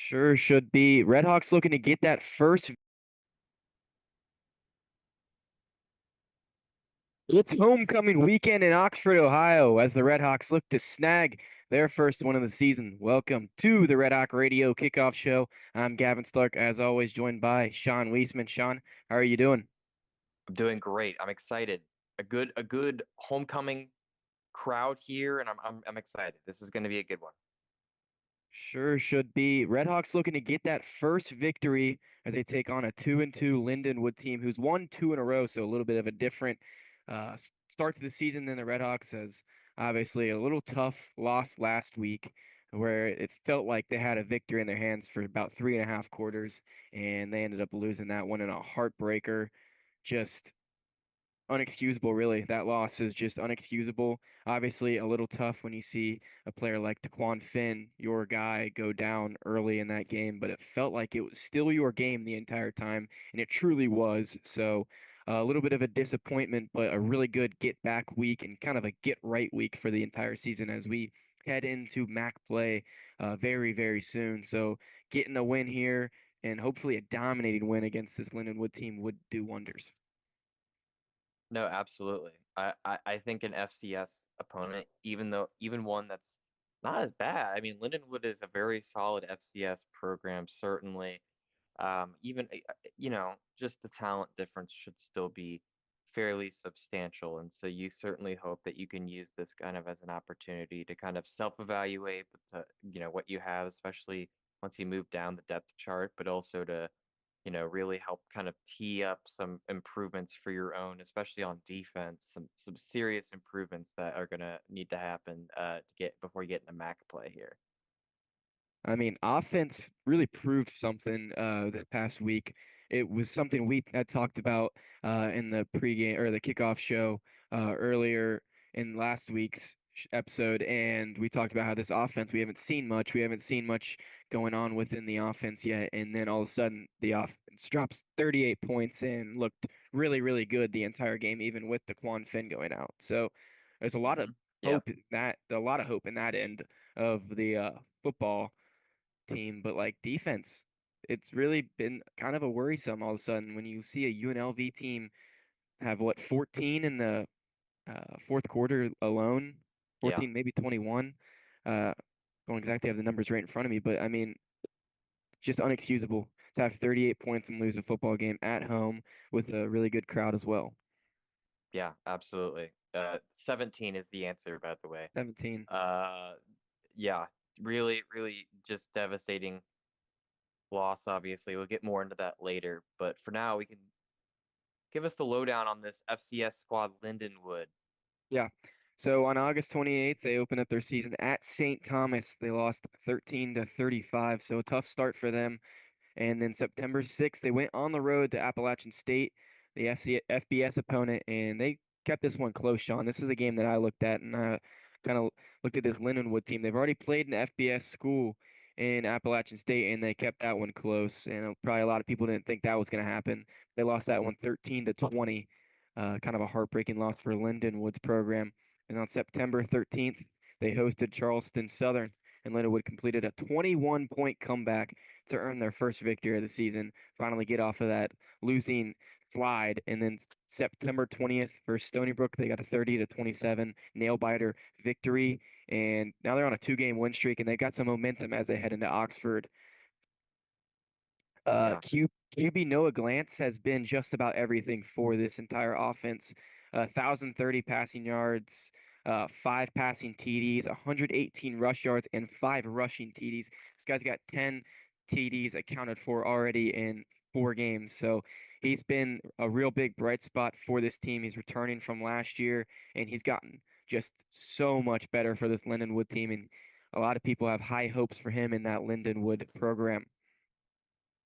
Sure should be. RedHawks looking to get that first. It's homecoming weekend in Oxford, Ohio, as the RedHawks look to snag their first one of the season. Welcome to the Red Hawk Radio Kickoff Show. I'm Gavin Stark, as always, joined by Sean Wiesemann. Sean, how are you doing? I'm doing great. I'm excited. A good homecoming crowd here, and I'm excited. This is going to be a good one. Sure should be. RedHawks looking to get that first victory as they take on a 2-2 Lindenwood team who's won two in a row, so a little bit of a different start to the season than the RedHawks. As obviously a little tough loss last week where it felt like they had a victory in their hands for about 3.5 quarters, and they ended up losing that one in a heartbreaker. Just unexcusable, really. That loss is just unexcusable. Obviously, a little tough when you see a player like Taquan Finn, your guy, go down early in that game, but it felt like it was still your game the entire time, and it truly was. So, a little bit of a disappointment, but a really good get back week and kind of a get right week for the entire season as we head into MAC play very, very soon. So, getting a win here and hopefully a dominating win against this Lindenwood team would do wonders. No, absolutely. I think an FCS opponent, even one that's not as bad. I mean, Lindenwood is a very solid FCS program, certainly. Even just the talent difference should still be fairly substantial, and so you certainly hope that you can use this kind of as an opportunity to kind of self-evaluate, but to, what you have, especially once you move down the depth chart, but also to really help kind of tee up some improvements for your own, especially on defense, some serious improvements that are gonna need to happen to get before you get into MAC play here. I mean, offense really proved something this past week. It was something we had talked about in the pregame or the kickoff show earlier in last week's episode, and we talked about how this offense we haven't seen much. We haven't seen much going on within the offense yet, and then all of a sudden the offense drops 38 points and looked really, really good the entire game, even with Daquan Finn going out. So there's a lot of Yeah, a lot of hope in that end of the football team, but like defense, it's really been kind of a worrisome all of a sudden when you see a UNLV team have what 14 in the fourth quarter alone, yeah. 14 maybe 21. Uh, don't exactly have the numbers right in front of me, but I mean, just unexcusable to have 38 points and lose a football game at home with a really good crowd as well. Yeah, absolutely. 17 is the answer, by the way. 17. Uh, yeah, really, really just devastating loss, obviously. We'll get more into that later, but for now, we can give us the lowdown on this FCS squad Lindenwood. Yeah. So on August 28th, they opened up their season at St. Thomas. They lost 13-35, so a tough start for them. And then September 6th, they went on the road to Appalachian State, the FBS opponent, and they kept this one close, Sean. This is a game that I looked at, and I kind of looked at this Lindenwood team. They've already played an FBS school in Appalachian State, and they kept that one close. And probably a lot of people didn't think that was going to happen. They lost that one 13-20, kind of a heartbreaking loss for Lindenwood's program. And on September 13th, they hosted Charleston Southern, and Lindenwood completed a 21-point comeback to earn their first victory of the season, finally get off of that losing slide. And then September 20th versus Stony Brook, they got a 30-27 nail biter victory. And now they're on a two-game win streak, and they've got some momentum as they head into Oxford. Yeah, QB Noah Glantz has been just about everything for this entire offense. 1,030 passing yards, five passing TDs, 118 rush yards, and five rushing TDs. This guy's got 10 TDs accounted for already in 4 games. So he's been a real big bright spot for this team. He's returning from last year, and he's gotten just so much better for this Lindenwood team. And a lot of people have high hopes for him in that Lindenwood program.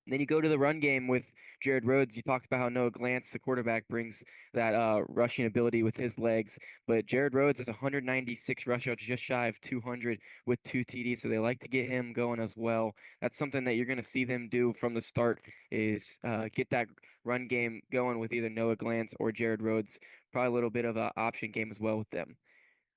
And then you go to the run game with Jared Rhodes. You talked about how Noah Glantz, the quarterback, brings that rushing ability with his legs. But Jared Rhodes has 196 rush yards, just shy of 200 with two TDs. So they like to get him going as well. That's something that you're going to see them do from the start is get that run game going with either Noah Glantz or Jared Rhodes. Probably a little bit of an option game as well with them.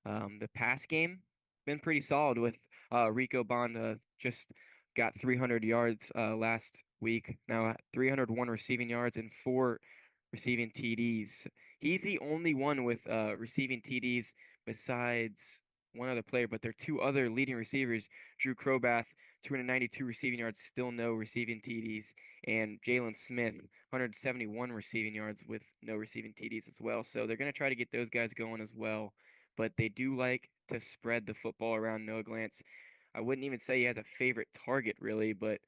The pass game been pretty solid with Rico Bond just got 300 yards last week. Now 301 receiving yards and four receiving TDs. He's the only one with receiving TDs besides one other player, but their two other leading receivers, Drew Crobath, 292 receiving yards, still no receiving TDs, and Jalen Smith, 171 receiving yards with no receiving TDs as well. So they're going to try to get those guys going as well, but they do like to spread the football around Noah Glantz. I wouldn't even say he has a favorite target really, but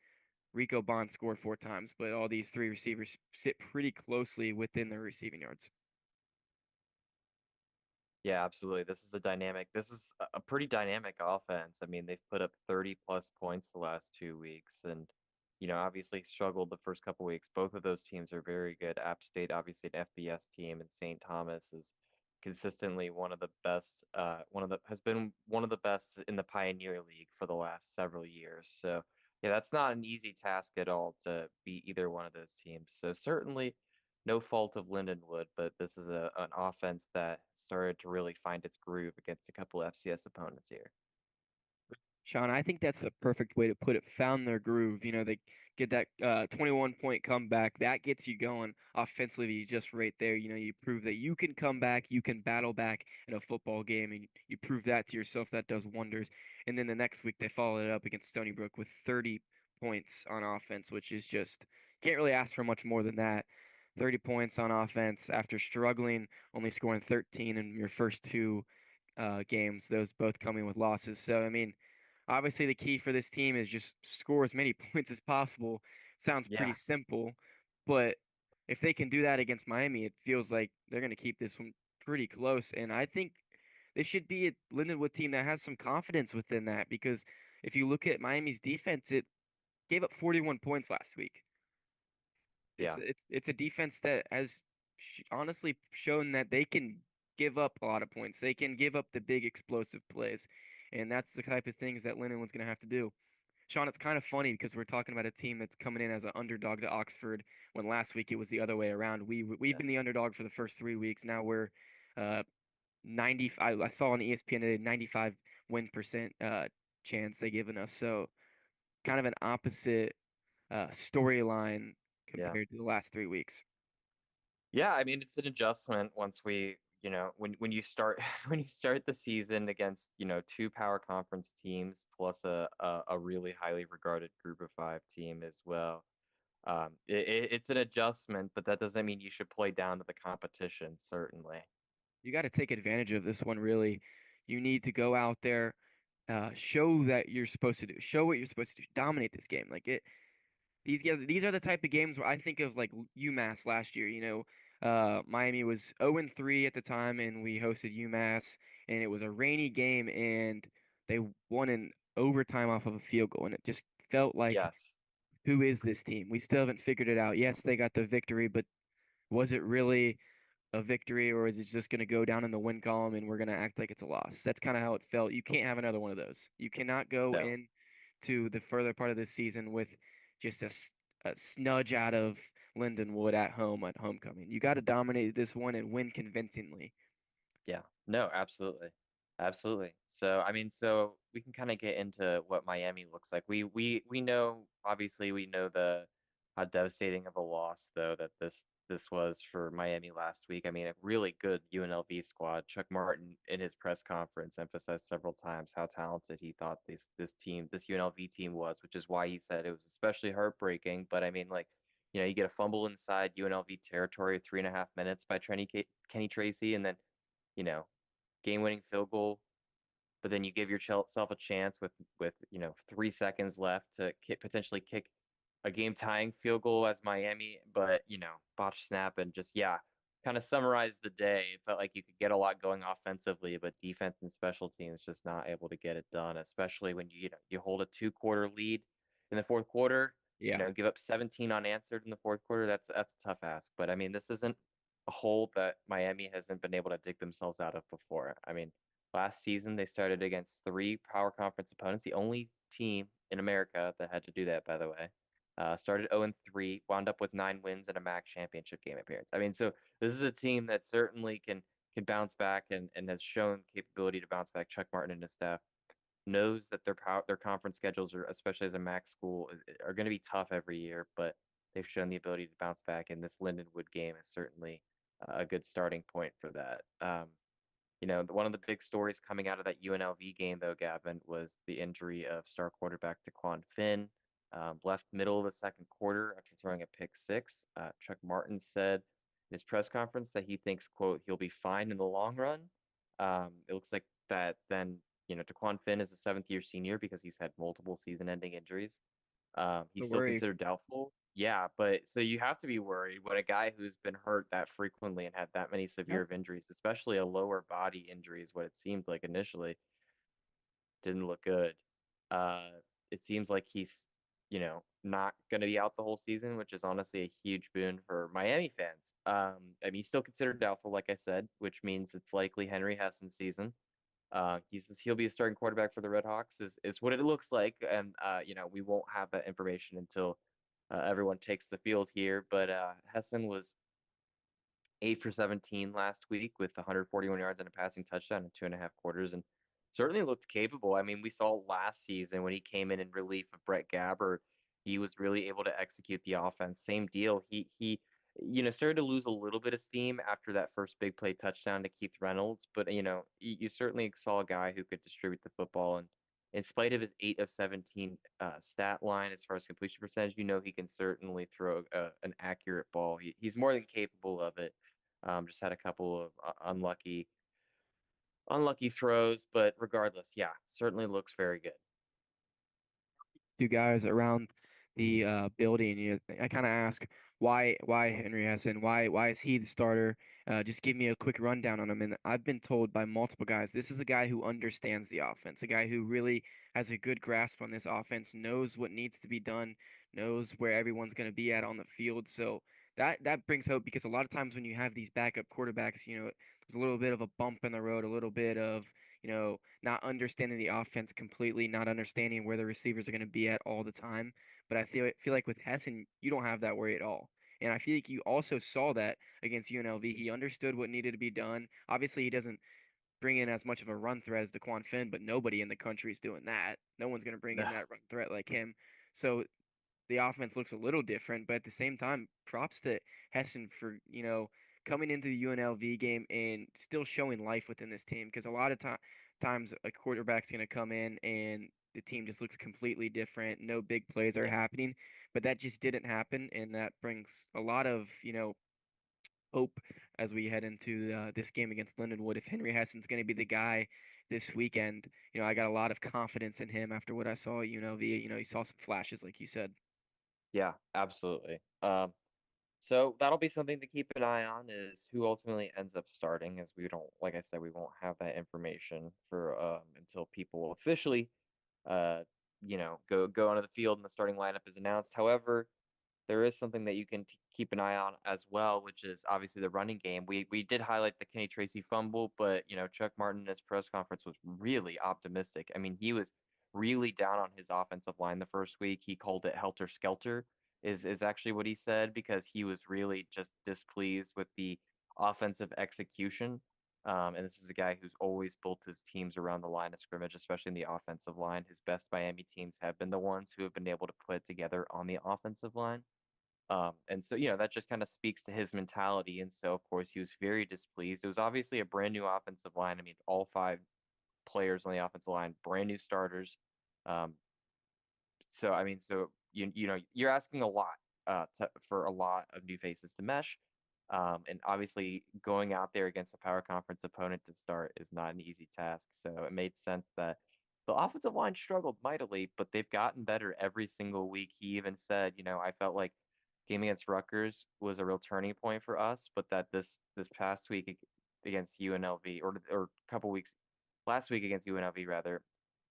Rico Bond scored four times, but all these three receivers sit pretty closely within their receiving yards. Yeah, absolutely. This is a pretty dynamic offense. I mean, they've put up 30 plus points the last 2 weeks and, obviously struggled the first couple weeks. Both of those teams are very good. App State, obviously an FBS team, and St. Thomas is consistently has been one of the best in the Pioneer League for the last several years. So, yeah, that's not an easy task at all to beat either one of those teams. So certainly no fault of Lindenwood, but this is an offense that started to really find its groove against a couple FCS opponents here. Sean, I think that's the perfect way to put it. Found their groove. They get that 21-point comeback. That gets you going offensively just right there. You prove that you can come back, you can battle back in a football game, and you prove that to yourself. That does wonders. And then the next week, they followed it up against Stony Brook with 30 points on offense, which is just can't really ask for much more than that. 30 points on offense after struggling, only scoring 13 in your first two games, those both coming with losses. So, I mean, obviously, the key for this team is just score as many points as possible. Sounds pretty Yeah, simple, but if they can do that against Miami, it feels like they're going to keep this one pretty close. And I think they should be a Lindenwood team that has some confidence within that because if you look at Miami's defense, it gave up 41 points last week. It's yeah, it's it's a defense that has honestly shown that they can give up a lot of points. They can give up the big explosive plays, and that's the type of things that Lindenwood's going to have to do. Sean, it's kind of funny because we're talking about a team that's coming in as an underdog to Oxford when last week it was the other way around. We've yeah, been the underdog for the first 3 weeks. Now we're uh 90. I saw on ESPN today 95 win percent chance they given us. So kind of an opposite storyline yeah. compared to the last 3 weeks. Yeah, I mean it's an adjustment once when you start when you start the season against, two power conference teams plus a really highly regarded group of five team as well. It's an adjustment, but that doesn't mean you should play down to the competition, certainly. You got to take advantage of this one, really. You need to go out there, show that you're supposed to do, show what you're supposed to do, dominate this game. Like it, these are the type of games where I think of like UMass last year. Miami was 0-3 at the time, and we hosted UMass, and it was a rainy game, and they won in overtime off of a field goal, and it just felt like, Yes. who is this team? We still haven't figured it out. Yes, they got the victory, but was it really a victory, or is it just going to go down in the win column and we're going to act like it's a loss? That's kind of how it felt. You can't have another one of those. You cannot go No. in to the further part of this season with just a snudge out of Lindenwood at home at homecoming. You got to dominate this one and win convincingly. Yeah, no, absolutely. Absolutely. So, I mean, so we can kind of get into what Miami looks like. We know, obviously we know the how devastating of a loss though that this was for Miami last week. I mean, a really good UNLV squad. Chuck Martin in his press conference emphasized several times how talented he thought this UNLV team was, which is why he said it was especially heartbreaking. But I mean, like, you get a fumble inside UNLV territory, 3.5 minutes by Kenny Tracy, and then you know, game-winning field goal, but then you give yourself a chance with 3 seconds left to potentially kick a game-tying field goal as Miami, but botch snap and just yeah, kind of summarize the day. It felt like you could get a lot going offensively, but defense and special teams just not able to get it done, especially when you hold a two-quarter lead in the fourth quarter. Yeah. Give up 17 unanswered in the fourth quarter. That's a tough ask, but I mean this isn't a hole that Miami hasn't been able to dig themselves out of before. I mean, last season they started against three power conference opponents, the only team in America that had to do that, by the way. Started 0-3, wound up with 9 wins and a MAC championship game appearance. I mean, so this is a team that certainly can bounce back and has shown capability to bounce back. Chuck Martin and his staff. knows that their conference schedules are, especially as a MAC school, are going to be tough every year, but they've shown the ability to bounce back, and this Lindenwood game is certainly a good starting point for that. One of the big stories coming out of that UNLV game, though, Gavin, was the injury of star quarterback Daquan Finn. Left middle of the second quarter after throwing a pick six. Chuck Martin said in his press conference that he thinks, quote, he'll be fine in the long run. It looks like that then, Daquan Finn is a seventh-year senior because he's had multiple season-ending injuries. The He's still worry. considered doubtful. Yeah, but so you have to be worried when a guy who's been hurt that frequently and had that many severe Yep. of injuries, especially a lower body injury, is what it seemed like initially, didn't look good. Uh, it seems like he's, not going to be out the whole season, which is honestly a huge boon for Miami fans. I mean, he's still considered doubtful, like I said, which means it's likely Henry Hessen's season. He'll be a starting quarterback for the RedHawks is what it looks like, and we won't have that information until everyone takes the field here. But Hessen was 8 for 17 last week with 141 yards and a passing touchdown in 2.5 quarters, and certainly looked capable. I mean, we saw last season when he came in relief of Brett Gabbert, he was really able to execute the offense. Same deal. He started to lose a little bit of steam after that first big play touchdown to Keith Reynolds, but you certainly saw a guy who could distribute the football. And in spite of his 8 of 17 stat line as far as completion percentage, he can certainly throw an accurate ball. He's more than capable of it. Just had a couple of unlucky throws, but regardless, yeah, certainly looks very good. Two guys around the building. I kind of ask why Henry Hessen? Why is he the starter? Just give me a quick rundown on him. And I've been told by multiple guys this is a guy who understands the offense, a guy who really has a good grasp on this offense, knows what needs to be done, knows where everyone's going to be at on the field. So that brings hope because a lot of times when you have these backup quarterbacks, there's a little bit of a bump in the road, a little bit of not understanding the offense completely, not understanding where the receivers are going to be at all the time. But I feel like with Hessen, you don't have that worry at all. And I feel like you also saw that against UNLV. He understood what needed to be done. Obviously, he doesn't bring in as much of a run threat as Daquan Finn, but nobody in the country is doing that. No one's going to bring in that run threat like him. So the offense looks a little different, but at the same time, props to Hessen for, coming into the UNLV game and still showing life within this team because a lot of times a quarterback's going to come in and the team just looks completely different. No big plays are Yeah, happening, but that just didn't happen, and that brings a lot of, hope as we head into this game against Lindenwood. If Henry Hessen's going to be the guy this weekend, I got a lot of confidence in him after what I saw at UNLV. He saw some flashes, like you said. yeah, absolutely. So that'll be something to keep an eye on is who ultimately ends up starting, as we don't, like I said, we won't have that information for until people officially go onto the field and the starting lineup is announced. However, there is something that you can keep an eye on as well, which is obviously the running game. We did highlight the Kenny Tracy fumble, but Chuck Martin in his press conference was really optimistic. I mean, he was really down on his offensive line the first week. He called it helter skelter, is actually what he said because he was really just displeased with the offensive execution. And this is a guy who's always built his teams around the line of scrimmage, especially in the offensive line. His best Miami teams have been the ones who have been able to put it together on the offensive line. And so, that just kind of speaks to his mentality. And so, of course, he was very displeased. It was obviously a brand new offensive line. I mean, all five players on the offensive line, brand new starters. Um, so, I mean, so you're asking a lot for a lot of new faces to mesh. And obviously, going out there against a power conference opponent to start is not an easy task. So it made sense that the offensive line struggled mightily, but they've gotten better every single week. He even said, I felt like game against Rutgers was a real turning point for us, but that this past week against UNLV or a couple weeks last week against UNLV rather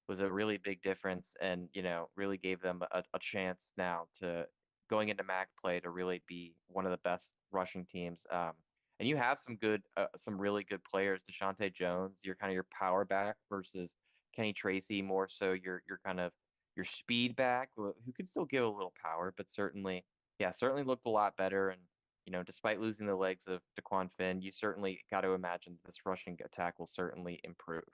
was a really big difference and really gave them a chance now to going into MAC play to really be one of the best rushing teams. And you have some really good players. Deshaunte Jones, you're kind of your power back versus Kenny Tracy, more so your kind of your speed back, who can still give a little power, but certainly looked a lot better. And despite losing the legs of Daquan Finn, you certainly got to imagine this rushing attack will certainly improve.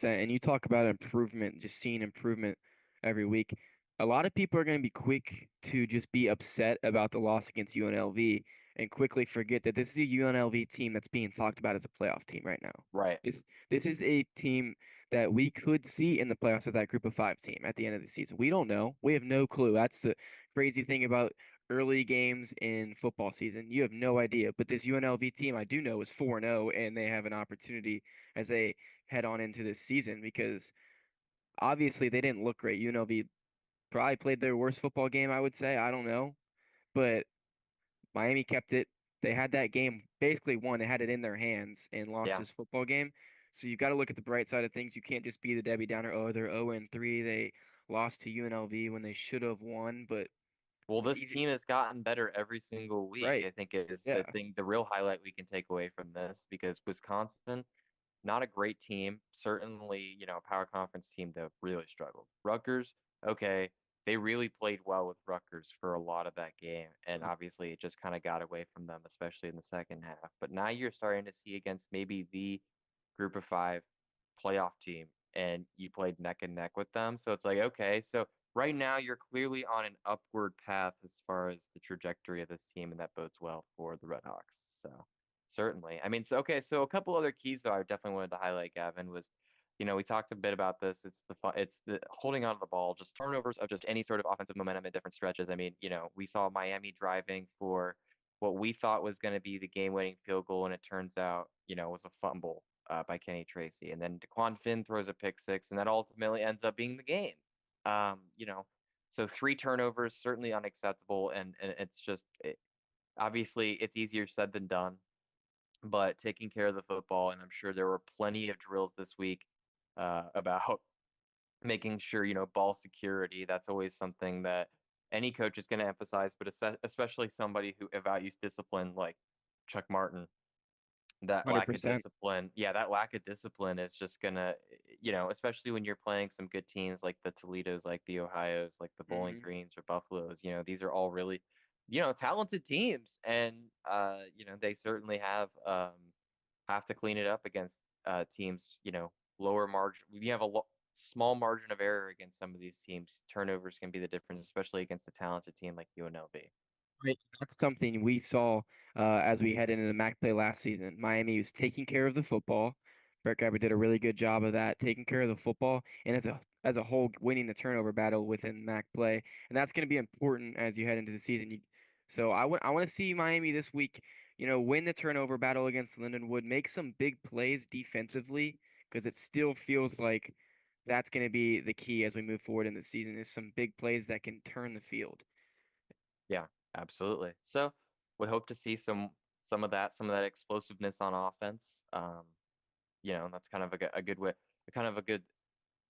And you talk about improvement, just seeing improvement every week. A lot of people are going to be quick to just be upset about the loss against UNLV and quickly forget that this is a UNLV team that's being talked about as a playoff team right now. Right. This this is a team that we could see in the playoffs as that group of five team at the end of the season. We don't know. We have no clue. That's the crazy thing about early games in football season. You have no idea. But this UNLV team I do know is 4-0 and they have an opportunity as they head on into this season because obviously they didn't look great. UNLV probably played their worst football game, I would say. I don't know. But Miami kept it. They had that game basically won. They had it in their hands and lost Yeah. this football game. So you got to look at the bright side of things. You can't just be the Debbie Downer. Oh, they're 0-3. They lost to UNLV when they should have won. But Well, it's this easy, team has gotten better every single week. right? I think is Yeah, the real highlight we can take away from this because Wisconsin, not a great team. Certainly, power conference team that really struggled. Rutgers, okay, they really played well with Rutgers for a lot of that game, and obviously it just kind of got away from them, especially in the second half. But now you're starting to see against maybe the group of five playoff team, and you played neck and neck with them. So it's like, okay, so right now you're clearly on an upward path as far as the trajectory of this team, and that bodes well for the RedHawks. So. Certainly. I mean, so okay, so a couple other keys though I definitely wanted to highlight, Gavin, was, we talked a bit about this. It's the holding on to the ball, just turnovers of just any sort of offensive momentum in different stretches. I mean, we saw Miami driving for what we thought was going to be the game-winning field goal, and it turns out, it was a fumble by Kenny Tracy, and then DeQuan Finn throws a pick six, and that ultimately ends up being the game. Um, you know, so three turnovers certainly unacceptable, and it's just obviously it's easier said than done, but taking care of the football. And I'm sure there were plenty of drills this week about making sure, ball security. That's always something that any coach is going to emphasize, but especially somebody who values discipline like Chuck Martin. That lack of 100%. discipline, yeah, that lack of discipline is just gonna, especially when you're playing some good teams like the Toledos, like the Ohio's, like the Bowling Hmm. Greens or Buffaloes. These are all really, talented teams, and they certainly have to clean it up against teams, lower margin. We have a small margin of error against some of these teams. Turnovers can be the difference, especially against a talented team like UNLV. Right. That's something we saw as we head into the MAC play last season. Miami was taking care of the football. Brett Gabber did a really good job of that, taking care of the football, and as a whole, winning the turnover battle within MAC play, and that's going to be important as you head into the season. So I want to see Miami this week, win the turnover battle against Lindenwood, make some big plays defensively, because it still feels like that's going to be the key as we move forward in the season, is some big plays that can turn the field. Yeah, absolutely. So we hope to see some of that explosiveness on offense. That's kind of a good way, kind of a good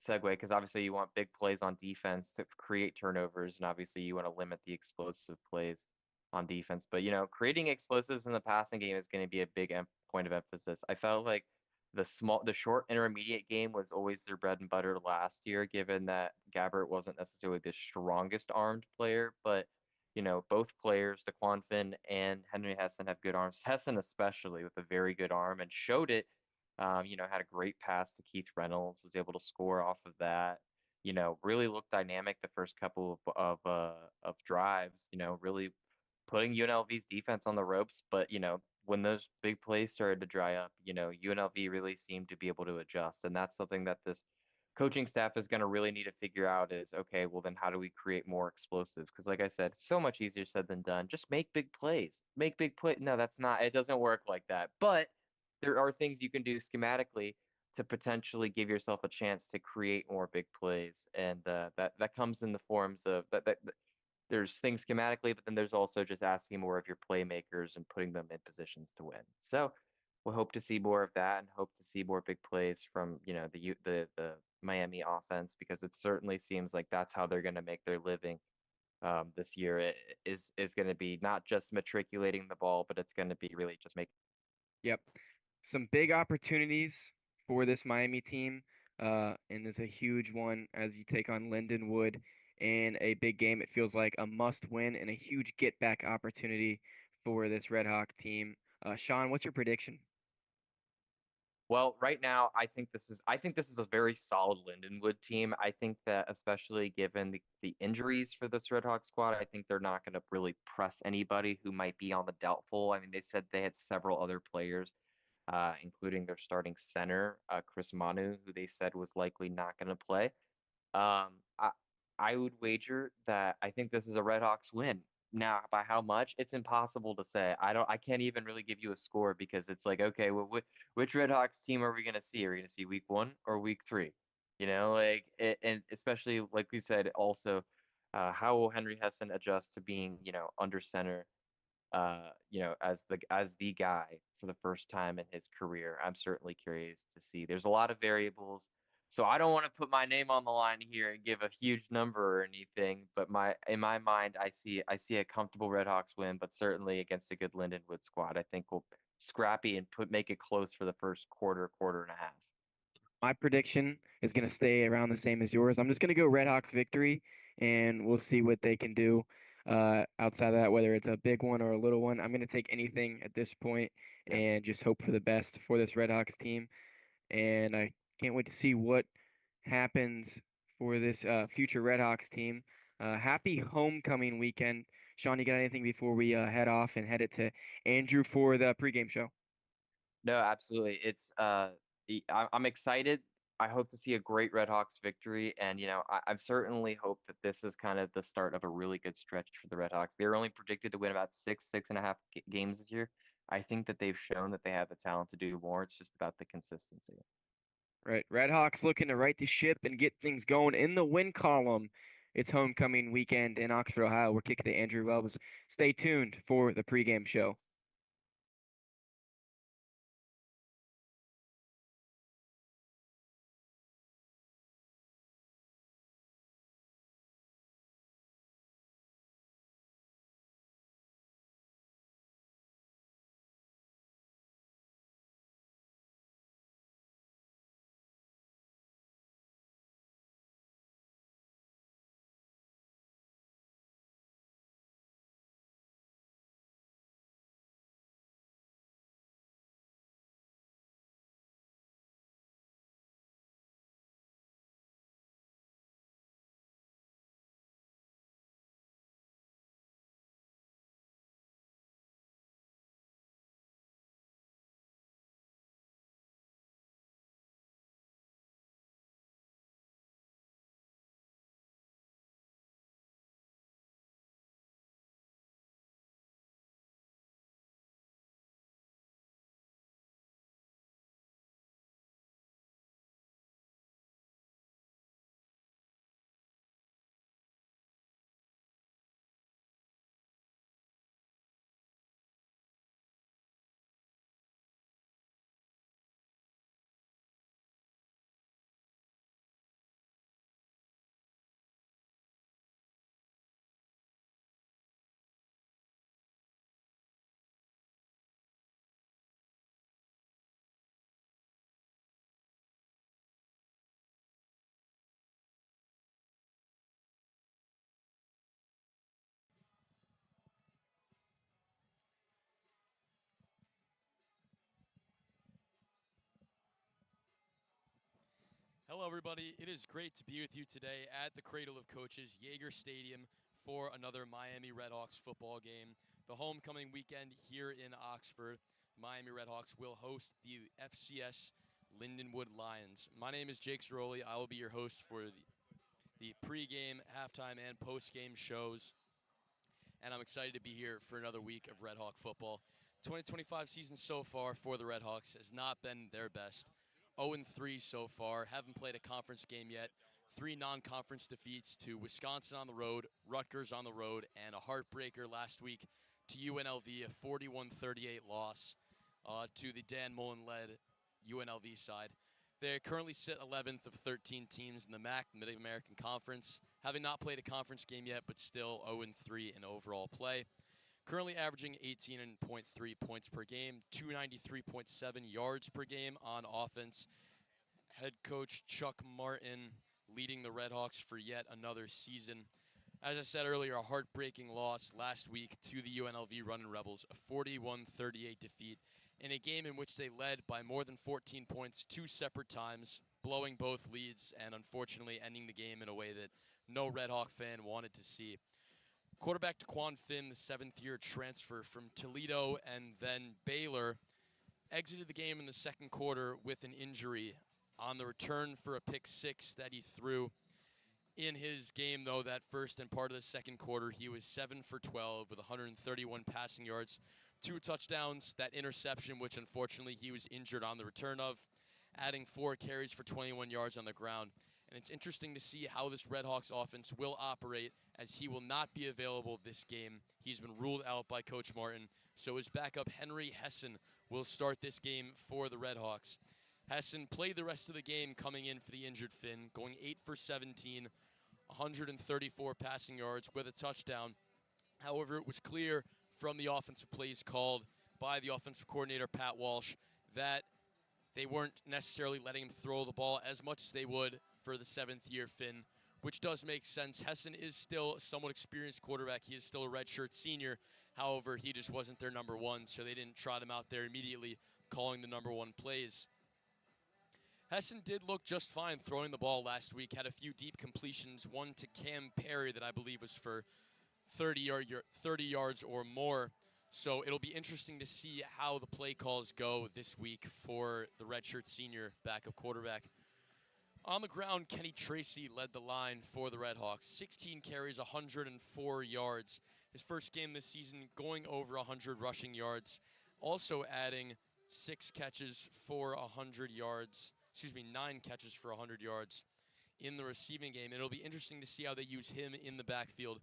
segue because obviously you want big plays on defense to create turnovers, and obviously you want to limit the explosive plays on defense. But creating explosives in the passing game is going to be a big point of emphasis. I felt like the short intermediate game was always their bread and butter last year, given that Gabbert wasn't necessarily the strongest armed player, but both players, DeQuan Finn and Henry Hessen, have good arms. Hessen especially with a very good arm and showed it. Had a great pass to Keith Reynolds, was able to score off of that. Really looked dynamic the first couple of drives. Really putting UNLV's defense on the ropes. But when those big plays started to dry up, UNLV really seemed to be able to adjust, and that's something that this coaching staff is going to really need to figure out is, okay, well then how do we create more explosives? Because like I said, so much easier said than done. Just make big plays. Make big play. No, that's not. It doesn't work like that. But there are things you can do schematically to potentially give yourself a chance to create more big plays, and that comes in the forms of there's things schematically, but then there's also just asking more of your playmakers and putting them in positions to win. So we'll hope to see more of that and hope to see more big plays from, the Miami offense because it certainly seems like that's how they're going to make their living this year. It is going to be not just matriculating the ball, but it's going to be really just making. Yep. Some big opportunities for this Miami team. And there's a huge one as you take on Lindenwood in a big game. It feels like a must win and a huge get back opportunity for this Red Hawk team. Sean, what's your prediction? Well, right now, I think this is a very solid Lindenwood team. I think that especially given the injuries for this Red Hawk squad, I think they're not going to really press anybody who might be on the doubtful. I mean, they said they had several other players, including their starting center, Chris Manu, who they said was likely not going to play. Um, I I would wager that I think this is a Redhawks win. Now, by how much? It's impossible to say. I can't even really give you a score because it's like, okay, well, which Redhawks team are we gonna see? Are we gonna see week 1 or week 3? And especially like we said, also, how will Henry Hessen adjust to being, under center, as the guy for the first time in his career. I'm certainly curious to see. There's a lot of variables, so I don't want to put my name on the line here and give a huge number or anything. But in my mind, I see a comfortable Redhawks win, but certainly against a good Lindenwood squad. I think we'll scrappy and make it close for the first quarter, quarter and a half. My prediction is going to stay around the same as yours. I'm just going to go Redhawks victory, and we'll see what they can do outside of that, whether it's a big one or a little one. I'm going to take anything at this point Yeah. and just hope for the best for this Redhawks team. And I can't wait to see what happens for this future Redhawks team. Happy homecoming weekend. Sean, you got anything before we head off and head it to Andrew for the pregame show? No, absolutely. I'm excited. I hope to see a great Red Hawks victory, and I certainly hope that this is kind of the start of a really good stretch for the Red Hawks. They're only predicted to win about six and a half games this year. I think that they've shown that they have the talent to do more. It's just about the consistency. Right. Redhawks looking to right the ship and get things going in the win column. It's homecoming weekend in Oxford, Ohio. We're kicking the Andrew Relvas. Stay tuned for the pregame show. Hello, everybody. It is great to be with you today at the Cradle of Coaches, Yager Stadium, for another Miami RedHawks football game. The homecoming weekend here in Oxford, Miami RedHawks will host the FCS Lindenwood Lions. My name is Jake Zirolli. I will be your host for the pregame, halftime, and postgame shows, and I'm excited to be here for another week of Red Hawk football. 2025 season so far for the Redhawks has not been their best. 0-3 so far, haven't played a conference game yet. 3 non-conference defeats to Wisconsin on the road, Rutgers on the road, and a heartbreaker last week to UNLV, a 41-38 loss to the Dan Mullen-led UNLV side. They currently sit 11th of 13 teams in the MAC, Mid-American Conference, having not played a conference game yet, but still 0-3 in overall play. Currently averaging 18.3 points per game, 293.7 yards per game on offense. Head coach Chuck Martin leading the Redhawks for yet another season. As I said earlier, a heartbreaking loss last week to the UNLV Running Rebels, a 41-38 defeat in a game in which they led by more than 14 points 2 separate times, blowing both leads and unfortunately ending the game in a way that no Red Hawk fan wanted to see. Quarterback Daquan Finn, the 7th-year transfer from Toledo and then Baylor, exited the game in the second quarter with an injury on the return for a pick 6 that he threw. In his game, though, that first and part of the second quarter, he was 7 for 12 with 131 passing yards, 2 touchdowns, that interception, which unfortunately he was injured on the return of, adding 4 carries for 21 yards on the ground. And it's interesting to see how this RedHawks offense will operate, as he will not be available this game. He's been ruled out by Coach Martin. So his backup, Henry Hessen, will start this game for the RedHawks. Hessen played the rest of the game coming in for the injured Finn, going 8 for 17, 134 passing yards with a touchdown. However, it was clear from the offensive plays called by the offensive coordinator, Pat Walsh, that they weren't necessarily letting him throw the ball as much as they would for the 7th-year Finn, which does make sense. Hessen is still a somewhat experienced quarterback. He is still a redshirt senior. However, he just wasn't their number one, so they didn't trot him out there immediately calling the number one plays. Hessen did look just fine throwing the ball last week, had a few deep completions, one to Cam Perry that I believe was for 30 yards or more. So it'll be interesting to see how the play calls go this week for the redshirt senior backup quarterback. On the ground, Kenny Tracy led the line for the RedHawks. 16 carries, 104 yards. His first game this season going over 100 rushing yards. Also adding 9 catches for 100 yards in the receiving game. It'll be interesting to see how they use him in the backfield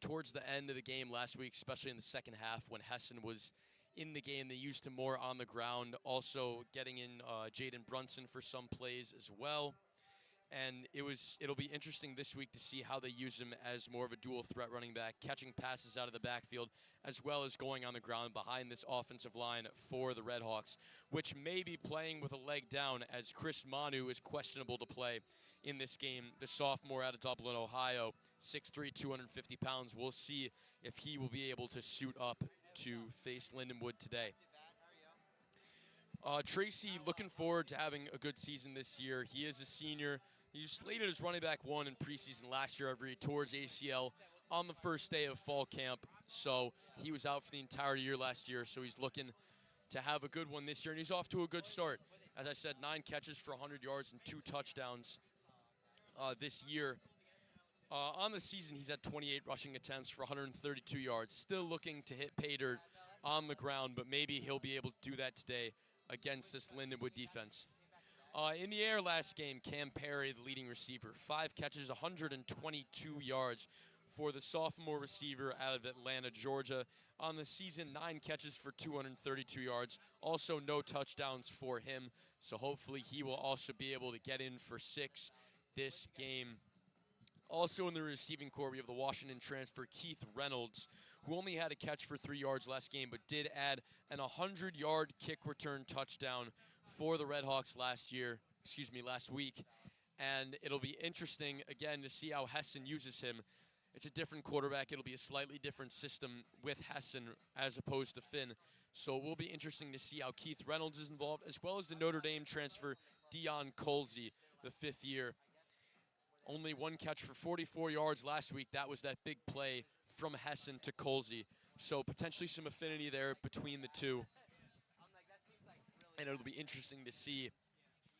towards the end of the game last week, especially in the second half when Hessen was in the game. They used him more on the ground, also getting in Jaden Brunson for some plays as well. And it'll be interesting this week to see how they use him as more of a dual threat running back, catching passes out of the backfield, as well as going on the ground behind this offensive line for the RedHawks, which may be playing with a leg down as Chris Manu is questionable to play in this game. The sophomore out of Dublin, Ohio, 6'3", 250 pounds. We'll see if he will be able to suit up to face Lindenwood today. Tracy, looking forward to having a good season this year. He is a senior. He was slated as running back 1 in preseason last year after he tore his ACL on the first day of fall camp. So he was out for the entire year last year. So he's looking to have a good one this year, and he's off to a good start. As I said, 9 catches for 100 yards and 2 touchdowns this year. On the season, he's had 28 rushing attempts for 132 yards. Still looking to hit pay dirt on the ground, but maybe he'll be able to do that today against this Lindenwood defense. In the air last game, Cam Perry, the leading receiver, 5 catches, 122 yards for the sophomore receiver out of Atlanta, Georgia. On the season, 9 catches for 232 yards. Also no touchdowns for him, so hopefully he will also be able to get in for 6 this game. Also in the receiving corps, we have the Washington transfer, Keith Reynolds, who only had a catch for 3 yards last game, but did add an 100-yard kick return touchdown for the RedHawks last week. And it'll be interesting, again, to see how Hessen uses him. It's a different quarterback. It'll be a slightly different system with Hessen as opposed to Finn. So it will be interesting to see how Keith Reynolds is involved, as well as the Notre Dame transfer, Dion Colsey, the 5th year. Only 1 catch for 44 yards last week. That was that big play from Hessen to Colsey. So potentially some affinity there between the two. And it'll be interesting to see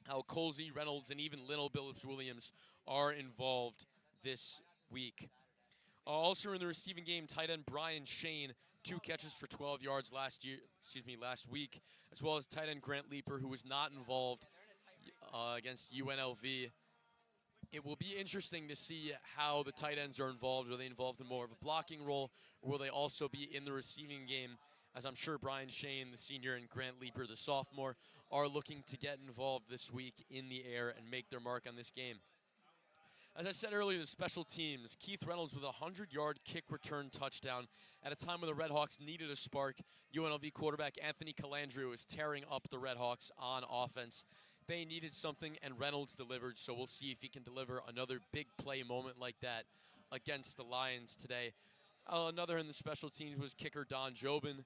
how Colsey, Reynolds, and even Little Billups Williams are involved this week. Also in the receiving game, tight end Bryan Shane, 2 catches for 12 yards last week, as well as tight end Grant Leeper, who was not involved against UNLV. It will be interesting to see how the tight ends are involved. Are they involved in more of a blocking role, or will they also be in the receiving game, as I'm sure Bryan Shane, the senior, and Grant Leeper, the sophomore, are looking to get involved this week in the air and make their mark on this game. As I said earlier, the special teams, Keith Reynolds with a 100-yard kick return touchdown at a time when the RedHawks needed a spark. UNLV quarterback Anthony Calandria was tearing up the RedHawks on offense. They needed something, and Reynolds delivered, so we'll see if he can deliver another big play moment like that against the Lions today. Another in the special teams was kicker Don Jobin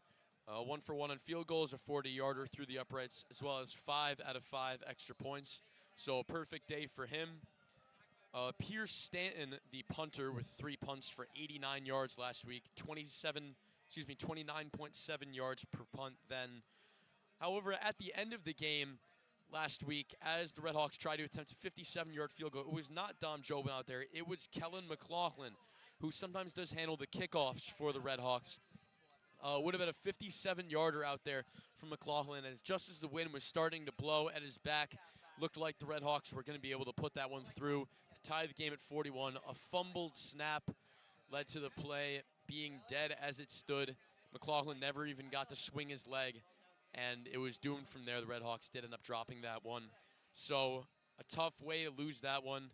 1 for 1 on field goals, a 40-yarder through the uprights, as well as 5 out of 5 extra points. So a perfect day for him. Pierce Stanton, the punter, with 3 punts for 89 yards last week, 29.7 yards per punt then. However, at the end of the game last week, as the RedHawks tried to attempt a 57-yard field goal, it was not Dom Jobin out there. It was Kellen McLaughlin, who sometimes does handle the kickoffs for the RedHawks. Would have been a 57-yarder out there from McLaughlin, as just as the wind was starting to blow at his back, looked like the RedHawks were going to be able to put that one through to tie the game at 41. A fumbled snap led to the play being dead as it stood. McLaughlin never even got to swing his leg, and it was doomed from there. The RedHawks did end up dropping that one. So a tough way to lose that one.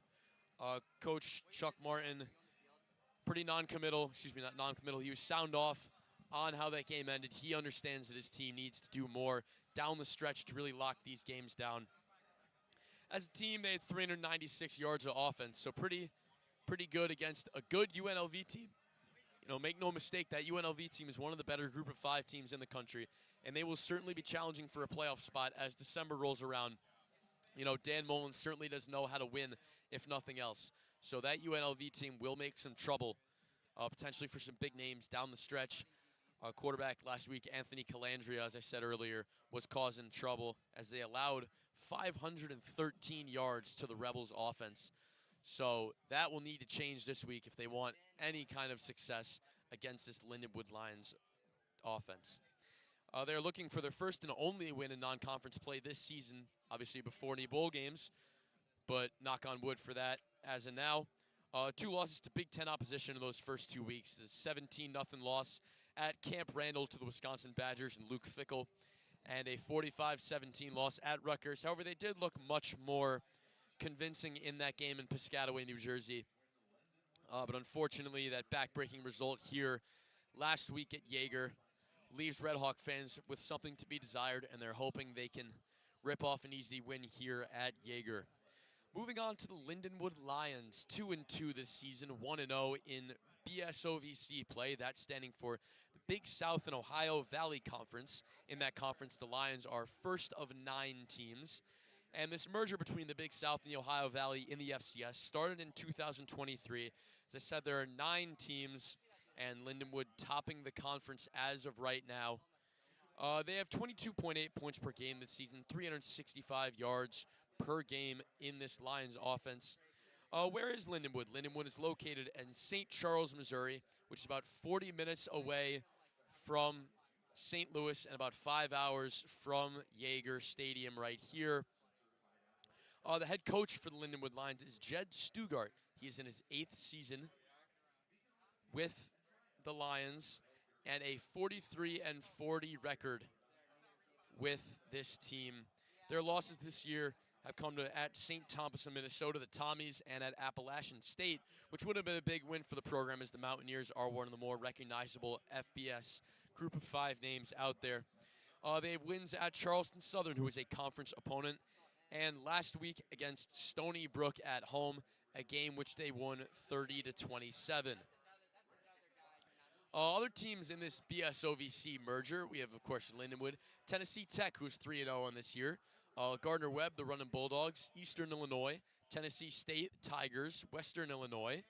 Coach Chuck Martin, pretty non-committal. Not non-committal. He was sound off on how that game ended. He understands that his team needs to do more down the stretch to really lock these games down. As a team, they had 396 yards of offense, so pretty good against a good UNLV team. Make no mistake, that UNLV team is one of the better group of 5 teams in the country, and they will certainly be challenging for a playoff spot as December rolls around. Dan Mullen certainly does know how to win, if nothing else. So that UNLV team will make some trouble, potentially for some big names down the stretch. Quarterback last week, Anthony Calandria, as I said earlier, was causing trouble as they allowed 513 yards to the Rebels offense. So that will need to change this week if they want any kind of success against this Lindenwood Lions offense. They're looking for their first and only win in non-conference play this season, obviously before any bowl games, but knock on wood for that as of now. 2 losses to Big Ten opposition in those first 2 weeks. The 17-0 loss at Camp Randall to the Wisconsin Badgers and Luke Fickell, and a 45-17 loss at Rutgers. However, they did look much more convincing in that game in Piscataway, New Jersey. But unfortunately, that back-breaking result here last week at Yager leaves RedHawk fans with something to be desired, and they're hoping they can rip off an easy win here at Yager. Moving on to the Lindenwood Lions, 2-2 this season, 1-0 in BSOVC play. That's standing for the Big South and Ohio Valley Conference. In that conference, the Lions are first of 9 teams. And this merger between the Big South and the Ohio Valley in the FCS started in 2023. As I said, there are 9 teams, and Lindenwood topping the conference as of right now. They have 22.8 points per game this season, 365 yards per game in this Lions offense. Where is Lindenwood? Lindenwood is located in St. Charles, Missouri, which is about 40 minutes away from St. Louis and about 5 hours from Yager Stadium right here. The head coach for the Lindenwood Lions is Jed Stugart. He is in his 8th season with the Lions and a 43-40 record with this team. Their losses this year have come to at St. Thomas in Minnesota, the Tommies, and at Appalachian State, which would have been a big win for the program as the Mountaineers are one of the more recognizable FBS group of 5 names out there. They have wins at Charleston Southern, who is a conference opponent, and last week against Stony Brook at home, a game which they won 30-27. Other teams in this BSOVC merger, we have, of course, Lindenwood, Tennessee Tech, who's 3-0 on this year, Gardner-Webb, the Running Bulldogs, Eastern Illinois, Tennessee State, Tigers, Western Illinois,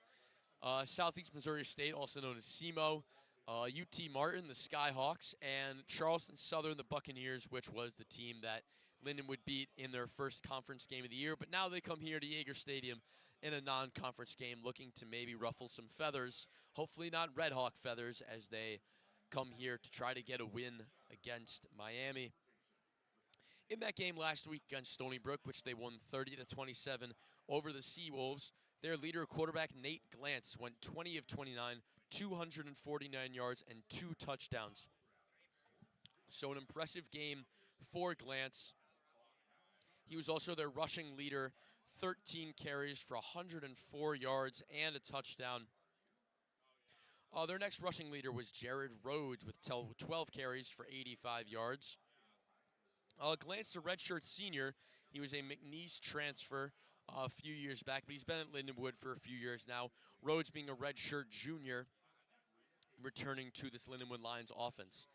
Southeast Missouri State, also known as SEMO, UT Martin, the Skyhawks, and Charleston Southern, the Buccaneers, which was the team that Lindenwood beat in their first conference game of the year. But now they come here to Yager Stadium in a non-conference game looking to maybe ruffle some feathers, hopefully not RedHawk feathers, as they come here to try to get a win against Miami. In that game last week against Stony Brook, which they won 30-27 over the Seawolves, their leader quarterback Nate Glantz went 20 of 29, 249 yards, and 2 touchdowns. So an impressive game for Glantz. He was also their rushing leader, 13 carries for 104 yards and a touchdown. Their next rushing leader was Jared Rhodes with 12 carries for 85 yards. Glantz, a redshirt senior, he was a McNeese transfer a few years back, but he's been at Lindenwood for a few years now. Rhodes being a redshirt junior, returning to this Lindenwood Lions offense.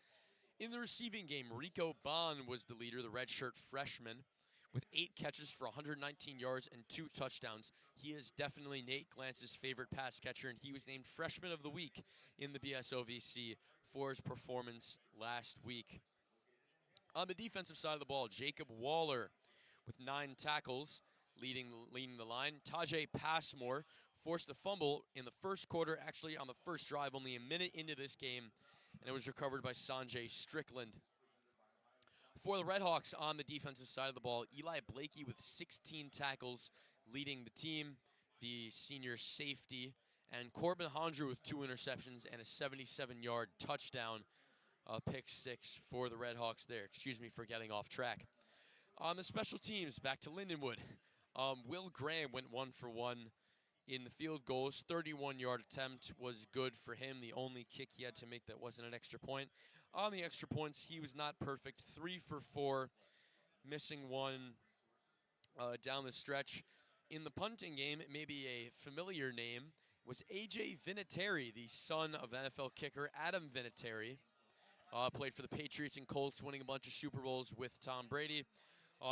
In the receiving game, Rico Bond was the leader, the redshirt freshman, with 8 catches for 119 yards and 2 touchdowns. He is definitely Nate Glance's favorite pass catcher, and he was named Freshman of the Week in the BSOVC for his performance last week. On the defensive side of the ball, Jacob Waller with 9 tackles, leading the line. Tajay Passmore forced a fumble in the first quarter, actually on the first drive, only a minute into this game, and it was recovered by Sanjay Strickland. For the RedHawks on the defensive side of the ball, Eli Blakey with 16 tackles, leading the team, the senior safety, and Corbin Hondrew with 2 interceptions and a 77-yard touchdown, pick 6 for the RedHawks there. Excuse me for getting off track. On the special teams, back to Lindenwood. Will Graham went 1 for 1 in the field goals. 31-yard attempt was good for him. The only kick he had to make that wasn't an extra point. On the extra points, he was not perfect. 3 for 4, missing 1 down the stretch. In the punting game, maybe a familiar name, was A.J. Vinatieri, the son of NFL kicker Adam Vinatieri. Played for the Patriots and Colts, winning a bunch of Super Bowls with Tom Brady.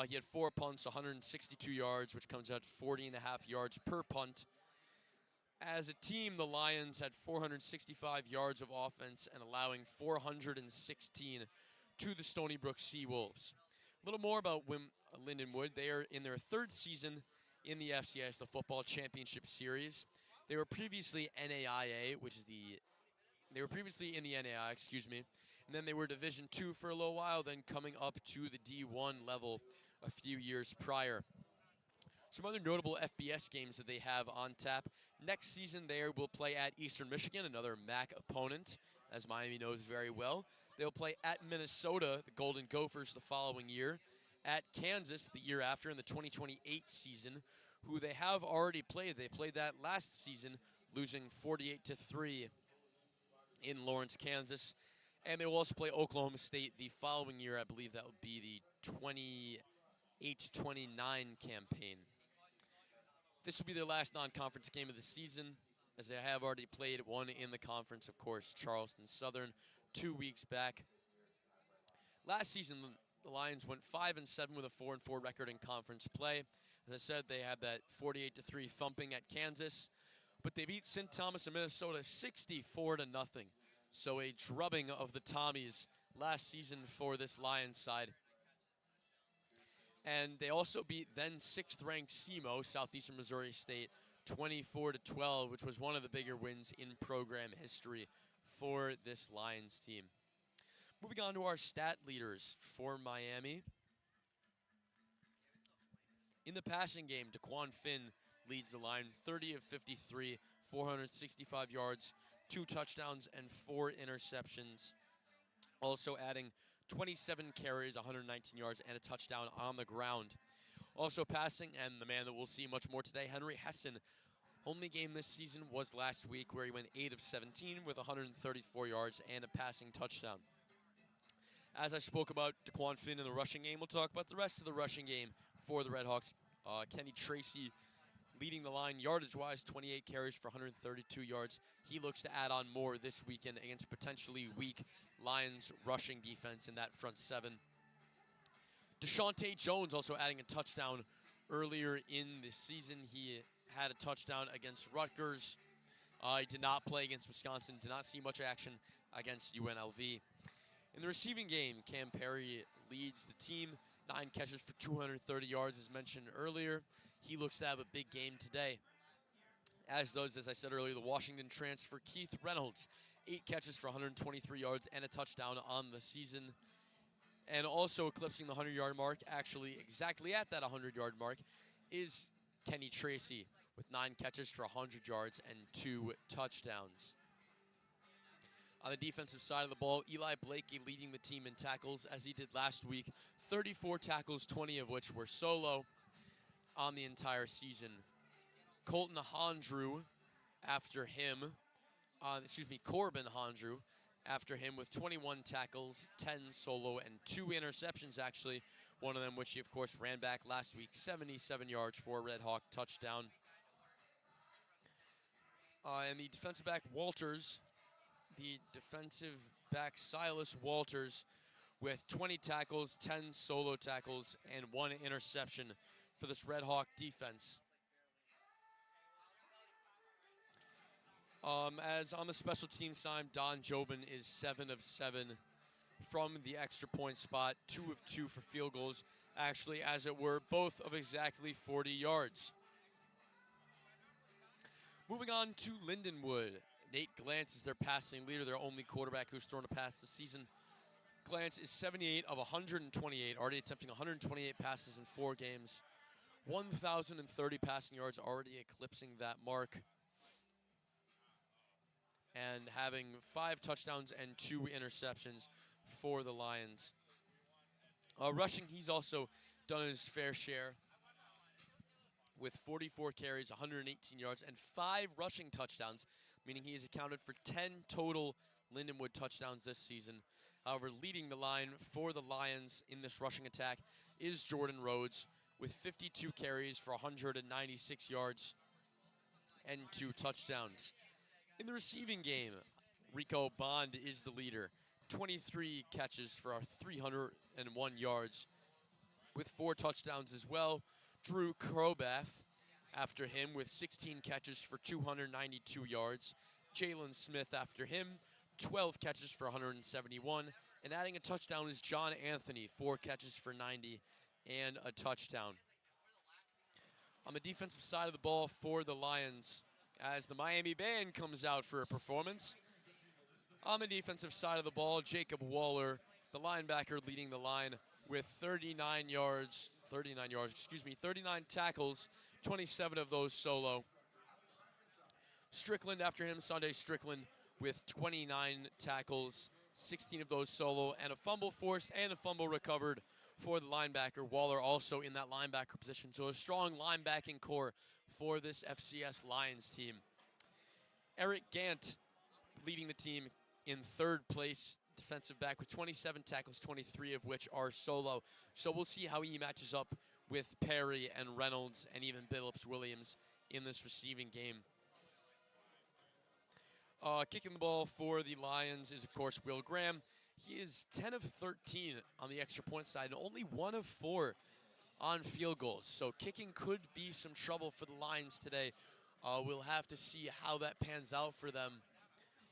He had 4 punts, 162 yards, which comes out 40.5 yards per punt. As a team, the Lions had 465 yards of offense and allowing 416 to the Stony Brook Seawolves. A little more about Lindenwood. They are in their 3rd season in the FCS, the Football Championship Series. They were previously NAIA, they were previously in the NAIA, excuse me, and then they were Division II for a little while, then coming up to the D1 level a few years prior. Some other notable FBS games that they have on tap. Next season, they will play at Eastern Michigan, another MAC opponent, as Miami knows very well. They'll play at Minnesota, the Golden Gophers, the following year. At Kansas, the year after, in the 2028 season, who they have already played. They played that last season, losing 48-3 in Lawrence, Kansas. And they will also play Oklahoma State the following year. I believe that would be the 28-29 campaign. This will be their last non-conference game of the season, as they have already played one in the conference, of course, Charleston Southern, 2 weeks back. Last season, the Lions went 5-7 with a 4-4 record in conference play. As I said, they had that 48-3 thumping at Kansas, but they beat St. Thomas of Minnesota 64-0. So a drubbing of the Tommies last season for this Lions side. And they also beat then 6th-ranked SEMO, Southeastern Missouri State, 24-12, which was one of the bigger wins in program history for this Lions team. Moving on to our stat leaders for Miami. In the passing game, DeQuan Finn leads the line, 30 of 53, 465 yards, 2 touchdowns, and 4 interceptions. Also adding 27 carries, 119 yards, and a touchdown on the ground. Also passing, and the man that we'll see much more today, Henry Hessen. Only game this season was last week, where he went 8 of 17 with 134 yards and a passing touchdown. As I spoke about DeQuan Finn in the rushing game, we'll talk about the rest of the rushing game for the RedHawks. Kenny Tracy leading the line yardage-wise, 28 carries for 132 yards. He looks to add on more this weekend against potentially weak Lions rushing defense in that front 7. Deshaunte Jones also adding a touchdown earlier in the season. He had a touchdown against Rutgers. He did not play against Wisconsin, did not see much action against UNLV. In the receiving game, Cam Perry leads the team. 9 catches for 230 yards, as mentioned earlier. He looks to have a big game today. As does, as I said earlier, the Washington transfer Keith Reynolds. 8 catches for 123 yards and a touchdown on the season. And also eclipsing the 100-yard mark, actually exactly at that 100-yard mark, is Kenny Tracy with 9 catches for 100 yards and 2 touchdowns. On the defensive side of the ball, Eli Blakey leading the team in tackles, as he did last week. 34 tackles, 20 of which were solo on the entire season. Colton Hondrew after him, Corbin Hondrew after him with 21 tackles, 10 solo, and 2 interceptions actually. One of them which he, of course, ran back last week, 77 yards for a Red Hawk touchdown. And the defensive back Walters, the defensive back Silas Walters with 20 tackles, 10 solo tackles, and 1 interception for this Red Hawk defense. As on the special team side, Don Jobin is 7 of 7 from the extra point spot, 2 of 2 for field goals, actually, as it were, both of exactly 40 yards. Moving on to Lindenwood. Nate Glantz is their passing leader, their only quarterback who's thrown a pass this season. Glantz is 78 of 128, already attempting 128 passes in 4 games. 1,030 passing yards, already eclipsing that mark. And having 5 touchdowns and 2 interceptions for the Lions. Rushing, he's also done his fair share with 44 carries, 118 yards, and 5 rushing touchdowns, meaning he has accounted for 10 total Lindenwood touchdowns this season. However, leading the line for the Lions in this rushing attack is Jordan Rhodes with 52 carries for 196 yards and 2 touchdowns. In the receiving game, Rico Bond is the leader. 23 catches for 301 yards with 4 touchdowns as well. Drew Krobath after him with 16 catches for 292 yards. Jalen Smith after him, 12 catches for 171. And adding a touchdown is John Anthony, 4 catches for 90 and a touchdown. On the defensive side of the ball for the Lions, as the Miami Band comes out for a performance. On the defensive side of the ball, Jacob Waller, the linebacker leading the line with 39 tackles, 27 of those solo. Strickland after him, Sunday Strickland with 29 tackles, 16 of those solo, and a fumble forced and a fumble recovered for the linebacker. Waller also in that linebacker position, so a strong linebacking core for this FCS Lions team. Eric Gant leading the team in 3rd place, defensive back with 27 tackles, 23 of which are solo. So we'll see how he matches up with Perry and Reynolds and even Billups Williams in this receiving game. Kicking the ball for the Lions is, of course, Will Graham. He is 10 of 13 on the extra point side and only 1 of 4 on field goals. So kicking could be some trouble for the Lions today. We'll have to see how that pans out for them.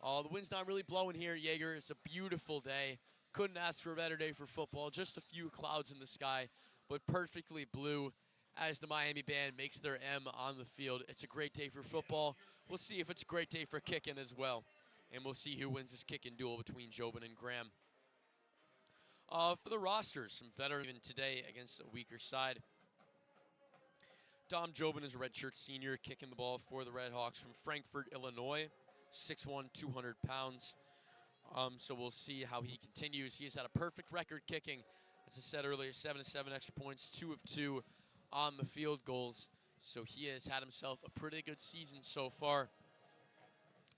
The wind's not really blowing here, Yager. It's a beautiful day. Couldn't ask for a better day for football. Just a few clouds in the sky, but perfectly blue as the Miami Band makes their M on the field. It's a great day for football. We'll see if it's a great day for kicking as well. And we'll see who wins this kicking duel between Jobin and Graham. For the rosters, some veterans even today against a weaker side. Dom Jobin is a redshirt senior kicking the ball for the RedHawks from Frankfort, Illinois. 6'1", 200 pounds. So we'll see how he continues. He has had a perfect record kicking. As I said earlier, 7 of 7 extra points, 2 of 2 on the field goals. So he has had himself a pretty good season so far.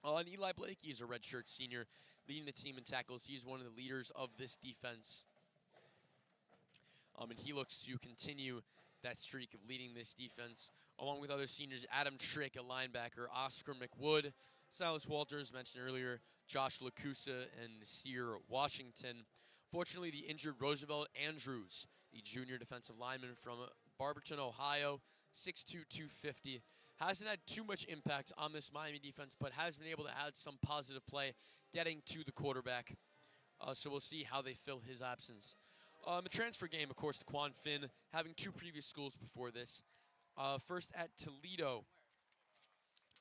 And Eli Blakey is a redshirt senior leading the team in tackles. He's one of the leaders of this defense. And he looks to continue that streak of leading this defense, along with other seniors, Adam Trick, a linebacker, Oscar McWood, Silas Walters, mentioned earlier, Josh Lacusa, and Sear Washington. Fortunately, the injured Roosevelt Andrews, the junior defensive lineman from Barberton, Ohio, 6'2", 250, hasn't had too much impact on this Miami defense, but has been able to add some positive play, getting to the quarterback. So we'll see how they fill his absence. The transfer game, of course, Daquan Finn, having 2 previous schools before this. First at Toledo,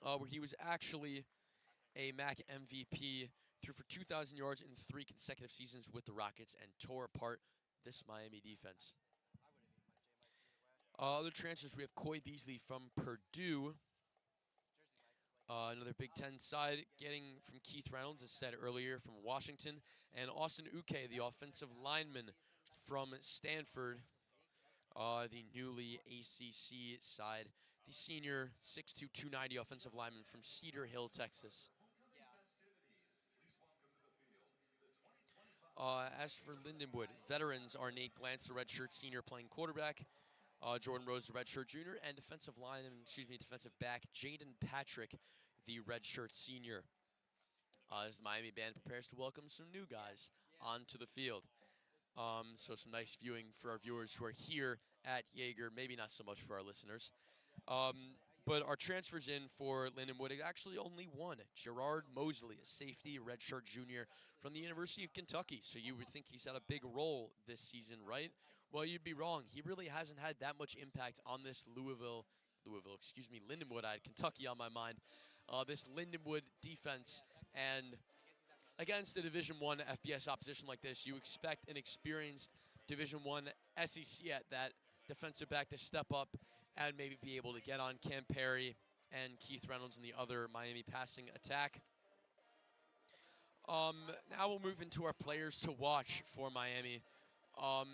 where he was actually a MAC MVP, threw for 2,000 yards in 3 consecutive seasons with the Rockets and tore apart this Miami defense. Other transfers, we have Coy Beasley from Purdue. Another Big Ten side, getting from Keith Reynolds, as said earlier, from Washington. And Austin Uke, the offensive lineman from Stanford, the newly ACC side. The senior 6'2", 290 offensive lineman from Cedar Hill, Texas. As for Lindenwood, veterans are Nate Glantz, the redshirt senior playing quarterback, Jordan Rose, the redshirt junior, and defensive back Jaden Patrick, the redshirt senior. as the Miami band prepares to welcome some new guys onto the field. So some nice viewing for our viewers who are here at Yager, maybe not so much for our listeners. But our transfers in for Lindenwood is actually only one. Gerard Mosley, a safety, redshirt junior from the University of Kentucky. So you would think he's had a big role this season, right? Well, you'd be wrong. He really hasn't had that much impact on this Lindenwood. I had Kentucky on my mind. This Lindenwood defense, and against a Division I FBS opposition like this, you expect an experienced Division I SEC at that defensive back to step up and maybe be able to get on Cam Perry and Keith Reynolds in the other Miami passing attack. Now we'll move into our players to watch for Miami.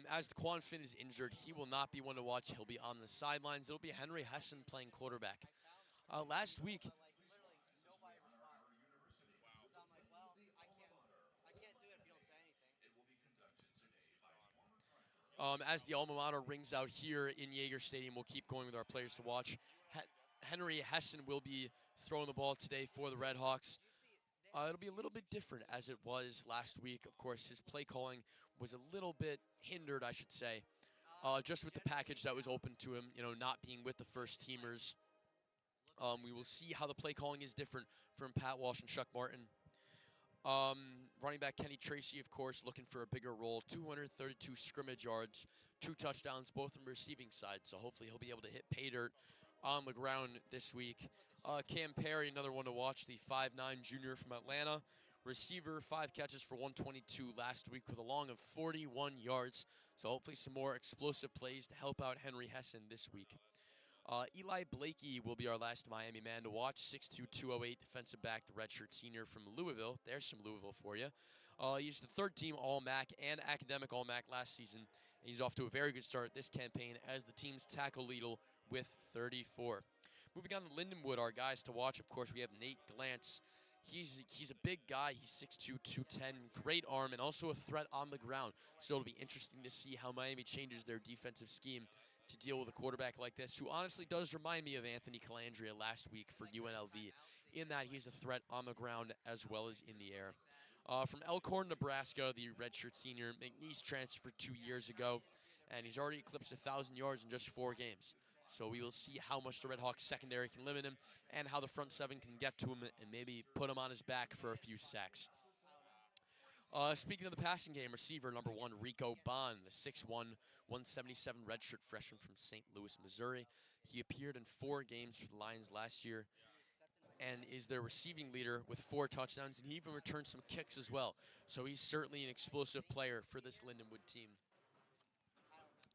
As Quan Finn is injured, he will not be one to watch. He'll be on the sidelines. It'll be Henry Hessen playing quarterback. Last week, as the alma mater rings out here in Yager Stadium, we'll keep going with our players to watch. Henry Hessen will be throwing the ball today for the RedHawks. It'll be a little bit different as it was last week. Of course, his play calling was a little bit hindered, I should say, just with the package that was open to him, not being with the first teamers. We will see how the play calling is different from Pat Walsh and Chuck Martin. Running back Kenny Tracy, of course, looking for a bigger role. 232 scrimmage yards, 2 touchdowns, both on the receiving side. So hopefully he'll be able to hit pay dirt on the ground this week. Cam Perry, another one to watch, the 5'9 junior from Atlanta. Receiver, 5 catches for 122 last week with a long of 41 yards. So hopefully some more explosive plays to help out Henry Hessen this week. Eli Blakey will be our last Miami man to watch. 6'2", 208 defensive back, the redshirt senior from Louisville. There's some Louisville for you. He's the third-team All-MAC and academic All-MAC last season. And he's off to a very good start this campaign as the team's tackle leader with 34. Moving on to Lindenwood, our guys to watch. Of course, we have Nate Glantz. He's a big guy. He's 6'2", 210, great arm, and also a threat on the ground. So it'll be interesting to see how Miami changes their defensive scheme to deal with a quarterback like this, who honestly does remind me of Anthony Calandria last week for UNLV, in that he's a threat on the ground as well as in the air. From Elkhorn, Nebraska, the redshirt senior, McNeese transferred 2 years ago, and he's already eclipsed 1,000 yards in just 4 games. So we will see how much the RedHawks secondary can limit him and how the front seven can get to him and maybe put him on his back for a few sacks. Speaking of the passing game, receiver number 1, Rico Bond, the 6'1", 177 redshirt freshman from St. Louis, Missouri. He appeared in 4 games for the Lions last year and is their receiving leader with 4 touchdowns, and he even returned some kicks as well. So he's certainly an explosive player for this Lindenwood team.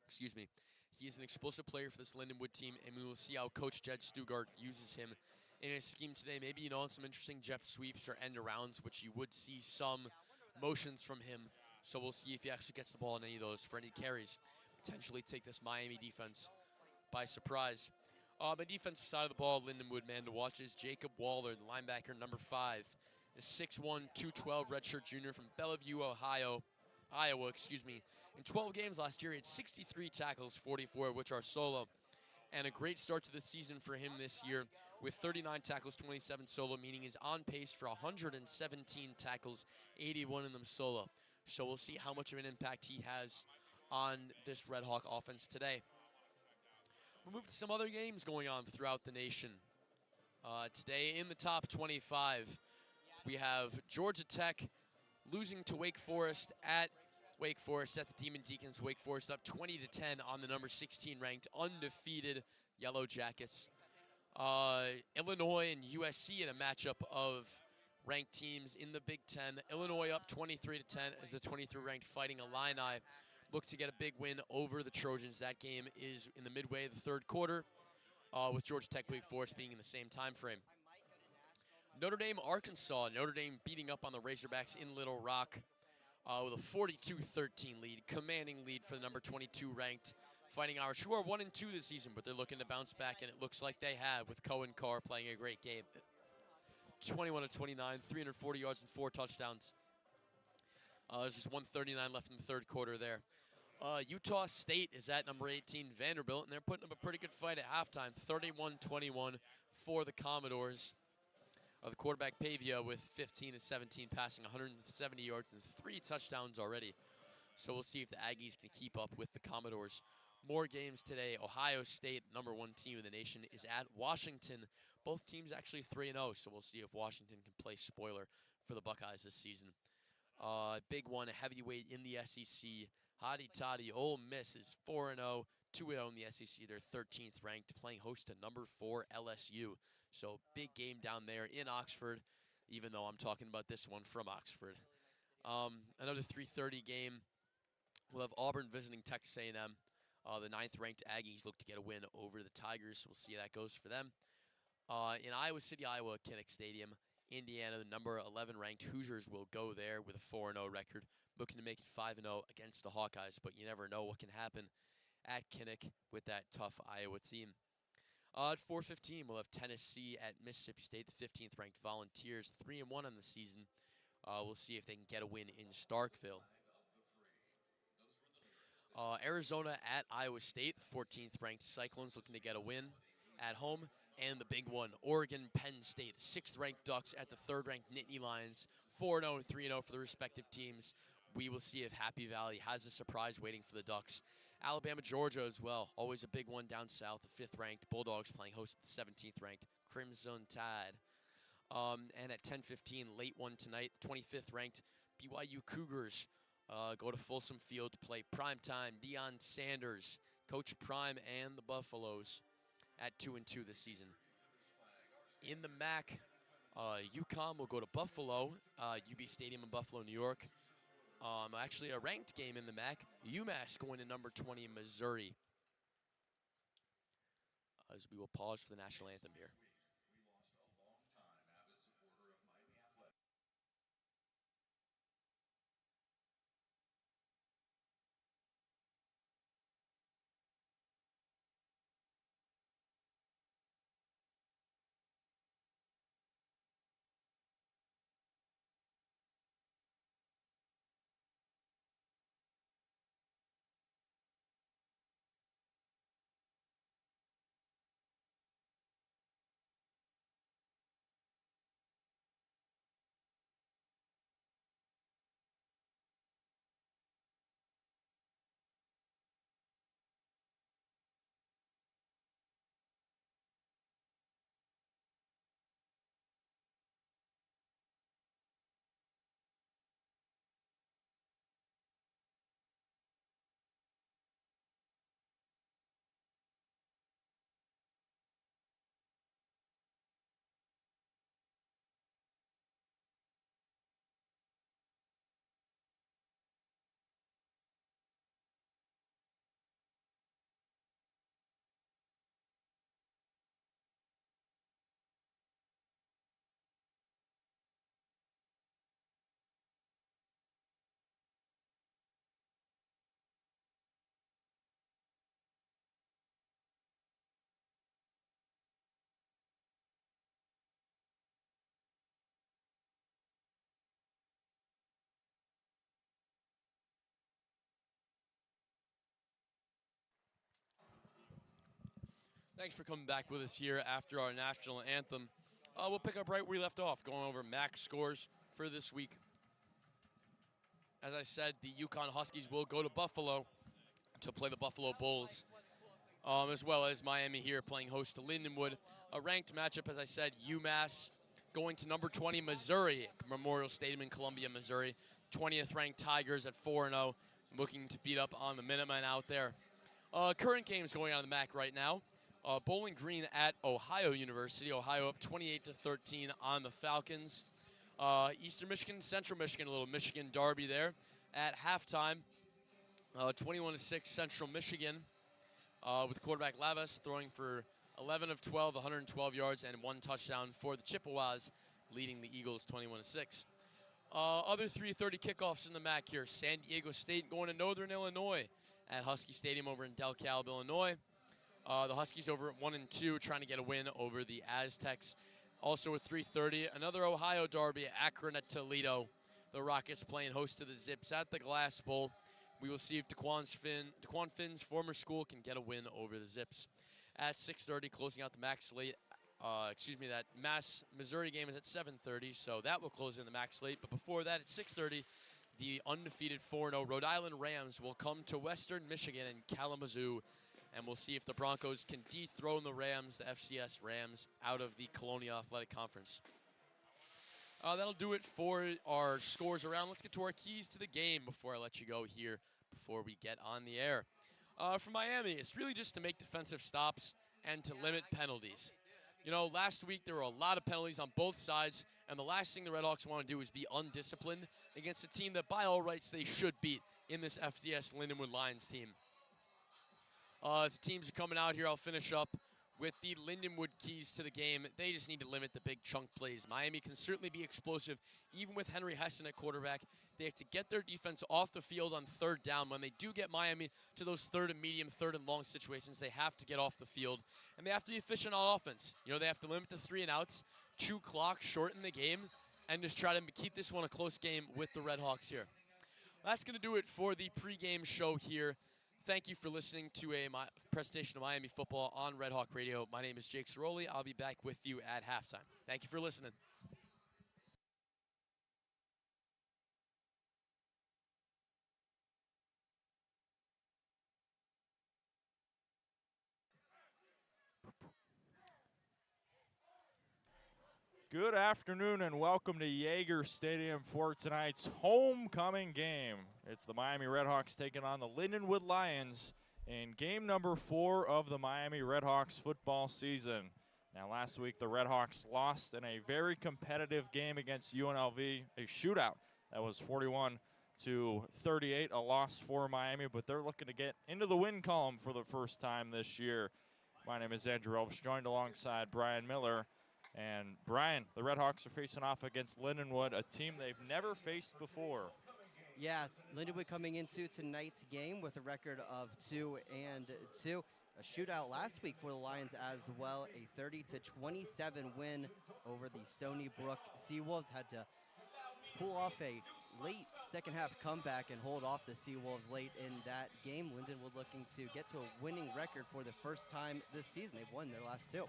Excuse me. He is an explosive player for this Lindenwood team, and we will see how Coach Jed Stugart uses him in his scheme today. Maybe, on some interesting jet sweeps or end arounds, which you would see some motions from him. So we'll see if he actually gets the ball in any of those for any carries. Potentially take this Miami defense by surprise. The defensive side of the ball, Lindenwood man to watch is Jacob Waller, the linebacker number 5. The 6'1", 212 redshirt junior from Bellevue, Iowa. In 12 games last year, he had 63 tackles, 44 of which are solo. And a great start to the season for him this year with 39 tackles, 27 solo, meaning he's on pace for 117 tackles, 81 of them solo. So we'll see how much of an impact he has on this RedHawk offense today. We'll move to some other games going on throughout the nation. Today in the top 25, we have Georgia Tech losing to Wake Forest at the Demon Deacons. Wake Forest up 20-10 on the number 16 ranked undefeated Yellow Jackets. Illinois and USC in a matchup of ranked teams in the Big Ten. Illinois up 23-10 as the 23 ranked Fighting Illini look to get a big win over the Trojans. That game is in the midway of the third quarter, with Georgia Tech Wake Forest being in the same time frame. Notre Dame Arkansas. Notre Dame beating up on the Razorbacks in Little Rock with a 42-13 lead, commanding lead for the number 22 ranked Fighting Irish, who are 1-2 this season, but they're looking to bounce back, and it looks like they have with Cohen Carr playing a great game. 21-29, 340 yards and 4 touchdowns. There's just 139 left in the third quarter there. Utah State is at number 18, Vanderbilt, and they're putting up a pretty good fight at halftime, 31-21 for the Commodores. The quarterback Pavia with 15 of 17 passing, 170 yards and 3 touchdowns already. So we'll see if the Aggies can keep up with the Commodores. More games today. Ohio State, #1 team in the nation, is at Washington. Both teams actually 3-0, so we'll see if Washington can play spoiler for the Buckeyes this season. Big one, a heavyweight in the SEC. Hotty Toddy, Ole Miss is 4-0, 2-0 in the SEC. They're 13th ranked, playing host to #4 LSU. So big game down there in Oxford, even though I'm talking about this one from Oxford. Another 3:30 game. We'll have Auburn visiting Texas A&M. The 9th-ranked Aggies look to get a win over the Tigers, so we'll see how that goes for them. In Iowa City, Iowa, Kinnick Stadium, Indiana, the #11-ranked Hoosiers will go there with a 4-0 record, looking to make it 5-0 against the Hawkeyes, but you never know what can happen at Kinnick with that tough Iowa team. At 4:15, we'll have Tennessee at Mississippi State, the 15th-ranked Volunteers, 3-1 on the season. We'll see if they can get a win in Starkville. Arizona at Iowa State, 14th-ranked Cyclones looking to get a win at home. And the big one, Oregon, Penn State, 6th-ranked Ducks at the 3rd-ranked Nittany Lions, 4-0 and 3-0 for the respective teams. We will see if Happy Valley has a surprise waiting for the Ducks. Alabama, Georgia as well, always a big one down south, the 5th-ranked Bulldogs playing host to the 17th-ranked Crimson Tide. And at 10:15, late one tonight, 25th-ranked BYU Cougars go to Folsom Field to play primetime Deion Sanders, Coach Prime, and the Buffaloes at 2-2 this season. In the MAC, UConn will go to Buffalo, UB Stadium in Buffalo, New York. Actually, a ranked game in the MAC. UMass going to #20 Missouri. As we will pause for the national anthem here. Thanks for coming back with us here after our national anthem. We'll pick up right where we left off, going over MAC scores for this week. As I said, the UConn Huskies will go to Buffalo to play the Buffalo Bulls, as well as Miami here playing host to Lindenwood. A ranked matchup, as I said, UMass going to #20 Missouri, Memorial Stadium in Columbia, Missouri. 20th ranked Tigers at 4-0, looking to beat up on the Minutemen out there. Current games going on in the MAC right now. Bowling Green at Ohio University. Ohio up 28-13 on the Falcons. Eastern Michigan, Central Michigan, a little Michigan derby there. At halftime, 21-6 Central Michigan with quarterback Relvas throwing for 11 of 12, 112 yards, and 1 touchdown for the Chippewas, leading the Eagles 21-6. Other 3:30 kickoffs in the MAC here. San Diego State going to Northern Illinois at Husky Stadium over in DeKalb, Illinois. The Huskies over at 1-2, trying to get a win over the Aztecs. Also at 3:30, another Ohio derby, Akron at Toledo. The Rockets playing host to the Zips at the Glass Bowl. We will see if DeQuan Finn's former school can get a win over the Zips. At 6:30, closing out the MAC slate, that Mass-Missouri game is at 7:30, so that will close in the MAC slate. But before that, at 6:30, the undefeated 4-0 Rhode Island Rams will come to Western Michigan in Kalamazoo, and we'll see if the Broncos can dethrone the Rams, the FCS Rams, out of the Colonial Athletic Conference. That'll do it for our scores around. Let's get to our keys to the game before I let you go here, before we get on the air. For Miami, it's really just to make defensive stops and to limit penalties. You know, last week there were a lot of penalties on both sides, and the last thing the RedHawks want to do is be undisciplined against a team that by all rights they should beat in this FCS Lindenwood Lions team. As teams are coming out here, I'll finish up with the Lindenwood keys to the game. They just need to limit the big chunk plays. Miami can certainly be explosive, even with Henry Hessen at quarterback. They have to get their defense off the field on third down. When they do get Miami to those third and medium, third and long situations, they have to get off the field. And they have to be efficient on offense. You know, they have to limit the 3 and outs, chew clock, shorten the game, and just try to keep this one a close game with the RedHawks here. That's going to do it for the pregame show here. Thank you for listening to a presentation of Miami football on Red Hawk Radio. My name is Jake Zirolli. I'll be back with you at halftime. Thank you for listening. Good afternoon and welcome to Yager Stadium for tonight's homecoming game. It's the Miami RedHawks taking on the Lindenwood Lions in game number 4 of the Miami RedHawks football season. Now last week the RedHawks lost in a very competitive game against UNLV, a shootout that was 41-38, a loss for Miami, but they're looking to get into the win column for the first time this year. My name is Andrew Relvas, joined alongside Bryan Miller. And Bryan, the RedHawks are facing off against Lindenwood, a team they've never faced before. Yeah, Lindenwood coming into tonight's game with a record of 2-2. A shootout last week for the Lions as well, a 30-27 win over the Stony Brook Seawolves. Had to pull off a late second half comeback and hold off the Seawolves late in that game. Lindenwood looking to get to a winning record for the first time this season. They've won their last 2.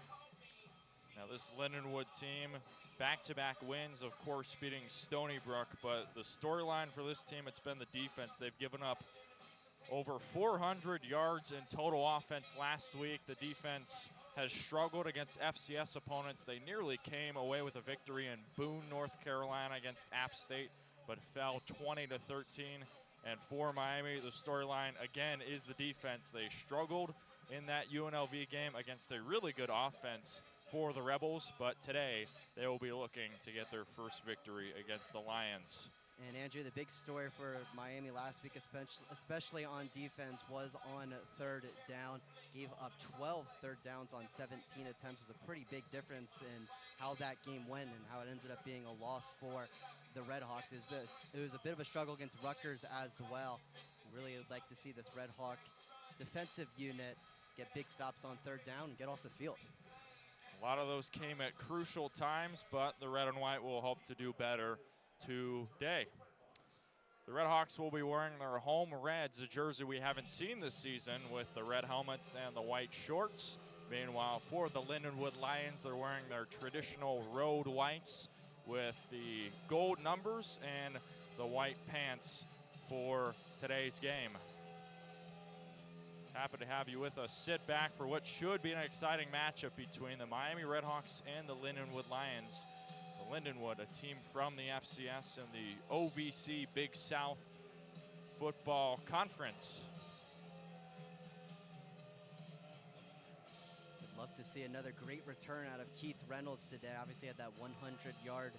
Now this Lindenwood team, back-to-back wins, of course, beating Stony Brook, but the storyline for this team, it's been the defense. They've given up over 400 yards in total offense last week. The defense has struggled against FCS opponents. They nearly came away with a victory in Boone, North Carolina against App State, but fell 20-13. And for Miami, the storyline, again, is the defense. They struggled in that UNLV game against a really good offense for the Rebels, but today they will be looking to get their first victory against the Lions. And Andrew, the big story for Miami last week, especially on defense, was on third down. Gave up 12 third downs on 17 attempts. It was a pretty big difference in how that game went and how it ended up being a loss for the RedHawks. It was a bit of a struggle against Rutgers as well. Really would like to see this RedHawk defensive unit get big stops on third down and get off the field. A lot of those came at crucial times, but the red and white will hope to do better today. The RedHawks will be wearing their home reds, a jersey we haven't seen this season, with the red helmets and the white shorts. Meanwhile, for the Lindenwood Lions, they're wearing their traditional road whites with the gold numbers and the white pants for today's game. Happy to have you with us. Sit back for what should be an exciting matchup between the Miami RedHawks and the Lindenwood Lions. The Lindenwood, a team from the FCS and the OVC Big South Football Conference. Would love to see another great return out of Keith Reynolds today. Obviously had that 100-yard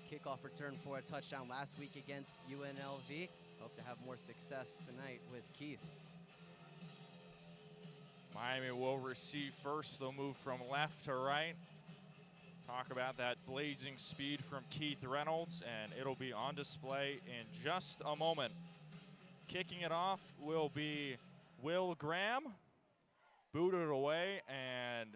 kickoff return for a touchdown last week against UNLV. Hope to have more success tonight with Keith. Miami will receive first. They'll move from left to right. Talk about that blazing speed from Keith Reynolds, and it'll be on display in just a moment. Kicking it off will be Will Graham. Booted away, and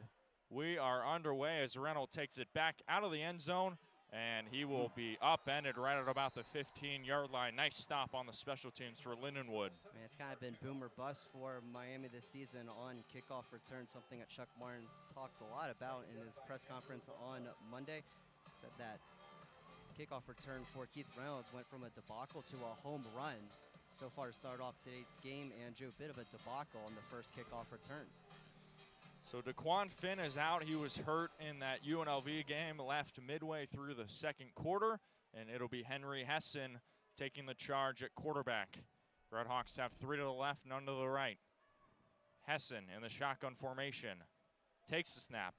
we are underway as Reynolds takes it back out of the end zone, and he will be upended right at about the 15-yard line. Nice stop on the special teams for Lindenwood. Man, it's kind of been boom or bust for Miami this season on kickoff return, something that Chuck Martin talked a lot about in his press conference on Monday. He said that kickoff return for Keith Reynolds went from a debacle to a home run so far to start off today's game. Andrew, a bit of a debacle on the first kickoff return. So DeQuan Finn is out. He was hurt in that UNLV game, left midway through the second quarter, and it'll be Henry Hessen taking the charge at quarterback. RedHawks have 3 to the left, none to the right. Hessen in the shotgun formation. Takes the snap.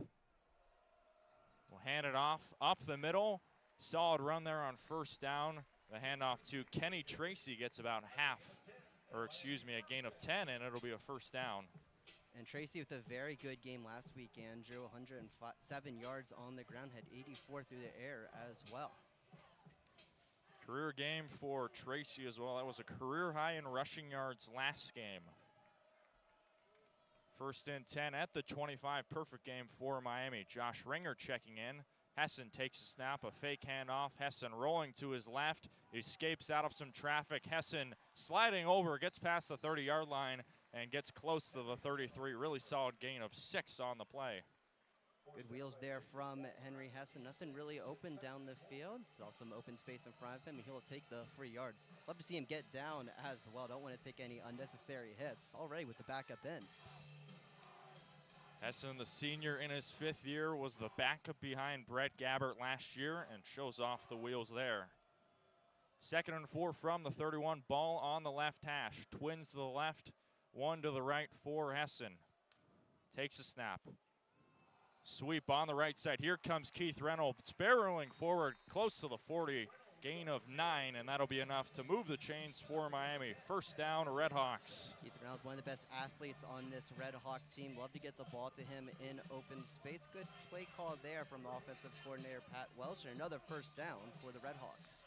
Will hand it off up the middle. Solid run there on first down. The handoff to Kenny Tracy gets about a gain of 10, and it'll be a first down. And Tracy with a very good game last week, Andrew. 107 yards on the ground, had 84 through the air as well. Career game for Tracy as well. That was a career high in rushing yards last game. First and 10 at the 25. Perfect game for Miami. Josh Ringer checking in. Hessen takes a snap, a fake handoff. Hessen rolling to his left, escapes out of some traffic. Hessen sliding over, gets past the 30-yard line and gets close to the 33. Really solid gain of 6 on the play. Good wheels there from Henry Hessen. Nothing really open down the field. Saw some open space in front of him, and he'll take the 3 yards. Love to see him get down as well. Don't want to take any unnecessary hits. Already with the backup in. Hessen, the senior in his 5th year, was the backup behind Brett Gabbert last year and shows off the wheels there. 2nd and 4 from the 31. Ball on the left hash. Twins to the left, 1 to the right for Hessen. Takes a snap. Sweep on the right side. Here comes Keith Reynolds barreling forward close to the 40. Gain of 9, and that'll be enough to move the chains for Miami. First down, RedHawks. Keith Reynolds, one of the best athletes on this RedHawk team. Love to get the ball to him in open space. Good play call there from the offensive coordinator, Pat Welsh, and another first down for the RedHawks.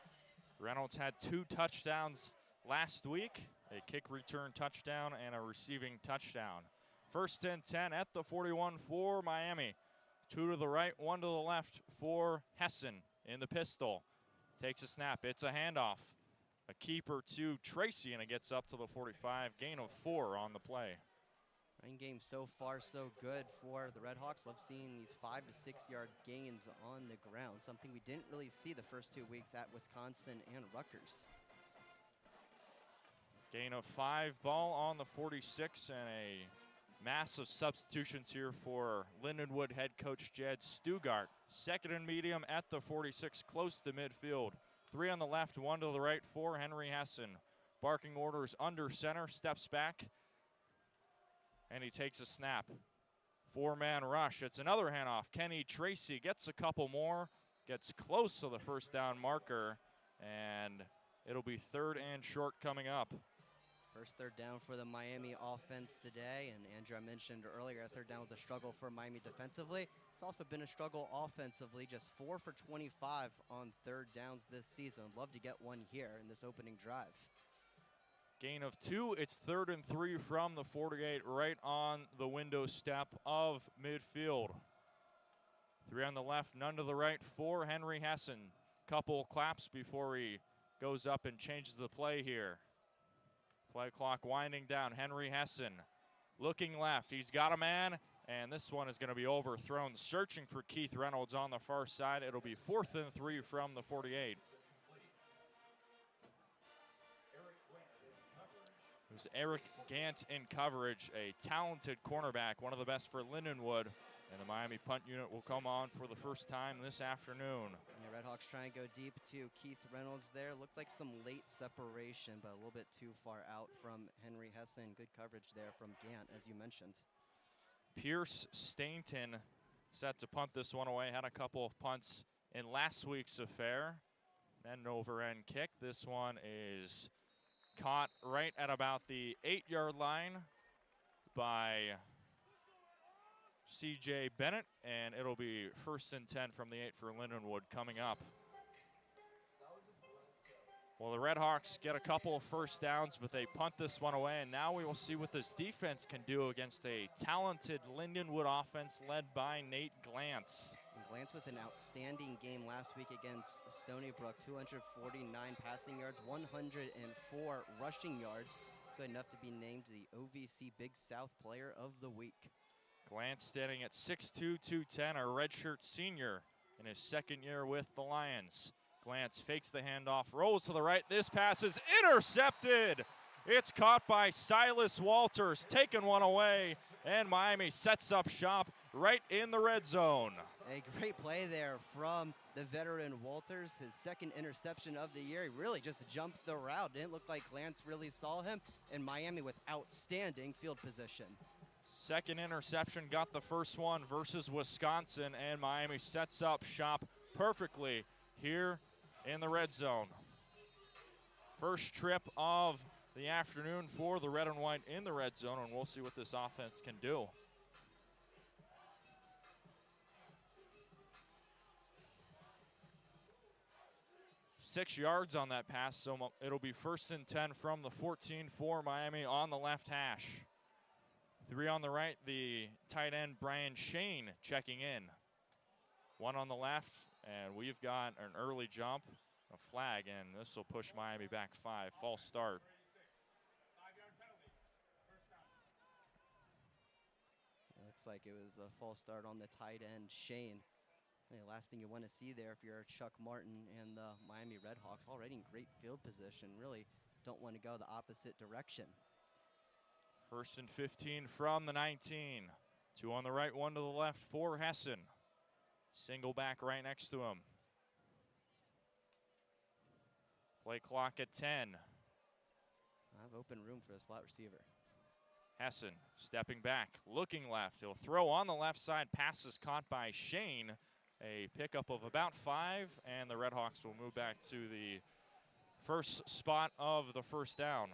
Reynolds had 2 touchdowns last week, a kick return touchdown and a receiving touchdown. First and 10 at the 41 for Miami. 2 to the right, 1 to the left for Hessen in the pistol. Takes a snap, it's a handoff. A keeper to Tracy, and it gets up to the 45. Gain of 4 on the play. Running game so far so good for the RedHawks. Love seeing these 5 to 6 yard gains on the ground, something we didn't really see the first 2 weeks at Wisconsin and Rutgers. Gain of 5, ball on the 46, and a massive substitutions here for Lindenwood head coach Jed Stugart. 2nd and medium at the 46, close to midfield. 3 on the left, 1 to the right for Henry Hessen. Barking orders under center, steps back, and he takes a snap. 4-man rush. It's another handoff. Kenny Tracy gets a couple more, gets close to the first down marker, and it'll be 3rd and short coming up. First 3rd down for the Miami offense today, and Andrew, I mentioned earlier, 3rd down was a struggle for Miami defensively. It's also been a struggle offensively, just 4 for 25 on 3rd downs this season. Love to get one here in this opening drive. Gain of 2, it's 3rd and 3 from the 48, right on the window step of midfield. 3 on the left, none to the right for Henry Hessen. Couple claps before he goes up and changes the play here. Play clock winding down. Henry Hessen looking left. He's got a man, and this one is going to be overthrown. Searching for Keith Reynolds on the far side. It'll be 4th and 3 from the 48. It was Eric Gant in coverage, a talented cornerback, one of the best for Lindenwood. And the Miami punt unit will come on for the first time this afternoon. Yeah, RedHawks trying to go deep to Keith Reynolds there. Looked like some late separation, but a little bit too far out from Henry Hessen. Good coverage there from Gant, as you mentioned. Pierce Stainton set to punt this one away. Had a couple of punts in last week's affair. Then an over-end kick. This one is caught right at about the 8-yard line by C.J. Bennett, and it'll be 1st and 10 from the 8 for Lindenwood coming up. Well, the RedHawks get a couple of first downs, but they punt this one away, and now we will see what this defense can do against a talented Lindenwood offense led by Nate Glantz. And Glantz with an outstanding game last week against Stony Brook, 249 passing yards, 104 rushing yards. good enough to be named the OVC Big South Player of the Week. Glantz standing at 6'2", 210, a redshirt senior in his second year with the Lions. Glantz fakes the handoff, rolls to the right. This pass is intercepted. It's caught by Silas Walters, taking one away, and Miami sets up shop right in the red zone. A great play there from the veteran Walters, his second interception of the year. He really just jumped the route. Didn't look like Glantz really saw him, and Miami with outstanding field position. Second interception, got the first one versus Wisconsin, and Miami sets up shop perfectly here in the red zone. First trip of the afternoon for the red and white in the red zone, and we'll see what this offense can do. Six yards on that pass, so it'll be 1st and 10 from the 14 for Miami on the left hash. 3 on the right, the tight end Bryan checking in. 1 on the left, and we've got an early jump, a flag, and this will push Miami back 5. False start. Looks like it was a false start on the tight end, Shane. The last thing you want to see there if you're Chuck Martin and the Miami RedHawks, already in great field position, really don't want to go the opposite direction. 1st and 15 from the 19. 2 on the right, 1 to the left for Hessen. Single back right next to him. Play clock at 10. I have open room for the slot receiver. Hessen stepping back, looking left. He'll throw on the left side. Pass is caught by Shane. A pickup of about 5, and the RedHawks will move back to the first spot of the first down.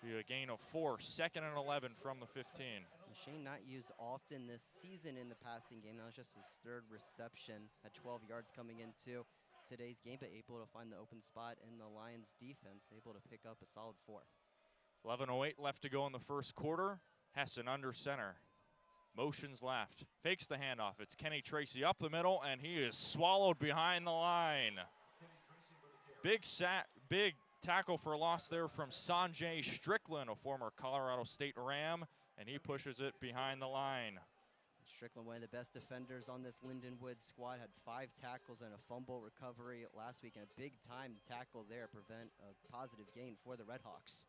Be a gain of 4, 2nd and 11 from the 15. Shane not used often this season in the passing game. That was just his 3rd reception at 12 yards coming into today's game, but able to find the open spot in the Lions defense, able to pick up a solid 4. 11:08 left to go in the first quarter. Hessen under center. Motions left. Fakes the handoff. It's Kenny Tracy up the middle, and he is swallowed behind the line. Big tackle for loss there from Sanjay Strickland, a former Colorado State Ram, and he pushes it behind the line. Strickland, one of the best defenders on this Lindenwood squad, had 5 tackles and a fumble recovery last week, and a big-time tackle there prevent a positive gain for the RedHawks.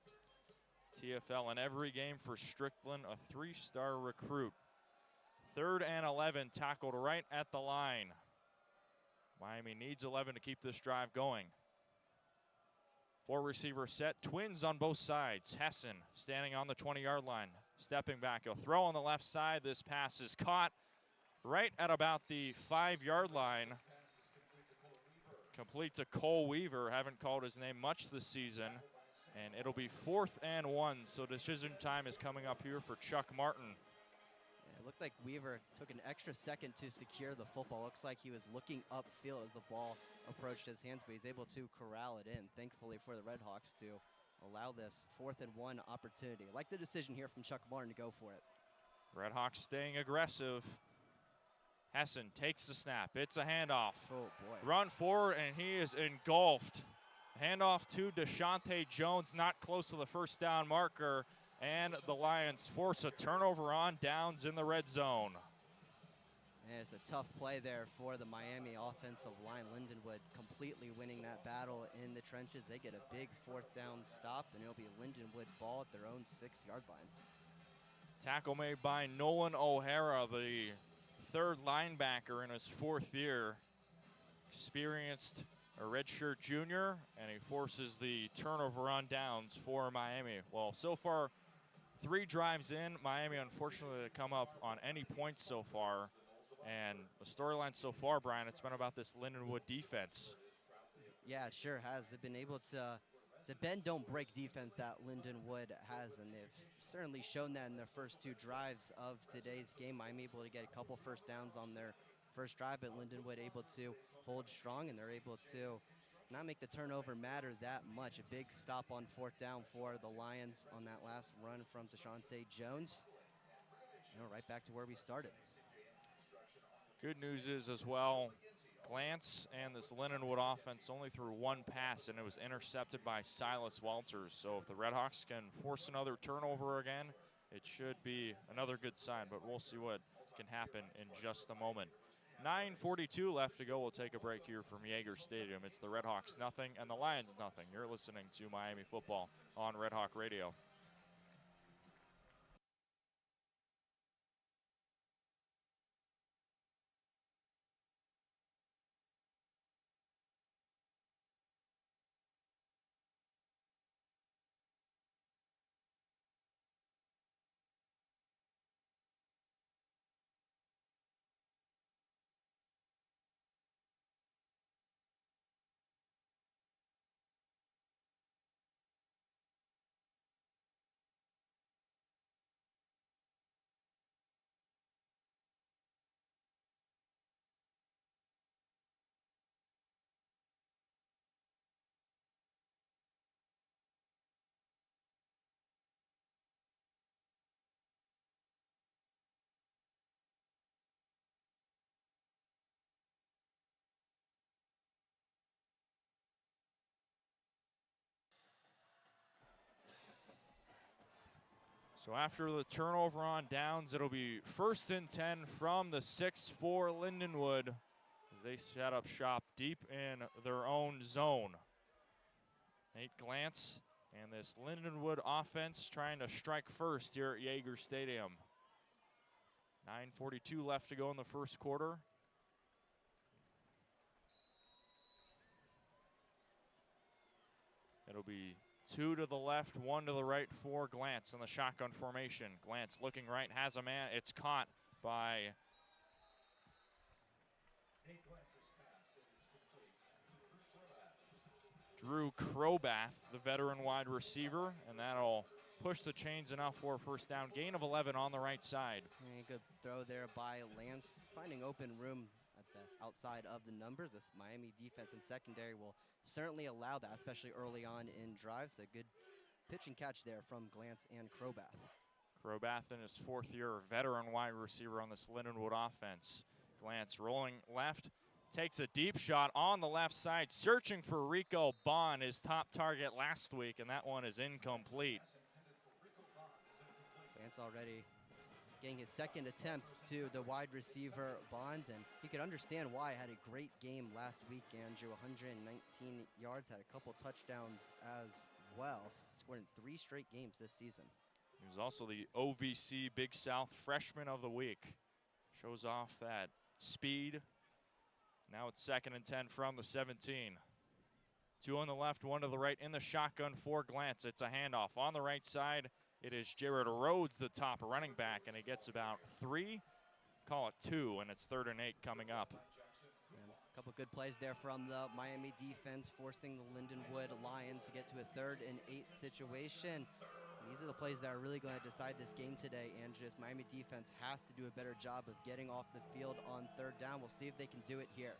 TFL in every game for Strickland, a 3-star recruit. 3rd and 11, tackled right at the line. Miami needs 11 to keep this drive going. 4 receiver set, twins on both sides. Hessen standing on the 20-yard line, stepping back. He'll throw on the left side. This pass is caught right at about the 5-yard line. Complete to Cole Weaver. Haven't called his name much this season. And it'll be 4th and 1, so decision time is coming up here for Chuck Martin. Yeah, it looked like Weaver took an extra second to secure the football. Looks like he was looking upfield as the ball approached his hands, but he's able to corral it in, thankfully for the RedHawks to allow this 4th and 1 opportunity. I like the decision here from Chuck Martin to go for it. RedHawks staying aggressive. Hessen takes the snap. It's a handoff. Oh, boy. Run forward, and he is engulfed. Handoff to Deshaunte Jones, not close to the first down marker, and the Lions force a turnover on downs in the red zone. And it's a tough play there for the Miami offensive line. Lindenwood completely winning that battle in the trenches. They get a big 4th down stop, and it'll be Lindenwood ball at their own 6-yard line. Tackle made by Nolan O'Hara, the 3rd linebacker in his 4th year. Experienced, a redshirt junior, and he forces the turnover on downs for Miami. Well, so far, 3 drives in. Miami, unfortunately, to come up on any points so far. And the storyline so far, Brian, it's been about this Lindenwood defense. Yeah, it sure has. They've been able to bend, don't break defense that Lindenwood has, and they've certainly shown that in their first 2 drives of today's game. Miami able to get a couple 1st downs on their first drive, but Lindenwood able to hold strong, and they're able to not make the turnover matter that much. A big stop on 4th down for the Lions on that last run from Deshaunte Jones. Right back to where we started. Good news is as well, Glance and this Lindenwood offense only threw one pass, and it was intercepted by Silas Walters. So if the RedHawks can force another turnover again, it should be another good sign, but we'll see what can happen in just a moment. 9:42 left to go. We'll take a break here from Yager Stadium. It's the RedHawks nothing and the Lions nothing. You're listening to Miami football on Red Hawk Radio. So after the turnover on downs, it'll be 1st and 10 from the 6 for Lindenwood as they set up shop deep in their own zone. Nate Glance and this Lindenwood offense trying to strike first here at Yager Stadium. 9:42 left to go in the first quarter. It'll be 2 to the left, 1 to the right for Glance in the shotgun formation. Glance looking right, has a man. It's caught by Drew Crobath, the veteran wide receiver, and that'll push the chains enough for a first down. Gain of 11 on the right side. And good throw there by Lance, finding open room at the outside of the numbers. This Miami defense and secondary will certainly allow that, especially early on in drives. A good pitch and catch there from Glance and Crobath. Crobath in his 4th year, veteran wide receiver on this Lindenwood offense. Glance rolling left, takes a deep shot on the left side, searching for Rico Bond, his top target last week, and that one is incomplete. Glance already getting his 2nd attempt to the wide receiver Bond, and he could understand why. Had a great game last week, Andrew. 119 yards, had a couple touchdowns as well. Scored in 3 straight games this season. He was also the OVC Big South Freshman of the Week. Shows off that speed. Now it's 2nd and 10 from the 17. 2 on the left, 1 to the right in the shotgun for Glance. It's a handoff on the right side. It is Jared Rhodes, the top running back, and he gets about 3, call it 2, and it's 3rd and 8 coming up. And a couple good plays there from the Miami defense, forcing the Lindenwood Lions to get to a 3rd and 8 situation. These are the plays that are really going to decide this game today, and just Miami defense has to do a better job of getting off the field on 3rd down. We'll see if they can do it here.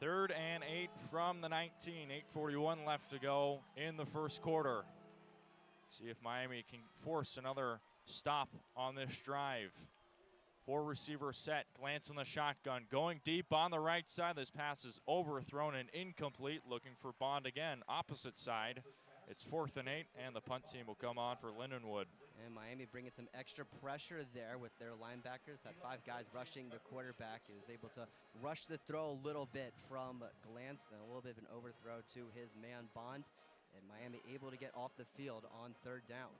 3rd and 8 from the 19. 8:41 left to go in the first quarter. See if Miami can force another stop on this drive. 4 receiver set, Glance in the shotgun, going deep on the right side. This pass is overthrown and incomplete. Looking for Bond again, opposite side. It's 4th and 8, and the punt team will come on for Lindenwood. And Miami bringing some extra pressure there with their linebackers. Had 5 guys rushing the quarterback. He was able to rush the throw a little bit from Glance, and a little bit of an overthrow to his man Bond. And Miami able to get off the field on 3rd down.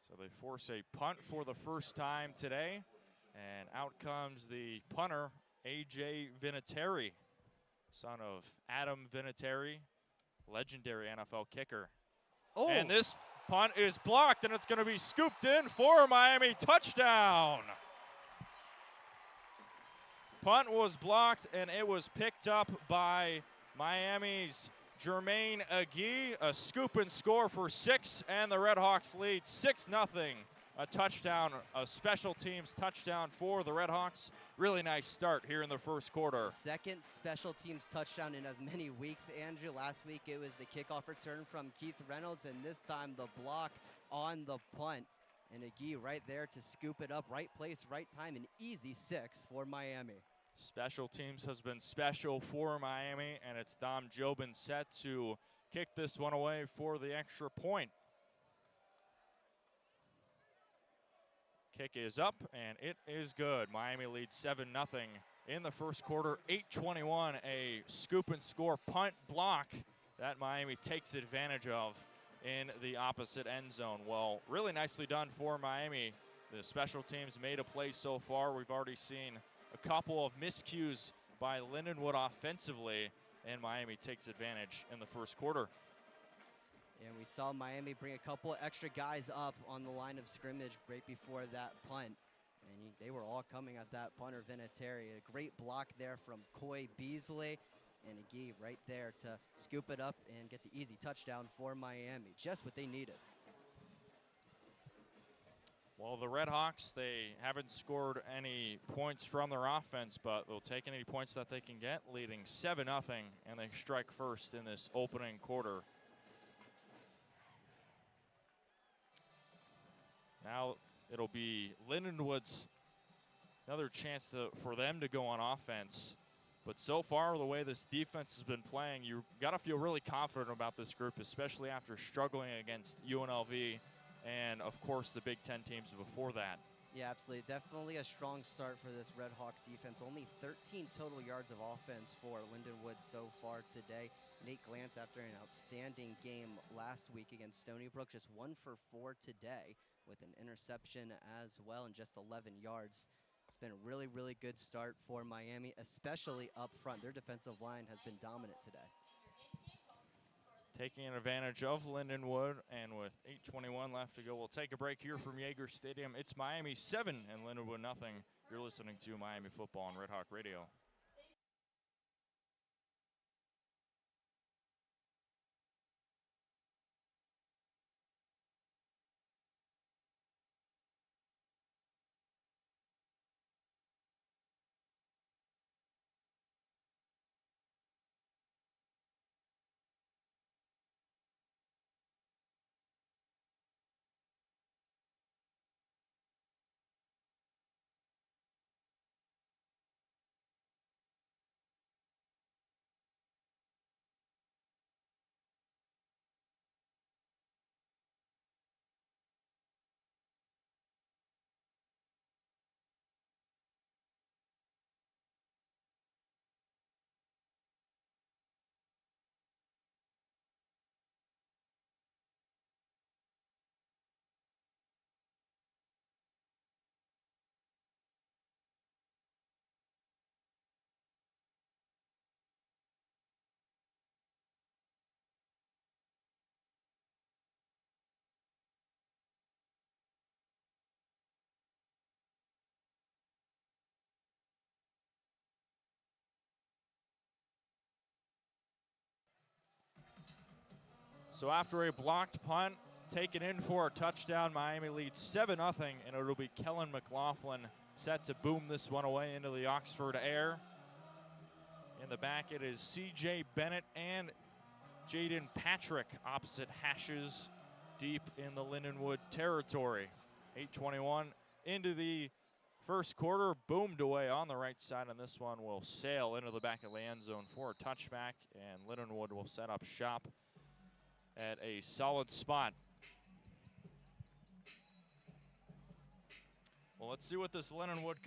So they force a punt for the first time today. And out comes the punter, A.J. Vinatieri, son of Adam Vinatieri, legendary NFL kicker. Oh. And this punt is blocked, and it's going to be scooped in for Miami. Touchdown! Punt was blocked, and it was picked up by Miami's Jermaine Agee. A scoop and score for 6, and the RedHawks lead 6-0. A touchdown, a special teams touchdown for the RedHawks. Really nice start here in the first quarter. 2nd special teams touchdown in as many weeks, Andrew. Last week it was the kickoff return from Keith Reynolds, and this time the block on the punt. And Agee right there to scoop it up. Right place, right time, an easy 6 for Miami. Special teams has been special for Miami, and it's Dom Jobin set to kick this one away for the extra point. Kick is up, and it is good. Miami leads 7-0 in the first quarter. 8:21, a scoop and score punt block that Miami takes advantage of in the opposite end zone. Well, really nicely done for Miami. The special teams made a play so far. We've already seen a couple of miscues by Lindenwood offensively, and Miami takes advantage in the first quarter. And we saw Miami bring a couple extra guys up on the line of scrimmage right before that punt. And they were all coming at that punter, Vinatieri. A great block there from Coy Beasley. And Agee right there to scoop it up and get the easy touchdown for Miami. Just what they needed. Well, the RedHawks, they haven't scored any points from their offense, but they'll take any points that they can get, leading 7-0, and they strike first in this opening quarter. Now it'll be Lindenwood's another chance for them to go on offense. But so far, the way this defense has been playing, you got to feel really confident about this group, especially after struggling against UNLV and, of course, the Big Ten teams before that. Yeah, absolutely. Definitely a strong start for this Red Hawk defense. Only 13 total yards of offense for Lindenwood so far today. Nate Glantz, after an outstanding game last week against Stony Brook, just 1 for 4 today with an interception as well and just 11 yards. It's been a really, really good start for Miami, especially up front. Their defensive line has been dominant today. Taking advantage of Lindenwood, and with 8:21 left to go, we'll take a break here from Yager Stadium. It's Miami 7 and Lindenwood nothing. You're listening to Miami Football on Red Hawk Radio. So after a blocked punt, taken in for a touchdown, Miami leads 7-0, and it'll be Kellen McLaughlin set to boom this one away into the Oxford air. In the back, it is C.J. Bennett and Jaden Patrick opposite hashes deep in the Lindenwood territory. 8:21 into the first quarter, boomed away on the right side, and this one will sail into the back of the end zone for a touchback, and Lindenwood will set up shop at a solid spot. Well, let's see what this Lindenwood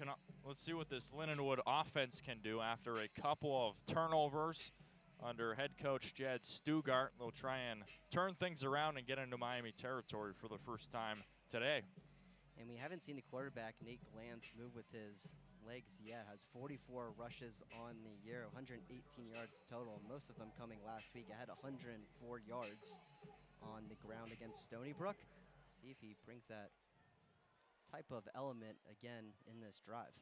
offense can do after a couple of turnovers under head coach Jed Stugart. They'll try and turn things around and get into Miami territory for the first time today. And we haven't seen the quarterback, Nate Glantz, move with his legs yet. Has 44 rushes on the year, 118 yards total, most of them coming last week. I had 104 yards on the ground against Stony Brook. See if he brings that type of element again in this drive.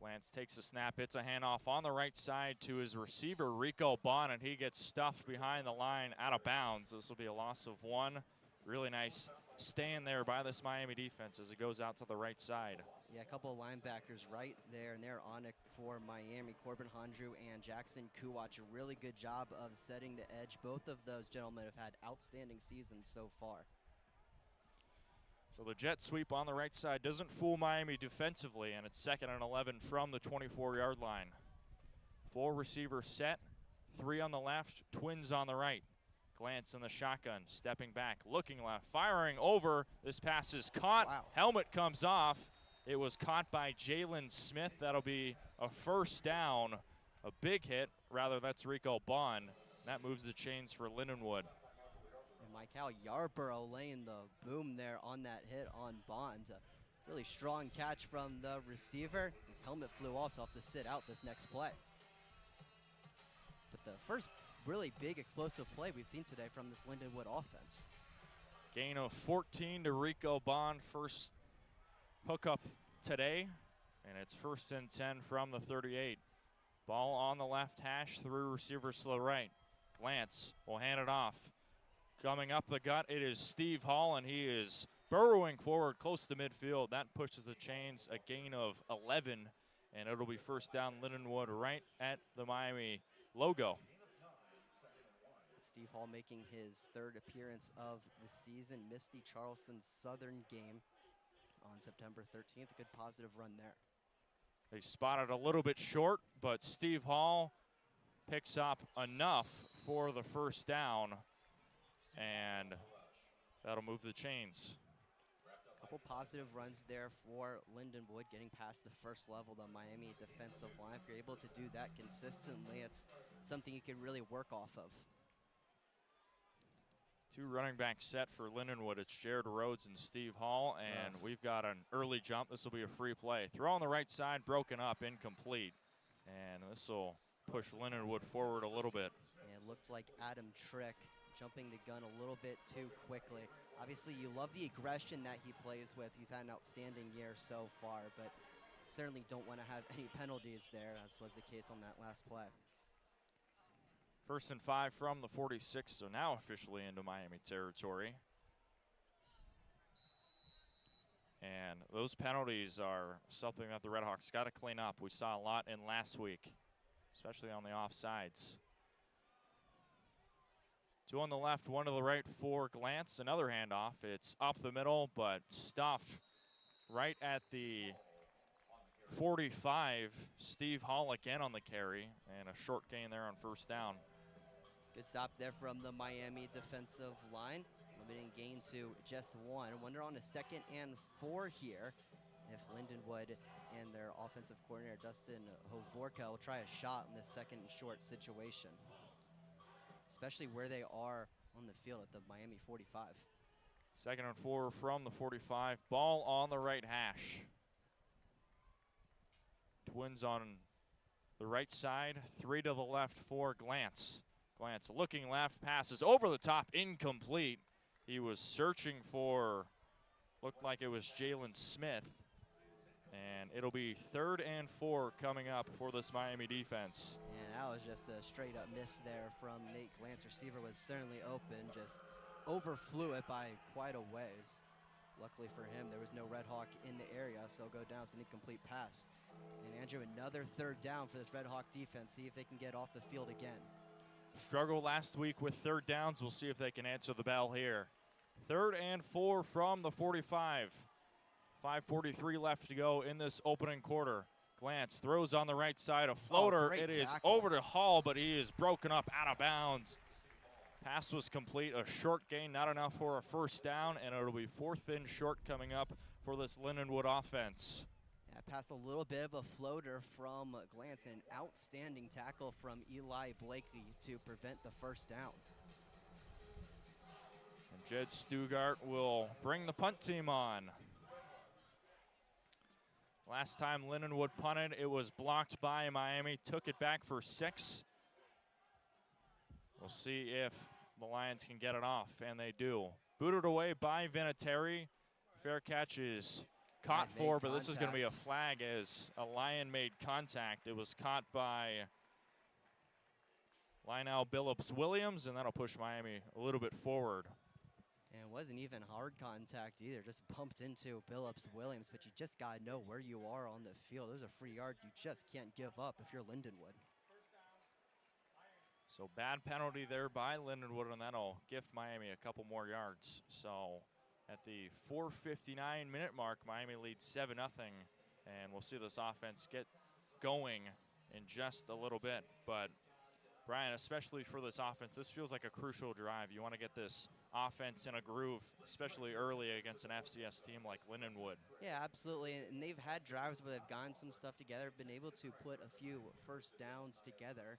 Glantz takes a snap, hits a handoff on the right side to his receiver, Rico Bond, and he gets stuffed behind the line out of bounds. This will be a loss of 1. Really nice stand there by this Miami defense as it goes out to the right side. Yeah, a couple of linebackers right there, and they're on it for Miami. Corbin Hondrew and Jackson Kuwach, a really good job of setting the edge. Both of those gentlemen have had outstanding seasons so far. So the jet sweep on the right side doesn't fool Miami defensively, and it's 2nd and 11 from the 24-yard line. 4 receivers set, 3 on the left, twins on the right. Glance in the shotgun, stepping back, looking left, firing over. This pass is caught. Wow. Helmet comes off. It was caught by Jalen Smith. That'll be a first down, a big hit. Rather, that's Rico Bond. That moves the chains for Lindenwood. And Michael Yarborough laying the boom there on that hit on Bond. A really strong catch from the receiver. His helmet flew off, so he'll have to sit out this next play. But the first really big explosive play we've seen today from this Lindenwood offense. Gain of 14 to Rico Bond. First hookup today, and it's 1st and 10 from the 38. Ball on the left hash, 3 receivers to the right. Glance will hand it off. Coming up the gut, it is Steve Hall, and he is burrowing forward close to midfield. That pushes the chains, a gain of 11, and it'll be first down Lindenwood right at the Miami logo. Steve Hall making his 3rd appearance of the season. Missed the Charleston Southern game on September 13th. A good positive run there. They spotted a little bit short, but Steve Hall picks up enough for the first down, and that'll move the chains. A couple positive runs there for Lindenwood, getting past the first level, the Miami defensive line. If you're able to do that consistently, it's something you can really work off of. 2 running backs set for Lindenwood. It's Jared Rhodes and Steve Hall, and we've got an early jump. This will be a free play. Throw on the right side, broken up, incomplete. And this will push Lindenwood forward a little bit. And it looked like Adam Trick jumping the gun a little bit too quickly. Obviously, you love the aggression that he plays with. He's had an outstanding year so far, but certainly don't want to have any penalties there, as was the case on that last play. 1st and 5 from the 46, so now officially into Miami territory. And those penalties are something that the RedHawks got to clean up. We saw a lot in last week, especially on the offsides. 2 on the left, 1 to the right for Glance. Another handoff. It's up the middle, but stuffed right at the 45. Steve Hall again on the carry, and a short gain there on first down. Good stop there from the Miami defensive line. Limiting gain to just 1. Wonder on a 2nd and 4 here if Lindenwood and their offensive coordinator, Dustin Hovorka, will try a shot in this 2nd and short situation, especially where they are on the field at the Miami 45. 2nd and 4 from the 45. Ball on the right hash. Twins on the right side, 3 to the left for Glance. Glance looking left, passes over the top, incomplete. He was searching for, looked like it was Jalen Smith. And it'll be 3rd and 4 coming up for this Miami defense. And that was just a straight up miss there from Nate Glance. Receiver was certainly open, just overflew it by quite a ways. Luckily for him, there was no RedHawk in the area, so go down. It's an incomplete pass. And Andrew, another 3rd down for this RedHawk defense. See if they can get off the field again. Struggled last week with 3rd downs. We'll see if they can answer the bell here. 3rd and 4 from the 45. 5:43 left to go in this opening quarter. Glance throws on the right side, a floater. It is over to Hall, but he is broken up out of bounds. Pass was complete, a short gain, not enough for a first down, and it'll be 4th and short coming up for this Lindenwood offense. Yeah, passed a little bit of a floater from Glance, and an outstanding tackle from Eli Blakey to prevent the first down. And Jed Stugart will bring the punt team on. Last time Lindenwood punted, it was blocked by Miami, took it back for 6. We'll see if the Lions can get it off, and they do. Booted away by Vinatieri. Fair catch is caught for, but this is going to be a flag as a Lion made contact. It was caught by Lionel Billups-Williams, and that'll push Miami a little bit forward. And it wasn't even hard contact either, just bumped into Billups-Williams, but you just got to know where you are on the field. Those are free yards you just can't give up if you're Lindenwood. So bad penalty there by Lindenwood, and that'll gift Miami a couple more yards. So At the 4:59-minute mark, Miami leads 7-0, and we'll see this offense get going in just a little bit. But Bryan, especially for this offense, this feels like a crucial drive. You want to get this offense in a groove, especially early against an FCS team like Lindenwood. Yeah, absolutely. And they've had drives where they've gotten some stuff together, been able to put a few first downs together.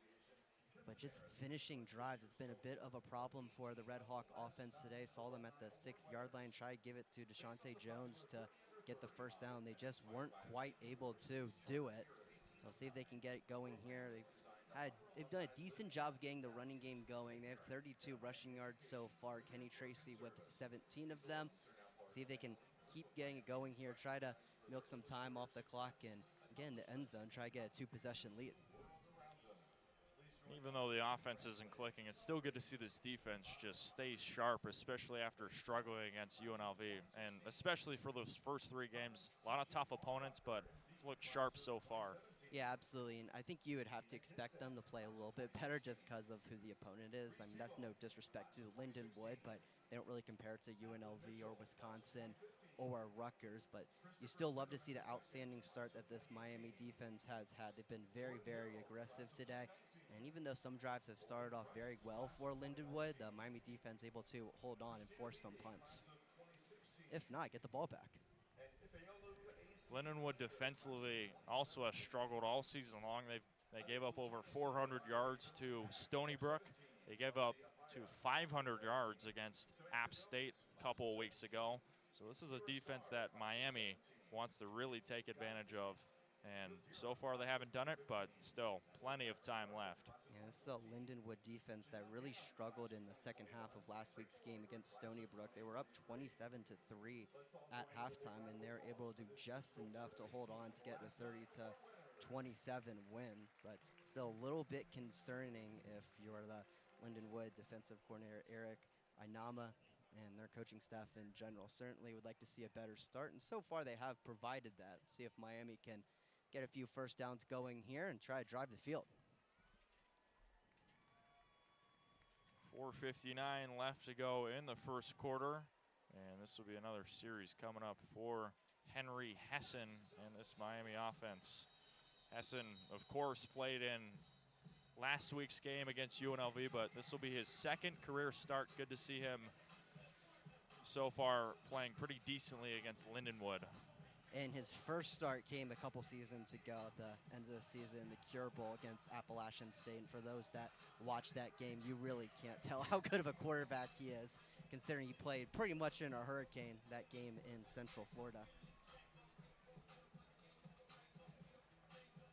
But just finishing drives, it's been a bit of a problem for the Red Hawk offense today. Saw them at the 6-yard line, try to give it to Deshaunte Jones to get the first down. They just weren't quite able to do it. So I'll see if they can get it going here. They've done a decent job of getting the running game going. They have 32 rushing yards so far. Kenny Tracy with 17 of them. See if they can keep getting it going here. Try to milk some time off the clock and get in the end zone. Try to get a 2-possession lead. Even though the offense isn't clicking, it's still good to see this defense just stay sharp, especially after struggling against UNLV. And especially for those first 3 games, a lot of tough opponents, but it's looked sharp so far. Yeah, absolutely. And I think you would have to expect them to play a little bit better just because of who the opponent is. I mean, that's no disrespect to Lindenwood, but they don't really compare it to UNLV or Wisconsin or Rutgers. But you still love to see the outstanding start that this Miami defense has had. They've been very, very aggressive today. And even though some drives have started off very well for Lindenwood, the Miami defense able to hold on and force some punts. If not, get the ball back. Lindenwood defensively also has struggled all season long. They gave up over 400 yards to Stony Brook. They gave up to 500 yards against App State a couple of weeks ago. So this is a defense that Miami wants to really take advantage of. And so far they haven't done it, but still plenty of time left. Yeah, this is a Lindenwood defense that really struggled in the second half of last week's game against Stony Brook. They were up 27-3 at halftime, and they were able to do just enough to hold on to get a 30-27 win. But still a little bit concerning if you're the Lindenwood defensive coordinator Eric Ainama and their coaching staff in general. Certainly would like to see a better start, and so far they have provided that. See if Miami can get a few first downs going here and try to drive the field. 4:59 left to go in the first quarter. And this will be another series coming up for Henry Hessen and this Miami offense. Hessen, of course, played in last week's game against UNLV, but this will be his second career start. Good to see him so far playing pretty decently against Lindenwood. And his first start came a couple seasons ago at the end of the season, the Cure Bowl against Appalachian State. And for those that watched that game, you really can't tell how good of a quarterback he is, considering he played pretty much in a hurricane that game in Central Florida.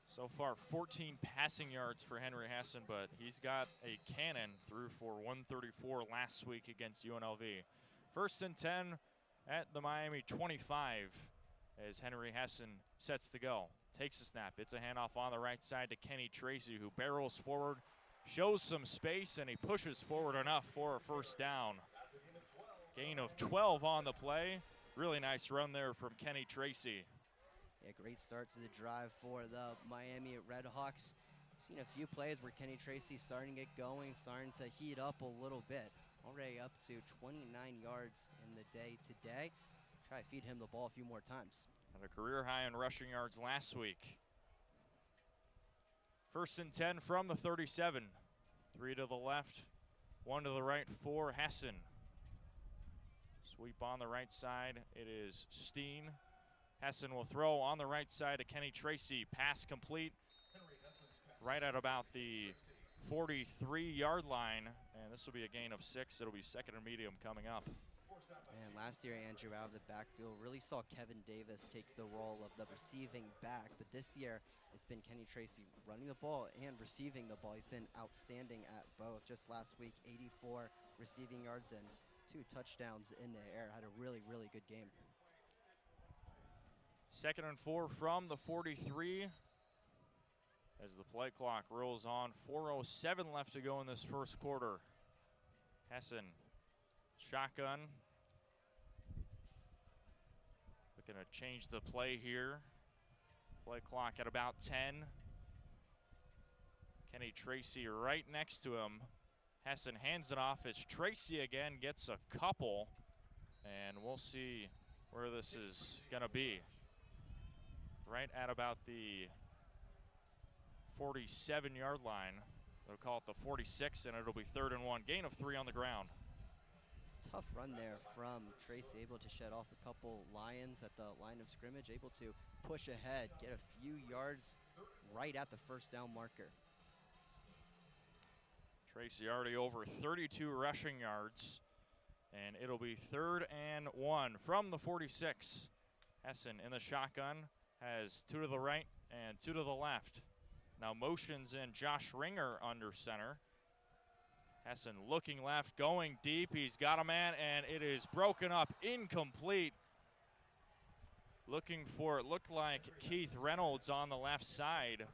So far, 14 passing yards for Henry Hessen, but he's got a cannon, threw for 134 last week against UNLV. 1st and 10 at the Miami 25 as Henry Hessen sets to go. Takes a snap. It's a handoff on the right side to Kenny Tracy, who barrels forward, shows some space, and he pushes forward enough for a first down. Gain of 12 on the play. Really nice run there from Kenny Tracy. Yeah, great start to the drive for the Miami RedHawks. Seen a few plays where Kenny Tracy starting to get going, starting to heat up a little bit. Already up to 29 yards in the day today. Try to feed him the ball a few more times. And a career high in rushing yards last week. 1st and 10 from the 37. 3 to the left, 1 to the right for Hessen. Sweep on the right side. It is Steen. Hessen will throw on the right side to Kenny Tracy. Pass complete right at about the 43-yard line. And this will be a gain of 6. It'll be 2nd and medium coming up. And last year, Andrew, out of the backfield, really saw Kevin Davis take the role of the receiving back. But this year, it's been Kenny Tracy running the ball and receiving the ball. He's been outstanding at both. Just last week, 84 receiving yards and 2 touchdowns in the air. Had a really, really good game. 2nd and 4 from the 43. As the play clock rolls on, 4:07 left to go in this first quarter. Hessen, shotgun. Looking to change the play here. Play clock at about 10. Kenny Tracy right next to him. Hessen hands it off. It's Tracy again, gets a couple. And we'll see where this is going to be. Right at about the 47-yard line. They'll call it the 46, and it'll be 3rd and 1. Gain of 3 on the ground. Tough run there from Trace, able to shed off a couple Lions at the line of scrimmage, able to push ahead, get a few yards right at the first down marker. Tracy already over 32 rushing yards, and it'll be 3rd and 1 from the 46. Hessen in the shotgun, has 2 to the right and 2 to the left. Now motions in Josh Ringer under center. Hessen looking left, going deep. He's got a man, and it is broken up, incomplete. Looking for, it looked like Keith Reynolds on the left side.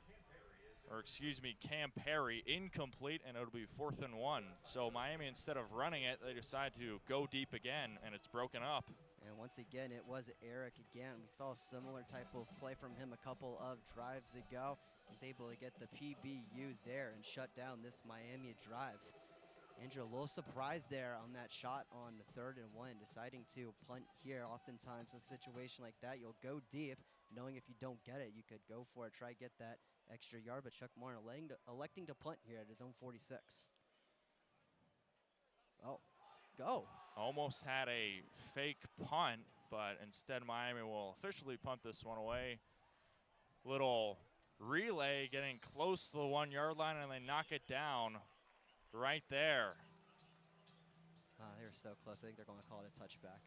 Or excuse me, Cam Perry, incomplete, and it'll be 4th and 1. So Miami, instead of running it, they decide to go deep again, and it's broken up. And once again, it was Eric again. We saw a similar type of play from him a couple of drives ago. He's able to get the PBU there and shut down this Miami drive. Andrew, a little surprised there on that shot on the 3rd and 1, deciding to punt here. Oftentimes in a situation like that, you'll go deep, knowing if you don't get it, you could go for it, try to get that extra yard, but Chuck Martin electing to punt here at his own 46. Oh, go. Almost had a fake punt, but instead Miami will officially punt this one away. Little relay getting close to the 1-yard line, and they knock it down right there. They were so close. I think they're going to call it a touchback.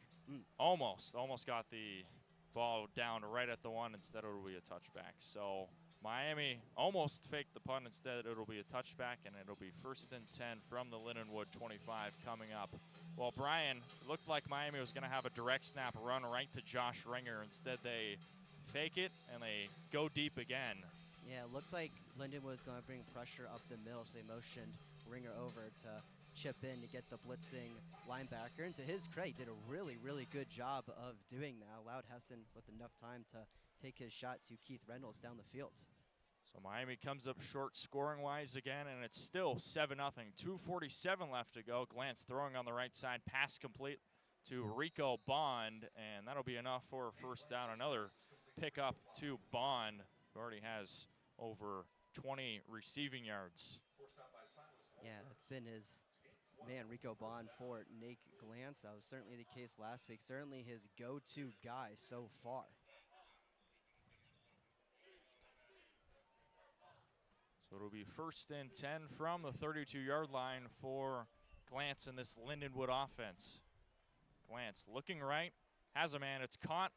Almost got the ball down right at the 1. Instead, it'll be a touchback. So Miami almost faked the punt. Instead, it'll be a touchback, and it'll be 1st and 10 from the Lindenwood 25 coming up. Well, Bryan, it looked like Miami was going to have a direct snap run right to Josh Ringer. Instead, they fake it, and they go deep again. Yeah, it looked like Lindenwood was going to bring pressure up the middle, so they motioned Ringer over to chip in to get the blitzing linebacker. And to his credit, he did a really, really good job of doing that. Allowed Hessen with enough time to take his shot to Keith Reynolds down the field. So Miami comes up short scoring-wise again, and it's still 7-0. 2:47 left to go. Glantz throwing on the right side. Pass complete to Rico Bond, and that'll be enough for a 1st down. Another pickup to Bond, who already has over 20 receiving yards. Yeah, that's been his man, Rico Bond, for Nate Glantz. That was certainly the case last week. Certainly his go-to guy so far. So it'll be 1st and 10 from the 32-yard line for Glantz in this Lindenwood offense. Glantz looking right, has a man, it's caught.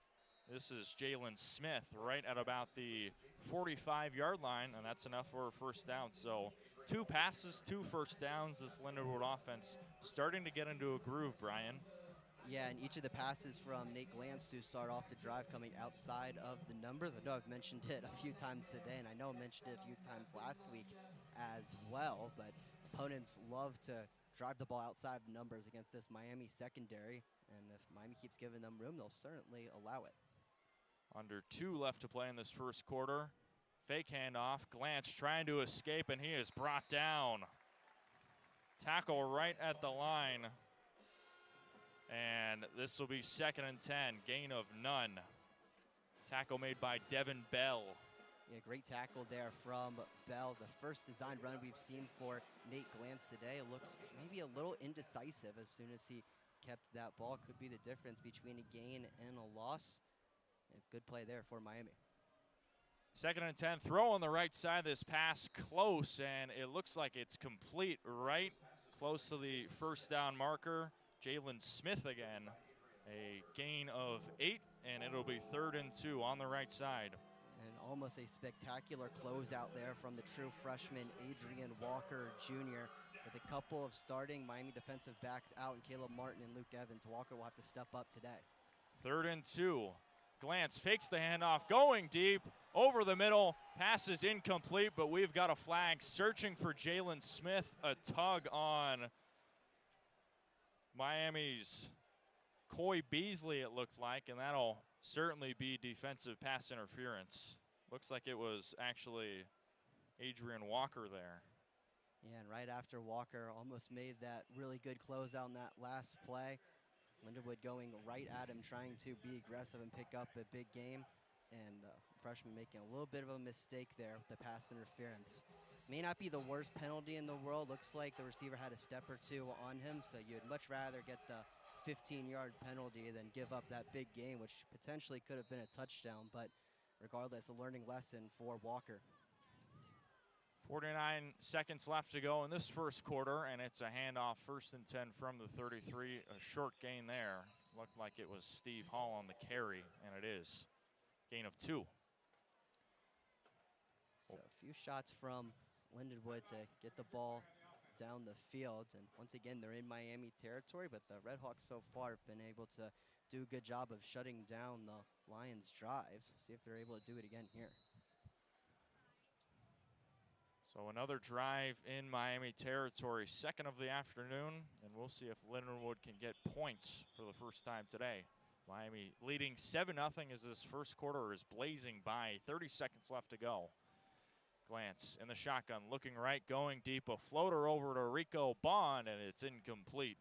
This is Jalen Smith right at about the 45-yard line, and that's enough for a 1st down. So 2 passes, 2 1st downs. This Lindenwood offense starting to get into a groove, Bryan. Yeah, and each of the passes from Nate Glantz to start off the drive coming outside of the numbers. I know I've mentioned it a few times today, and I know I mentioned it a few times last week as well, but opponents love to drive the ball outside of the numbers against this Miami secondary, and if Miami keeps giving them room, they'll certainly allow it. Under 2 left to play in this 1st quarter. Fake handoff. Glantz trying to escape, and he is brought down. Tackle right at the line. And this will be 2nd and 10. Gain of none. Tackle made by Devin Bell. Yeah, great tackle there from Bell. The first designed run we've seen for Nate Glantz today. It looks maybe a little indecisive as soon as he kept that ball. Could be the difference between a gain and a loss. Good play there for Miami. 2nd and 10, throw on the right side. This pass close, and it looks like it's complete right close to the 1st down marker. Jalen Smith again, a gain of 8, and it'll be 3rd and 2 on the right side. And almost a spectacular closeout there from the true freshman Adrian Walker Jr. with a couple of starting Miami defensive backs out, and Caleb Martin and Luke Evans. Walker will have to step up today. 3rd and 2. Glantz fakes the handoff, going deep, over the middle, pass is incomplete, but we've got a flag searching for Jalen Smith, a tug on Miami's Coy Beasley, it looked like, and that'll certainly be defensive pass interference. Looks like it was actually Adrian Walker there. Yeah, and right after Walker almost made that really good closeout on that last play, Lindenwood going right at him, trying to be aggressive and pick up a big game. And the freshman making a little bit of a mistake there with the pass interference. May not be the worst penalty in the world. Looks like the receiver had a step or two on him, so you'd much rather get the 15-yard penalty than give up that big game, which potentially could have been a touchdown, but regardless, a learning lesson for Walker. 49 seconds left to go in this first quarter, and it's a handoff, 1st and 10 from the 33. A short gain there. Looked like it was Steve Hall on the carry, and it is. Gain of 2. So a few shots from Lindenwood to get the ball down the field. And once again, they're in Miami territory, but the RedHawks so far have been able to do a good job of shutting down the Lions' drives. See if they're able to do it again here. So another drive in Miami territory, second of the afternoon, and we'll see if Lindenwood can get points for the first time today. Miami leading 7-0 as this first quarter is blazing by. 30 seconds left to go. Glance in the shotgun, looking right, going deep, a floater over to Rico Bond, and it's incomplete.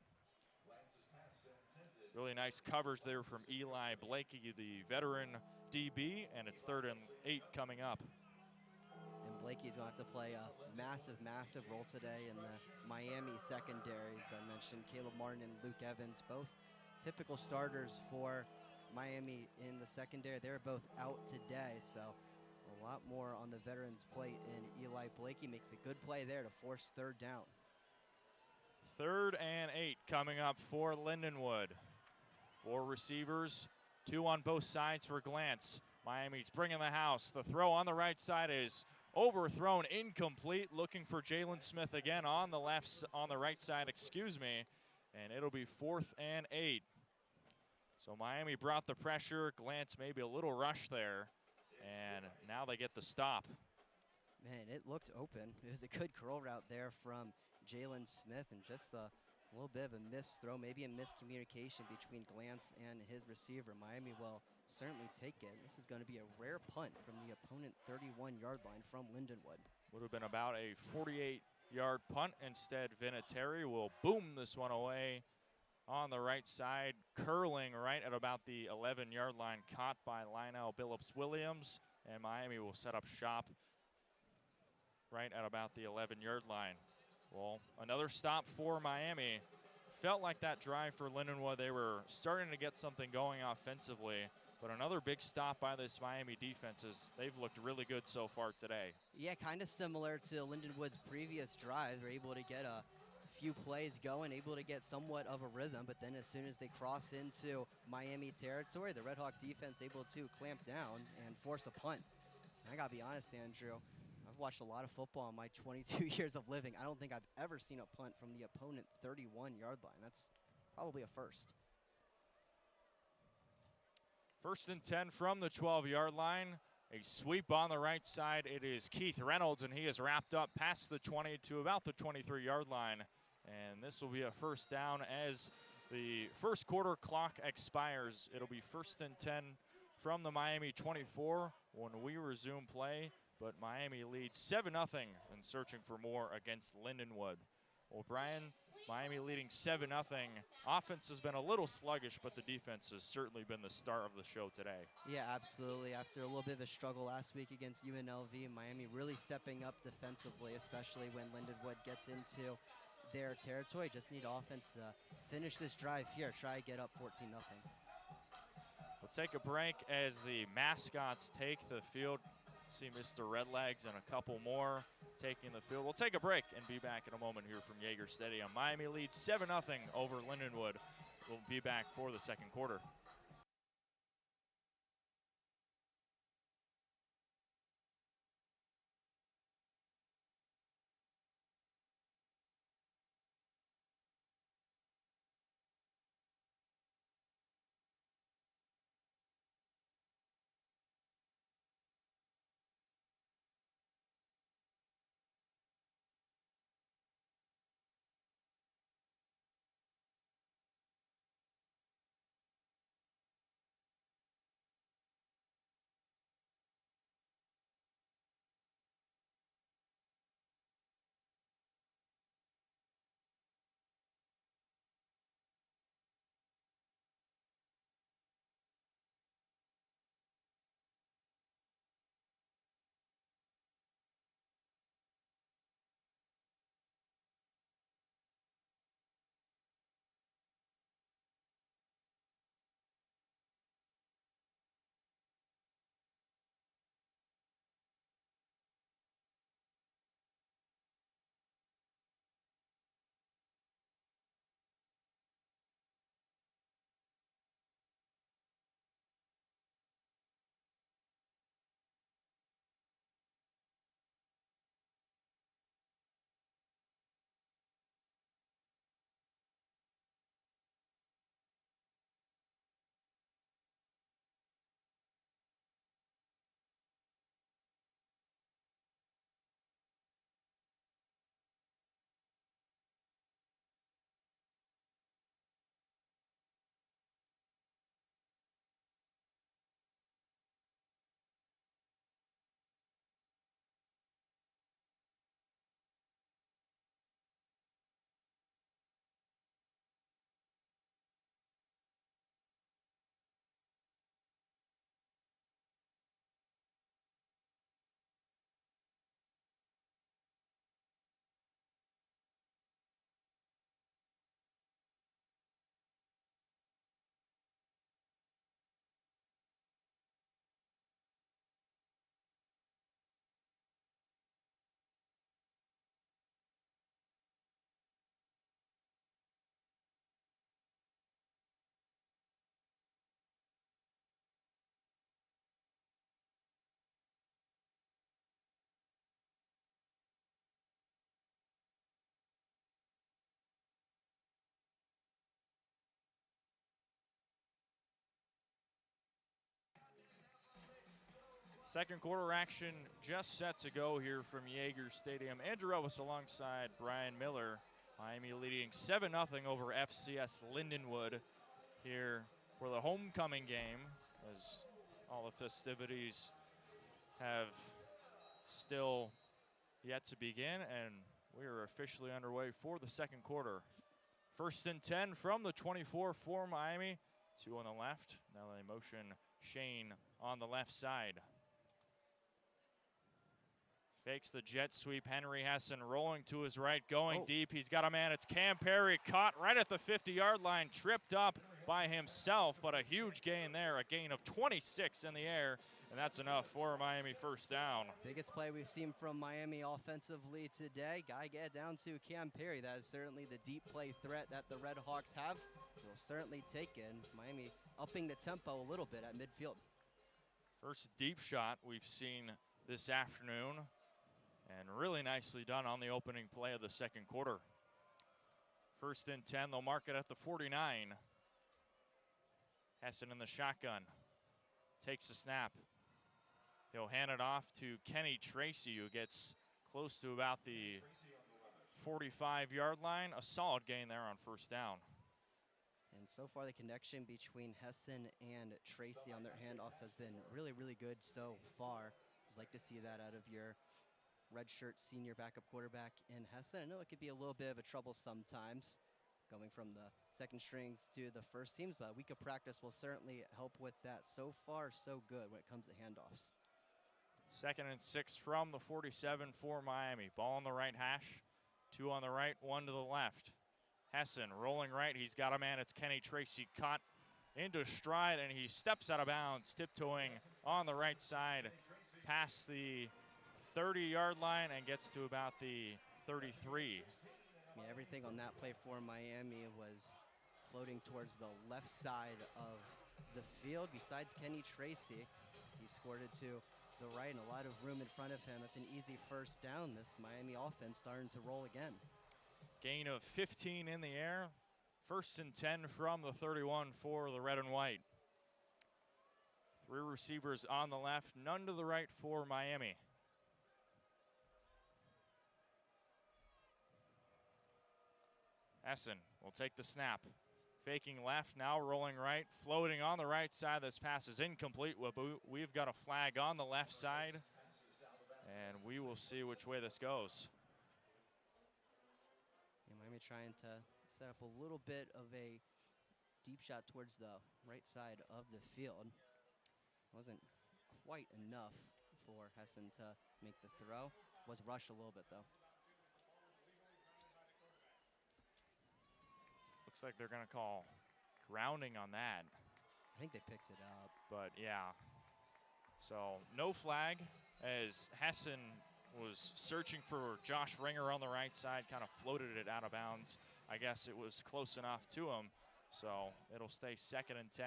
Really nice coverage there from Eli Blakey, the veteran DB, and it's 3rd and 8 coming up. And Blakey's going to have to play a massive, massive role today in the Miami secondaries. I mentioned Caleb Martin and Luke Evans, both typical starters for Miami in the secondary. They're both out today, so a lot more on the veterans' plate, and Eli Blakey makes a good play there to force 3rd down. 3rd and 8 coming up for Lindenwood. 4 receivers, 2 on both sides for Glance. Miami's bringing the house. The throw on the right side is overthrown, incomplete. Looking for Jalen Smith again on the right side, and it'll be 4th and 8. So Miami brought the pressure. Glance maybe a little rush there, and now they get the stop. Man, it looked open. It was a good curl route there from Jalen Smith, and just a little bit of a missed throw, maybe a miscommunication between Glance and his receiver. Miami will certainly take it. This is going to be a rare punt from the opponent 31-yard line from Lindenwood. Would have been about a 48-yard punt. Instead, Vinatieri will boom this one away on the right side, curling right at about the 11-yard line, caught by Lionel Billups-Williams, and Miami will set up shop right at about the 11-yard line. Well, another stop for Miami. Felt like that drive for Lindenwood, they were starting to get something going offensively, but another big stop by this Miami defense. They've looked really good so far today. Yeah, kind of similar to Lindenwood's previous drive. They're able to get a few plays going, able to get somewhat of a rhythm, but then as soon as they cross into Miami territory, the RedHawk defense able to clamp down and force a punt. And I gotta be honest, Andrew, I've watched a lot of football in my 22 years of living. I don't think I've ever seen a punt from the opponent 31-yard line. That's probably a first. 1st and 10 from the 12-yard line. A sweep on the right side. It is Keith Reynolds, and he is wrapped up past the 20 to about the 23-yard line. And this will be a 1st down as the first quarter clock expires. It'll be 1st and 10 from the Miami 24 when we resume play. But Miami leads 7-0 and searching for more against Lindenwood. Well, Bryan, Miami leading 7-0. Offense has been a little sluggish, but the defense has certainly been the star of the show today. Yeah, absolutely. After a little bit of a struggle last week against UNLV, Miami really stepping up defensively, especially when Lindenwood gets into their territory. Just need offense to finish this drive here, try to get up 14-0. We'll take a break as the mascots take the field. See Mr. Redlegs and a couple more taking the field. We'll take a break and be back in a moment here from Yager Stadium. Miami leads 7-0 over Lindenwood. We'll be back for the second quarter. Second quarter action just set to go here from Yager Stadium. Andrew Relvas alongside Bryan Miller. Miami leading 7-0 over FCS Lindenwood here for the homecoming game, as all the festivities have still yet to begin, and we are officially underway for the second quarter. 1st and 10 from the 24 for Miami. 2 on the left. Now they motion Shane on the left side. Fakes the jet sweep. Henry Hessen rolling to his right, going deep. He's got a man. It's Cam Perry, caught right at the 50-yard line, tripped up by himself, but a huge gain there, a gain of 26 in the air, and that's enough for Miami first down. Biggest play we've seen from Miami offensively today. Gotta get down to Cam Perry. That is certainly the deep play threat that the RedHawks have. Will certainly take in. Miami upping the tempo a little bit at midfield. First deep shot we've seen this afternoon, and really nicely done on the opening play of the second quarter. 1st and 10, they'll mark it at the 49. Hessen in the shotgun, takes the snap. He'll hand it off to Kenny Tracy, who gets close to about the 45-yard line. A solid gain there on first down. And so far the connection between Hessen and Tracy on their handoffs has been really, really good so far. I'd like to see that out of your redshirt senior backup quarterback in Hessen. I know it could be a little bit of a trouble sometimes, going from the second strings to the first teams, but a week of practice will certainly help with that. So far, so good when it comes to handoffs. 2nd and 6 from the 47 for Miami. Ball on the right hash, 2 on the right, 1 to the left. Hessen rolling right, he's got a man, it's Kenny Tracy, caught into stride, and he steps out of bounds, tiptoeing on the right side, past the 30-yard line and gets to about the 33. Yeah, everything on that play for Miami was floating towards the left side of the field. Besides Kenny Tracy, he scored it to the right and a lot of room in front of him. It's an easy first down. This Miami offense starting to roll again. Gain of 15 in the air. 1st and 10 from the 31 for the red and white. 3 receivers on the left, none to the right for Miami. Hessen will take the snap. Faking left, now rolling right, floating on the right side. This pass is incomplete. We've got a flag on the left side, and we will see which way this goes. And Miami trying to set up a little bit of a deep shot towards the right side of the field. Wasn't quite enough for Hessen to make the throw. Was rushed a little bit, though. Looks like they're going to call grounding on that. I think they picked it up. But yeah, so no flag as Hessen was searching for Josh Ringer on the right side, kind of floated it out of bounds. I guess it was close enough to him, so it'll stay 2nd and 10.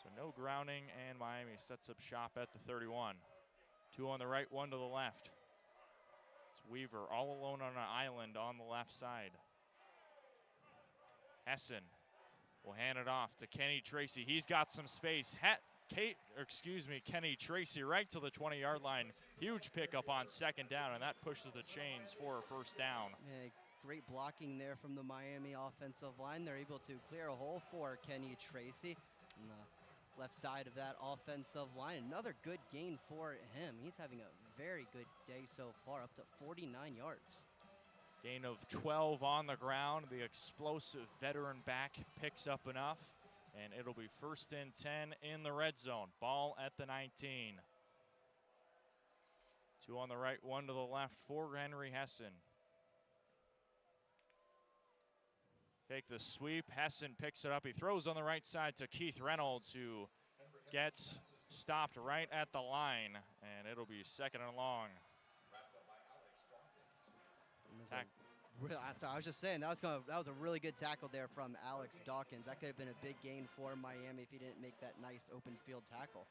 So no grounding, and Miami sets up shop at the 31. 2 on the right, 1 to the left. It's Weaver all alone on an island on the left side. Hessen will hand it off to Kenny Tracy. He's got some space. Kenny Tracy right to the 20-yard line. Huge pickup on 2nd down, and that pushes the chains for a first down. Yeah, great blocking there from the Miami offensive line. They're able to clear a hole for Kenny Tracy on the left side of that offensive line. Another good gain for him. He's having a very good day so far, up to 49 yards. Gain of 12 on the ground. The explosive veteran back picks up enough, and it'll be 1st and 10 in the red zone. Ball at the 19. 2 on the right, 1 to the left for Henry Hessen. Take the sweep. Hessen picks it up. He throws on the right side to Keith Reynolds, who gets stopped right at the line, and it'll be 2nd and long. So I was just saying that was a really good tackle there from Alex Dawkins. That could have been a big gain for Miami if he didn't make that nice open field tackle.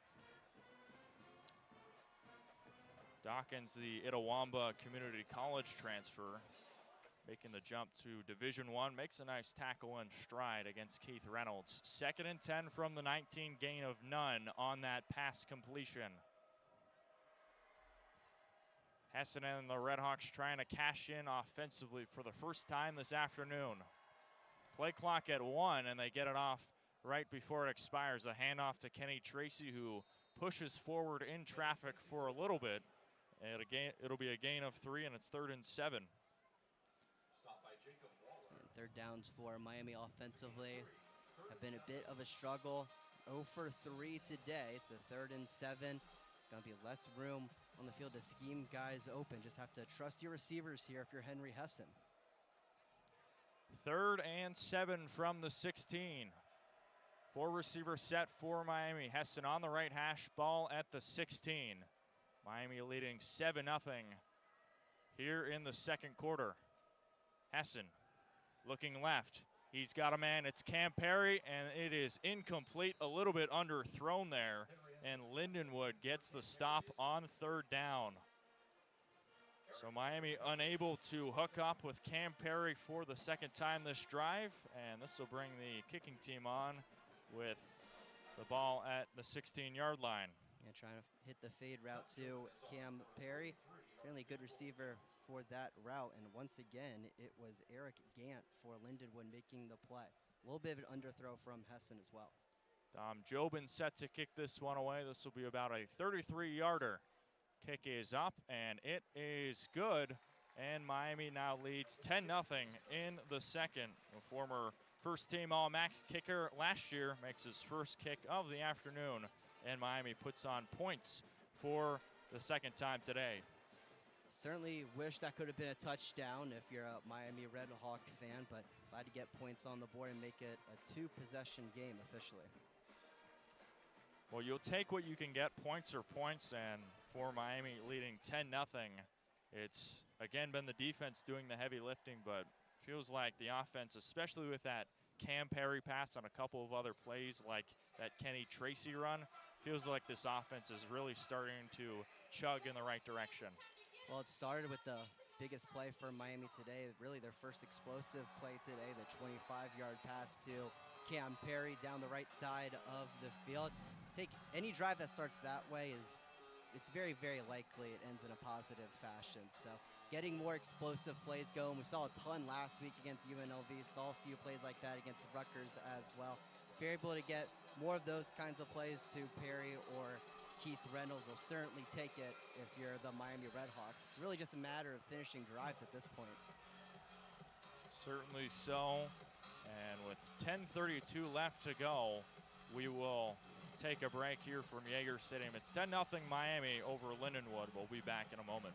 Dawkins, the Itawamba Community College transfer, making the jump to Division I, makes a nice tackle in stride against Keith Reynolds. 2nd and 10 from the 19, gain of none on that pass completion. Hessen and the RedHawks trying to cash in offensively for the first time this afternoon. Play clock at 1, and they get it off right before it expires. A handoff to Kenny Tracy, who pushes forward in traffic for a little bit. And again, it'll be a gain of 3, and it's 3rd and 7. And 3rd downs for Miami offensively have been a bit of a struggle. 0 for 3 today. It's a 3rd and 7. Gonna be less room on the field to scheme guys open. Just have to trust your receivers here if you're Henry Hessen. 3rd and 7 from the 16. 4 receiver set for Miami. Hessen on the right hash, ball at the 16. Miami leading 7-0 here in the 2nd quarter. Hessen looking left. He's got a man, it's Cam Perry, and it is incomplete, a little bit underthrown there. And Lindenwood gets the stop on 3rd down. So Miami unable to hook up with Cam Perry for the 2nd time this drive, and this will bring the kicking team on with the ball at the 16-yard line. Yeah, trying to hit the fade route to Cam Perry. Certainly a good receiver for that route, and once again, it was Eric Gant for Lindenwood making the play. A little bit of an underthrow from Hessen as well. Dom Jobin set to kick this one away. This will be about a 33-yarder. Kick is up, and it is good. And Miami now leads 10-0 in the 2nd. A former first-team All-MAC kicker last year makes his first kick of the afternoon, and Miami puts on points for the 2nd time today. Certainly wish that could have been a touchdown if you're a Miami RedHawk fan, but glad to get points on the board and make it a 2-possession game officially. Well, you'll take what you can get. Points are points, and for Miami leading 10-0, it's again been the defense doing the heavy lifting, but feels like the offense, especially with that Cam Perry pass on a couple of other plays like that Kenny Tracy run, feels like this offense is really starting to chug in the right direction. Well, it started with the biggest play for Miami today, really their first explosive play today, the 25-yard pass to Cam Perry down the right side of the field. Take any drive that starts that way it's very, very likely it ends in a positive fashion. So getting more explosive plays going. We saw a ton last week against UNLV, saw a few plays like that against Rutgers as well. If you're able to get more of those kinds of plays to Perry or Keith Reynolds, will certainly take it if you're the Miami RedHawks. It's really just a matter of finishing drives at this point. Certainly so. And with 10:32 left to go, we will take a break here from Yager Stadium. It's 10-0 Miami over Lindenwood. We'll be back in a moment.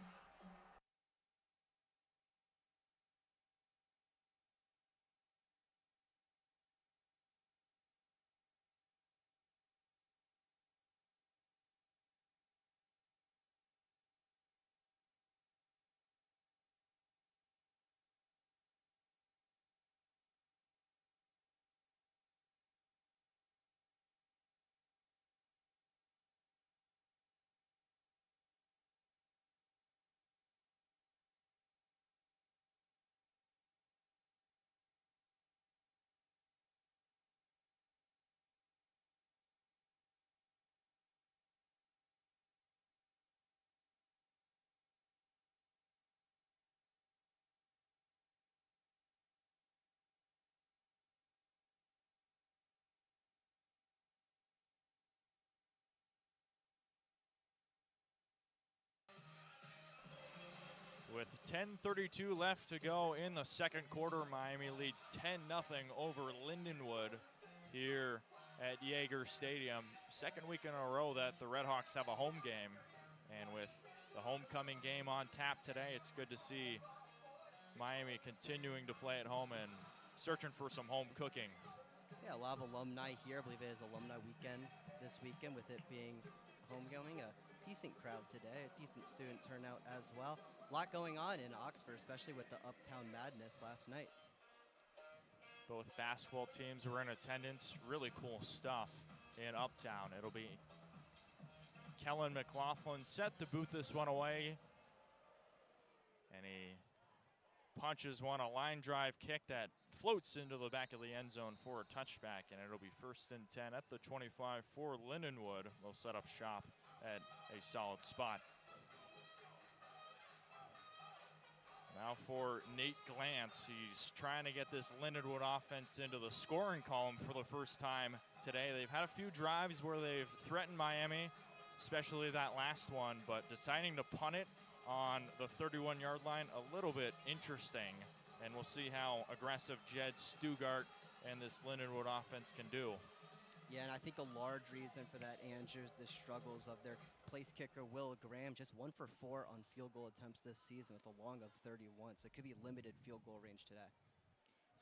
With 10:32 left to go in the 2nd quarter, Miami leads 10-0 over Lindenwood here at Yager Stadium. 2nd week in a row that the RedHawks have a home game. And with the homecoming game on tap today, it's good to see Miami continuing to play at home and searching for some home cooking. Yeah, a lot of alumni here. I believe it is alumni weekend this weekend, with it being homecoming. A decent crowd today, a decent student turnout as well. A lot going on in Oxford, especially with the Uptown Madness last night. Both basketball teams were in attendance. Really cool stuff in Uptown. It'll be Kellen McLaughlin set to boot this one away. And he punches one, a line drive kick that floats into the back of the end zone for a touchback, and it'll be 1st and 10 at the 25 for Lindenwood. They'll set up shop at a solid spot. Now for Nate Glantz. He's trying to get this Lindenwood offense into the scoring column for the first time today. They've had a few drives where they've threatened Miami, especially that last one, but deciding to punt it on the 31-yard line, a little bit interesting. And we'll see how aggressive Jed Stugart and this Lindenwood offense can do. Yeah, and I think a large reason for that, Andrew, is the struggles of their place kicker, Will Graham, just 1 for 4 on field goal attempts this season with a long of 31. So it could be limited field goal range today.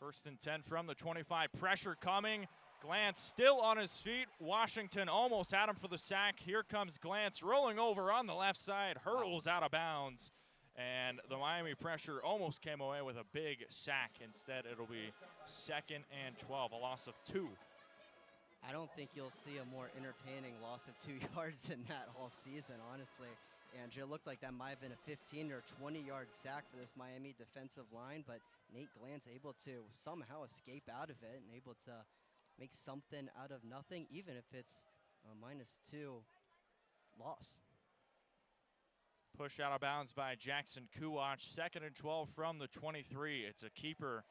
1st and 10 from the 25. Pressure coming. Glantz still on his feet. Washington almost had him for the sack. Here comes Glantz rolling over on the left side, hurls out of bounds. And the Miami pressure almost came away with a big sack. Instead, it'll be 2nd and 12, a loss of 2. I don't think you'll see a more entertaining loss of 2 yards than that all season, honestly. Andrew, it looked like that might have been a 15 or 20-yard sack for this Miami defensive line, but Nate Glantz able to somehow escape out of it and able to make something out of nothing, even if it's a -2 loss. Push out of bounds by Jackson Kuwach. 2nd and 12 from the 23. It's a keeper.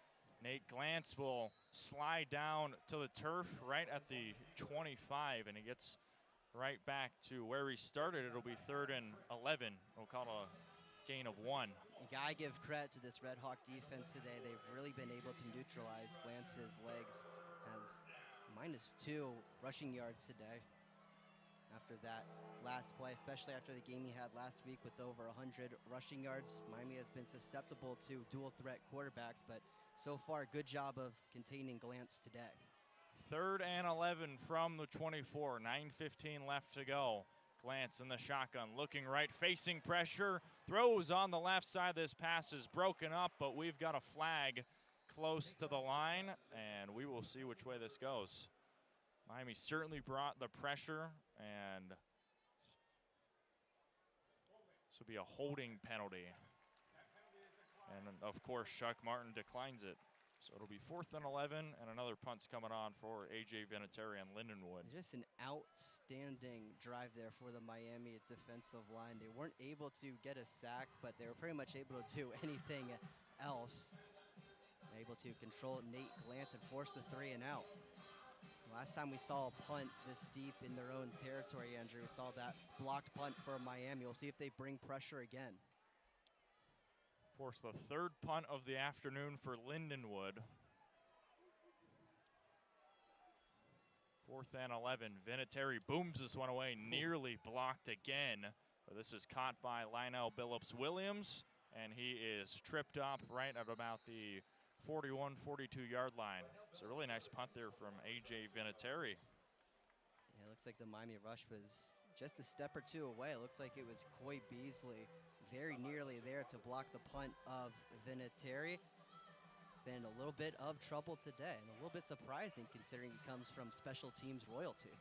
Nate Glantz will slide down to the turf right at the 25, and he gets right back to where he started. It'll be 3rd and 11. We'll call it a gain of 1. You gotta give credit to this Red Hawk defense today. They've really been able to neutralize Glantz's legs. Has -2 rushing yards today after that last play, especially after the game he had last week with over 100 rushing yards. Miami has been susceptible to dual threat quarterbacks, but so far, good job of containing Glantz today. 3rd and 11 from the 24. 9:15 left to go. Glantz in the shotgun, looking right, facing pressure, throws on the left side. This pass is broken up, but we've got a flag close to the line, and we will see which way this goes. Miami certainly brought the pressure, and this will be a holding penalty. And of course, Chuck Martin declines it. So it'll be 4th and 11, and another punt's coming on for A.J. Vinatieri and Lindenwood. Just an outstanding drive there for the Miami defensive line. They weren't able to get a sack, but they were pretty much able to do anything else. Able to control Nate Glantz and force the 3 and out. Last time we saw a punt this deep in their own territory, Andrew, we saw that blocked punt for Miami. We'll see if they bring pressure again. Force the 3rd punt of the afternoon for Lindenwood. 4th and 11. Vinatieri booms this one away, nearly blocked again. But this is caught by Lionel Billups-Williams, and he is tripped up right at about the 41, 42-yard line. It's a really nice punt there from A.J. Vinatieri. Yeah, it looks like the Miami rush was just a step or 2 away. It looked like it was Coy Beasley very nearly there to block the punt of Vinatieri. He's been in a little bit of trouble today, and a little bit surprising considering he comes from special teams royalty.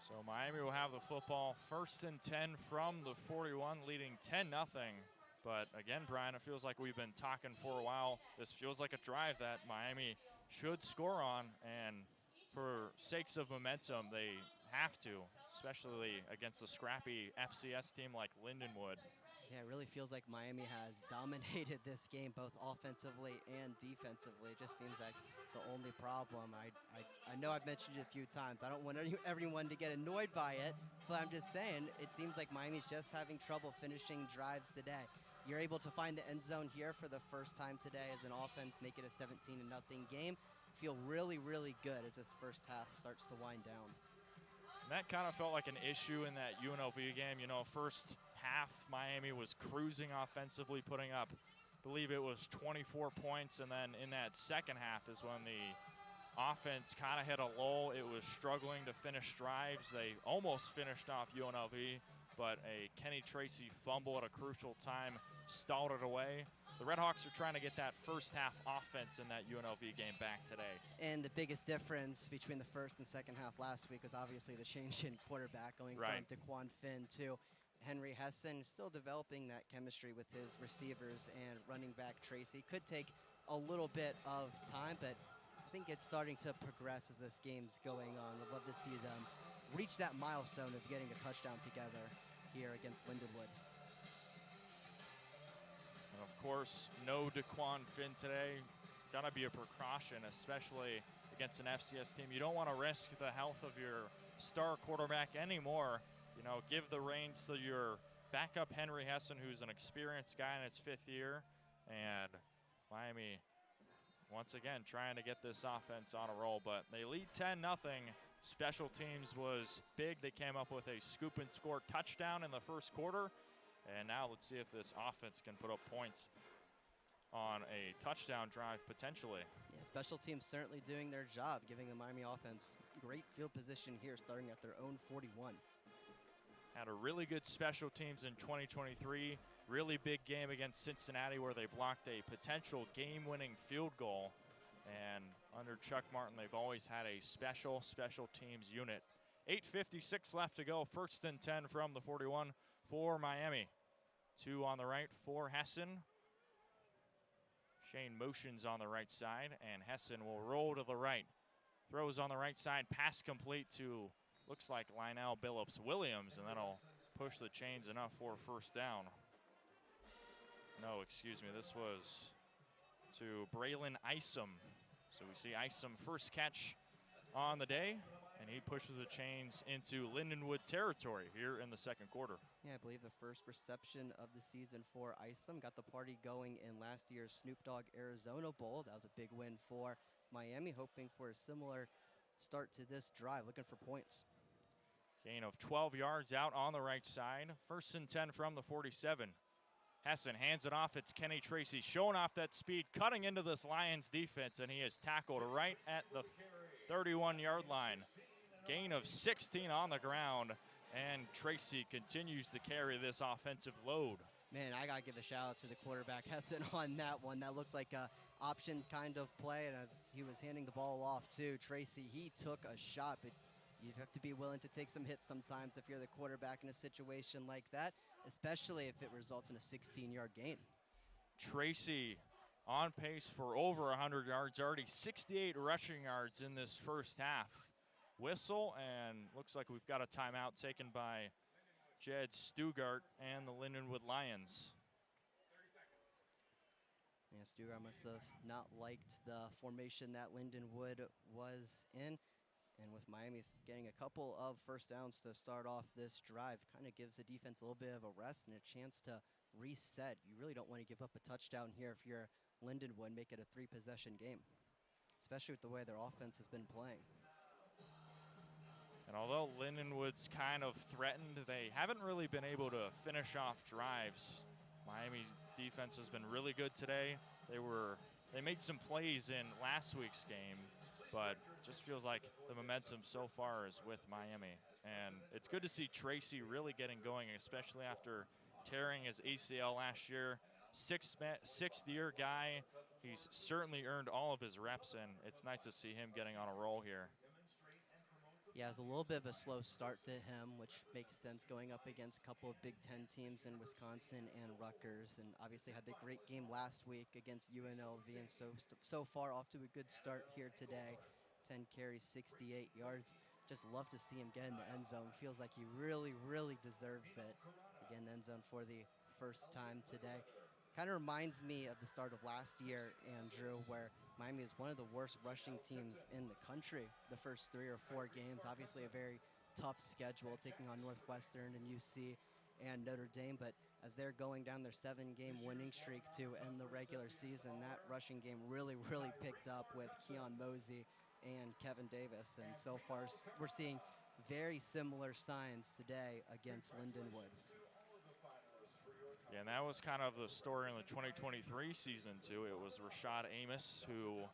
So Miami will have the football 1st and 10 from the 41, leading 10-0. But again, Bryan, it feels like we've been talking for a while. This feels like a drive that Miami should score on, and for sakes of momentum, they have to, especially against a scrappy FCS team like Lindenwood. Yeah, it really feels like Miami has dominated this game, both offensively and defensively. It just seems like the only problem. I know I've mentioned it a few times. I don't want everyone to get annoyed by it, but I'm just saying it seems like Miami's just having trouble finishing drives today. You're able to find the end zone here for the first time today as an offense, make it a 17-0 game. Feel really, really good as this first half starts to wind down. And that kind of felt like an issue in that UNLV game. You know, first half, Miami was cruising offensively, putting up, I believe it was 24 points. And then in that second half is when the offense kind of hit a lull. It was struggling to finish drives. They almost finished off UNLV, but a Kenny Tracy fumble at a crucial time stalled it away. The RedHawks are trying to get that first half offense in that UNLV game back today. And the biggest difference between the first and second half last week was obviously the change in quarterback going right from DeQuan Finn to Henry Hessen still developing that chemistry with his receivers and running back Tracy. Could take a little bit of time, but I think it's starting to progress as this game's going on. I'd love to see them reach that milestone of getting a touchdown together here against Lindenwood. And of course, no Daquan Finn today. Gotta be a precaution, especially against an FCS team. You don't want to risk the health of your star quarterback anymore. You know, give the reins to your backup Henry Hessen, who's an experienced guy in his 5th year. And Miami, once again, trying to get this offense on a roll, but they lead 10-0. Special teams was big. They came up with a scoop and score touchdown in the first quarter. And now let's see if this offense can put up points on a touchdown drive potentially. Yeah, special teams certainly doing their job, giving the Miami offense great field position here, starting at their own 41. Had a really good special teams in 2023. Really big game against Cincinnati where they blocked a potential game-winning field goal. And under Chuck Martin, they've always had a special teams unit. 8:56 left to go. 1st and 10 from the 41 for Miami. 2 on the right for Hessen. Shane motions on the right side, and Hessen will roll to the right. Throws on the right side, pass complete to, looks like Lionel Billups Williams, and that'll push the chains enough for 1st down. No, excuse me, this was to Braylon Isom. So we see Isom first catch on the day, and he pushes the chains into Lindenwood territory here in the 2nd quarter. Yeah, I believe the first reception of the season for Isom. Got the party going in last year's Snoop Dogg Arizona Bowl. That was a big win for Miami, hoping for a similar start to this drive, looking for points. Gain of 12 yards out on the right side. 1st and 10 from the 47. Hessen hands it off. It's Kenny Tracy showing off that speed, cutting into this Lions defense, and he is tackled right at the 31-yard line. Gain of 16 on the ground, and Tracy continues to carry this offensive load. Man, I got to give a shout out to the quarterback Hessen on that one. That looked like a option kind of play, and as he was handing the ball off to Tracy, he took a shot, but you have to be willing to take some hits sometimes if you're the quarterback in a situation like that, especially if it results in a 16-yard gain. Tracy on pace for over 100 yards, already 68 rushing yards in this first half. Whistle, and looks like we've got a timeout taken by Jed Stugart and the Lindenwood Lions. Yeah, Stugart must have not liked the formation that Lindenwood was in. And with Miami getting a couple of 1st downs to start off this drive, kind of gives the defense a little bit of a rest and a chance to reset. You really don't want to give up a touchdown here if you're Lindenwood, make it a 3-possession game, especially with the way their offense has been playing. And although Lindenwood's kind of threatened, they haven't really been able to finish off drives. Miami's defense has been really good today. They made some plays in last week's game, but just feels like the momentum so far is with Miami. And it's good to see Tracy really getting going, especially after tearing his ACL last year. 6th year guy. He's certainly earned all of his reps, and it's nice to see him getting on a roll here. Yeah, it was a little bit of a slow start to him, which makes sense going up against a couple of Big Ten teams in Wisconsin and Rutgers, and obviously had the great game last week against UNLV, and so far off to a good start here today. 10 carries, 68 yards. Just love to see him get in the end zone. Feels like he really, really deserves it to get in the end zone for the first time today. Kind of reminds me of the start of last year, Andrew, where Miami is one of the worst rushing teams in the country the first 3 or 4 games. Obviously a very tough schedule, taking on Northwestern and UC and Notre Dame, but as they're going down their 7-game winning streak to end the regular season, that rushing game really, really picked up with Keon Mosey and Kevin Davis, and so far we're seeing very similar signs today against Lindenwood. Yeah, and that was kind of the story in the 2023 season, too. It was Rashad Amos, who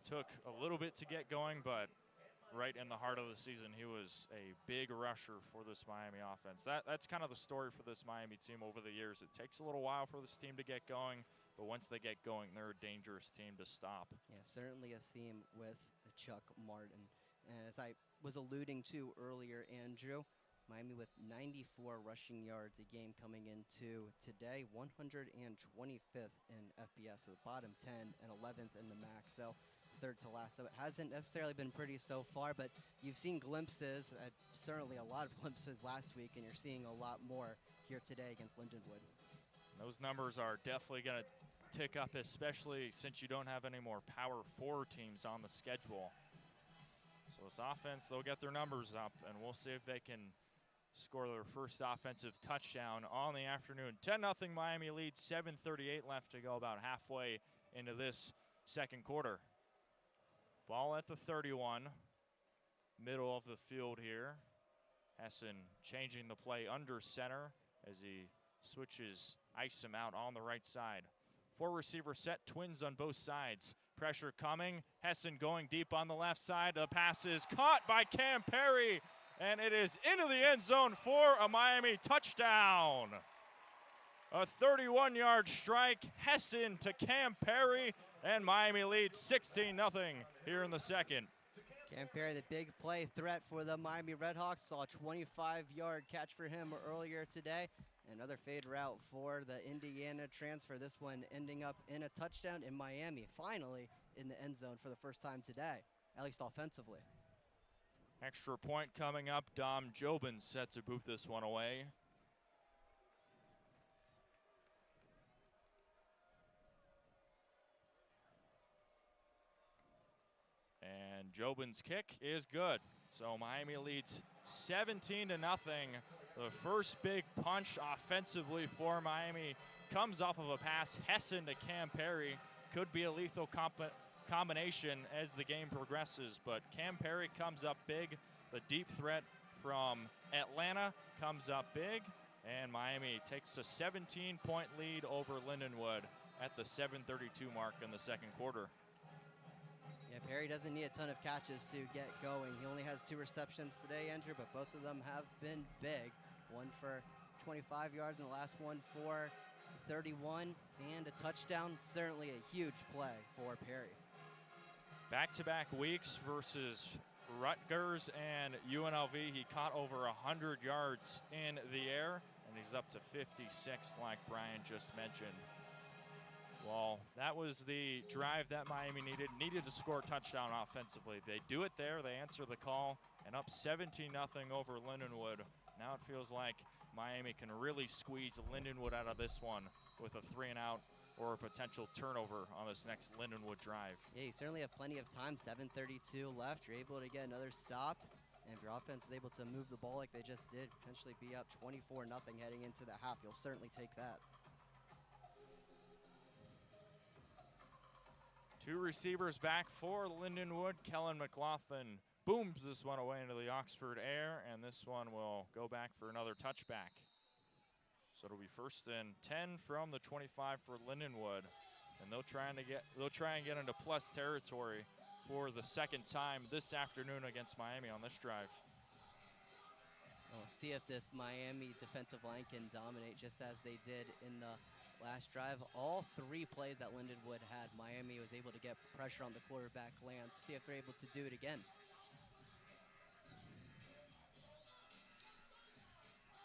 took a little bit to get going, but right in the heart of the season, he was a big rusher for this Miami offense. That's kind of the story for this Miami team over the years. It takes a little while for this team to get going, but once they get going, they're a dangerous team to stop. Yeah, certainly a theme with Chuck Martin. And as I was alluding to earlier, Andrew, Miami with 94 rushing yards a game coming into today, 125th in FBS, so the bottom 10 and 11th in the MAC. So third to last. So it hasn't necessarily been pretty so far, but you've seen glimpses, certainly a lot of glimpses last week, and you're seeing a lot more here today against Lindenwood. Those numbers are definitely going to tick up, especially since you don't have any more Power 4 teams on the schedule. So this offense, they'll get their numbers up, and we'll see if they can score their first offensive touchdown on the afternoon. 10-0 Miami leads, 7:38 left to go, about halfway into this second quarter. Ball at the 31, middle of the field here. Hessen changing the play under center as he switches Isom out on the right side. 4 receiver set, twins on both sides. Pressure coming, Hessen going deep on the left side. The pass is caught by Cam Perry, and it is into the end zone for a Miami touchdown. A 31-yard strike, Hessen to Cam Perry, and Miami leads 16-0 here in the second. Cam Perry, the big play threat for the Miami RedHawks. Saw a 25-yard catch for him earlier today. Another fade route for the Indiana transfer. This one ending up in a touchdown in Miami, finally in the end zone for the first time today, at least offensively. Extra point coming up. Dom Jobin set to boot this one away. And Jobin's kick is good. So Miami leads 17-0. The first big punch offensively for Miami comes off of a pass. Hessen to Cam Perry. Could be a lethal combination as the game progresses, but Cam Perry comes up big. The deep threat from Atlanta comes up big, and Miami takes a 17-point lead over Lindenwood at the 7:32 mark in the second quarter. Yeah, Perry doesn't need a ton of catches to get going. He only has 2 receptions today, Andrew, but both of them have been big. One for 25 yards and the last one for 31, and a touchdown. Certainly a huge play for Perry. Back-to-back weeks versus Rutgers and UNLV. He caught over 100 yards in the air, and he's up to 56 like Bryan just mentioned. Well, that was the drive that Miami needed to score a touchdown offensively. They do it there, they answer the call, and up 17-0 over Lindenwood. Now it feels like Miami can really squeeze Lindenwood out of this one with a 3-and-out or a potential turnover on this next Lindenwood drive. Yeah, you certainly have plenty of time, 7:32 left. You're able to get another stop, and if your offense is able to move the ball like they just did, potentially be up 24-0 heading into the half, you'll certainly take that. 2 receivers back for Lindenwood. Kellen McLaughlin booms this one away into the Oxford air, and this one will go back for another touchback. So it'll be 1st and 10 from the 25 for Lindenwood, and they'll try and get into plus territory for the second time this afternoon against Miami on this drive. We'll see if this Miami defensive line can dominate just as they did in the last drive. All 3 plays that Lindenwood had, Miami was able to get pressure on the quarterback Lance. See if they're able to do it again.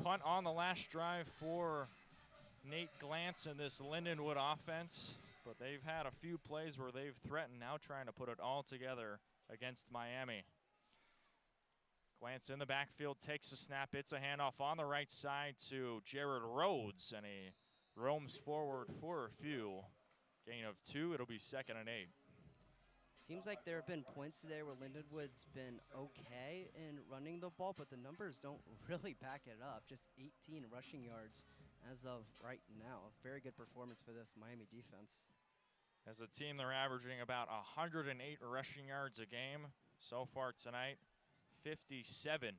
Punt on the last drive for Nate Glantz and this Lindenwood offense, but they've had a few plays where they've threatened, now trying to put it all together against Miami. Glantz in the backfield, takes a snap, it's a handoff on the right side to Jared Rhodes, and he roams forward for a few. Gain of 2, it'll be 2nd and 8. Seems like there have been points today where Lindenwood's been okay in running the ball, but the numbers don't really back it up. Just 18 rushing yards as of right now. Very good performance for this Miami defense. As a team, they're averaging about 108 rushing yards a game so far tonight, 57.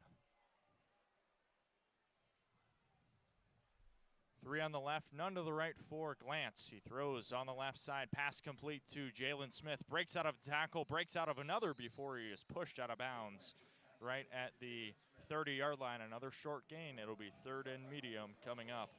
3 on the left, none to the right for Glantz. He throws on the left side, pass complete to Jalen Smith. Breaks out of a tackle, breaks out of another before he is pushed out of bounds right at the 30-yard line. Another short gain. It'll be 3rd and medium coming up.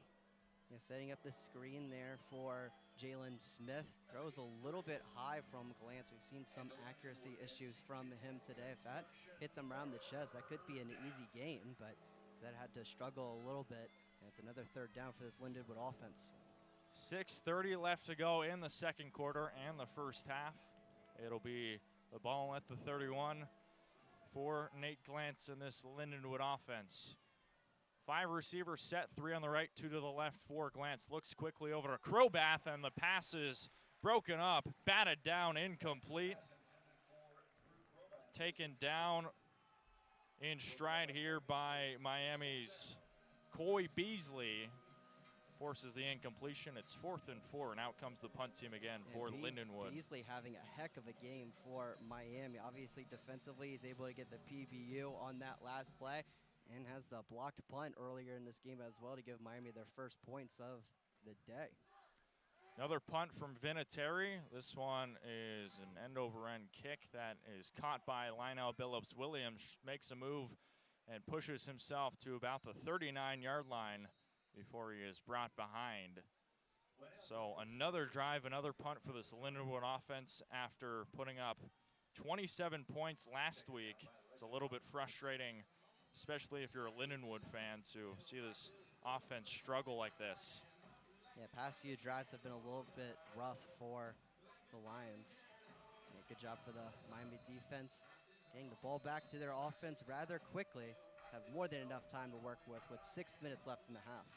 Yeah, setting up the screen there for Jalen Smith. Throws a little bit high from Glantz. We've seen some accuracy issues from him today. If that hits him around the chest, that could be an easy gain, but instead had to struggle a little bit. And it's another third down for this Lindenwood offense. 6:30 left to go in the second quarter and the first half. It'll be the ball at the 31 for Nate Glantz in this Lindenwood offense. 5 receivers set, 3 on the right, 2 to the left for Glantz. Looks quickly over to Crobath, and the pass is broken up, batted down, incomplete. Taken down in stride here by Miami's Coy Beasley. Forces the incompletion. It's 4th and 4, and out comes the punt team again for Lindenwood. Beasley having a heck of a game for Miami. Obviously, defensively, he's able to get the PBU on that last play and has the blocked punt earlier in this game as well to give Miami their first points of the day. Another punt from Vinatieri. This one is an end-over-end kick that is caught by Lionel Billups. Williams makes a move and pushes himself to about the 39-yard line before he is brought behind. So another drive, another punt for this Lindenwood offense after putting up 27 points last week. It's a little bit frustrating, especially if you're a Lindenwood fan, to see this offense struggle like this. Yeah, past few drives have been a little bit rough for the Lions. Yeah, good job for the Miami defense getting the ball back to their offense rather quickly. Have more than enough time to work with 6 minutes left in the half.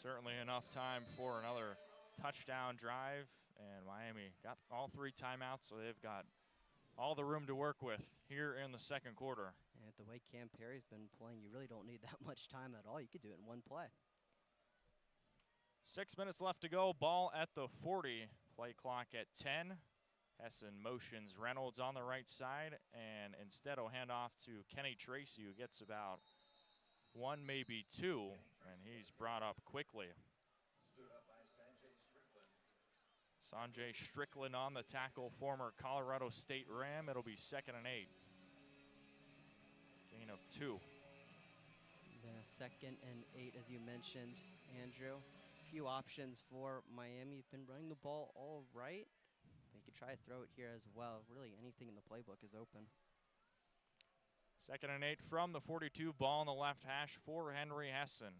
Certainly enough time for another touchdown drive, and Miami got all 3 timeouts, so they've got all the room to work with here in the second quarter. And the way Cam Perry's been playing, you really don't need that much time at all. You could do it in one play. 6 minutes left to go, ball at the 40, play clock at 10. Hessen motions Reynolds on the right side, and instead will hand off to Kenny Tracy, who gets about 1, maybe 2, and he's brought up quickly. Sanjay Strickland on the tackle, former Colorado State Ram. It'll be 2nd and 8. Gain of 2. The 2nd and 8, as you mentioned, Andrew. Few options for Miami. You've been running the ball all right. You could try to throw it here as well. Really, anything in the playbook is open. 2nd and 8 from the 42, ball in the left hash for Henry Hessen.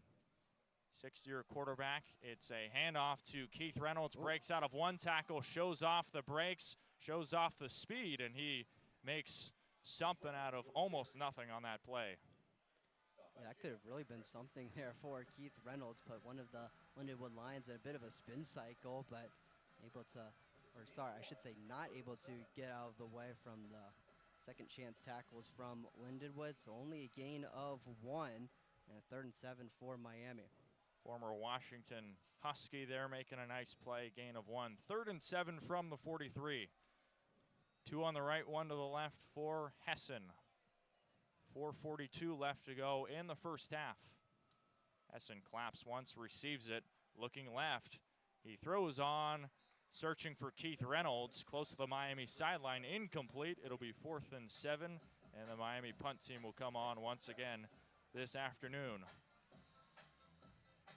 6th-year quarterback. It's a handoff to Keith Reynolds. Breaks out of 1 tackle, shows off the brakes, shows off the speed, and he makes something out of almost nothing on that play. Yeah, that could have really been something there for Keith Reynolds, but one of the Lindenwood Lions in a bit of a spin cycle, but able to, or sorry, I should say not able to get out of the way from the second chance tackles from Lindenwood. So only a gain of 1 and a 3rd and 7 for Miami. Former Washington Husky there making a nice play, gain of 1. 3rd and 7 from the 43. 2 on the right, 1 to the left for Hessen. 4:42 left to go in the first half. Hessen claps once, receives it, looking left. He throws on, searching for Keith Reynolds, close to the Miami sideline, incomplete. It'll be 4th and 7, and the Miami punt team will come on once again this afternoon.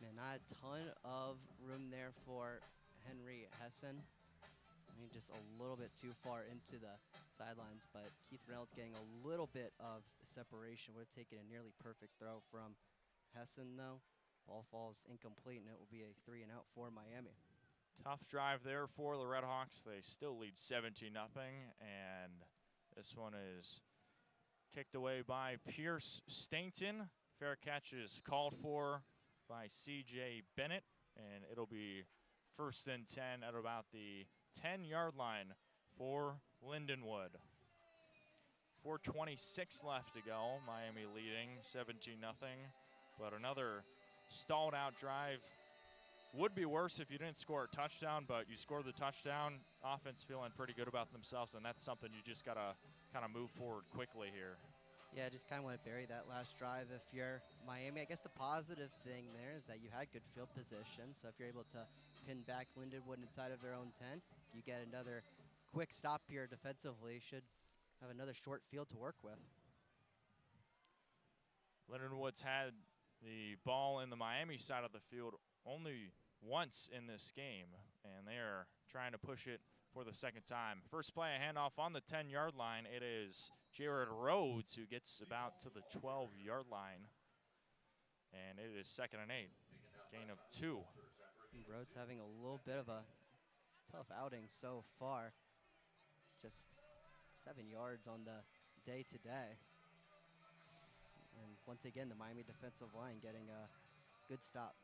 Man, not a ton of room there for Henry Hessen. I mean, just a little bit too far into the sidelines, but Keith Reynolds getting a little bit of separation. Would have taken a nearly perfect throw from Hessen, though. Ball falls incomplete, and it will be a 3 and out for Miami. Tough drive there for the RedHawks. They still lead 17-0, and this one is kicked away by Pierce Stainton. Fair catch is called for by C.J. Bennett, and it'll be 1st and 10 at about the 10-yard line for Lindenwood. 4:26 left to go. Miami leading 17-0, but another stalled out drive. Would be worse if you didn't score a touchdown, but you scored the touchdown. Offense feeling pretty good about themselves, and that's something you just got to kind of move forward quickly here. Yeah, just kind of want to bury that last drive if you're Miami. I guess the positive thing there is that you had good field position, so if you're able to pin back Lindenwood inside of their own 10, you get another quick stop here defensively. Should have another short field to work with. Lindenwood's had the ball in the Miami side of the field only once in this game, and they're trying to push it for the second time. First play, a handoff on the 10-yard line. It is Jared Rhodes who gets about to the 12-yard line. And it is 2nd and 8. Gain of 2. And Rhodes having a little bit of a tough outing so far. Just 7 yards on the day today. And once again, the Miami defensive line getting a good stop.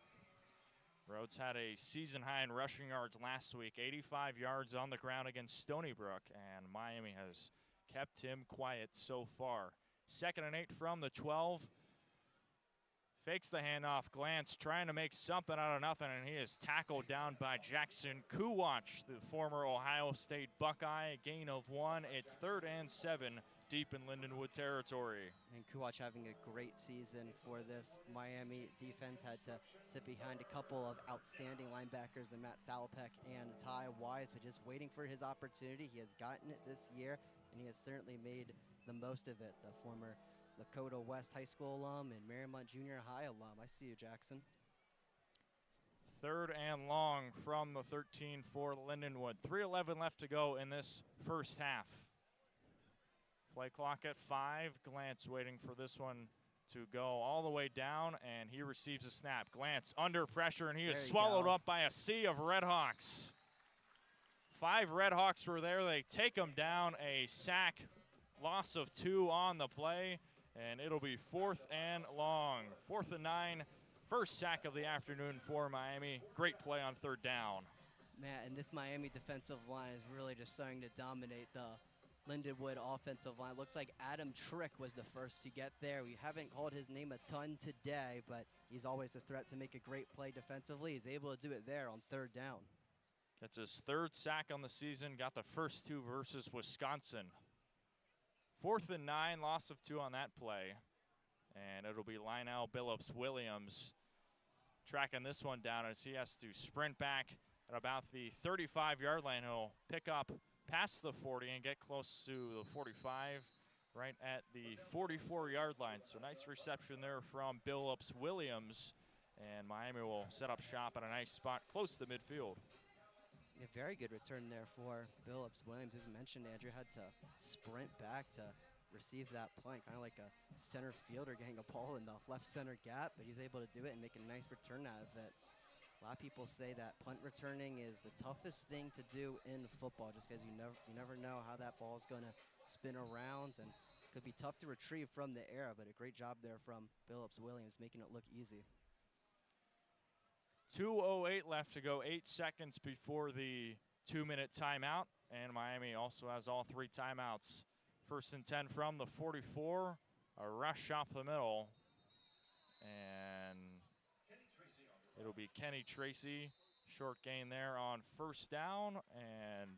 Rhodes had a season high in rushing yards last week, 85 yards on the ground against Stony Brook, and Miami has kept him quiet so far. 2nd and 8 from the 12. Fakes the handoff, glance, trying to make something out of nothing, and he is tackled down by Jackson Kuwach, the former Ohio State Buckeye. Gain of 1. It's 3rd and 7, deep in Lindenwood territory. And Kuwach having a great season for this Miami defense. Had to sit behind a couple of outstanding linebackers in Matt Salopek and Ty Wise, but just waiting for his opportunity. He has gotten it this year, and he has certainly made the most of it. The former Lakota West High School alum and Marymount Junior High alum. I see you, Jackson. 3rd and long from the 13 for Lindenwood. 3:11 left to go in this first half. Play clock at 5. Glance waiting for this one to go all the way down, and he receives a snap. Glance under pressure, and he is swallowed up by a sea of RedHawks. 5 RedHawks were there. They take him down. A sack, loss of 2 on the play, and it'll be 4th and long. 4th and 9. First sack of the afternoon for Miami. Great play on 3rd down. Man, and this Miami defensive line is really just starting to dominate the Lindenwood offensive line. Looks like Adam Trick was the first to get there. We haven't called his name a ton today, but he's always a threat to make a great play defensively. He's able to do it there on 3rd down. Gets his 3rd sack on the season. Got the first 2 versus Wisconsin. 4th and 9, loss of 2 on that play. And it'll be Lionel Billups-Williams tracking this one down as he has to sprint back at about the 35-yard line. He'll pick up past the 40 and get close to the 45, right at the 44-yard line. So nice reception there from Billups-Williams, and Miami will set up shop at a nice spot close to midfield. A very good return there for Billups-Williams. As mentioned, Andrew had to sprint back to receive that punt, kind of like a center fielder getting a ball in the left center gap, but he's able to do it and make a nice return out of it. A lot of people say that punt returning is the toughest thing to do in football, just because you never know how that ball is going to spin around, and could be tough to retrieve from the air, but a great job there from Billups-Williams, making it look easy. 2:08 left to go, 8 seconds before the 2-minute timeout, and Miami also has all 3 timeouts. 1st and 10 from the 44, a rush up the middle, and it'll be Kenny Tracy. Short gain there on 1st down, and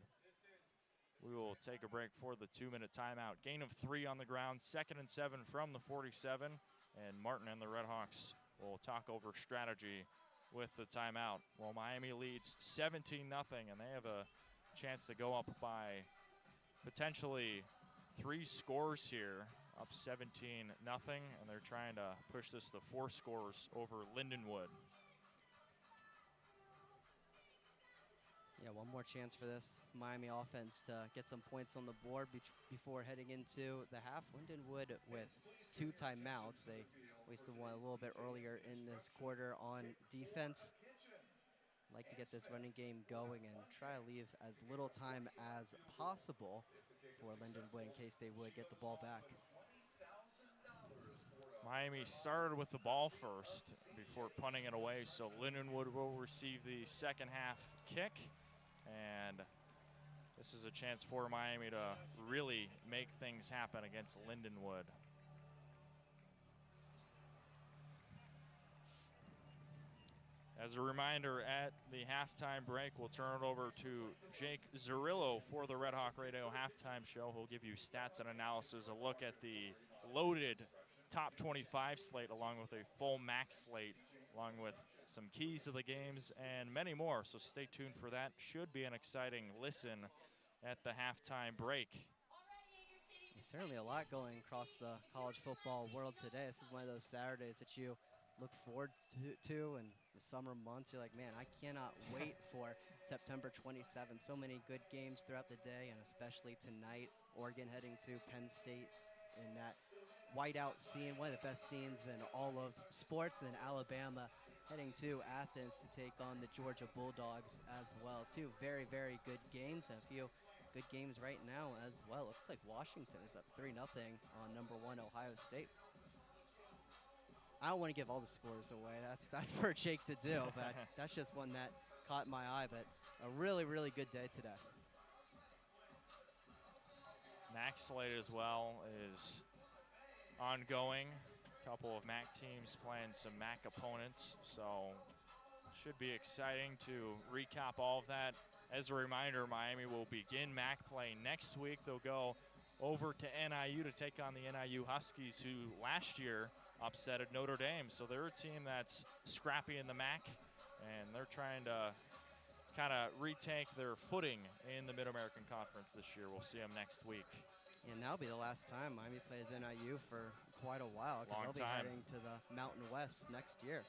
we will take a break for the 2-minute timeout. Gain of 3 on the ground, 2nd and 7 from the 47, and Martin and the RedHawks will talk over strategy with the timeout. Well, Miami leads 17-0, and they have a chance to go up by potentially 3 scores here, up 17-0, and they're trying to push this to 4 scores over Lindenwood. Yeah, one more chance for this Miami offense to get some points on the board before heading into the half. Lindenwood with 2 timeouts. They wasted one a little bit earlier in this quarter on defense. Like to get this running game going and try to leave as little time as possible for Lindenwood in case they would get the ball back. Miami started with the ball first before punting it away, so Lindenwood will receive the second half kick, and this is a chance for Miami to really make things happen against Lindenwood. As a reminder, at the halftime break, we'll turn it over to Jake Zirolli for the Red Hawk Radio halftime show. He'll give you stats and analysis, a look at the loaded top 25 slate, along with a full max slate, along with some keys to the games and many more. So stay tuned for that. Should be an exciting listen at the halftime break. There's certainly a lot going across the college football world today. This is one of those Saturdays that you look forward to in the summer months. You're like, man, I cannot wait for September 27th. So many good games throughout the day, and especially tonight, Oregon heading to Penn State in that whiteout scene, one of the best scenes in all of sports, and then Alabama heading to Athens to take on the Georgia Bulldogs as well. Two very, very good games, and a few good games right now as well. Looks like Washington is up 3-0 on #1 Ohio State. I don't want to give all the scores away. That's for Jake to do, but that's just one that caught my eye. But a really, really good day today. MAC slate as well is ongoing. A couple of MAC teams playing some MAC opponents, so should be exciting to recap all of that. As a reminder, Miami will begin MAC play next week. They'll go over to NIU to take on the NIU Huskies, who last year upset at Notre Dame. So they're a team that's scrappy in the MAC, and they're trying to kind of retake their footing in the Mid-American Conference this year. We'll see them next week. And that'll be the last time Miami plays NIU for quite a while, because they'll be heading to the Mountain West next year.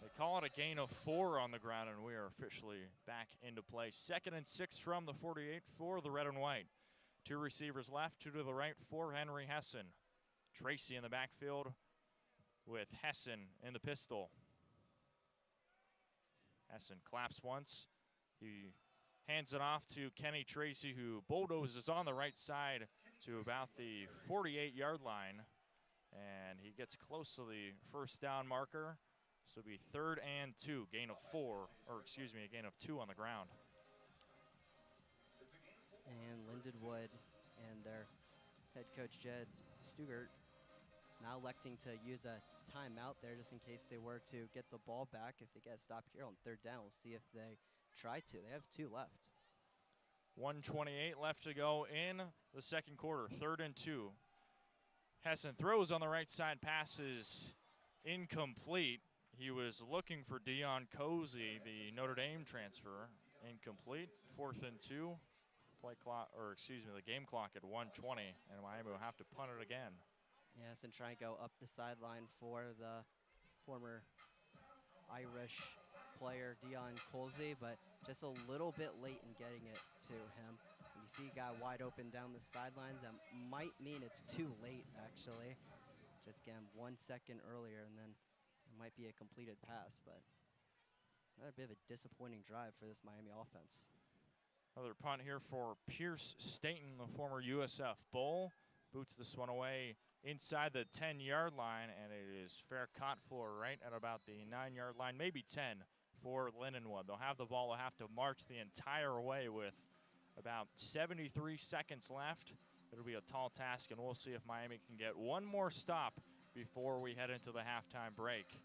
They call it a gain of 4 on the ground, and we are officially back into play. 2nd and 6 from the 48 for the red and white. 2 receivers left, 2 to the right for Henry Hessen. Tracy in the backfield with Hessen in the pistol. Hessen claps once. He hands it off to Kenny Tracy, who bulldozes on the right side to about the 48-yard line. And he gets close to the first down marker. So it'll be 3rd and 2, gain of 4, or excuse me, a gain of 2 on the ground. And Lindenwood and their head coach Jed Stugart now electing to use a timeout there just in case they were to get the ball back. If they get stopped here on 3rd down, we'll see if they try to. They have 2 left. 1:28 left to go in the second quarter, 3rd and 2. Hessen throws on the right side, passes incomplete. He was looking for Dion Cozy, the Notre Dame transfer. Incomplete. 4th and 2. Play clock, or excuse me, the game clock at 1:20, and Miami will have to punt it again. Yes, and try and go up the sideline for the former Irish player Dion Colsey, but just a little bit late in getting it to him. And you see a guy wide open down the sidelines. That might mean it's too late, actually. Just get him 1 second earlier, and then it might be a completed pass, but another bit of a disappointing drive for this Miami offense. Another punt here for Pierce Staten, the former USF Bull. Boots this one away inside the 10-yard line, and it is fair caught for right at about the 9-yard line, maybe 10 for Lindenwood. They'll have the ball. They'll have to march the entire way with about 73 seconds left. It'll be a tall task, and we'll see if Miami can get one more stop before we head into the halftime break.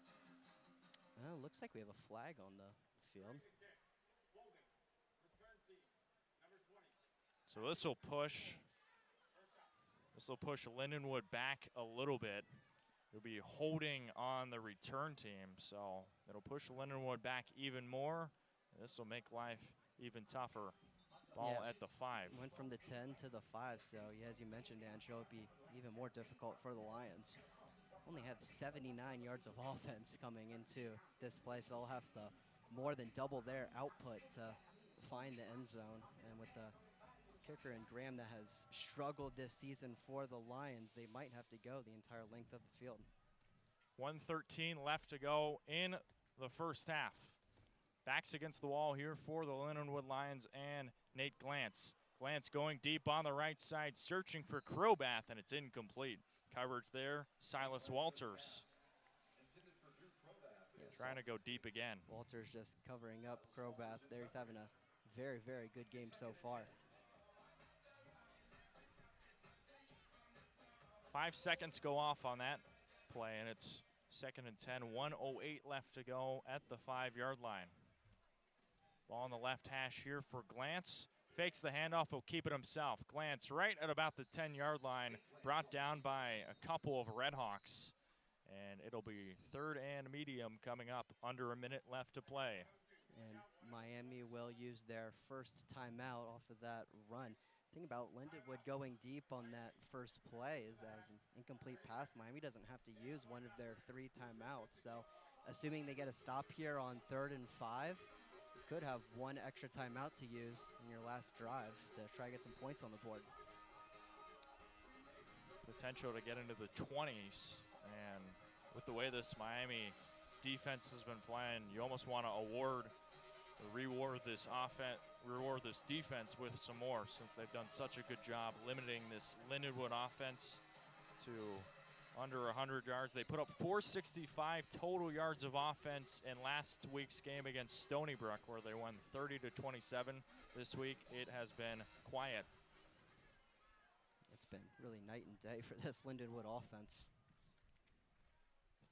Well, looks like we have a flag on the field. So this will push Lindenwood back a little bit. It'll be holding on the return team, so it'll push Lindenwood back even more. This will make life even tougher. Ball at the 5. Went from the 10 to the 5, so yeah, as you mentioned, Angelo, it'll be even more difficult for the Lions. Only have 79 yards of offense coming into this play, so they'll have to more than double their output to find the end zone. And with the kicker and Graham that has struggled this season for the Lions, they might have to go the entire length of the field. 1:13 left to go in the first half. Backs against the wall here for the Lindenwood Lions and Nate Glantz. Glantz going deep on the right side, searching for Crobath, and it's incomplete. Coverage there, Silas Walters. Trying to go deep again. Walters just covering up Crobath there. He's having a very, very good game so far. 5 seconds go off on that play, and it's 2nd and 10. 1:08 left to go at the 5-yard line. Ball on the left hash here for Glantz. Fakes the handoff, will keep it himself. Glantz right at about the 10-yard line, brought down by a couple of RedHawks. And it'll be 3rd and medium coming up, under a minute left to play. And Miami will use their first timeout off of that run. The thing about Lindenwood going deep on that first play is that was an incomplete pass. Miami doesn't have to use one of their 3 timeouts. So assuming they get a stop here on 3rd and 5, you could have 1 extra timeout to use in your last drive to try to get some points on the board. Potential to get into the 20s, and with the way this Miami defense has been playing, you almost want to reward this defense with some more, since they've done such a good job limiting this Lindenwood offense to under 100 yards. They put up 465 total yards of offense in last week's game against Stony Brook, where they won 30-27. This week it has been quiet. It's been really night and day for this Lindenwood offense.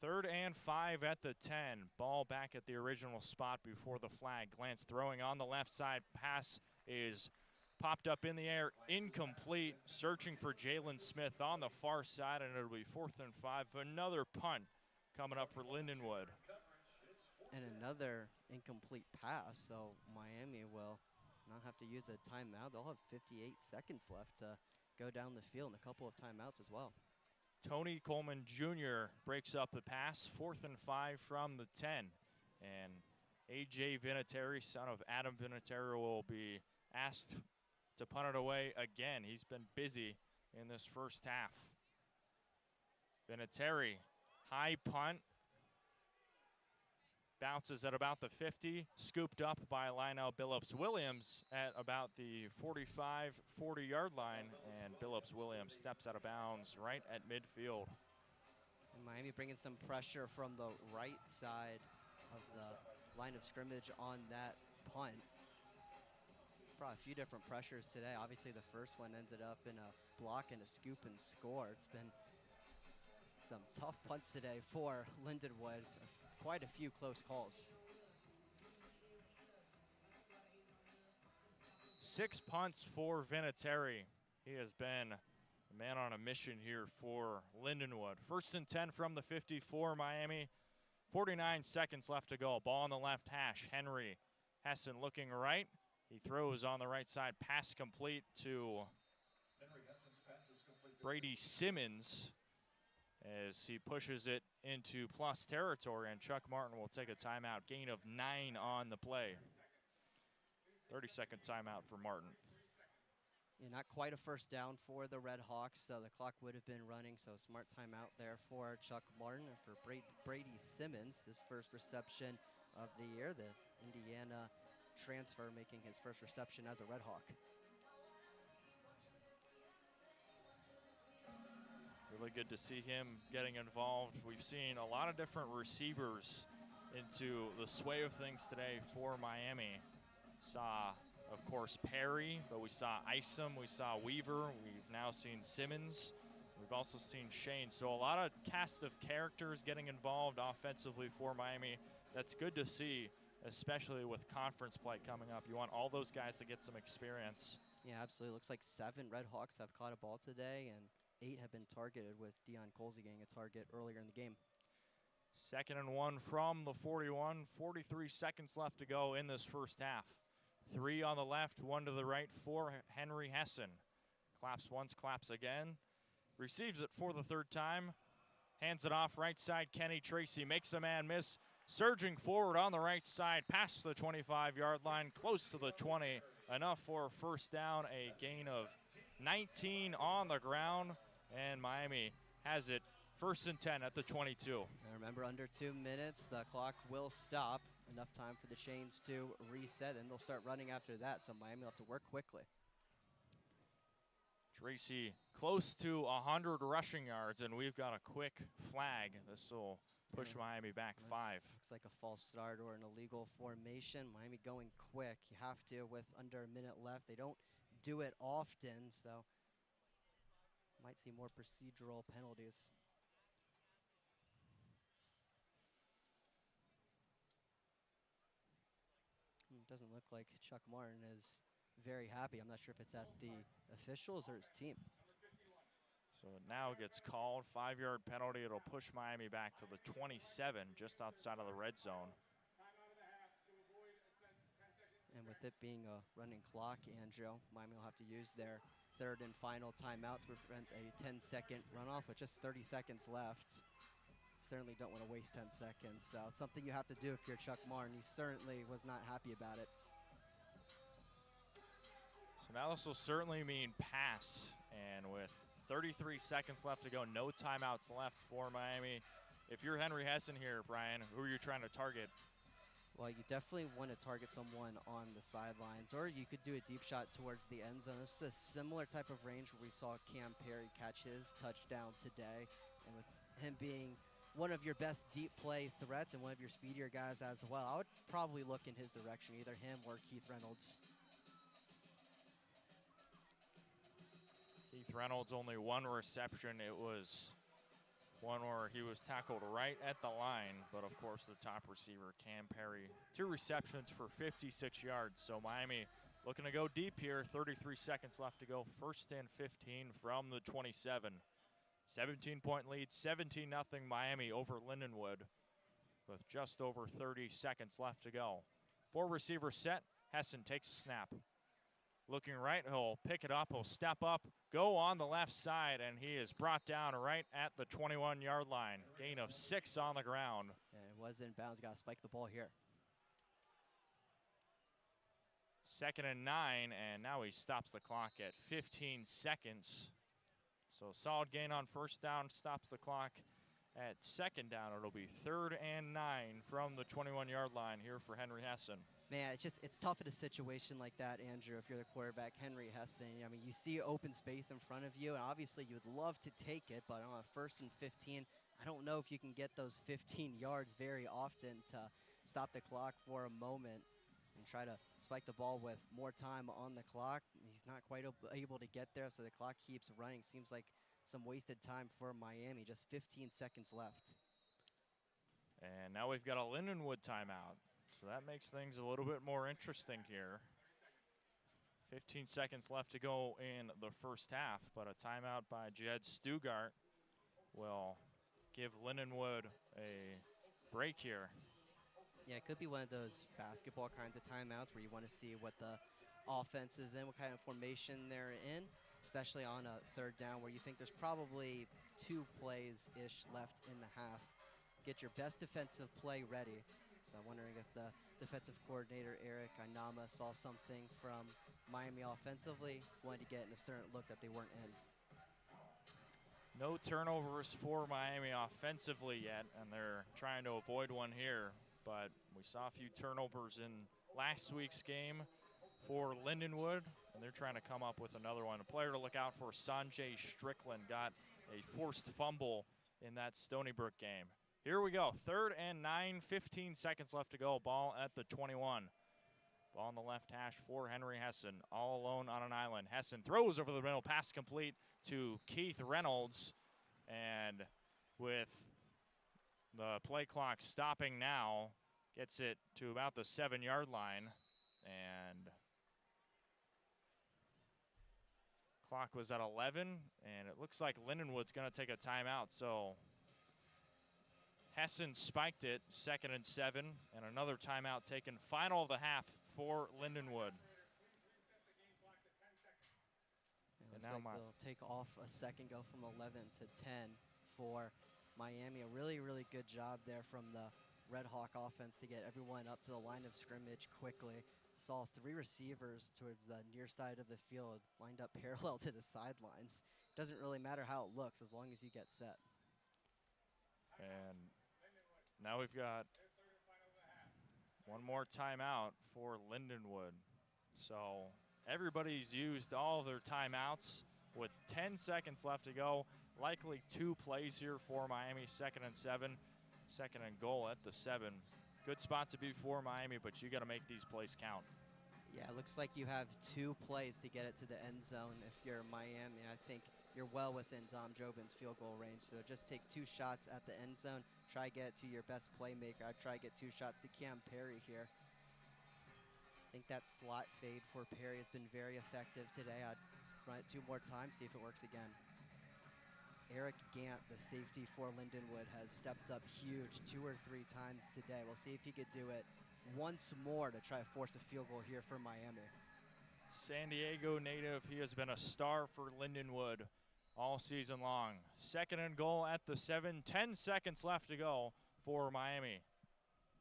3rd and 5 at the 10. Ball back at the original spot before the flag. Glance throwing on the left side. Pass is popped up in the air, incomplete. Searching for Jalen Smith on the far side, and it'll be 4th and 5. Another punt coming up for Lindenwood. And another incomplete pass, so Miami will not have to use a timeout. They'll have 58 seconds left to go down the field, and a couple of timeouts as well. Tony Coleman Jr. breaks up the pass, 4th and 5 from the 10. And A.J. Vinatieri, son of Adam Vinatieri, will be asked to punt it away again. He's been busy in this first half. Vinatieri, high punt. Bounces at about the 50, scooped up by Lionel Billups-Williams at about the 45, 40-yard line, and Billups-Williams steps out of bounds right at midfield. And Miami bringing some pressure from the right side of the line of scrimmage on that punt. Brought a few different pressures today. Obviously, the first one ended up in a block and a scoop and score. It's been some tough punts today for Lindenwood. Quite a few close calls. 6 punts for Vinatieri. He has been a man on a mission here for Lindenwood. 1st and 10 from the 54, Miami. 49 seconds left to go. Ball on the left hash. Henry Hessen looking right. He throws on the right side. Pass complete to Brady Simmons as he pushes it into plus territory, and Chuck Martin will take a timeout. Gain of 9 on the play. 30-second timeout for Martin. Yeah, not quite a first down for the RedHawks, so the clock would have been running, so smart timeout there for Chuck Martin. And for Brady Simmons, his first reception of the year, the Indiana transfer making his first reception as a RedHawk. Really good to see him getting involved. We've seen a lot of different receivers into the sway of things today for Miami. Saw, of course, Perry, but we saw Isom, we saw Weaver, we've now seen Simmons, we've also seen Shane. So a lot of cast of characters getting involved offensively for Miami. That's good to see, especially with conference play coming up. You want all those guys to get some experience. Yeah, absolutely. Looks like 7 RedHawks have caught a ball today, and 8 have been targeted, with Dion Colsey getting a target earlier in the game. 2nd and 1 from the 41. 43 seconds left to go in this first half. 3 on the left, 1 to the right for Henry Hessen. Claps once, claps again. Receives it for the 3rd time. Hands it off right side. Kenny Tracy makes a man miss. Surging forward on the right side, past the 25-yard line, close to the 20. Enough for a first down, a gain of 19 on the ground, and Miami has it 1st and 10 at the 22. And remember, under 2 minutes, the clock will stop. Enough time for the chains to reset, and they'll start running after that, so Miami will have to work quickly. Tracy close to 100 rushing yards, and we've got a quick flag. This will push Miami back 5. Looks like a false start or an illegal formation. Miami going quick. You have to with under a minute left. They don't do it often, so might see more procedural penalties. Doesn't look like Chuck Martin is very happy. I'm not sure if it's at the officials or his team. So it now gets called. 5-yard penalty. It'll push Miami back to the 27, just outside of the red zone. And with it being a running clock, Andrew, Miami will have to use their third and final timeout to prevent a 10-second runoff with just 30 seconds left. Certainly don't want to waste 10 seconds. So it's something you have to do if you're Chuck Martin. He certainly was not happy about it. So now this will certainly mean pass. And with 33 seconds left to go, no timeouts left for Miami. If you're Henry Hessen here, Brian, who are you trying to target? Well, you definitely want to target someone on the sidelines, or you could do a deep shot towards the end zone. This is a similar type of range where we saw Cam Perry catch his touchdown today. And with him being one of your best deep play threats and one of your speedier guys as well, I would probably look in his direction, either him or Keith Reynolds. Keith Reynolds only one reception. It was one where he was tackled right at the line, but of course the top receiver, Cam Perry, 2 receptions for 56 yards. So Miami looking to go deep here, 33 seconds left to go. 1st and 15 from the 27. 17-point lead, 17-0 Miami over Lindenwood with just over 30 seconds left to go. 4 receivers set, Hessen takes a snap. Looking right, he'll pick it up, he'll step up, go on the left side, and he is brought down right at the 21-yard line. Gain of 6 on the ground. And it was in bounds, got to spike the ball here. 2nd and 9, and now he stops the clock at 15 seconds. So solid gain on 1st down, stops the clock at 2nd down. It'll be 3rd and 9 from the 21-yard line here for Henry Hessen. Man, it's tough in a situation like that, Andrew, if you're the quarterback, Henry Hessen. I mean, you see open space in front of you, and obviously you would love to take it, but on a 1st and 15, I don't know if you can get those 15 yards very often to stop the clock for a moment and try to spike the ball with more time on the clock. He's not quite able to get there, so the clock keeps running. Seems like some wasted time for Miami, just 15 seconds left. And now we've got a Lindenwood timeout. So that makes things a little bit more interesting here. 15 seconds left to go in the 1st half, but a timeout by Jed Stugart will give Lindenwood a break here. Yeah, it could be one of those basketball kinds of timeouts where you want to see what the offense is in, what kind of formation they're in, especially on a 3rd down where you think there's probably 2 plays-ish left in the half. Get your best defensive play ready. So I'm wondering if the defensive coordinator, Eric Ainama, saw something from Miami offensively, wanted to get in a certain look that they weren't in. No turnovers for Miami offensively yet, and they're trying to avoid one here. But we saw a few turnovers in last week's game for Lindenwood, and they're trying to come up with another one. A player to look out for, Sanjay Strickland, got a forced fumble in that Stony Brook game. Here we go, 3rd and 9, 15 seconds left to go. Ball at the 21. Ball on the left hash for Henry Hessen, all alone on an island. Hessen throws over the middle, pass complete to Keith Reynolds. And with the play clock stopping now, gets it to about the 7-yard line. And clock was at 11, and it looks like Lindenwood's going to take a timeout. So Hessen spiked it, 2nd and 7, and another timeout taken. Final of the half for Lindenwood. And now they'll take off a second, go from 11 to 10 for Miami. A really, really good job there from the RedHawk offense to get everyone up to the line of scrimmage quickly. Saw 3 receivers towards the near side of the field, lined up parallel to the sidelines. Doesn't really matter how it looks as long as you get set. And now we've got one more timeout for Lindenwood. So everybody's used all their timeouts with 10 seconds left to go. Likely 2 plays here for Miami, 2nd and 7, 2nd and goal at the 7. Good spot to be for Miami, but you got to make these plays count. Yeah, it looks like you have 2 plays to get it to the end zone if you're Miami. I think you're well within Dom Jobin's field goal range. So just take 2 shots at the end zone. Try to get it to your best playmaker. I'd try to get 2 shots to Cam Perry here. I think that slot fade for Perry has been very effective today. I'd run it 2 more times, see if it works again. Eric Gant, the safety for Lindenwood, has stepped up huge 2 or 3 times today. We'll see if he could do it once more to try to force a field goal here for Miami. San Diego native, he has been a star for Lindenwood all season long. 2nd and goal at the 7, 10 seconds left to go for Miami.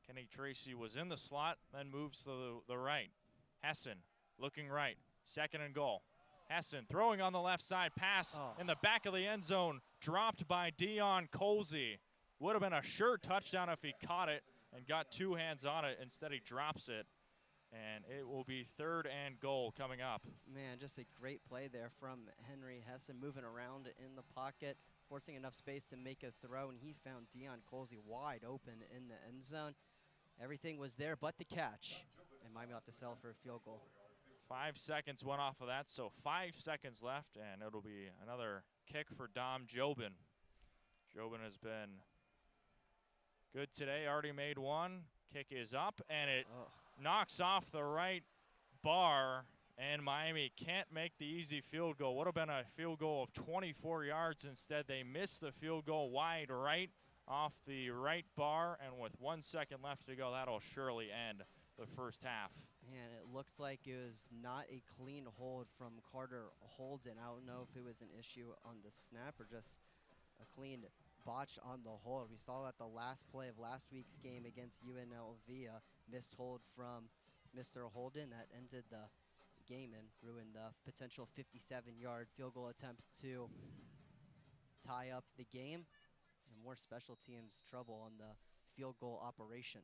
Kenny Tracy was in the slot, then moves to the right. Hessen looking right, 2nd and goal. Hessen throwing on the left side, pass in the back of the end zone, dropped by Dion Colsey. Would have been a sure touchdown if he caught it and got 2 hands on it. Instead, he drops it. And it will be 3rd and goal coming up. Man, just a great play there from Henry Hessen, moving around in the pocket, forcing enough space to make a throw, and he found Dion Colsey wide open in the end zone. Everything was there but the catch, and Miami will have to settle for a field goal. 5 seconds went off of that, so 5 seconds left, and it'll be another kick for Dom Jobin. Jobin has been good today, already made 1. Kick is up, and it knocks off the right bar, and Miami can't make the easy field goal. Would have been a field goal of 24 yards. Instead, they missed the field goal wide right off the right bar, and with 1 second left to go, that'll surely end the first half. And it looked like it was not a clean hold from Carter Holden. I don't know if it was an issue on the snap or just a clean botch on the hold. We saw that the last play of last week's game against UNLV, a missed hold from Mr. Holden that ended the game and ruined the potential 57-yard field goal attempt to tie up the game, and more special teams trouble on the field goal operation.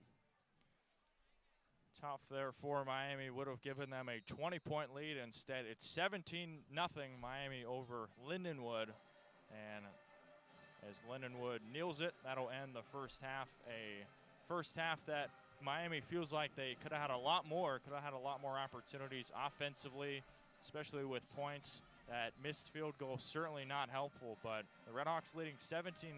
Tough there for Miami. Would have given them a 20-point lead. Instead, it's 17-0 Miami over Lindenwood. And as Lindenwood kneels it, that'll end the first half. A first half that Miami feels like they could have had a lot more, opportunities offensively, especially with points. That missed field goal certainly not helpful, but the RedHawks leading 17-0.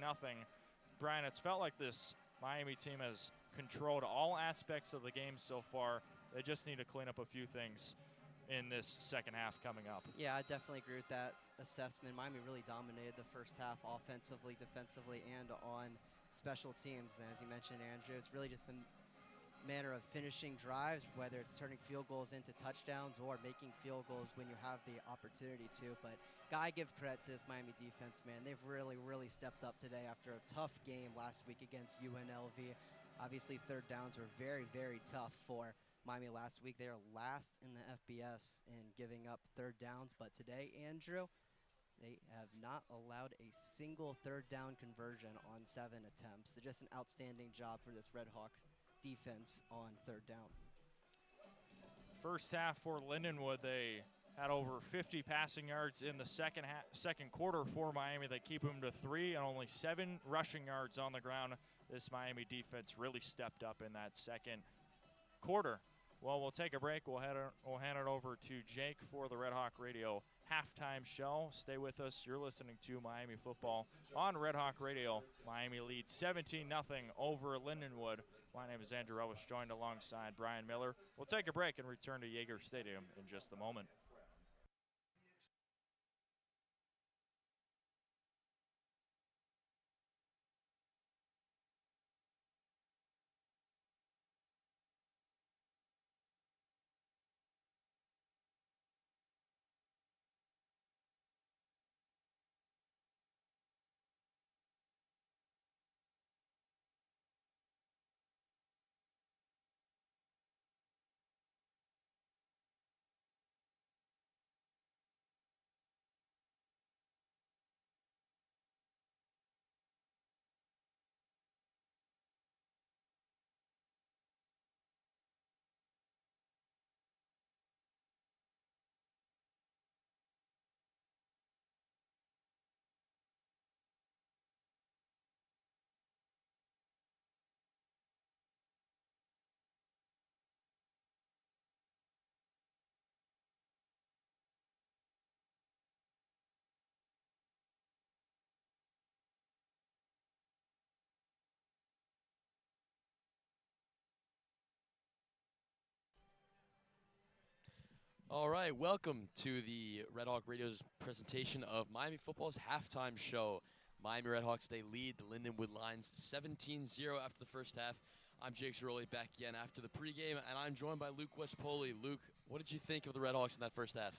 Bryan, it's felt like this Miami team has controlled all aspects of the game so far. They just need to clean up a few things in this second half coming up. Yeah, I definitely agree with that assessment. Miami really dominated the first half offensively, defensively, and on special teams. And as you mentioned, Andrew, it's really just a manner of finishing drives, whether it's turning field goals into touchdowns or making field goals when you have the opportunity to. But gotta give credit to this Miami defense, man. They've really stepped up today after a tough game last week against UNLV. Obviously, third downs were very tough for Miami last week. They are last in the FBS in giving up third downs, but today, Andrew, they have not allowed a single third down conversion on 7 attempts. So just an outstanding job for this RedHawk defense on third down. First half for Lindenwood, they had over 50 passing yards in the second quarter for Miami. They keep them to 3 and only 7 rushing yards on the ground. This Miami defense really stepped up in that second quarter. Well, we'll take a break. We'll hand it over to Jake for the RedHawk Radio halftime show. Stay with us. You're listening to Miami football on RedHawk Radio. Miami leads 17-0 over Lindenwood. My name is Andrew Relvas, joined alongside Bryan Miller. We'll take a break and return to Yager Stadium in just a moment. All right, welcome to the RedHawk Radio's presentation of Miami football's halftime show. Miami RedHawks, they lead the Lindenwood Lions 17-0 after the first half. I'm Jake Zirolli back again after the pregame, and I'm joined by Luke Poley. Luke, what did you think of the RedHawks in that first half?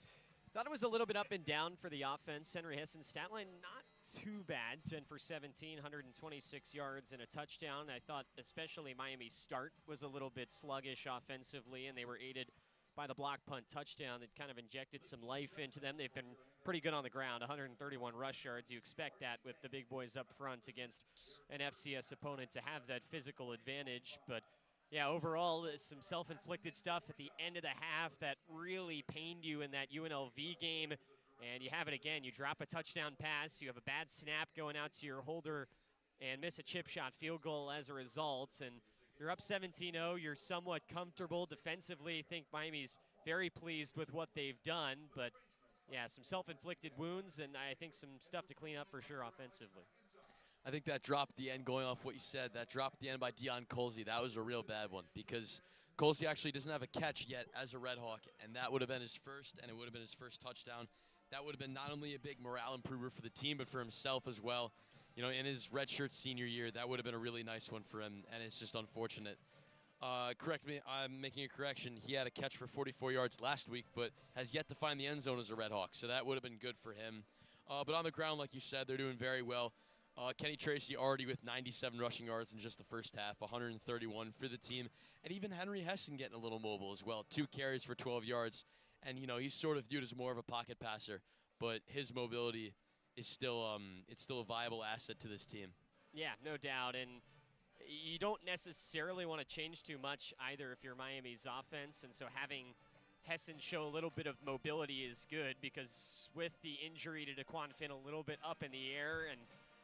Thought it was a little bit up and down for the offense. Henry Hessen's stat line not too bad, 10 for 17, 126 yards and a touchdown. I thought especially Miami's start was a little bit sluggish offensively, and they were aided by the block punt touchdown that kind of injected some life into them. They've been pretty good on the ground, 131 rush yards. You expect that with the big boys up front against an FCS opponent to have that physical advantage. But yeah, overall, some self-inflicted stuff at the end of the half that really pained you in that UNLV game. And you have it again. You drop a touchdown pass. You have a bad snap going out to your holder and miss a chip shot field goal as a result. And you're up 17-0. You're somewhat comfortable defensively. I think Miami's very pleased with what they've done. But, yeah, some self-inflicted wounds, and I think some stuff to clean up for sure offensively. I think that drop at the end, going off what you said, that drop at the end by Deion Colsey, that was a real bad one because Colsey actually doesn't have a catch yet as a Red Hawk, and that would have been his first, and it would have been his first touchdown. That would have been not only a big morale improver for the team, but for himself as well. You know, in his redshirt senior year, that would have been a really nice one for him, and it's just unfortunate. Correct me, I'm making a correction. He had a catch for 44 yards last week, but has yet to find the end zone as a Red Hawk, so that would have been good for him. But on the ground, like you said, they're doing very well. Kenny Tracy already with 97 rushing yards in just the first half, 131 for the team. And even Henry Hessen getting a little mobile as well. 2 carries for 12 yards. And, you know, he's sort of viewed as more of a pocket passer, but his mobility is still it's still a viable asset to this team. Yeah, no doubt. And you don't necessarily want to change too much either if you're Miami's offense. And so having Hessen show a little bit of mobility is good because with the injury to DeQuan Finn a little bit up in the air and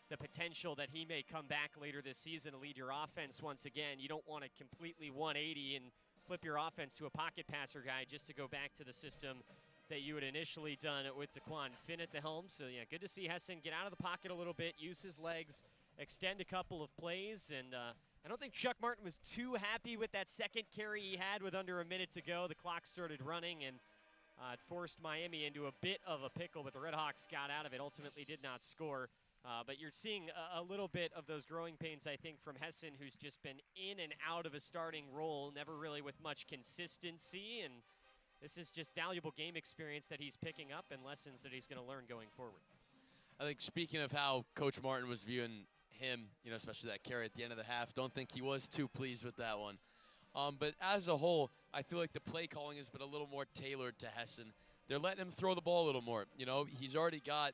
the potential that he may come back later this season to lead your offense once again, you don't want to completely 180 and flip your offense to a pocket passer guy just to go back to the system that you had initially done with DeQuan Finn at the helm. So, yeah, good to see Hessen get out of the pocket a little bit, use his legs, extend a couple of plays. And I don't think Chuck Martin was too happy with that second carry he had with under a minute to go. The clock started running, and it forced Miami into a bit of a pickle, but the RedHawks got out of it, ultimately did not score. But you're seeing a little bit of those growing pains, I think, from Hessen, who's just been in and out of a starting role, never really with much consistency. And this is just valuable game experience that he's picking up and lessons that he's going to learn going forward. I think speaking of how Coach Martin was viewing him, you know, especially that carry at the end of the half, don't think he was too pleased with that one. But as a whole, I feel like the play calling has been a little more tailored to Hessen. They're letting him throw the ball a little more. You know, he's already got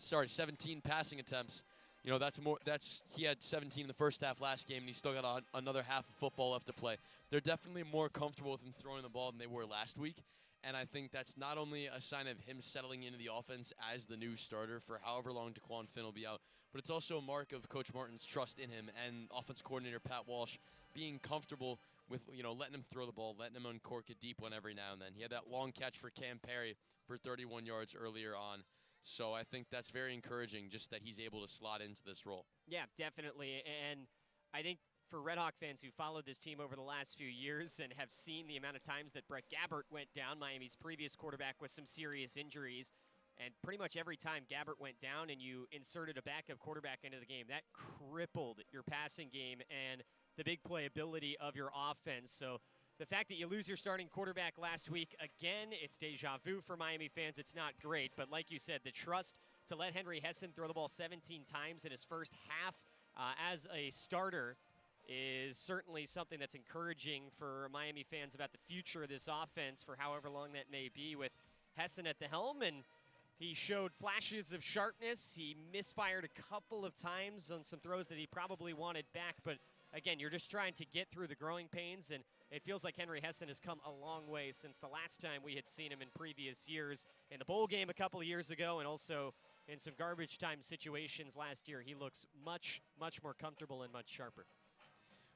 17 passing attempts. You know, he had 17 in the first half last game, and he's still got another half of football left to play. They're definitely more comfortable with him throwing the ball than they were last week, and I think that's not only a sign of him settling into the offense as the new starter for however long DeQuan Finn will be out, but it's also a mark of Coach Martin's trust in him and offense coordinator Pat Walsh being comfortable with, you know, letting him throw the ball, letting him uncork a deep one every now and then. He had that long catch for Cam Perry for 31 yards earlier on. So I think that's very encouraging, just that he's able to slot into this role. Yeah, definitely. And I think for Red Hawk fans who followed this team over the last few years and have seen the amount of times that Brett Gabbert went down, Miami's previous quarterback, with some serious injuries, and pretty much every time Gabbert went down and you inserted a backup quarterback into the game, that crippled your passing game and the big playability of your offense. So the fact that you lose your starting quarterback last week, again, it's deja vu for Miami fans. It's not great, but like you said, the trust to let Henry Hessen throw the ball 17 times in his first half as a starter is certainly something that's encouraging for Miami fans about the future of this offense for however long that may be with Hessen at the helm. And he showed flashes of sharpness. He misfired a couple of times on some throws that he probably wanted back, but again, you're just trying to get through the growing pains, and it feels like Henry Hessen has come a long way since the last time we had seen him in previous years. In the bowl game a couple of years ago, and also in some garbage time situations last year, he looks much, much more comfortable and much sharper.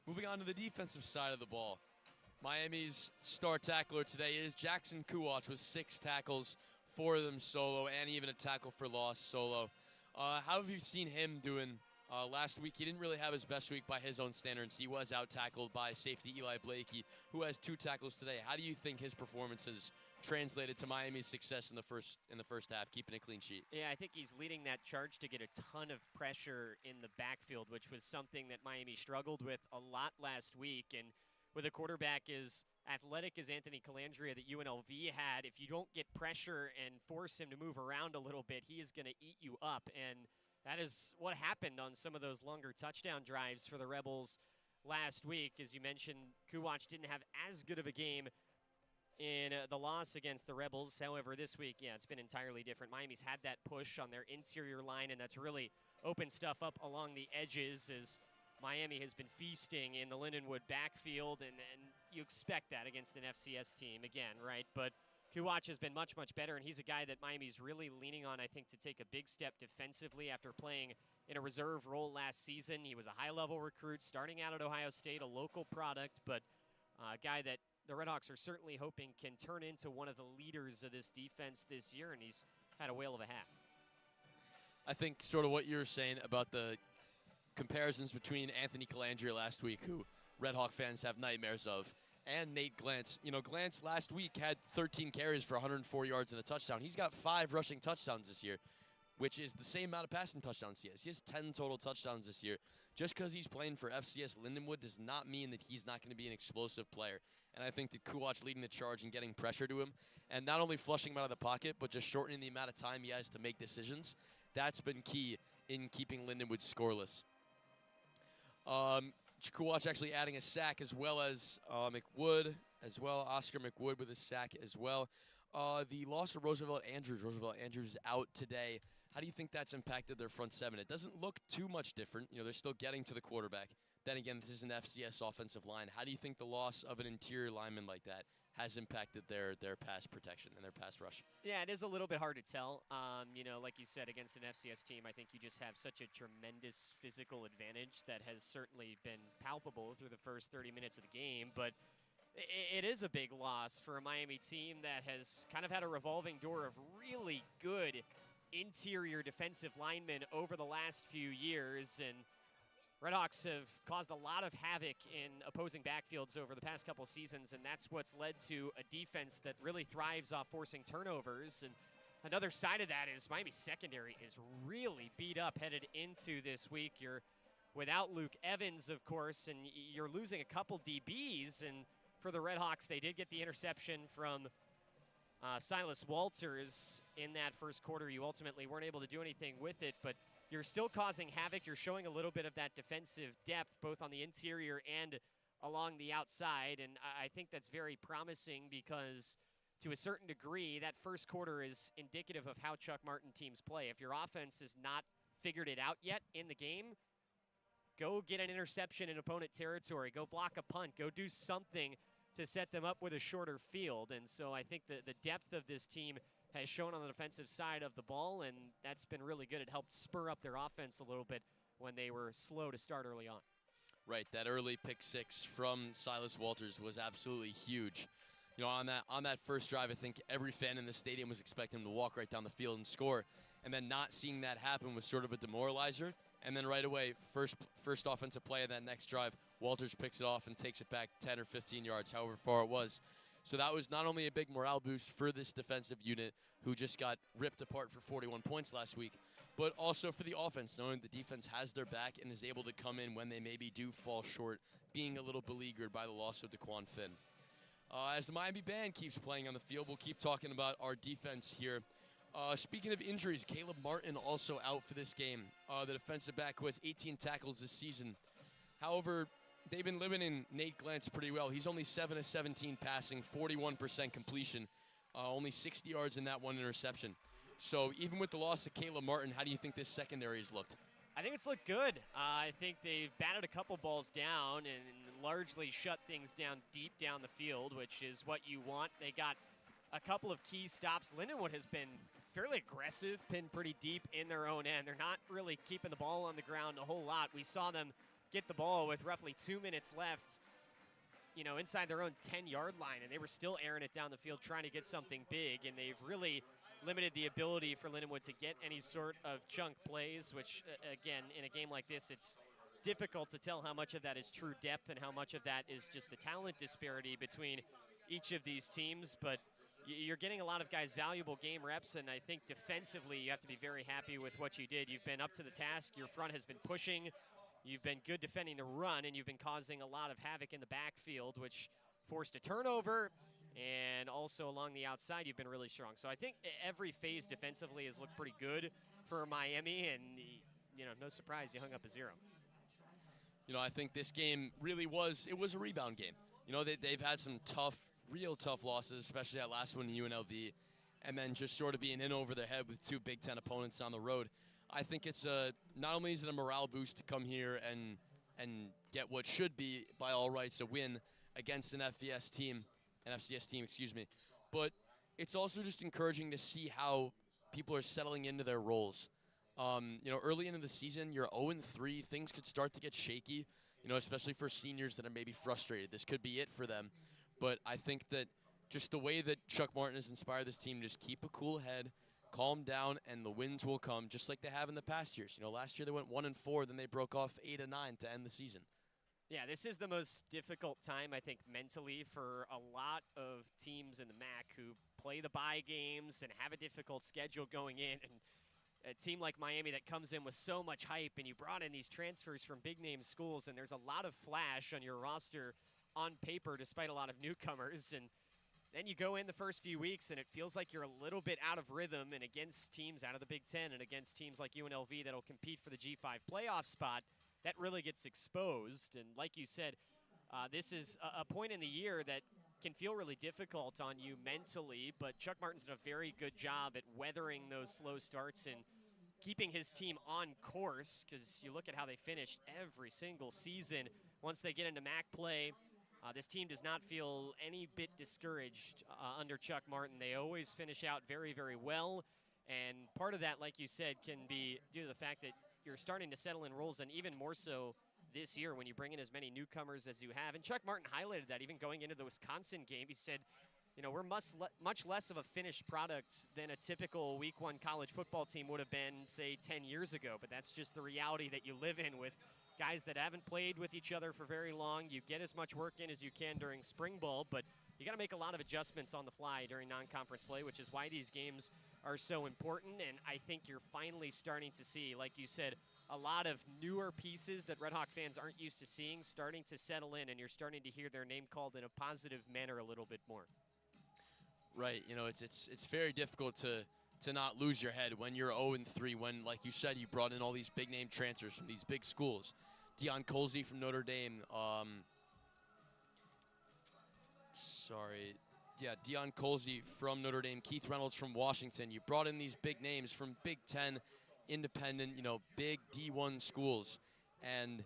Moving on to the defensive side of the ball. Miami's star tackler today is Jackson Kuwatch with 6 tackles, 4 of them solo, and even a tackle for loss solo. How have you seen him doing? Last week, he didn't really have his best week by his own standards. He was out-tackled by safety Eli Blakey, who has 2 tackles today. How do you think his performance has translated to Miami's success in the first half, keeping a clean sheet. Yeah, I think he's leading that charge to get a ton of pressure in the backfield, which was something that Miami struggled with a lot last week. And with a quarterback as athletic as Anthony Calandria that UNLV had, if you don't get pressure and force him to move around a little bit, he is going to eat you up. And that is what happened on some of those longer touchdown drives for the Rebels last week. As you mentioned, Kuwach didn't have as good of a game in the loss against the Rebels. However, this week, yeah, it's been entirely different. Miami's had that push on their interior line, and that's really opened stuff up along the edges as Miami has been feasting in the Lindenwood backfield, and you expect that against an FCS team again, right? But Kuwach has been much, much better, and he's a guy that Miami's really leaning on, I think, to take a big step defensively after playing in a reserve role last season. He was a high-level recruit starting out at Ohio State, a local product, but a guy that the RedHawks are certainly hoping can turn into one of the leaders of this defense this year, and he's had a whale of a half. I think sort of what you're saying about the comparisons between Anthony Calandria last week, who RedHawk fans have nightmares of, and Nate Glantz. You know, Glantz last week had 13 carries for 104 yards and a touchdown. He's got 5 rushing touchdowns this year, which is the same amount of passing touchdowns he has. He has 10 total touchdowns this year. Just because he's playing for FCS Lindenwood does not mean that he's not going to be an explosive player. And I think that Kuwach leading the charge and getting pressure to him, and not only flushing him out of the pocket, but just shortening the amount of time he has to make decisions, that's been key in keeping Lindenwood scoreless. Kuwach actually adding a sack as well as McWood as well. Oscar McWood with a sack as well. The loss of Roosevelt Andrews. Roosevelt Andrews out today. How do you think that's impacted their front seven? It doesn't look too much different. You know, they're still getting to the quarterback. Then again, this is an FCS offensive line. How do you think the loss of an interior lineman like that has impacted their pass protection and their pass rush? Yeah, it is a little bit hard to tell. You know, like you said, against an FCS team, I think you just have such a tremendous physical advantage that has certainly been palpable through the first 30 minutes of the game. But it is a big loss for a Miami team that has kind of had a revolving door of really good interior defensive linemen over the last few years. And RedHawks have caused a lot of havoc in opposing backfields over the past couple seasons, and that's what's led to a defense that really thrives off forcing turnovers. And another side of that is Miami's secondary is really beat up headed into this week. You're without Luke Evans, of course, and you're losing a couple DBs. And for the RedHawks, they did get the interception from Silas Walters in that first quarter. You ultimately weren't able to do anything with it, but you're still causing havoc. You're showing a little bit of that defensive depth, both on the interior and along the outside. And I think that's very promising because, to a certain degree, that first quarter is indicative of how Chuck Martin teams play. If your offense has not figured it out yet in the game, go get an interception in opponent territory. Go block a punt. Go do something to set them up with a shorter field. And so I think the depth of this team has shown on the defensive side of the ball, and that's been really good. It helped spur up their offense a little bit when they were slow to start early on. Right, that early pick six from Silas Walters was absolutely huge. You know, on that first drive, I think every fan in the stadium was expecting him to walk right down the field and score, and then not seeing that happen was sort of a demoralizer. And then right away, first offensive play of that next drive, Walters picks it off and takes it back 10 or 15 yards, however far it was. So that was not only a big morale boost for this defensive unit, who just got ripped apart for 41 points last week, but also for the offense, knowing the defense has their back and is able to come in when they maybe do fall short, being a little beleaguered by the loss of DeQuan Finn. As the Miami band keeps playing on the field, we'll keep talking about our defense here. Speaking of injuries, Caleb Martin also out for this game, the defensive back who has 18 tackles this season. However, they've been limiting Nate Glantz pretty well. He's only 7 of 17 passing, 41% completion, only 60 yards in that one interception. So even with the loss of Caleb Martin, how do you think this secondary has looked? I think it's looked good. I think they've batted a couple balls down and largely shut things down deep down the field, which is what you want. They got a couple of key stops. Lindenwood has been fairly aggressive, pinned pretty deep in their own end. They're not really keeping the ball on the ground a whole lot. We saw them get the ball with roughly 2 minutes left, you know, inside their own 10-yard line, and they were still airing it down the field trying to get something big, and they've really limited the ability for Lindenwood to get any sort of chunk plays, which, again, in a game like this, it's difficult to tell how much of that is true depth and how much of that is just the talent disparity between each of these teams. But you're getting a lot of guys valuable game reps, and I think defensively you have to be very happy with what you did. You've been up to the task. Your front has been pushing. You've been good defending the run, and you've been causing a lot of havoc in the backfield, which forced a turnover. And also along the outside, you've been really strong. So I think every phase defensively has looked pretty good for Miami, and no surprise you hung up a 0. I think this game really was a rebound game. They've had some real tough losses, especially that last one in UNLV, and then just sort of being in over their head with 2 Big Ten opponents on the road. I think it's not only is it a morale boost to come here and get what should be, by all rights, a win against an FCS team, but it's also just encouraging to see how people are settling into their roles. Early into the season, you're 0-3. Things could start to get shaky, especially for seniors that are maybe frustrated. This could be it for them. But I think that just the way that Chuck Martin has inspired this team, just keep a cool head, calm down, and the wins will come, just like they have in the past years. Last year they went 1-4, then they broke off 8-9 to end the season. Yeah, this is the most difficult time, I think, mentally for a lot of teams in the MAC who play the bye games and have a difficult schedule going in. And a team like Miami that comes in with so much hype, and you brought in these transfers from big-name schools, and there's a lot of flash on your roster on paper despite a lot of newcomers. And then you go in the first few weeks, and it feels like you're a little bit out of rhythm, and against teams out of the Big Ten and against teams like UNLV that'll compete for the G5 playoff spot, that really gets exposed. And like you said, this is a point in the year that can feel really difficult on you mentally, but Chuck Martin's done a very good job at weathering those slow starts and keeping his team on course, because you look at how they finished every single season. Once they get into MAC play, this team does not feel any bit discouraged under Chuck Martin. They always finish out very, very well, and part of that, like you said, can be due to the fact that you're starting to settle in roles, and even more so this year when you bring in as many newcomers as you have. And Chuck Martin highlighted that even going into the Wisconsin game. He said, we're much less of a finished product than a typical week 1 college football team would have been, say, 10 years ago. But that's just the reality that you live in with guys that haven't played with each other for very long. You get as much work in as you can during spring ball, but you got to make a lot of adjustments on the fly during non-conference play, which is why these games are so important. And I think you're finally starting to see, like you said, a lot of newer pieces that Red Hawk fans aren't used to seeing starting to settle in, and you're starting to hear their name called in a positive manner a little bit more. Right. It's very difficult to not lose your head when you're 0-3, when, like you said, you brought in all these big-name transfers from these big schools. Deion Colsey from Notre Dame. Deion Colsey from Notre Dame. Keith Reynolds from Washington. You brought in these big names from Big Ten, independent, big D1 schools. And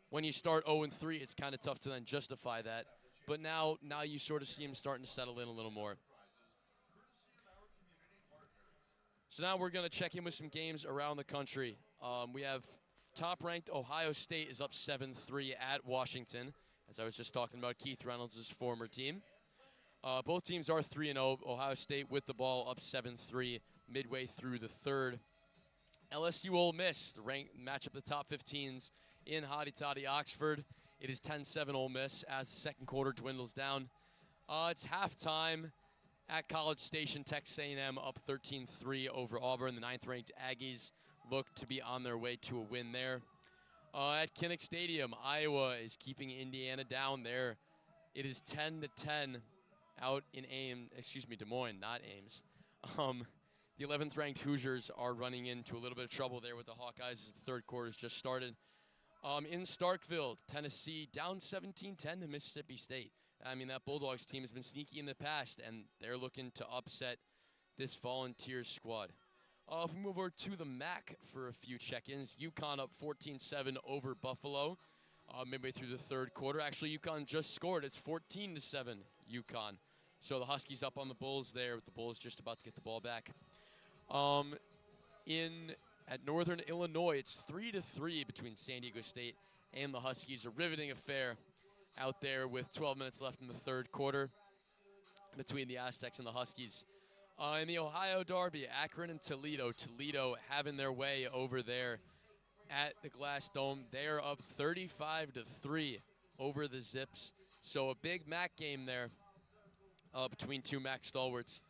when you start 0-3, it's kind of tough to then justify that. But now you sort of see them starting to settle in a little more. So now we're going to check in with some games around the country. We have top-ranked Ohio State is up 7-3 at Washington, as I was just talking about Keith Reynolds' former team. Both teams are 3-0. Ohio State with the ball up 7-3 midway through the third. LSU Ole Miss, the ranked matchup the top 15s in hotty-toddy Oxford. It is 10-7 Ole Miss as the second quarter dwindles down. It's halftime at College Station. Texas A&M up 13-3 over Auburn. The 9th-ranked Aggies look to be on their way to a win there. At Kinnick Stadium, Iowa is keeping Indiana down there. It is 10-10 out in Des Moines, not Ames. The 11th-ranked Hoosiers are running into a little bit of trouble there with the Hawkeyes as the third quarter has just started. In Starkville, Tennessee down 17-10 to Mississippi State. I mean, that Bulldogs team has been sneaky in the past, and they're looking to upset this Volunteers squad. If we move over to the MAC for a few check-ins, UConn up 14-7 over Buffalo midway through the third quarter. Actually, UConn just scored. It's 14-7 UConn. So the Huskies up on the Bulls there, with the Bulls just about to get the ball back. At Northern Illinois, it's 3-3 between San Diego State and the Huskies. A riveting affair out there with 12 minutes left in the third quarter between the Aztecs and the Huskies. In the Ohio Derby, Akron and Toledo. Toledo having their way over there at the Glass Dome. They are up 35-3 over the Zips. So a big MAC game there. between two MAC stalwarts.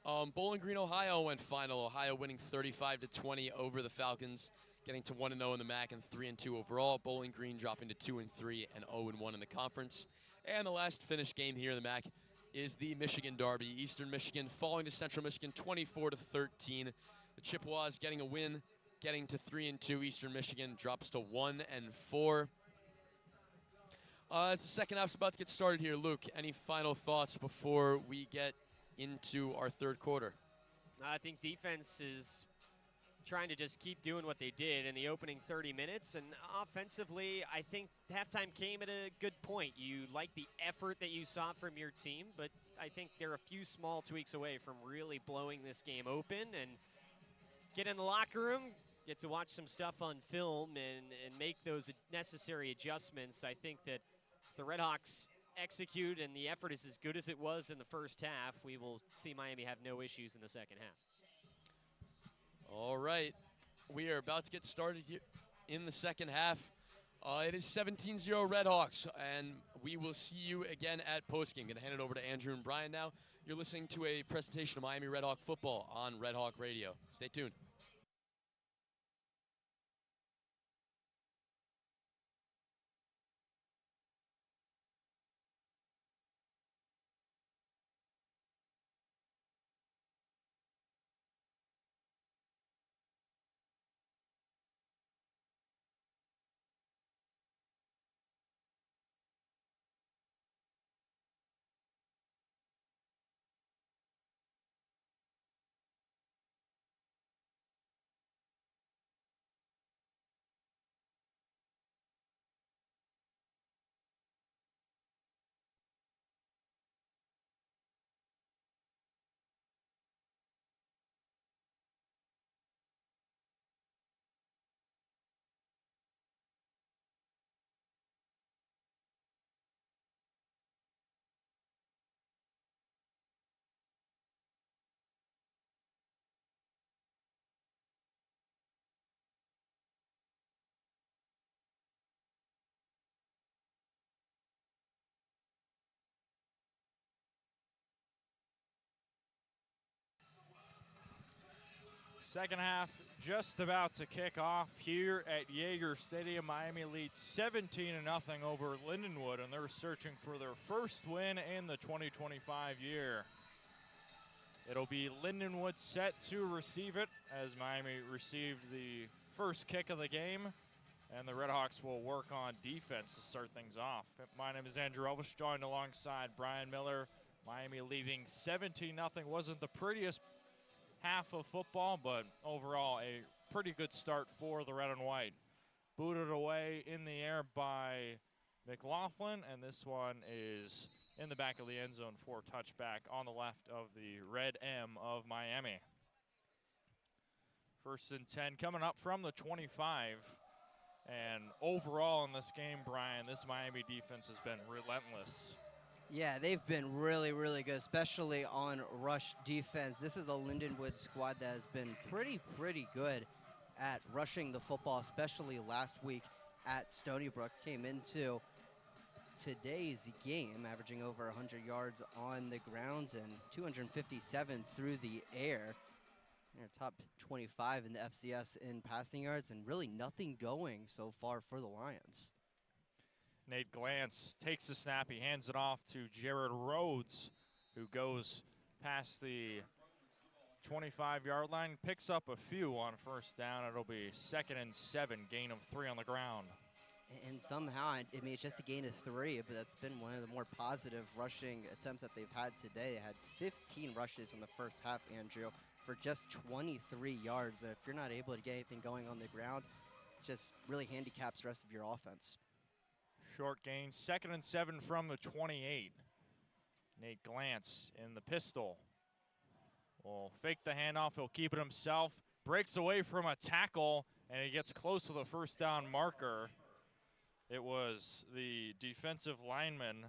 Bowling Green, Ohio went final. Ohio winning 35-20 over the Falcons, getting to 1-0 in the MAC and 3-2 overall. Bowling Green dropping to 2-3 and 0-1 in the conference. And the last finished game here in the MAC is the Michigan Derby. Eastern Michigan falling to Central Michigan 24-13. The Chippewas getting a win, getting to 3-2. Eastern Michigan drops to 1-4. As the second half's about to get started here, Luke, any final thoughts before we get into our third quarter? I think defense is trying to just keep doing what they did in the opening 30 minutes. And offensively, I think halftime came at a good point. You like the effort that you saw from your team, but I think they're a few small tweaks away from really blowing this game open and get in the locker room, get to watch some stuff on film and make those necessary adjustments. I think that if the RedHawks execute and the effort is as good as it was in the first half, we will see Miami have no issues in the second half. All right, we are about to get started here in the second half. It is 17-0 RedHawks, and we will see you again at postgame. Going to hand it over to Andrew and Bryan now. You're listening to a presentation of Miami RedHawk football on RedHawk Radio. Stay tuned. Second half just about to kick off here at Yager Stadium. Miami leads 17-0 over Lindenwood, and they're searching for their first win in the 2025 year. It'll be Lindenwood set to receive it as Miami received the first kick of the game, and the RedHawks will work on defense to start things off. My name is Andrew Relvas, joined alongside Bryan Miller. Miami leading 17-0. Wasn't the prettiest half of football, but overall a pretty good start for the red and white. Booted away in the air by McLaughlin, and this one is in the back of the end zone for touchback on the left of the red M of Miami. First and 10 coming up from the 25. And overall in this game, Bryan, this Miami defense has been relentless. Yeah, they've been really, really good, especially on rush defense. This is a Lindenwood squad that has been pretty good at rushing the football, especially last week at Stony Brook. Came into today's game averaging over 100 yards on the ground and 257 through the air. They're top 25 in the FCS in passing yards, and really nothing going so far for the Lions. Nate Glantz takes the snap. He hands it off to Jared Rhodes, who goes past the 25-yard line, picks up a few on first down. It'll be 2nd and 7, gain of 3 on the ground. And somehow, I mean, it's just a gain of 3, but that's been one of the more positive rushing attempts that they've had today. They had 15 rushes in the first half, Andrew, for just 23 yards. And if you're not able to get anything going on the ground, it just really handicaps the rest of your offense. Short gain, 2nd and 7 from the 28. Nate Glantz in the pistol. Will fake the handoff, he'll keep it himself. Breaks away from a tackle, and he gets close to the first down marker. It was the defensive lineman,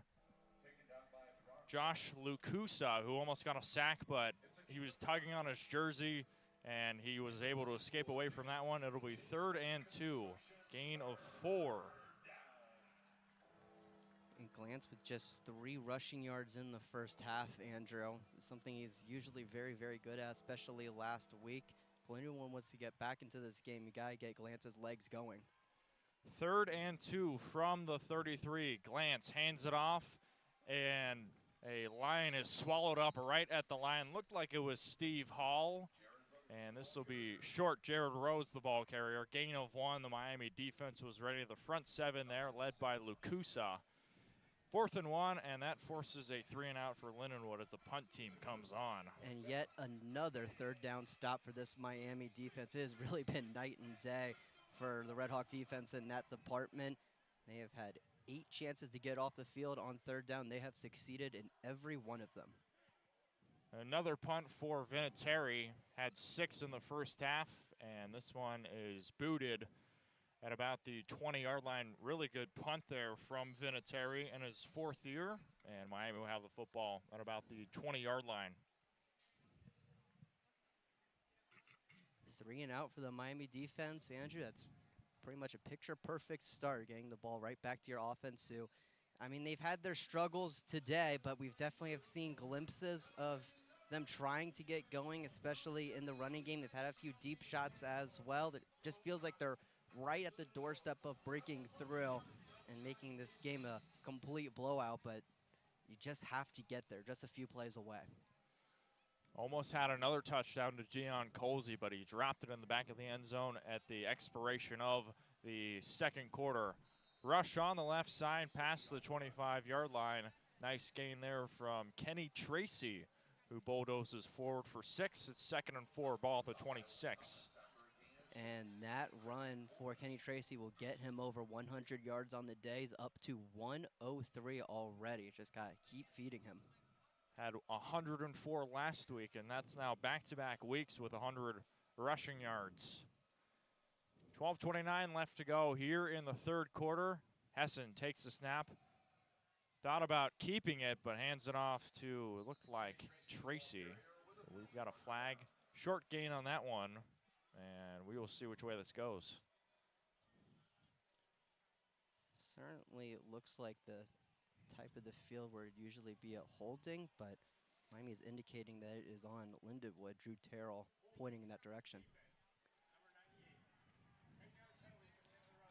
Josh Lucusa, who almost got a sack, but he was tugging on his jersey, and he was able to escape away from that one. It'll be 3rd and 2, gain of 4. And Glantz with just 3 rushing yards in the first half, Andrew. Something he's usually very, very good at, especially last week. If anyone wants to get back into this game, you gotta get Glantz's legs going. 3rd and 2 from the 33. Glantz hands it off, and a line is swallowed up right at the line. Looked like it was Steve Hall. And this will be short. Jared Rose, the ball carrier. Gain of 1. The Miami defense was ready. The front 7 there, led by Lukusa. 4th and 1, and that forces a 3-and-out for Lindenwood as the punt team comes on. And yet another 3rd down stop for this Miami defense. It has really been night and day for the Red Hawk defense in that department. They have had 8 chances to get off the field on 3rd down. They have succeeded in every one of them. Another punt for Vinatieri. Had 6 in the first half, and this one is booted at about the 20-yard line. Really good punt there from Vinatieri in his 4th year, and Miami will have the football at about the 20-yard line. 3-and-out for the Miami defense. Andrew, that's pretty much a picture-perfect start, getting the ball right back to your offense who, I mean, they've had their struggles today, but we've definitely have seen glimpses of them trying to get going, especially in the running game. They've had a few deep shots as well. That just feels like they're right at the doorstep of breaking through and making this game a complete blowout, but you just have to get there, just a few plays away. Almost had another touchdown to Gian Colsey, but he dropped it in the back of the end zone at the expiration of the 2nd quarter. Rush on the left side past the 25-yard line. Nice gain there from Kenny Tracy, who bulldozes forward for 6. It's 2nd and 4, ball at the 26. And that run for Kenny Tracy will get him over 100 yards on the day. He's up to 103 already. Just got to keep feeding him. Had 104 last week, and that's now back-to-back weeks with 100 rushing yards. 12:29 left to go here in the 3rd quarter. Hessen takes the snap. Thought about keeping it, but hands it off to, it looked like, Tracy. We've got a flag. Short gain on that one, and we will see which way this goes. Certainly looks like the type of the field where it'd usually be a holding, but Miami is indicating that it is on Lindenwood. Drew Terrell pointing in that direction.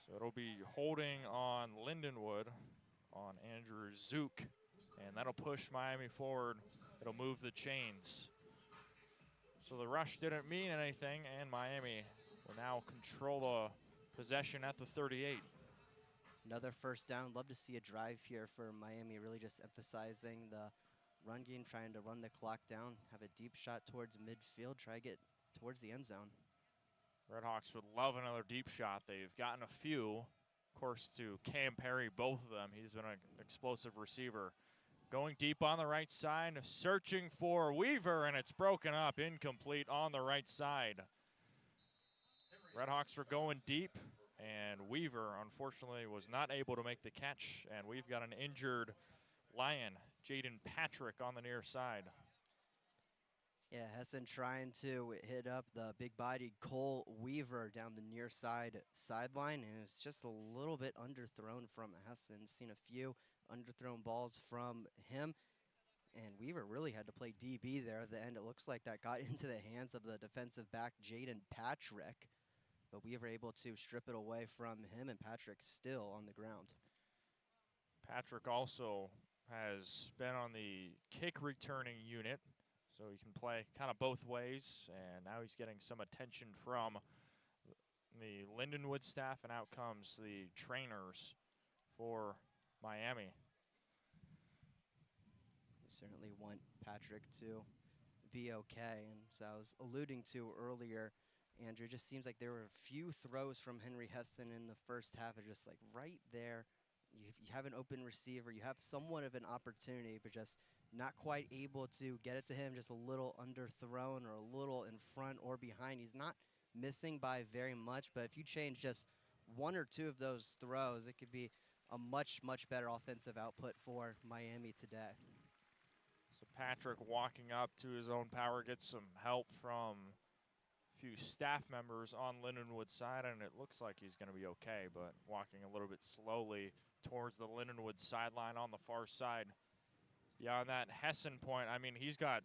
So it'll be holding on Lindenwood on Andrew Zook, and that'll push Miami forward. It'll move the chains. So the rush didn't mean anything, and Miami will now control the possession at the 38. Another 1st down. Love to see a drive here for Miami, really just emphasizing the run game, trying to run the clock down, have a deep shot towards midfield, try to get towards the end zone. RedHawks would love another deep shot. They've gotten a few. Of course, to Cam Perry, both of them. He's been an explosive receiver. Going deep on the right side, searching for Weaver, and it's broken up, incomplete on the right side. RedHawks were going deep, and Weaver, unfortunately, was not able to make the catch, and we've got an injured Lion, Jaden Patrick, on the near side. Yeah, Hessen trying to hit up the big-bodied Cole Weaver down the near side sideline, and it's just a little bit underthrown from Hessen. Seen a few underthrown balls from him, and Weaver really had to play DB there at the end. It looks like that got into the hands of the defensive back, Jaden Patrick, but Weaver able to strip it away from him, and Patrick still on the ground. Patrick also has been on the kick returning unit, so he can play kind of both ways, and now he's getting some attention from the Lindenwood staff, and out comes the trainers for Miami. We certainly want Patrick to be okay, and as I was alluding to earlier, Andrew, it just seems like there were a few throws from Henry Heston in the first half, of just like right there. You have an open receiver, you have somewhat of an opportunity, but just not quite able to get it to him, just a little underthrown or a little in front or behind. He's not missing by very much, but if you change just 1 or 2 of those throws, it could be a much, much better offensive output for Miami today. So Patrick walking up to his own power, gets some help from a few staff members on Lindenwood's side, and it looks like he's going to be okay, but walking a little bit slowly towards the Lindenwood sideline on the far side. Beyond that Hessen point, I mean, he's got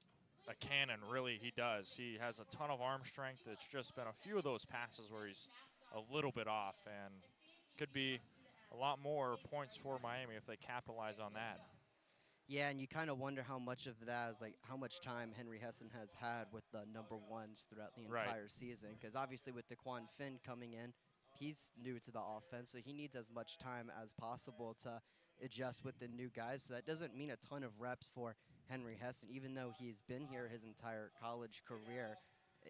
a cannon, really, he does. He has a ton of arm strength. It's just been a few of those passes where he's a little bit off, and could be a lot more points for Miami if they capitalize on that. Yeah, and you kind of wonder how much of that is like how much time Henry Hessen has had with the number ones throughout the Right. entire season. Because obviously with DeQuan Finn coming in, he's new to the offense, so he needs as much time as possible to adjust with the new guys. So that doesn't mean a ton of reps for Henry Hessen, even though he's been here his entire college career.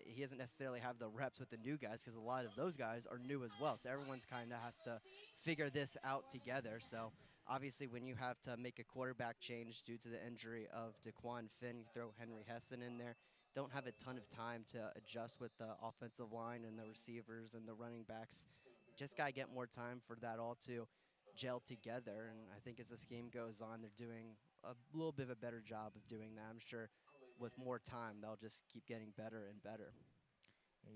He doesn't necessarily have the reps with the new guys because a lot of those guys are new as well. So everyone's kind of has to figure this out together. So obviously, when you have to make a quarterback change due to the injury of DeQuan Finn, you throw Henry Hessen in there, don't have a ton of time to adjust with the offensive line and the receivers and the running backs. Just got to get more time for that all to gel together. And I think as this game goes on, they're doing a little bit of a better job of doing that. I'm sure with more time, they'll just keep getting better and better.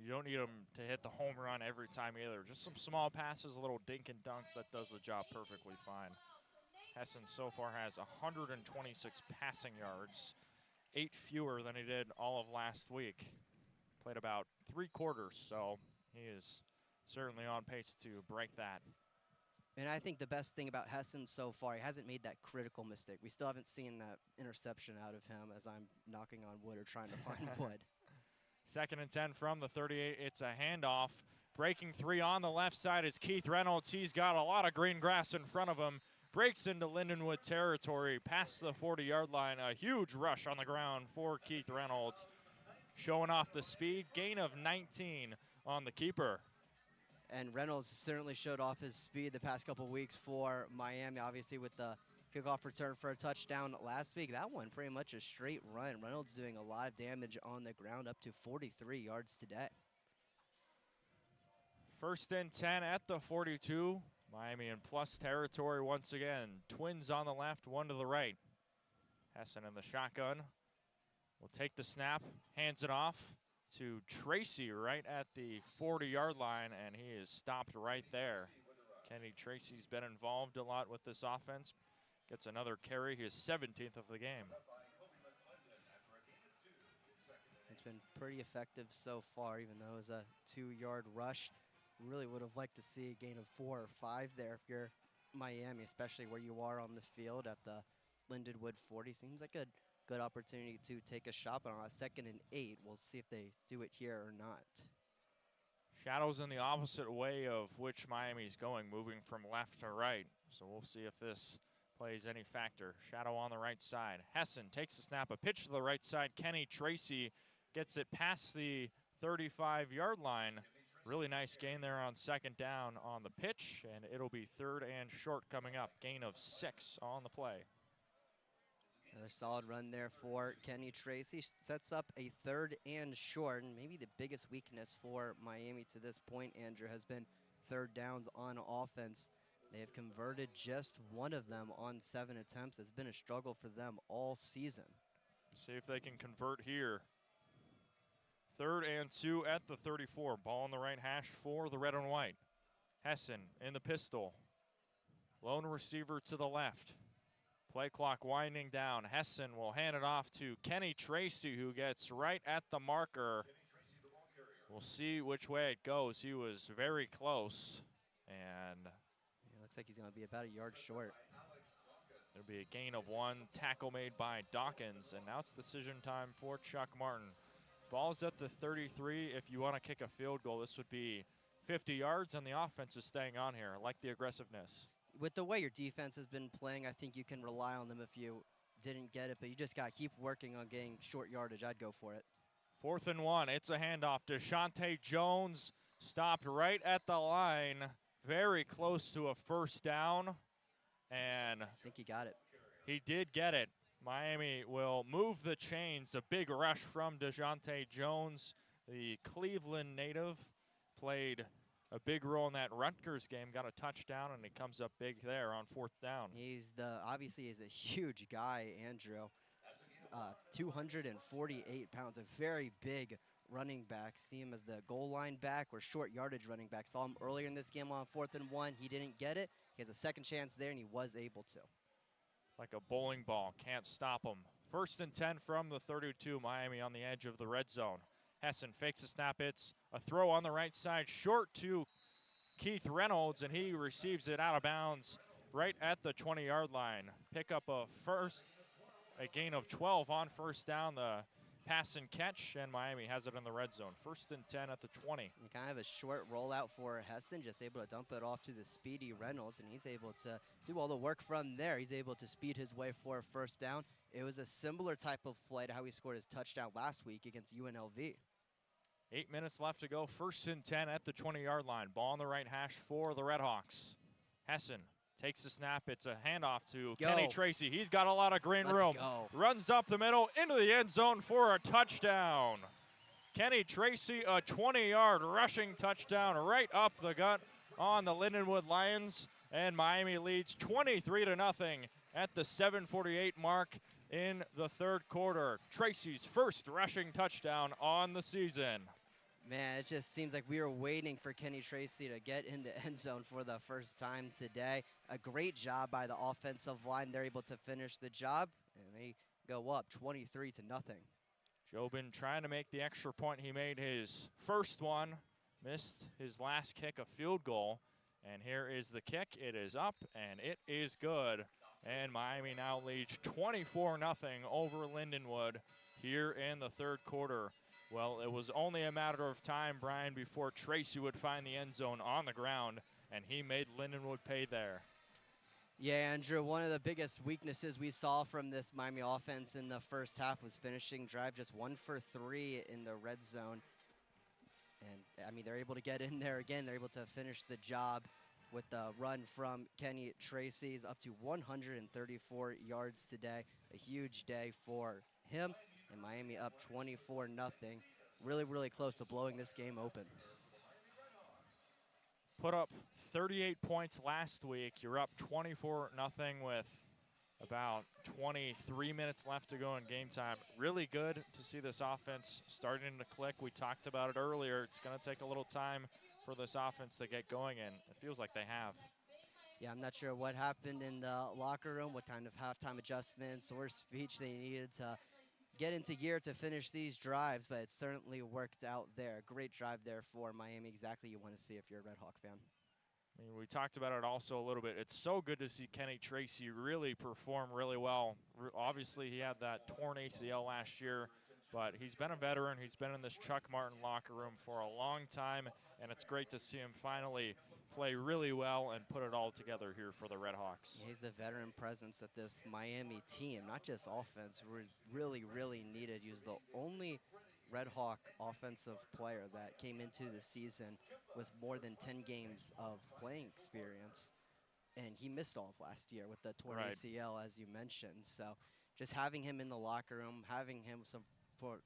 You don't need them to hit the home run every time either. Just some small passes, a little dink and dunks, that does the job perfectly fine. Hessen so far has 126 passing yards, 8 fewer than he did all of last week. Played about 3 quarters, so he is certainly on pace to break that. And I think the best thing about Hessen so far, he hasn't made that critical mistake. We still haven't seen that interception out of him as I'm knocking on wood or trying to find wood. 2nd and 10 from the 38. It's a handoff. Breaking 3 on the left side is Keith Reynolds. He's got a lot of green grass in front of him. Breaks into Lindenwood territory past the 40-yard line. A huge rush on the ground for Keith Reynolds. Showing off the speed. Gain of 19 on the keeper. And Reynolds certainly showed off his speed the past couple weeks for Miami, obviously with the kickoff return for a touchdown last week. That one pretty much a straight run. Reynolds doing a lot of damage on the ground, up to 43 yards today. 1st and 10 at the 42. Miami in plus territory once again. Twins on the left, one to the right. Hessen in the shotgun will take the snap, hands it off to Tracy right at the 40-yard line, and he is stopped right there. Kenny Tracy's been involved a lot with this offense. Gets another carry, his 17th of the game. It's been pretty effective so far, even though it was a 2-yard rush. Really would have liked to see a gain of 4 or 5 there if you're Miami, especially where you are on the field at the Lindenwood 40. Seems like a good opportunity to take a shot, but on a 2nd and 8, we'll see if they do it here or not. Shadows in the opposite way of which Miami's going, moving from left to right. So we'll see if this plays any factor. Shadow on the right side. Hessen takes the snap, a pitch to the right side. Kenny Tracy gets it past the 35-yard line. Really nice gain there on 2nd down on the pitch, and it'll be 3rd and short coming up. Gain of 6 on the play. Another solid run there for Kenny Tracy. Sets up a 3rd and short, and maybe the biggest weakness for Miami to this point, Andrew, has been 3rd downs on offense. They have converted just 1 of them on 7 attempts. It's been a struggle for them all season. See if they can convert here. 3rd and 2 at the 34. Ball on the right hash for the red and white. Hessen in the pistol. Lone receiver to the left. Play clock winding down. Hessen will hand it off to Kenny Tracy, who gets right at the marker. We'll see which way it goes. He was very close, and it looks like he's going to be about a yard short. It'll be a gain of 1. Tackle made by Dawkins, and now it's decision time for Chuck Martin. Ball's at the 33. If you want to kick a field goal, this would be 50 yards, and the offense is staying on here. I like the aggressiveness. With the way your defense has been playing, I think you can rely on them if you didn't get it, but you just got to keep working on getting short yardage. I'd go for it. 4th and 1. It's a handoff. DeShante Jones stopped right at the line, very close to a 1st down, and I think he got it. He did get it. Miami will move the chains. A big rush from DeShante Jones, the Cleveland native, played a big role in that Rutgers game, got a touchdown, and he comes up big there on 4th down. Obviously he's a huge guy, Andrew. 248 pounds, a very big running back. See him as the goal line back or short yardage running back. Saw him earlier in this game on 4th and 1. He didn't get it. He has a second chance there, and he was able to. Like a bowling ball, can't stop him. 1st and 10 from the 32, Miami on the edge of the red zone. Hessen fakes a snap, it's a throw on the right side, short to Keith Reynolds, and he receives it out of bounds right at the 20-yard line. Pick up a gain of 12 on 1st down, the pass and catch, and Miami has it in the red zone. 1st and 10 at the 20. And kind of a short rollout for Hessen, just able to dump it off to the speedy Reynolds, and he's able to do all the work from there. He's able to speed his way for a 1st down. It was a similar type of play to how he scored his touchdown last week against UNLV. 8 minutes left to go. 1st and 10 at the 20-yard line. Ball on the right hash for the RedHawks. Hessen takes the snap. It's a handoff to Kenny Tracy. He's got a lot of green room. Runs up the middle into the end zone for a touchdown. Kenny Tracy, a 20-yard rushing touchdown right up the gut on the Lindenwood Lions. And Miami leads 23-0 at the 7:48 mark in the 3rd quarter. Tracy's 1st rushing touchdown on the season. Man, it just seems like we were waiting for Kenny Tracy to get in the end zone for the 1st time today. A great job by the offensive line. They're able to finish the job, and they go up 23-0. Jobin trying to make the extra point. He made his 1st one, missed his last kick, a field goal. And here is the kick. It is up, and it is good. And Miami now leads 24-0 over Lindenwood here in the 3rd quarter. Well, it was only a matter of time, Bryan, before Tracy would find the end zone on the ground, and he made Lindenwood pay there. Yeah, Andrew, one of the biggest weaknesses we saw from this Miami offense in the 1st half was finishing drive, just 1 for 3 in the red zone. And, I mean, they're able to get in there again. They're able to finish the job with the run from Kenny Tracy. He's up to 134 yards today. A huge day for him. And Miami up 24-0. Really, really close to blowing this game open. Put up 38 points last week. You're up 24-0 with about 23 minutes left to go in game time. Really good to see this offense starting to click. We talked about it earlier. It's going to take a little time for this offense to get going, and it feels like they have. Yeah, I'm not sure what happened in the locker room, what kind of halftime adjustments or speech they needed to get into gear to finish these drives, but it certainly worked out there. Great drive there for Miami, exactly you want to see if you're a Red Hawk fan. I mean, we talked about it also a little bit. It's so good to see Kenny Tracy really perform really well. Obviously, he had that torn ACL last year, but he's been a veteran. He's been in this Chuck Martin locker room for a long time, and it's great to see him finally play really well and put it all together here for the RedHawks. He's the veteran presence that this Miami team, not just offense, really, really needed. He was the only Red Hawk offensive player that came into the season with more than 10 games of playing experience, and he missed all of last year with the torn ACL, as you mentioned. So just having him in the locker room, having him for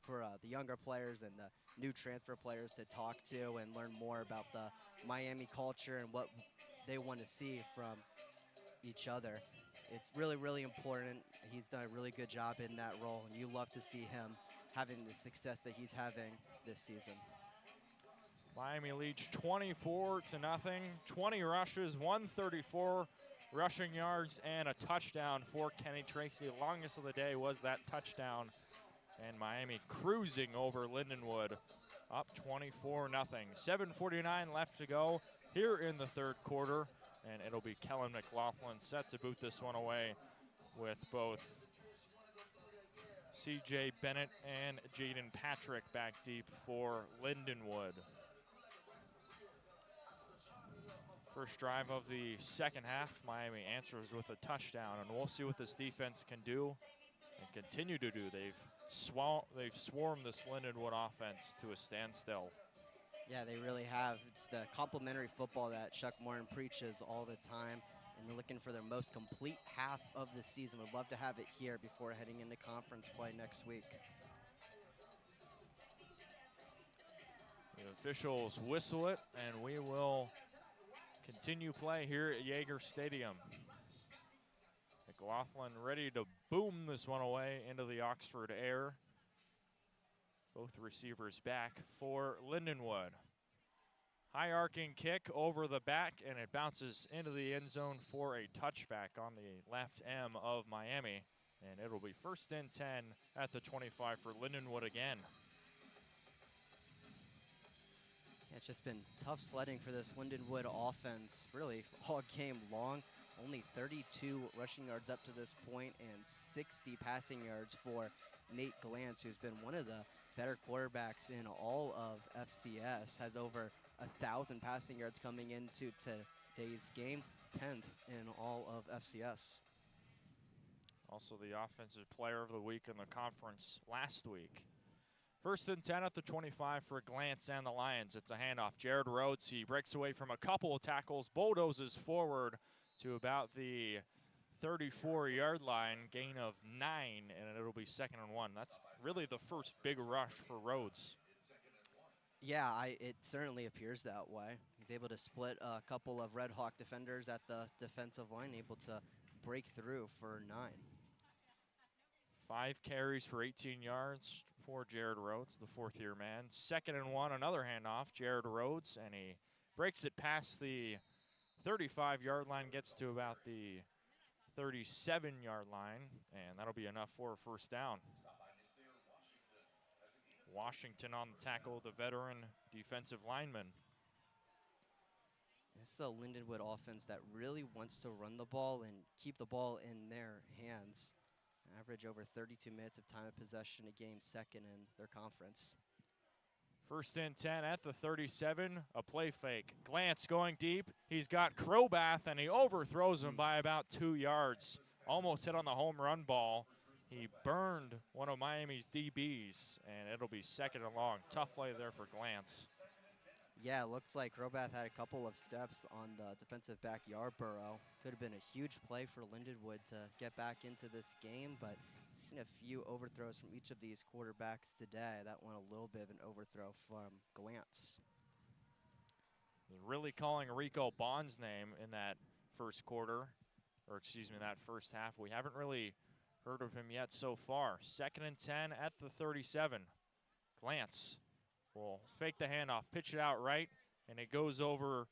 the younger players and the new transfer players to talk to and learn more about the Miami culture and what they want to see from each other. It's really, really important. He's done a really good job in that role, and you love to see him having the success that he's having this season. Miami leads 24-0. 20 rushes, 134 rushing yards, and a touchdown for Kenny Tracy. Longest of the day was that touchdown. And Miami cruising over Lindenwood, up 24-0. 7:49 left to go here in the 3rd quarter. And it'll be Kellen McLaughlin set to boot this one away with both C.J. Bennett and Jaden Patrick back deep for Lindenwood. First drive of the 2nd half, Miami answers with a touchdown, and we'll see what this defense can do and continue to do. They've swarmed this Lindenwood offense to a standstill. Yeah, they really have. It's the complementary football that Chuck Martin preaches all the time, and they're looking for their most complete half of the season. Would love to have it here before heading into conference play next week. The officials whistle it, and we will continue play here at Yager Stadium. McLaughlin ready to boom this one away into the Oxford air. Both receivers back for Lindenwood. High arcing kick over the back, and it bounces into the end zone for a touchback on the left M of Miami. And it'll be 1st and 10 at the 25 for Lindenwood again. Yeah, it's just been tough sledding for this Lindenwood offense, really all game long. Only 32 rushing yards up to this point and 60 passing yards for Nate Glantz, who's been one of the better quarterbacks in all of FCS, has over 1,000 passing yards coming into today's game, 10th in all of FCS. Also the offensive player of the week in the conference last week. 1st and 10 at the 25 for Glantz and the Lions. It's a handoff. Jared Rhodes, he breaks away from a couple of tackles, bulldozes forward to about the 34-yard line, gain of 9, and it'll be 2nd and 1. That's really the first big rush for Rhodes. Yeah, it certainly appears that way. He's able to split a couple of Red Hawk defenders at the defensive line, able to break through for 9. 5 carries for 18 yards for Jared Rhodes, the 4th-year man. 2nd and 1, another handoff, Jared Rhodes, and he breaks it past the 35-yard line, gets to about the 37-yard line, and that'll be enough for a 1st down. Washington on the tackle, the veteran defensive lineman. It's the Lindenwood offense that really wants to run the ball and keep the ball in their hands. Average over 32 minutes of time of possession a game, 2nd in their conference. 1st and 10 at the 37, a play fake. Glantz going deep. He's got Crobath, and he overthrows him by about 2 yards. Almost hit on the home run ball. He burned one of Miami's DBs, and it'll be 2nd and long. Tough play there for Glantz. Yeah, it looks like Crobath had a couple of steps on the defensive back Yarborough. Could have been a huge play for Lindenwood to get back into this game, but seen a few overthrows from each of these quarterbacks today. That one a little bit of an overthrow from Glantz. Really calling Rico Bond's name in that first quarter, or excuse me, that first half. We haven't really heard of him yet so far. 2nd and 10 at the 37. Glantz will fake the handoff, pitch it out right, and it goes over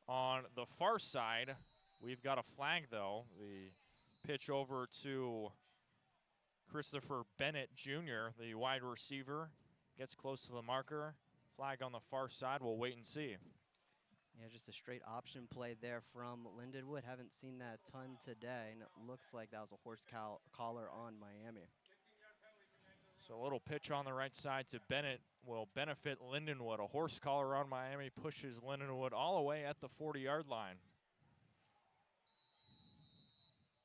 on the far side. We've got a flag, though. The pitch over to Christopher Bennett Jr., the wide receiver, gets close to the marker. Flag on the far side. We'll wait and see. Yeah, just a straight option play there from Lindenwood. Haven't seen that ton today, and it looks like that was a horse collar on Miami. So a little pitch on the right side to Bennett will benefit Lindenwood. A horse collar on Miami pushes Lindenwood all the way at the 40-yard line.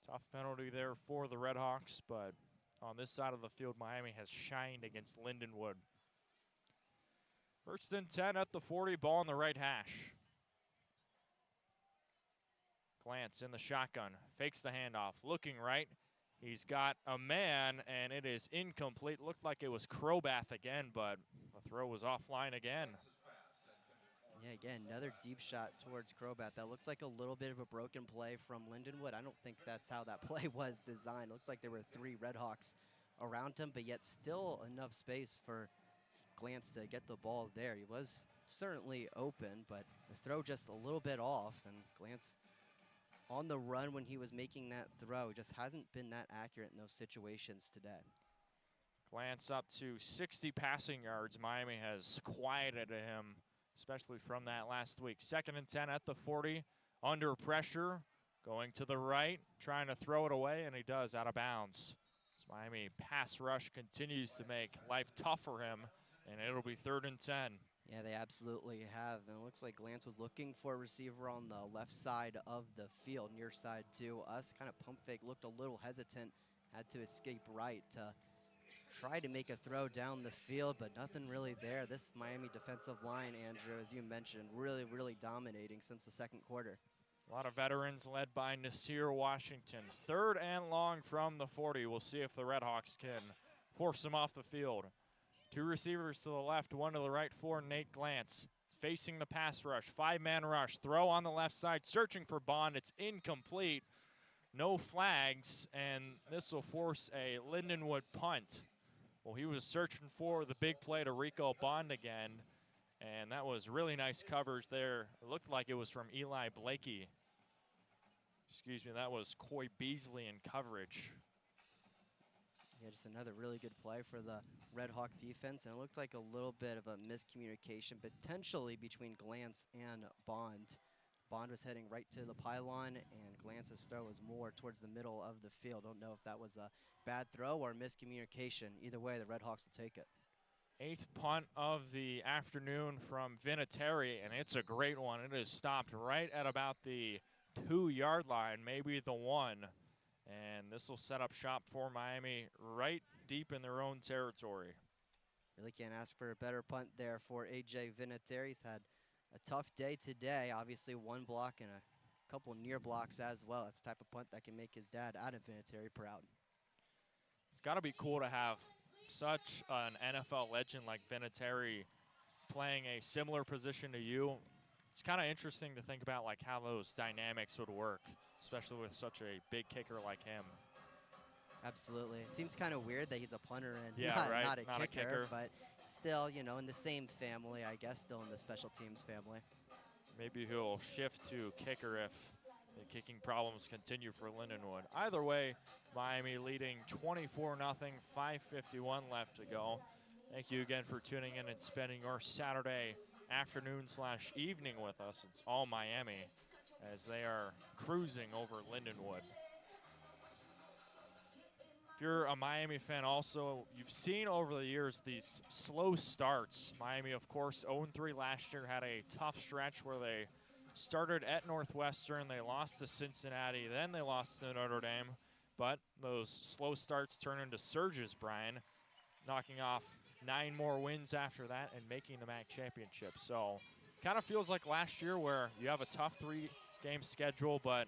Tough penalty there for the RedHawks, but on this side of the field, Miami has shined against Lindenwood. 1st and 10 at the 40, ball on the right hash. Glantz in the shotgun, fakes the handoff, looking right. He's got a man, and it is incomplete. Looked like it was Crobath again, but the throw was offline again. Yeah, again, another deep shot towards Crobath. That looked like a little bit of a broken play from Lindenwood. I don't think that's how that play was designed. It looked like there were 3 RedHawks around him, but yet still enough space for Glantz to get the ball there. He was certainly open, but the throw just a little bit off, and Glantz on the run when he was making that throw just hasn't been that accurate in those situations today. Glantz up to 60 passing yards. Miami has quieted him, especially from that last week. 2nd and 10 at the 40, under pressure, going to the right, trying to throw it away, and he does, out of bounds. This Miami pass rush continues to make life tough for him, and it'll be 3rd and 10. Yeah, they absolutely have. And it looks like Glantz was looking for a receiver on the left side of the field, near side to us. Kind of pump fake, looked a little hesitant, had to escape right to try to make a throw down the field, but nothing really there. This Miami defensive line, Andrew, as you mentioned, really, really dominating since the 2nd quarter. A lot of veterans led by Nasir Washington. 3rd and long from the 40. We'll see if the RedHawks can force them off the field. 2 receivers to the left, 1 to the right for Nate Glantz. Facing the pass rush, 5-man rush. Throw on the left side, searching for Bond. It's incomplete. No flags, and this will force a Lindenwood punt. Well, he was searching for the big play to Rico Bond again, and that was really nice coverage there. It looked like it was from Eli Blakey. Excuse me, that was Coy Beasley in coverage. Yeah, just another really good play for the Red Hawk defense, and it looked like a little bit of a miscommunication potentially between Glance and Bond. Bond was heading right to the pylon, and Glance's throw was more towards the middle of the field. Don't know if that was a bad throw or miscommunication. Either way, the Red Hawks will take it. 8th punt of the afternoon from Vinatieri, and it's a great one. It is stopped right at about the 2-yard line, maybe the 1. And this will set up shop for Miami right deep in their own territory. Really can't ask for a better punt there for A.J. Vinatieri. He's had a tough day today. Obviously, 1 block and a couple near blocks as well. That's the type of punt that can make his dad, Adam Vinatieri, proud. It's got to be cool to have such an NFL legend like Vinatieri playing a similar position to you. It's kind of interesting to think about like how those dynamics would work, especially with such a big kicker like him. Absolutely. It seems kind of weird that he's a punter and Yeah, not, right. not, a, Not kicker, a kicker, but still, you know, in the same family, I guess, still in the special teams family. Maybe he'll shift to kicker if the kicking problems continue for Lindenwood. Either way, Miami leading 24-0, 5:51 left to go. Thank you again for tuning in and spending your Saturday afternoon/evening with us. It's all Miami as they are cruising over Lindenwood. If you're a Miami fan also, you've seen over the years these slow starts. Miami, of course, 0-3 last year, had a tough stretch where they started at Northwestern, they lost to Cincinnati, then they lost to Notre Dame. But those slow starts turn into surges, Bryan, knocking off 9 more wins after that and making the MAC championship. So kind of feels like last year where you have a tough 3-game schedule, but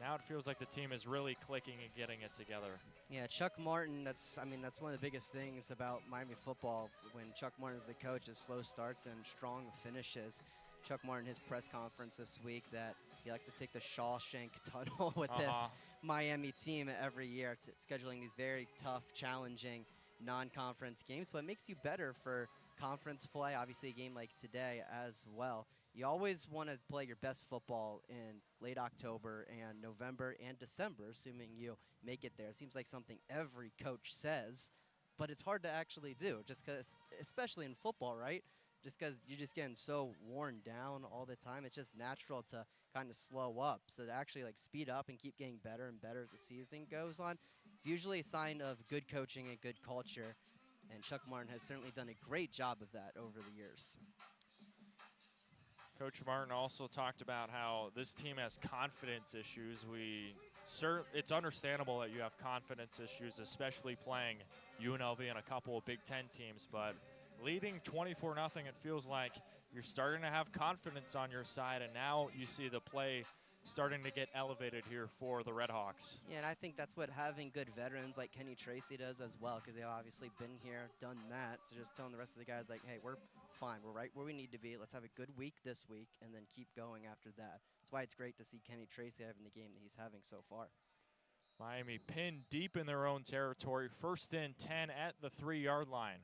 now it feels like the team is really clicking and getting it together. Yeah, Chuck Martin, that's one of the biggest things about Miami football when Chuck Martin's the coach is slow starts and strong finishes. Chuck Martin, his press conference this week, that he likes to take the Shawshank tunnel with this Miami team every year, scheduling these very tough, challenging non-conference games, but it makes you better for conference play, obviously a game like today as well. You always want to play your best football in late October and November and December, assuming you make it there. It seems like something every coach says, but it's hard to actually do, just because, especially in football, right? Just because you're just getting so worn down all the time. It's just natural to kind of slow up. So to actually like speed up and keep getting better and better as the season goes on, it's usually a sign of good coaching and good culture. And Chuck Martin has certainly done a great job of that over the years. Coach Martin also talked about how this team has confidence issues. It's understandable that you have confidence issues, especially playing UNLV and a couple of Big Ten teams, but leading 24-0, it feels like you're starting to have confidence on your side, and now you see the play starting to get elevated here for the RedHawks. Yeah, and I think that's what having good veterans like Kenny Tracy does as well, because they've obviously been here, done that. So just telling the rest of the guys, like, hey, we're fine. We're right where we need to be. Let's have a good week this week and then keep going after that. That's why it's great to see Kenny Tracy having the game that he's having so far. Miami pinned deep in their own territory. 1st and 10 at the 3-yard line.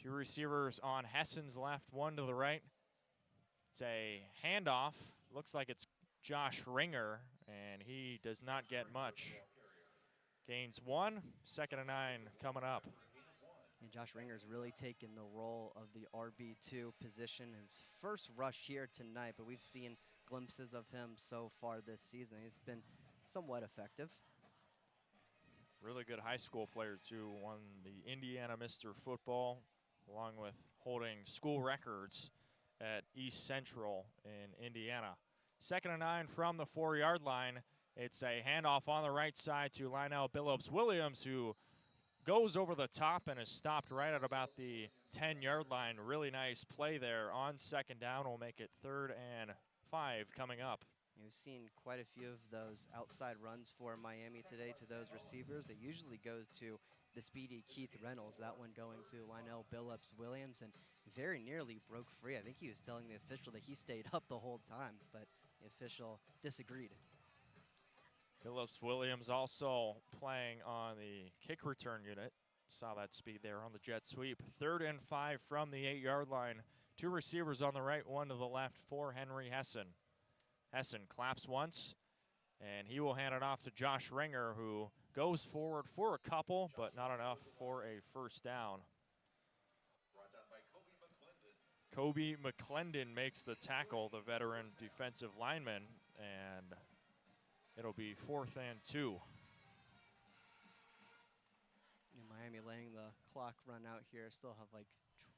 2 receivers on Hessen's left, 1 to the right. It's a handoff. Looks like it's Josh Ringer, and he does not get much. Gains 1, 2nd and 9 coming up. And Josh Ringer's really taken the role of the RB2 position. His first rush here tonight, but we've seen glimpses of him so far this season. He's been somewhat effective. Really good high school player, too. Won the Indiana Mr. Football, along with holding school records at East Central in Indiana. 2nd and 9 from the 4-yard line. It's a handoff on the right side to Lionel Billups-Williams, who goes over the top and is stopped right at about the 10-yard line. Really nice play there on 2nd down. We'll make it 3rd and 5 coming up. We've seen quite a few of those outside runs for Miami today to those receivers. It usually goes to the speedy Keith Reynolds, that one going to Lionel Billups-Williams, and very nearly broke free. I think he was telling the official that he stayed up the whole time, but the official disagreed. Billups-Williams also playing on the kick return unit. Saw that speed there on the jet sweep. 3rd and 5 from the 8-yard line. 2 receivers on the right, 1 to the left for Henry Hessen. Hessen claps once, and he will hand it off to Josh Ringer, who goes forward for a couple, but not enough for a first down. Kobe McClendon makes the tackle, the veteran defensive lineman, and it'll be 4th and 2. Miami letting the clock run out here. Still have like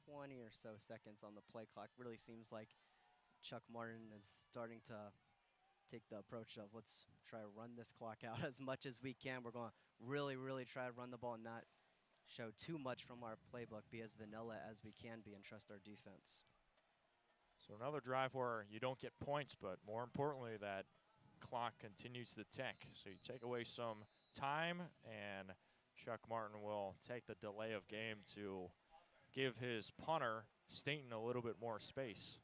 20 or so seconds on the play clock. Really seems like Chuck Martin is starting to take the approach of let's try to run this clock out as much as we can. We're going to really try to run the ball and not show too much from our playbook, be as vanilla as we can be, and trust our defense. So another drive where you don't get points, but more importantly, that clock continues to tick. So you take away some time, and Chuck Martin will take the delay of game to give his punter, Staten, a little bit more space.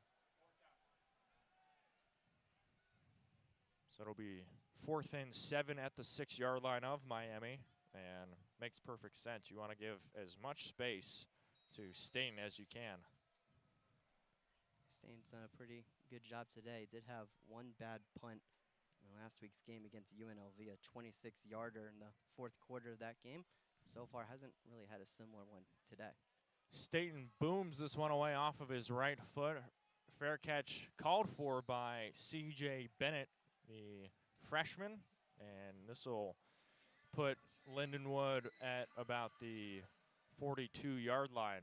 So it'll be 4th and 7 at the 6-yard line of Miami, and makes perfect sense. You want to give as much space to Staten as you can. Staten's done a pretty good job today. Did have one bad punt in last week's game against UNLV, a 26-yarder in the 4th quarter of that game. So far hasn't really had a similar one today. Staten booms this one away off of his right foot. Fair catch called for by C.J. Bennett, the freshman, and this will put Lindenwood at about the 42-yard line.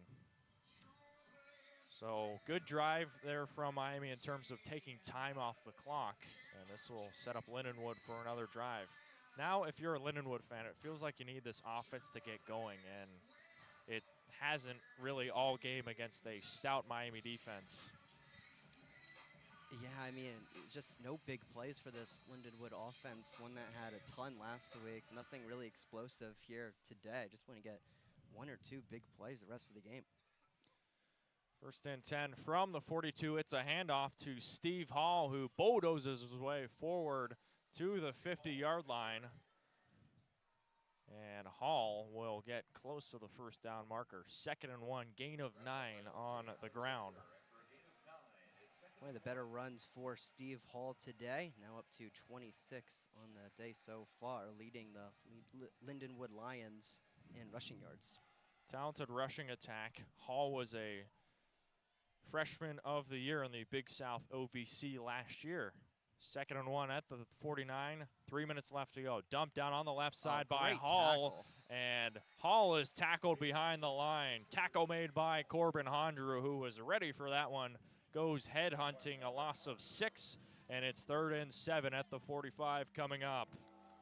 So good drive there from Miami in terms of taking time off the clock, and this will set up Lindenwood for another drive. Now, if you're a Lindenwood fan, it feels like you need this offense to get going, and it hasn't really all game against a stout Miami defense. Yeah, I mean, just no big plays for this Lindenwood offense, one that had a ton last week. Nothing really explosive here today. Just want to get 1 or 2 big plays the rest of the game. 1st and 10 from the 42. It's a handoff to Steve Hall, who bulldozes his way forward to the 50-yard line. And Hall will get close to the first down marker. 2nd and 1, gain of 9 on the ground. One of the better runs for Steve Hall today, now up to 26 on the day so far, leading the Lindenwood Lions in rushing yards. Talented rushing attack. Hall was a freshman of the year in the Big South OVC last year. 2nd and 1 at the 49. 3 minutes left to go. Dumped down on the left side by Hall. And Hall is tackled behind the line. Tackle made by Corbin Hondrew, who was ready for that one. Goes head hunting, a loss of 6, and it's 3rd and 7 at the 45 coming up.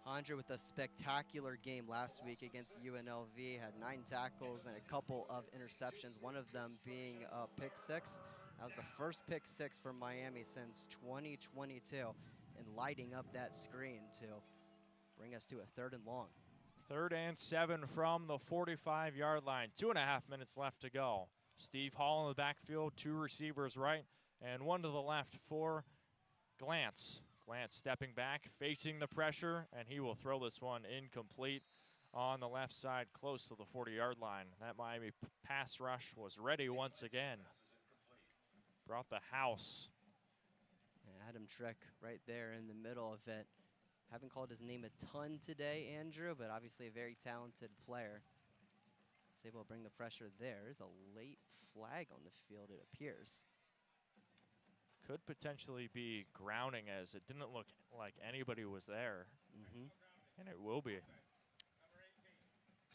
Hondrew with a spectacular game last week against UNLV, had 9 tackles and a couple of interceptions, one of them being a pick 6. That was the first pick 6 for Miami since 2022, and lighting up that screen to bring us to a 3rd and long. 3rd and 7 from the 45-yard line. 2.5 minutes left to go. Steve Hall in the backfield, 2 receivers right, and 1 to the left for Glantz. Glantz stepping back, facing the pressure, and he will throw this one incomplete on the left side, close to the 40-yard line. That Miami pass rush was ready once again. Brought the house. And Adam Trick right there in the middle of it. Haven't called his name a ton today, Andrew, but obviously a very talented player. Was able to bring the pressure there. There's a late flag on the field, it appears. Could potentially be grounding, as it didn't look like anybody was there. And it will be.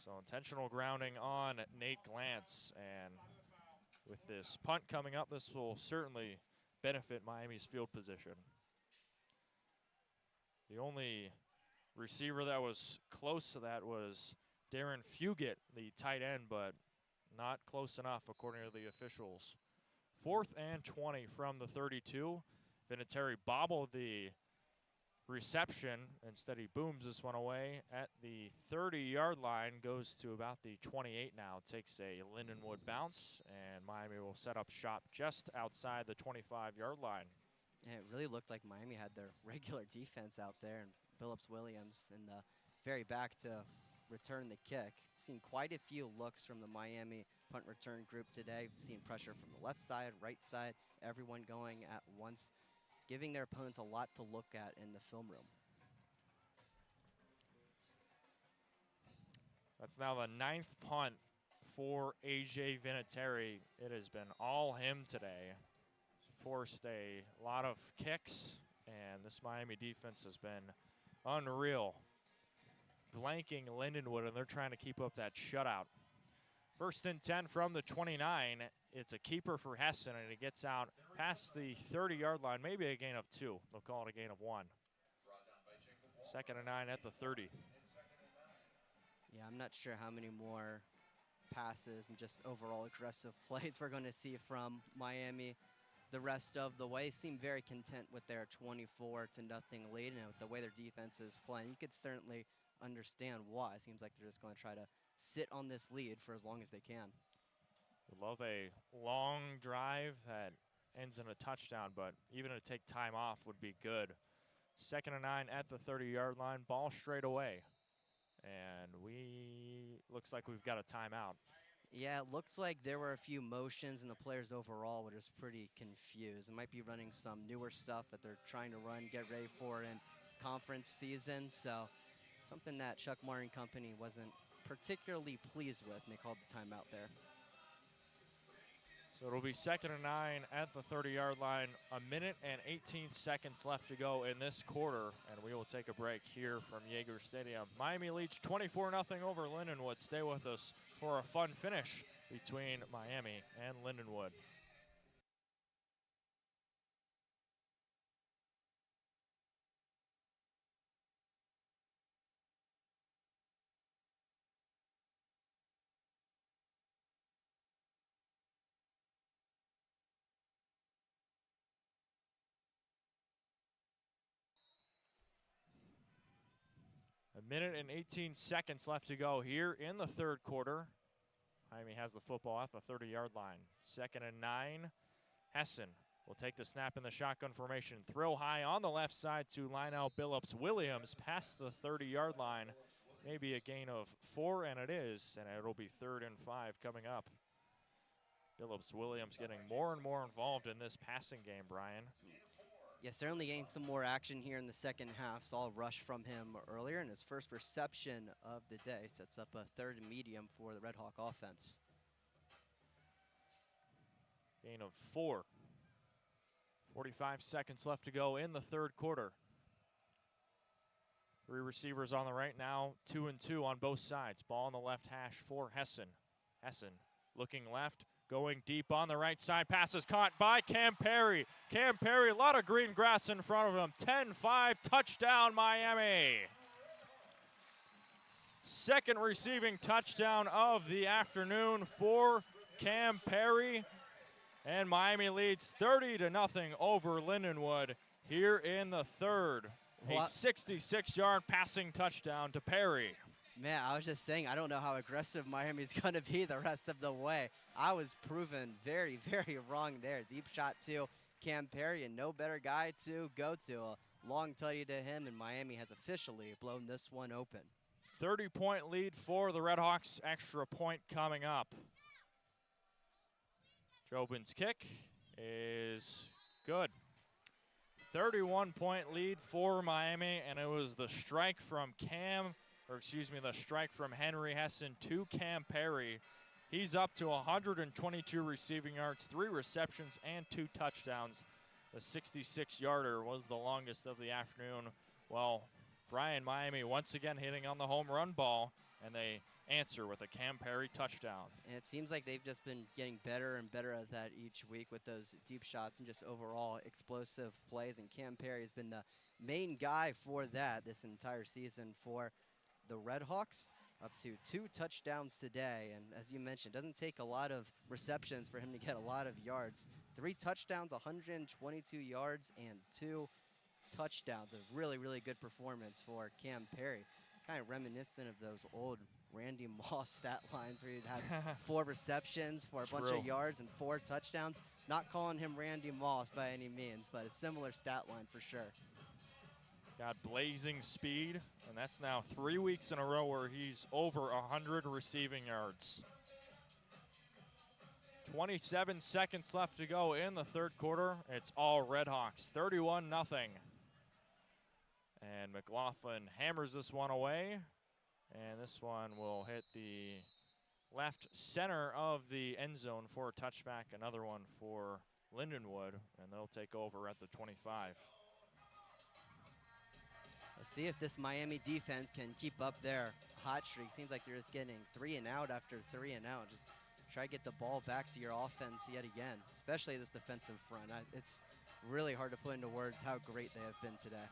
So intentional grounding on Nate Glantz, and with this punt coming up, this will certainly benefit Miami's field position. The only receiver that was close to that was Darren Fugit, the tight end, but not close enough according to the officials. 4th and 20 from the 32. Vinatieri bobbled the reception. Instead, he booms this one away at the 30-yard line. Goes to about the 28 now. Takes a Lindenwood bounce, and Miami will set up shop just outside the 25-yard line. And it really looked like Miami had their regular defense out there, and Phillips Williams in the very back to return the kick. Seen quite a few looks from the Miami punt return group today. Seen pressure from the left side, right side, everyone going at once, giving their opponents a lot to look at in the film room. That's now the 9th punt for A.J. Vinatieri. It has been all him today. Forced a lot of kicks, and this Miami defense has been unreal. Blanking Lindenwood, and they're trying to keep up that shutout. 1st and 10 from the 29. It's a keeper for Hessen, and it gets out past the 30-yard line, maybe a gain of 2. They'll call it a gain of 1. 2nd and 9 at the 30. Yeah, I'm not sure how many more passes and just overall aggressive plays we're going to see from Miami the rest of the way. Seem very content with their 24-0 lead, and with the way their defense is playing, you could certainly understand why. It seems like they're just going to try to sit on this lead for as long as they can. Would love a long drive that ends in a touchdown, but even to take time off would be good. 2nd and 9 at the 30-yard line, ball straight away. And looks like we've got a timeout. Yeah, it looks like there were a few motions, and the players overall were just pretty confused. It might be running some newer stuff that they're trying to run, get ready for in conference season. So something that Chuck Moore and company wasn't particularly pleased with, and they called the timeout there. So it'll be 2nd and 9 at the 30-yard line. 1 minute and 18 seconds left to go in this quarter, and we will take a break here from Yager Stadium. Miami leads 24-0 over Lindenwood. Stay with us for a fun finish between Miami and Lindenwood. A minute and 18 seconds left to go here in the 3rd quarter. Miami has the football at the 30-yard line. 2nd and 9. Hessen will take the snap in the shotgun formation. Throw high on the left side to Lionel Billups Williams past the 30-yard line. Maybe a gain of 4, and it is, and it'll be 3rd and 5 coming up. Billups Williams getting more and more involved in this passing game, Bryan. Yeah, certainly getting some more action here in the second half. Saw a rush from him earlier, and his first reception of the day sets up a 3rd and medium for the Red Hawk offense. Gain of 4. 45 seconds left to go in the 3rd quarter. 3 receivers on the right now, 2 and 2 on both sides. Ball on the left hash for Hessen. Hessen looking left, going deep on the right side. Pass is caught by Cam Perry. Cam Perry, a lot of green grass in front of him. 10-5, touchdown Miami. 2nd receiving touchdown of the afternoon for Cam Perry. And Miami leads 30-0 over Lindenwood here in the 3rd. A 66-yard passing touchdown to Perry. Man, I was just saying, I don't know how aggressive Miami's going to be the rest of the way. I was proven very, very wrong there. Deep shot to Cam Perry, and no better guy to go to. A long tutty to him, and Miami has officially blown this one open. 30-point lead for the RedHawks. Extra point coming up. Jobin's kick is good. 31-point lead for Miami, and it was the strike from the strike from Henry Hessen to Cam Perry. He's up to 122 receiving yards, 3 receptions, and 2 touchdowns. The 66-yarder was the longest of the afternoon. Well, Bryan, Miami once again hitting on the home run ball, and they answer with a Cam Perry touchdown. And it seems like they've just been getting better and better at that each week with those deep shots and just overall explosive plays. And Cam Perry has been the main guy for that this entire season for the RedHawks, up to 2 touchdowns today. And as you mentioned, doesn't take a lot of receptions for him to get a lot of yards. 3 touchdowns, 122 yards, and 2 touchdowns. A really, really good performance for Cam Perry. Kind of reminiscent of those old Randy Moss stat lines where he'd have 4 receptions for a bunch of yards and 4 touchdowns. Not calling him Randy Moss by any means, but a similar stat line for sure. Got blazing speed, and that's now 3 weeks in a row where he's over 100 receiving yards. 27 seconds left to go in the third quarter. It's all RedHawks, 31-0. And McLaughlin hammers this one away. And this one will hit the left center of the end zone for a touchback. Another one for Lindenwood, and they'll take over at the 25. Let's see if this Miami defense can keep up their hot streak. Seems like they're just getting 3 and out after 3 and out. Just try to get the ball back to your offense yet again, especially this defensive front. It's really hard to put into words how great they have been today.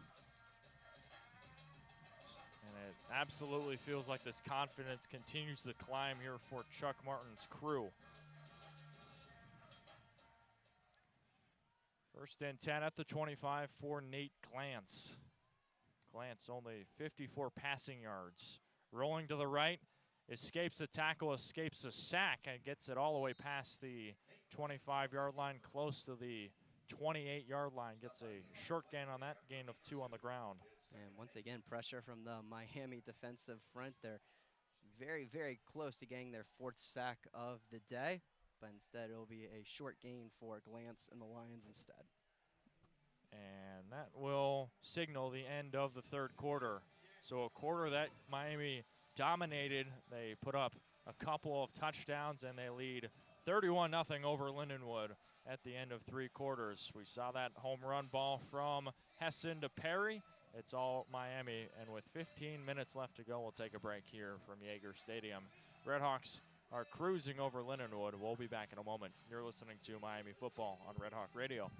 And it absolutely feels like this confidence continues to climb here for Chuck Martin's crew. First and 10 at the 25 for Nate Glantz. Glantz only 54 passing yards. Rolling to the right, escapes the tackle, escapes a sack, and gets it all the way past the 25-yard line, close to the 28-yard line. Gets a short gain on that, gain of 2 on the ground. And once again, pressure from the Miami defensive front. They're very, very close to getting their 4th sack of the day, but instead it'll be a short gain for Glantz and the Lions instead. And that will signal the end of the third quarter. So a quarter that Miami dominated. They put up a couple of touchdowns, and they lead 31-0 over Lindenwood at the end of 3 quarters. We saw that home run ball from Hessen to Perry. It's all Miami, and with 15 minutes left to go, we'll take a break here from Yager Stadium. RedHawks are cruising over Lindenwood. We'll be back in a moment. You're listening to Miami Football on RedHawk Radio.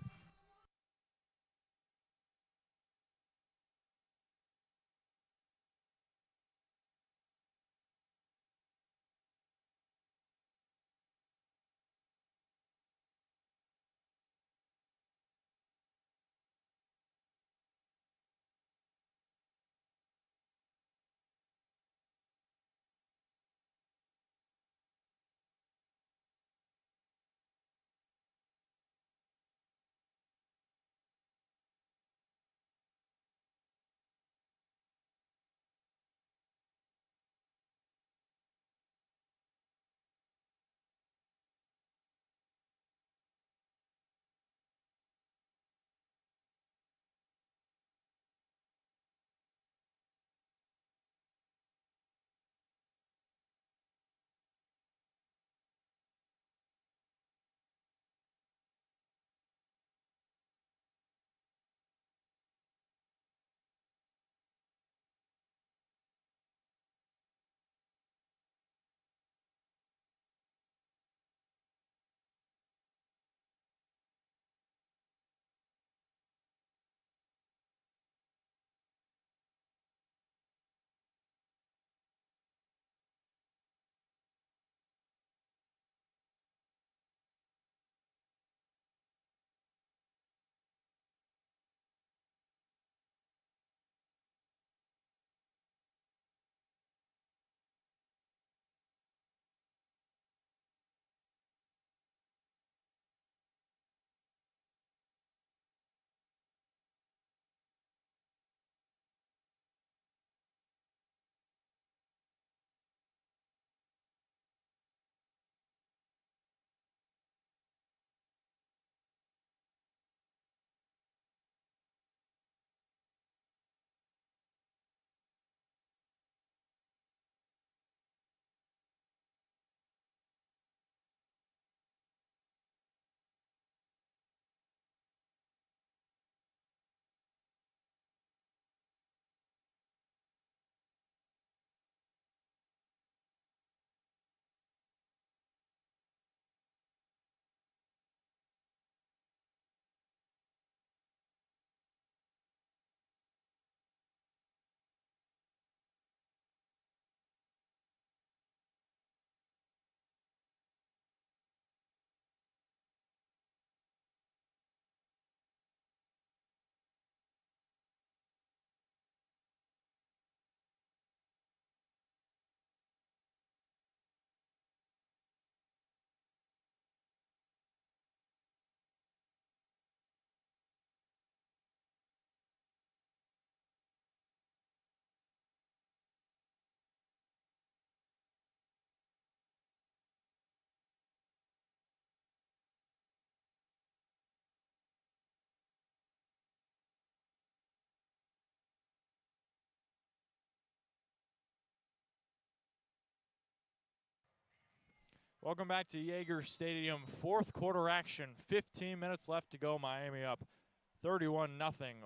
Welcome back to Yager Stadium. Fourth quarter action. 15 minutes left to go. Miami up 31-0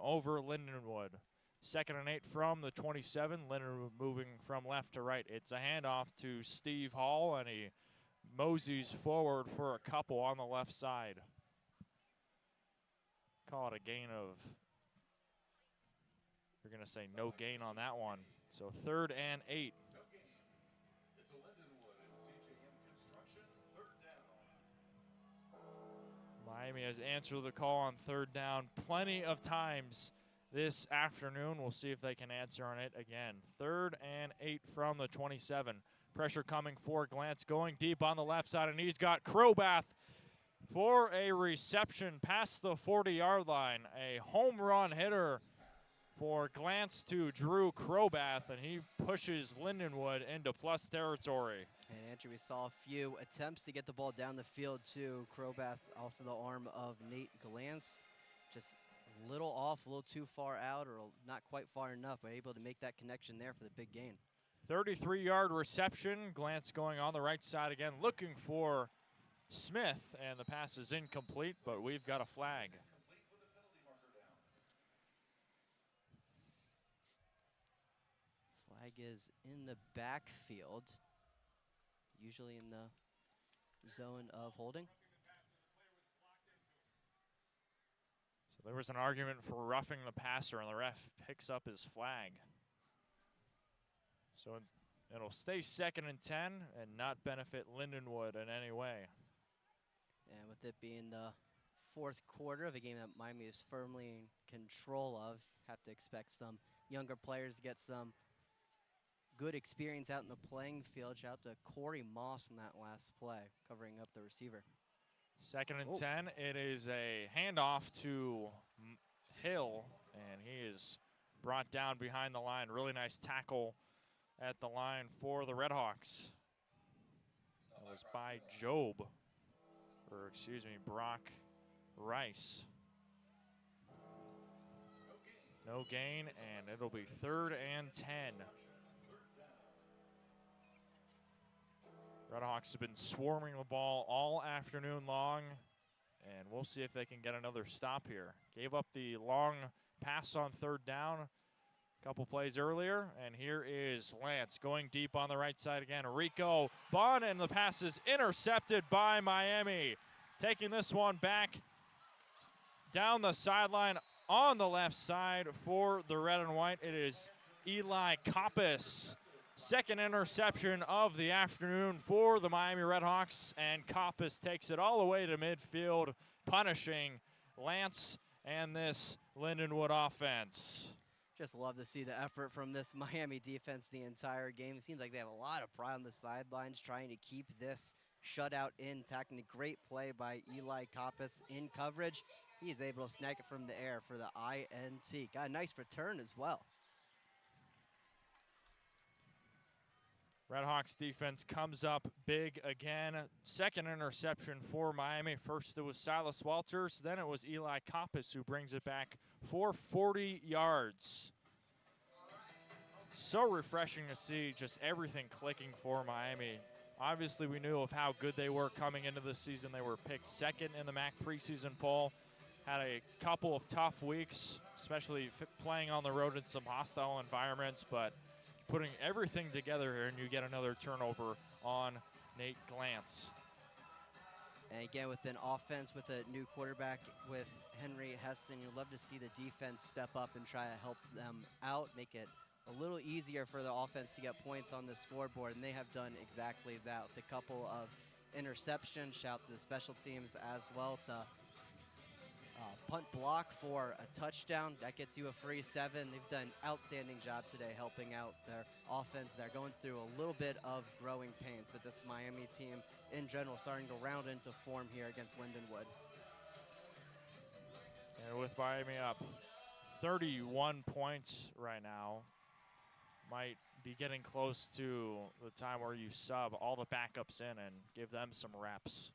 over Lindenwood. 2nd and 8 from the 27. Lindenwood moving from left to right. It's a handoff to Steve Hall, and he moseys forward for a couple on the left side. Call it a gain of, we're going to say no gain on that one. So 3rd and 8. Miami has answered the call on 3rd down plenty of times this afternoon. We'll see if they can answer on it again. 3rd and 8 from the 27. Pressure coming for Glantz, going deep on the left side, and he's got Crobath for a reception past the 40-yard line. A home run hitter for Glantz to Drew Crobath, and he pushes Lindenwood into plus territory. And Andrew, we saw a few attempts to get the ball down the field to Crobath off of the arm of Nate Glantz. Just a little off, a little too far out, or not quite far enough, but able to make that connection there for the big gain. 33-yard reception. Glantz going on the right side again, looking for Smith, and the pass is incomplete, but we've got a flag. Flag is in the backfield, usually in the zone of holding. So there was an argument for roughing the passer, and the ref picks up his flag. So it'll stay 2nd and 10 and not benefit Lindenwood in any way. And with it being the 4th quarter of a game that Miami is firmly in control of, have to expect some younger players to get some good experience out in the playing field. Shout out to Corey Moss in that last play, covering up the receiver. 2nd and 10. It is a handoff to Hill, and he is brought down behind the line. Really nice tackle at the line for the RedHawks. That was by Brock Rice. No gain, and it'll be 3rd and 10. RedHawks have been swarming the ball all afternoon long, and we'll see if they can get another stop here. Gave up the long pass on 3rd down a couple plays earlier, and here is Lance going deep on the right side again. Rico Bond, and the pass is intercepted by Miami. Taking this one back down the sideline on the left side for the red and white. It is Eli Coppice. 2nd interception of the afternoon for the Miami RedHawks, and Coppice takes it all the way to midfield, punishing Lance and this Lindenwood offense. Just love to see the effort from this Miami defense the entire game. It seems like they have a lot of pride on the sidelines trying to keep this shutout intact. And a great play by Eli Coppice in coverage. He's able to snag it from the air for the INT. Got a nice return as well. RedHawks defense comes up big again. 2nd interception for Miami. First it was Silas Walters, then it was Eli Coppice who brings it back for 40 yards. So refreshing to see just everything clicking for Miami. Obviously we knew of how good they were coming into the season. They were picked 2nd in the MAC preseason poll. Had a couple of tough weeks, especially playing on the road in some hostile environments, but putting everything together here, and you get another turnover on Nate Glantz. And again, with an offense with a new quarterback with Henry Heston, you'd love to see the defense step up and try to help them out, make it a little easier for the offense to get points on the scoreboard, and they have done exactly that with a couple of interceptions. Shout to the special teams as well. The punt block for a touchdown, that gets you a free 7. They've done an outstanding job today helping out their offense. They're going through a little bit of growing pains, but this Miami team in general starting to round into form here against Lindenwood. And with Miami up 31 points right now, might be getting close to the time where you sub all the backups in and give them some reps.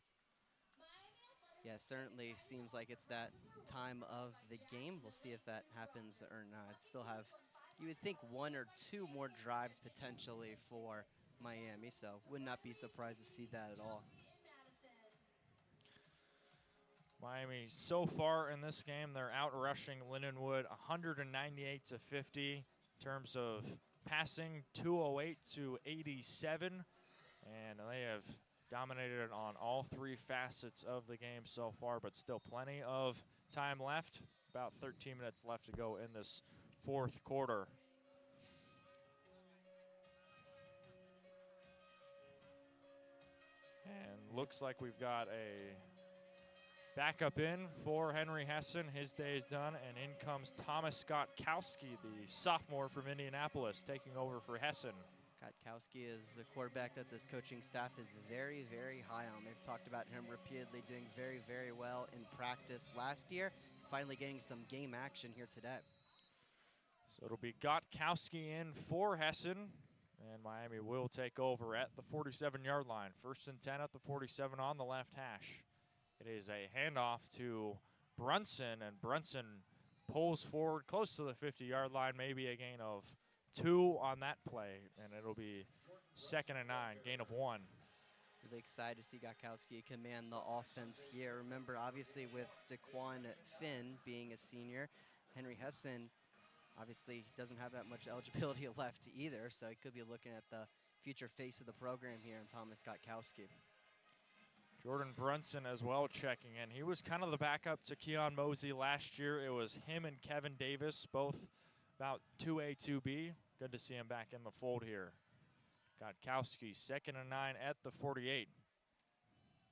Yeah, certainly seems like it's that time of the game. We'll see if that happens or not. Still have, you would think, 1 or 2 more drives potentially for Miami, so would not be surprised to see that at all. Miami, so far in this game, they're out rushing Lindenwood 198 to 50 in terms of passing, 208 to 87. And they have dominated on all three facets of the game so far, but still plenty of time left. About 13 minutes left to go in this fourth quarter. And looks like we've got a backup in for Henry Hessen. His day is done, and in comes Thomas Gotkowski, the sophomore from Indianapolis, taking over for Hessen. Gotkowski is the quarterback that this coaching staff is very, very high on. They've talked about him repeatedly doing very, very well in practice last year, finally getting some game action here today. So it'll be Gotkowski in for Hessen, and Miami will take over at the 47-yard line. 1st and 10 at the 47 on the left hash. It is a handoff to Brunson, and Brunson pulls forward close to the 50-yard line, maybe a gain of 2 on that play, and it'll be 2nd and 9, gain of 1. Really excited to see Gotkowski command the offense here. Remember, obviously, with Daquan Finn being a senior, Henry Hessen obviously doesn't have that much eligibility left either, so he could be looking at the future face of the program here in Thomas Gotkowski. Jordan Brunson as well checking in. He was kind of the backup to Keon Mosey last year. It was him and Kevin Davis, both about 2A, 2B. Good to see him back in the fold here. Gotkowski, 2nd and 9 at the 48.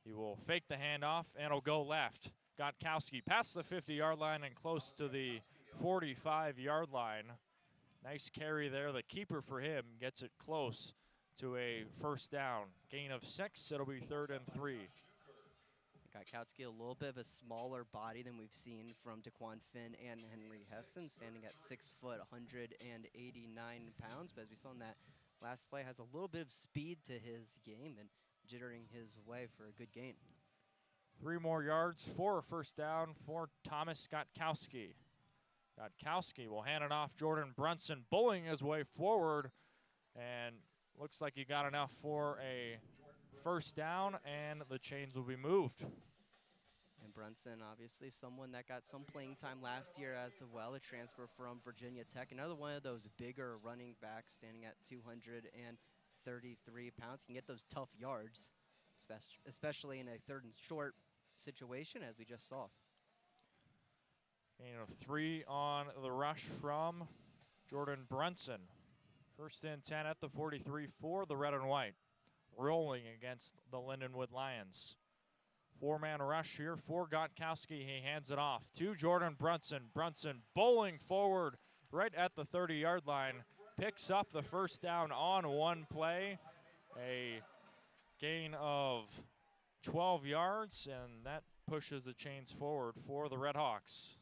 He will fake the handoff and he'll go left. Gotkowski past the 50-yard line and close to the 45-yard line. Nice carry there. The keeper for him gets it close to a 1st down. Gain of 6. It'll be 3rd and 3. Gotkowski, a little bit of a smaller body than we've seen from Daquan Finn and Henry Hessen, standing at 6 foot, 189 pounds. But as we saw in that last play, has a little bit of speed to his game and jittering his way for a good gain. 3 more yards for a 1st down for Thomas Gotkowski. Gotkowski will hand it off. Jordan Brunson bullying his way forward, and looks like he got enough for a 1st down, and the chains will be moved. And Brunson, obviously someone that got some playing time last year as well, a transfer from Virginia Tech. Another one of those bigger running backs, standing at 233 pounds. Can get those tough yards, especially in a 3rd and short situation, as we just saw. Gain of 3 on the rush from Jordan Brunson. 1st and 10 at the 43 for the red and white. Rolling against the Lindenwood Lions. 4-man rush here for Gotkowski. He hands it off to Jordan Brunson. Brunson bowling forward right at the 30-yard line. Picks up the 1st down on one play. A gain of 12 yards, and that pushes the chains forward for the RedHawks.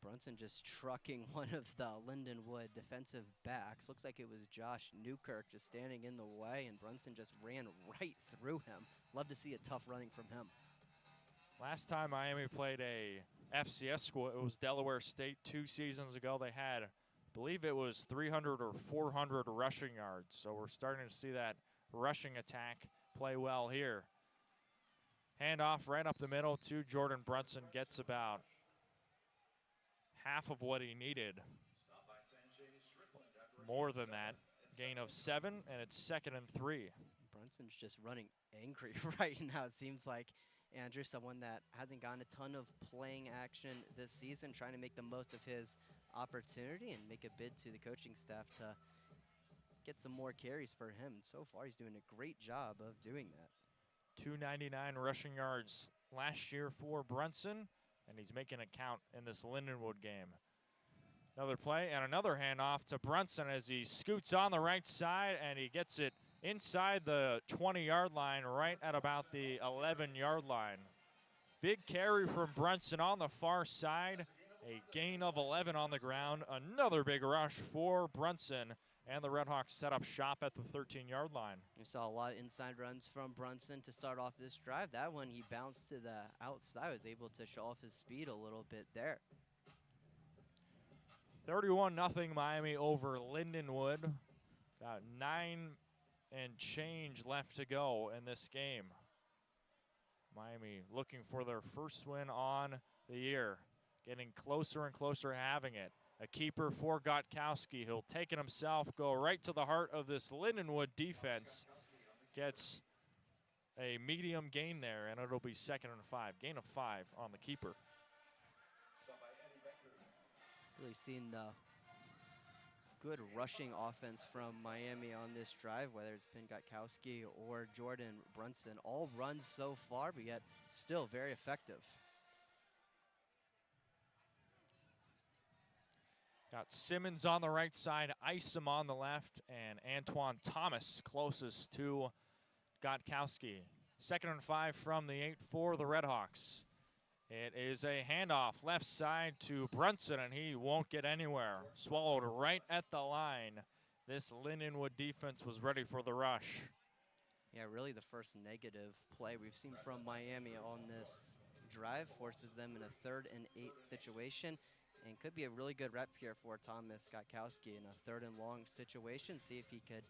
Brunson just trucking one of the Lindenwood defensive backs. Looks like it was Josh Newkirk just standing in the way, and Brunson just ran right through him. Love to see a tough running from him. Last time Miami played a FCS school, it was Delaware State 2 seasons ago. They had, I believe it was 300 or 400 rushing yards. So we're starting to see that rushing attack play well here. Handoff right up the middle to Jordan Brunson. Gets about half of what he needed. More than that. Gain of 7, and it's 2nd and 3. Brunson's just running angry right now, it seems like. Andrew, someone that hasn't gotten a ton of playing action this season, trying to make the most of his opportunity and make a bid to the coaching staff to get some more carries for him. So far, he's doing a great job of doing that. 299 rushing yards last year for Brunson, and he's making it count in this Lindenwood game. Another play and another handoff to Brunson as he scoots on the right side, and he gets it inside the 20-yard line, right at about the 11-yard line. Big carry from Brunson on the far side. A gain of 11 on the ground. Another big rush for Brunson, and the RedHawks set up shop at the 13-yard line. We saw a lot of inside runs from Brunson to start off this drive. That one, he bounced to the outside, was able to show off his speed a little bit there. 31-0 Miami over Lindenwood. Got 9 and change left to go in this game. Miami looking for their first win on the year. Getting closer and closer to having it. A keeper for Gotkowski. He'll take it himself, go right to the heart of this Lindenwood defense. Gets a medium gain there, and it'll be 2nd and 5. Gain of 5 on the keeper. Really seen the good rushing offense from Miami on this drive, whether it's been Gotkowski or Jordan Brunson. All runs so far, but yet still very effective. Got Simmons on the right side, Isom on the left, and Antoine Thomas closest to Gotkowski. 2nd and 5 from the 8 for the RedHawks. It is a handoff left side to Brunson, and he won't get anywhere. Swallowed right at the line. This Lindenwood defense was ready for the rush. Yeah, really the first negative play we've seen from Miami on this drive forces them in a 3rd and 8 situation, and could be a really good rep here for Thomas Gotkowski in a 3rd and long situation. See if he could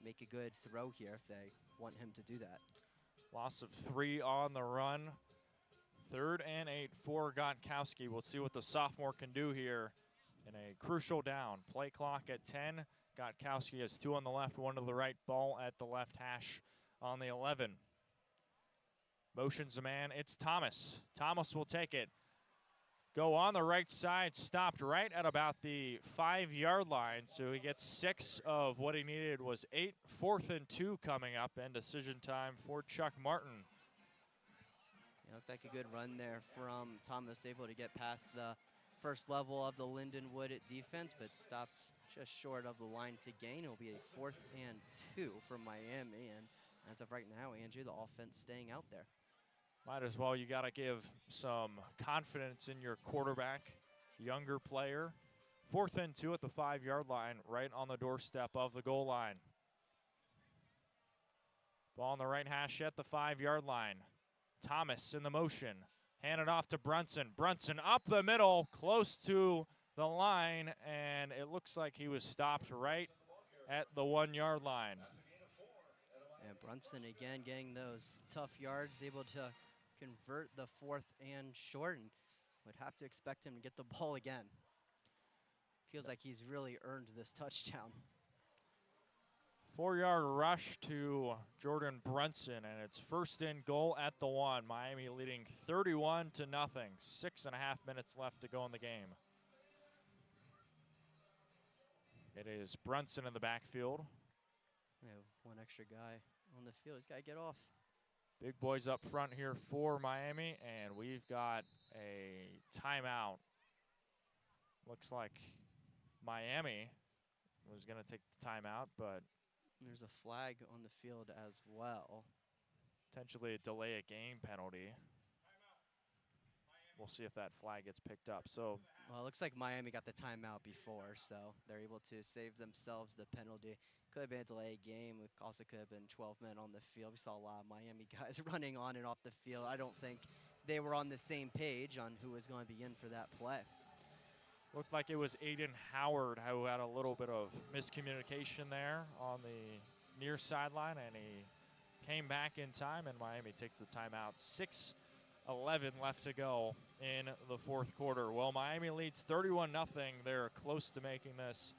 make a good throw here if they want him to do that. Loss of 3 on the run. 3rd and 8 for Gotkowski. We'll see what the sophomore can do here in a crucial down. Play clock at 10. Gotkowski has 2 on the left, 1 to the right. Ball at the left hash on the 11. Motions a man. It's Thomas. Thomas will take it. Go on the right side. Stopped right at about the 5-yard line. So he gets 6 of what he needed was 8. 4th and 2 coming up, and decision time for Chuck Martin. It looked like a good run there from Thomas, able to get past the first level of the Lindenwood defense, but stopped just short of the line to gain. It will be a 4th and 2 for Miami, and as of right now, Andrew, the offense staying out there. Might as well. You got to give some confidence in your quarterback, younger player. 4th and 2 at the 5-yard line, right on the doorstep of the goal line. Ball on the right hash at the 5-yard line. Thomas in the motion. Handed off to Brunson. Brunson up the middle, close to the line, and it looks like he was stopped right at the 1-yard line. And Brunson again getting those tough yards, able to convert the 4th and short, and would have to expect him to get the ball again. Feels like he's really earned this touchdown. 4-yard rush to Jordan Brunson, and it's 1st and goal at the 1. Miami leading 31-0. 6.5 minutes left to go in the game. It is Brunson in the backfield. We have one extra guy on the field. He's got to get off. Big boys up front here for Miami, and we've got a timeout. Looks like Miami was going to take the timeout, but there's a flag on the field as well. Potentially a delay a game penalty. We'll see if that flag gets picked up. So, well, it looks like Miami got the timeout before, so they're able to save themselves the penalty. Could have been a delay game. It also could have been 12 men on the field. We saw a lot of Miami guys running on and off the field. I don't think they were on the same page on who was going to be in for that play. Looked like it was Aiden Howard who had a little bit of miscommunication there on the near sideline, and he came back in time, and Miami takes the timeout. 6:11 left to go in the 4th quarter. Well, Miami leads 31-0. They're close to making this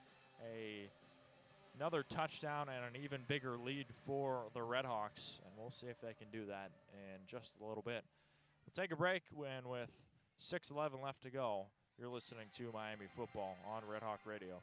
another touchdown and an even bigger lead for the RedHawks, and we'll see if they can do that in just a little bit. We'll take a break when with 6:11 left to go. You're listening to Miami football on RedHawk Radio.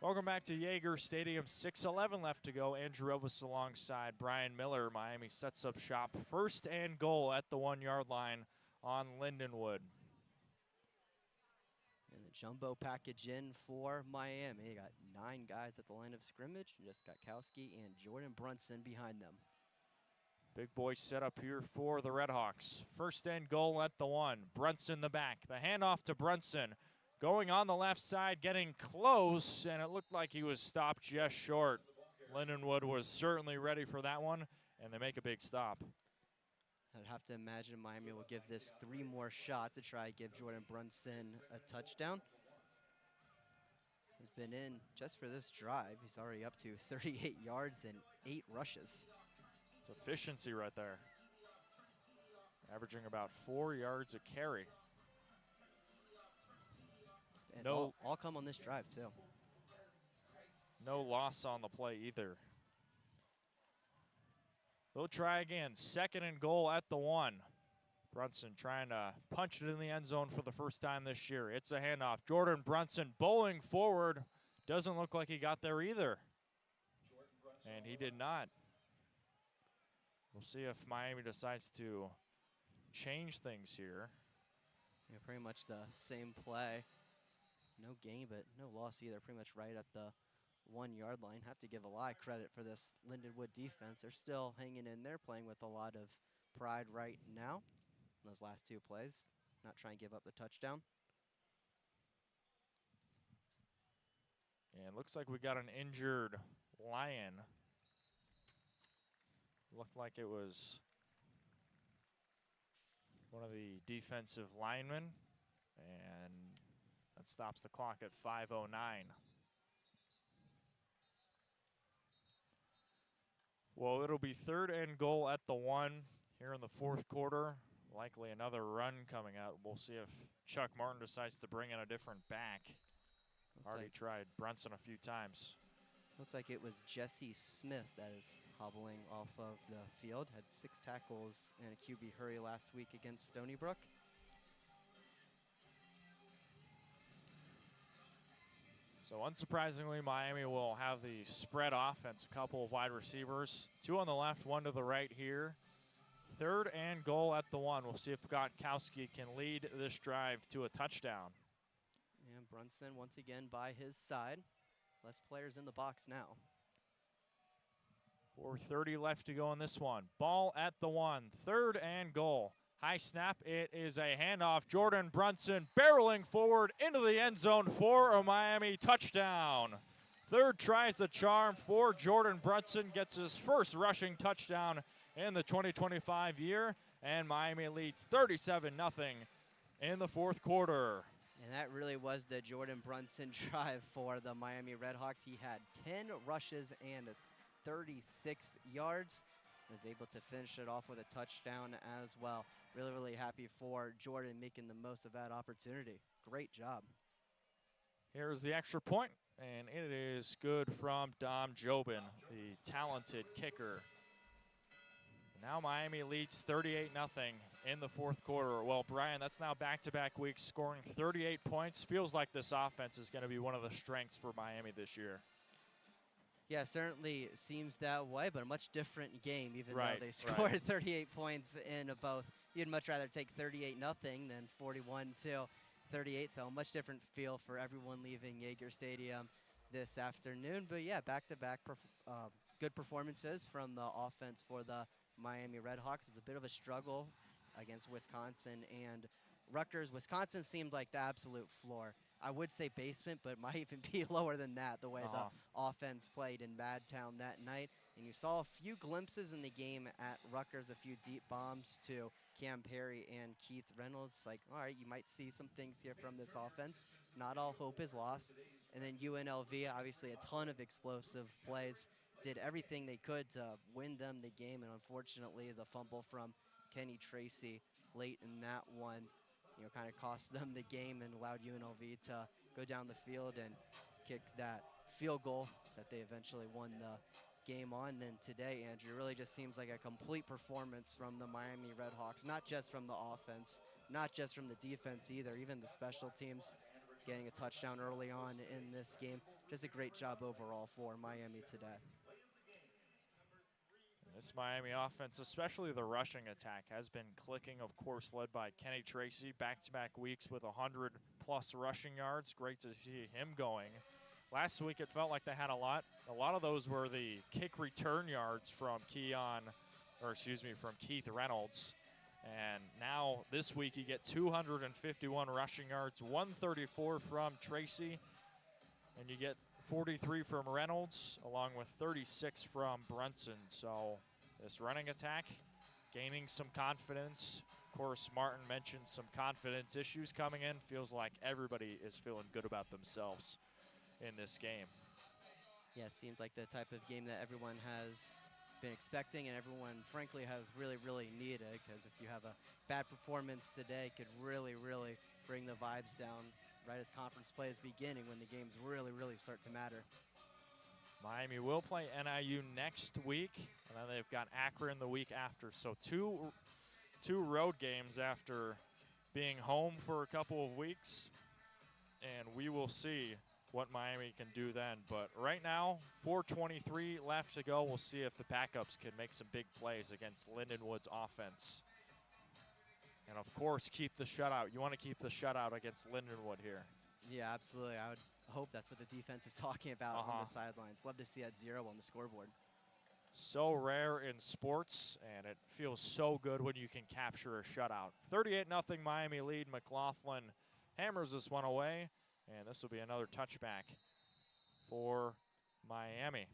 Welcome back to Yager Stadium. 6:11 left to go. Andrew Relvas alongside Bryan Miller. Miami sets up shop. 1st and goal at the 1-yard line on Lindenwood. And the jumbo package in for Miami. They got 9 guys at the line of scrimmage. Just got Kowski and Jordan Brunson behind them. Big boy set up here for the RedHawks. 1st and goal at the 1. Brunson the back. The handoff to Brunson. Going on the left side, getting close, and it looked like he was stopped just short. Lindenwood was certainly ready for that one, and they make a big stop. I'd have to imagine Miami will give this 3 more shots to try to give Jordan Brunson a touchdown. He's been in just for this drive. He's already up to 38 yards and 8 rushes. It's efficiency right there. Averaging about 4 yards a carry. And it's all come on this drive, too. No loss on the play either. They'll try again. 2nd and goal at the 1. Brunson trying to punch it in the end zone for the first time this year. It's a handoff. Jordan Brunson bowling forward. Doesn't look like he got there either. And he did not. We'll see if Miami decides to change things here. Yeah, pretty much the same play. No gain, but no loss either. Pretty much right at the 1-yard line. Have to give a lot of credit for this Lindenwood defense. They're still hanging in there, playing with a lot of pride right now. Those last 2 plays, not trying to give up the touchdown. And looks like we got an injured Lion. Looked like it was one of the defensive linemen, and that stops the clock at 5:09. Well, it'll be 3rd and goal at the 1 here in the 4th quarter. Likely another run coming out. We'll see if Chuck Martin decides to bring in a different back. Already tried Brunson a few times. Looks like it was Jesse Smith that is hobbling off of the field. Had 6 tackles and a QB hurry last week against Stony Brook. So unsurprisingly, Miami will have the spread offense. A couple of wide receivers. 2 on the left, 1 to the right here. 3rd and goal at the 1. We'll see if Kowski can lead this drive to a touchdown. And Brunson once again by his side. Less players in the box now. 4:30 left to go in this one. Ball at the 1. 3rd and goal. High snap. It is a handoff. Jordan Brunson barreling forward into the end zone for a Miami touchdown. 3rd tries the charm for Jordan Brunson. Gets his first rushing touchdown in the 2025 year. And Miami leads 37-0 in the 4th quarter. And that really was the Jordan Brunson drive for the Miami RedHawks. He had 10 rushes and 36 yards. Was able to finish it off with a touchdown as well. Really, really happy for Jordan making the most of that opportunity. Great job. Here's the extra point, and it is good from Dom Jobin, the talented kicker. Now Miami leads 38-0 in the 4th quarter. Well, Bryan, that's now back-to-back weeks scoring 38 points. Feels like this offense is going to be one of the strengths for Miami this year. Yeah, certainly seems that way, but a much different game, even Right, though they scored right. 38 points in both. You'd much rather take 38-0 than 41-38, so a much different feel for everyone leaving Yager Stadium this afternoon. But yeah, back-to-back good performances from the offense for the Miami RedHawks. It was a bit of a struggle against Wisconsin and Rutgers. Wisconsin seemed like the absolute floor. I would say basement, but might even be lower than that, the way the offense played in Madtown that night. And you saw a few glimpses in the game at Rutgers, a few deep bombs to Cam Perry and Keith Reynolds. Like, all right, you might see some things here from this offense. Not all hope is lost. And then UNLV, obviously a ton of explosive plays. Did everything they could to win them the game, and unfortunately the fumble from Kenny Tracy late in that one, kind of cost them the game and allowed UNLV to go down the field and kick that field goal that they eventually won the game on. And then today, Andrew, really just seems like a complete performance from the Miami RedHawks, not just from the offense, not just from the defense either, even the special teams getting a touchdown early on in this game. just a great job overall for Miami today. This Miami offense, especially the rushing attack, has been clicking, of course, led by Kenny Tracy. Back-to-back weeks with 100-plus rushing yards. Great to see him going. Last week, it felt like they had a lot. A lot of those were the kick return yards from from Keith Reynolds. And now this week, you get 251 rushing yards, 134 from Tracy, and you get 43 from Reynolds, along with 36 from Brunson. So this running attack gaining some confidence. Of course, Martin mentioned some confidence issues coming in. Feels like everybody is feeling good about themselves in this game. Yeah, seems like the type of game that everyone has been expecting and everyone, frankly, has really, really needed, because if you have a bad performance today, it could really, really bring the vibes down right as conference play is beginning, when the games really, really start to matter. Miami will play NIU next week, and then they've got Akron the week after. So two road games after being home for a couple of weeks, and we will see what Miami can do then. But right now, 4:23 left to go. We'll see if the backups can make some big plays against Lindenwood's offense. And, of course, keep the shutout. You want to keep the shutout against Lindenwood here. Yeah, absolutely. I would hope that's what the defense is talking about on the sidelines. Love to see that 0 on the scoreboard. So rare in sports, and it feels so good when you can capture a shutout. 38-0 Miami lead. McLaughlin hammers this one away, and this will be another touchback for Miami.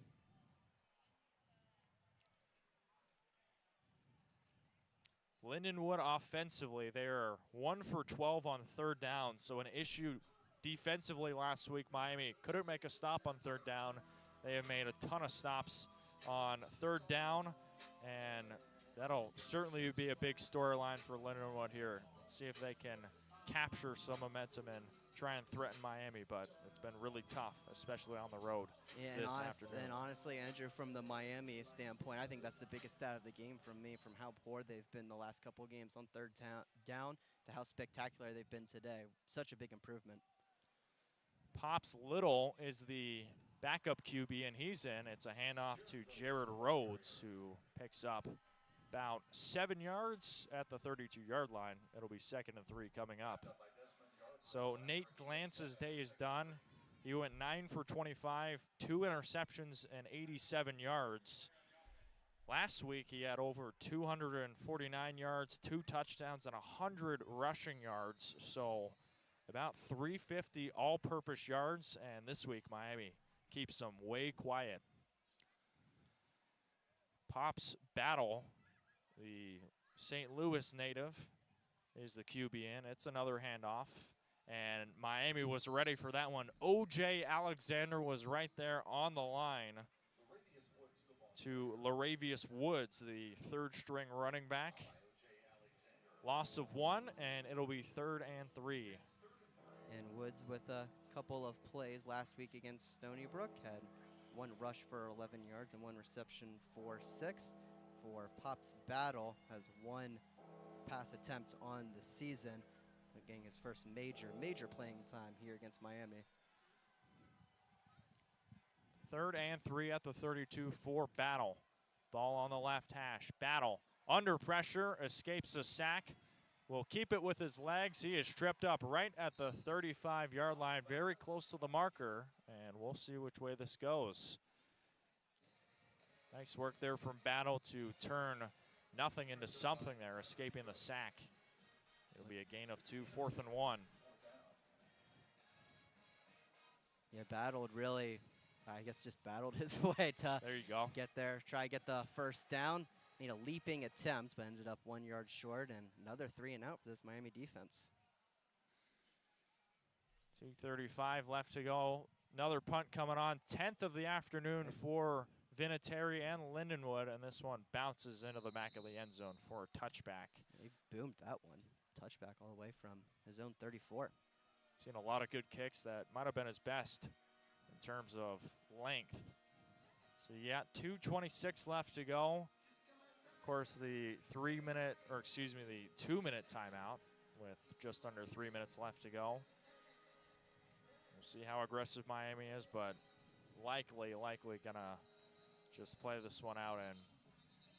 Lindenwood offensively, they are 1 for 12 on third down, so an issue defensively last week. Miami couldn't make a stop on third down. They have made a ton of stops on third down, and that'll certainly be a big storyline for Lindenwood here. See if they can capture some momentum and try and threaten Miami, but it's been really tough, especially on the road this afternoon. And honestly, Andrew, from the Miami standpoint, I think that's the biggest stat of the game from me, from how poor they've been the last couple of games on third down to how spectacular they've been today. Such a big improvement. Pops Little is the backup QB, and he's in. It's a handoff to Jared Rhodes, who picks up about 7 yards at the 32-yard line. It'll be 2nd and 3 coming up. So Nate Glance's day is done. He went 9 for 25, 2 interceptions, and 87 yards. Last week, he had over 249 yards, 2 touchdowns, and 100 rushing yards. So about 350 all-purpose yards, and this week, Miami keeps them way quiet. Pops Battle, the St. Louis native, is the QB in. It's another handoff, and Miami was ready for that one. O.J. Alexander was right there on the line to Laravius Woods, the third-string running back. Loss of 1, and it'll be 3rd and 3. And Woods, with a couple of plays last week against Stony Brook, had 1 rush for 11 yards and 1 reception for 6. For Pops Battle, has 1 pass attempt on the season, getting his first major playing time here against Miami. 3rd and 3 at the 32 for Battle. Ball on the left hash. Battle under pressure, escapes a sack. Will keep it with his legs. He is tripped up right at the 35-yard line, very close to the marker, and we'll see which way this goes. Nice work there from Battle to turn nothing into something there, escaping the sack. It'll be a gain of 2, 4th and 1. Yeah, Battled really, I guess, just battled his way to there you go. Get there, try to get the first down. Made a leaping attempt, but ended up 1 yard short, and another 3 and out for this Miami defense. 2:35 left to go. Another punt coming on. 10th of the afternoon for Vinatieri and Lindenwood, and this one bounces into the back of the end zone for a touchback. He boomed that one. Touchback all the way from his own 34. Seen a lot of good kicks. That might have been his best in terms of length. So you got 2:26 left to go. Of course, the 2-minute timeout with just under 3 minutes left to go. We'll see how aggressive Miami is, but likely gonna just play this one out and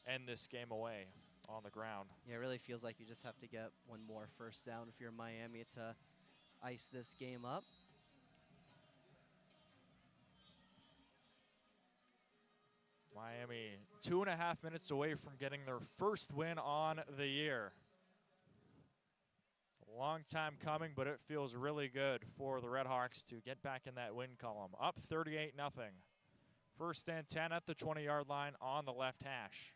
end this game away on the ground. Yeah, it really feels like you just have to get one more first down if you're Miami to ice this game up. Miami 2.5 minutes away from getting their first win on the year. It's a long time coming, but it feels really good for the RedHawks to get back in that win column. Up 38-0. First and 10 at the 20-yard line on the left hash.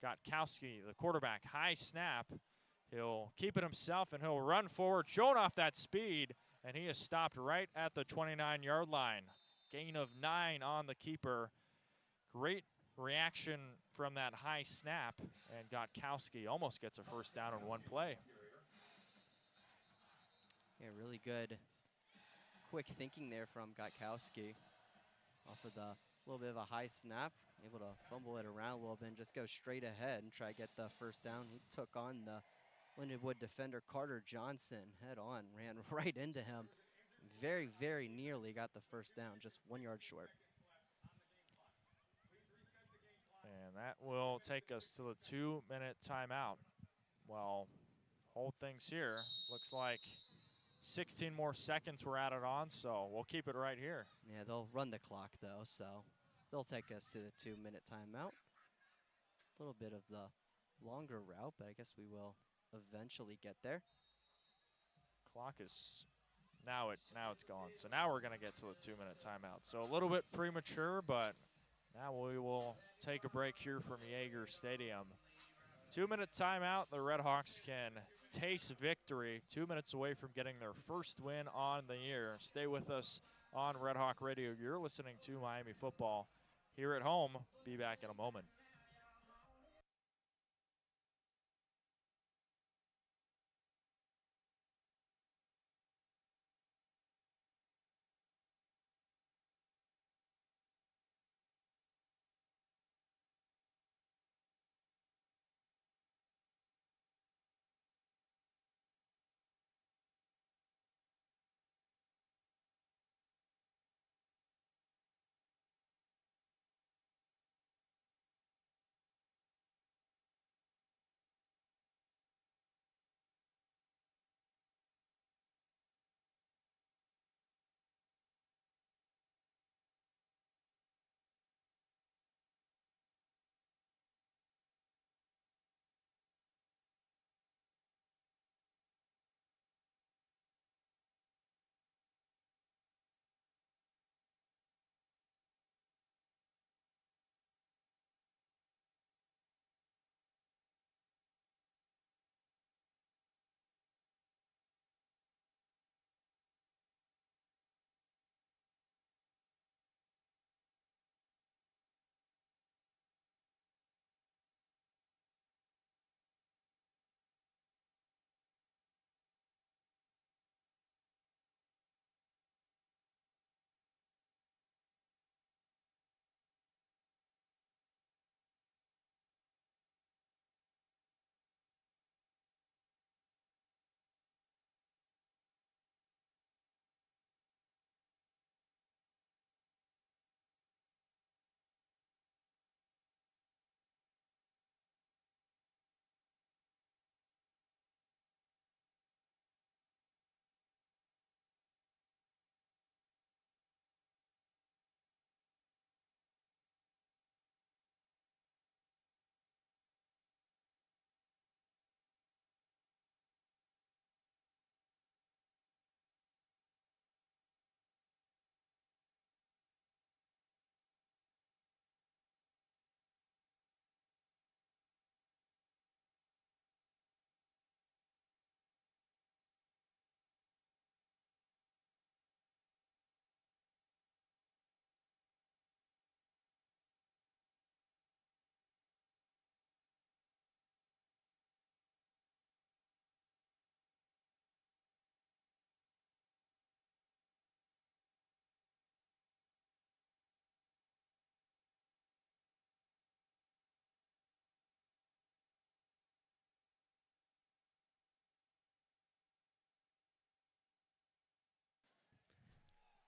Gotkowski, the quarterback, high snap. He'll keep it himself, and he'll run forward, showing off that speed, and he is stopped right at the 29-yard line. Gain of 9 on the keeper. Great reaction from that high snap, and Gotkowski almost gets a first down in one play. Yeah, really good quick thinking there from Gotkowski. Off of the little bit of a high snap, able to fumble it around a little bit and just go straight ahead and try to get the first down. He took on the Lindenwood defender Carter Johnson head on, ran right into him. Very, very nearly got the first down, just 1 yard short. And that will take us to the 2-minute timeout. Well, hold things here. Looks like 16 more seconds were added on, so we'll keep it right here. Yeah, they'll run the clock though, so they'll take us to the 2-minute timeout. A little bit of the longer route, but I guess we will eventually get there. Clock is now it's gone. So now we're gonna get to the 2-minute timeout. So a little bit premature, but now we will take a break here from Yager Stadium. 2-minute timeout. The RedHawks can taste victory. 2 minutes away from getting their first win on the year. Stay with us on Red Hawk Radio. You're listening to Miami football here at home. Be back in a moment.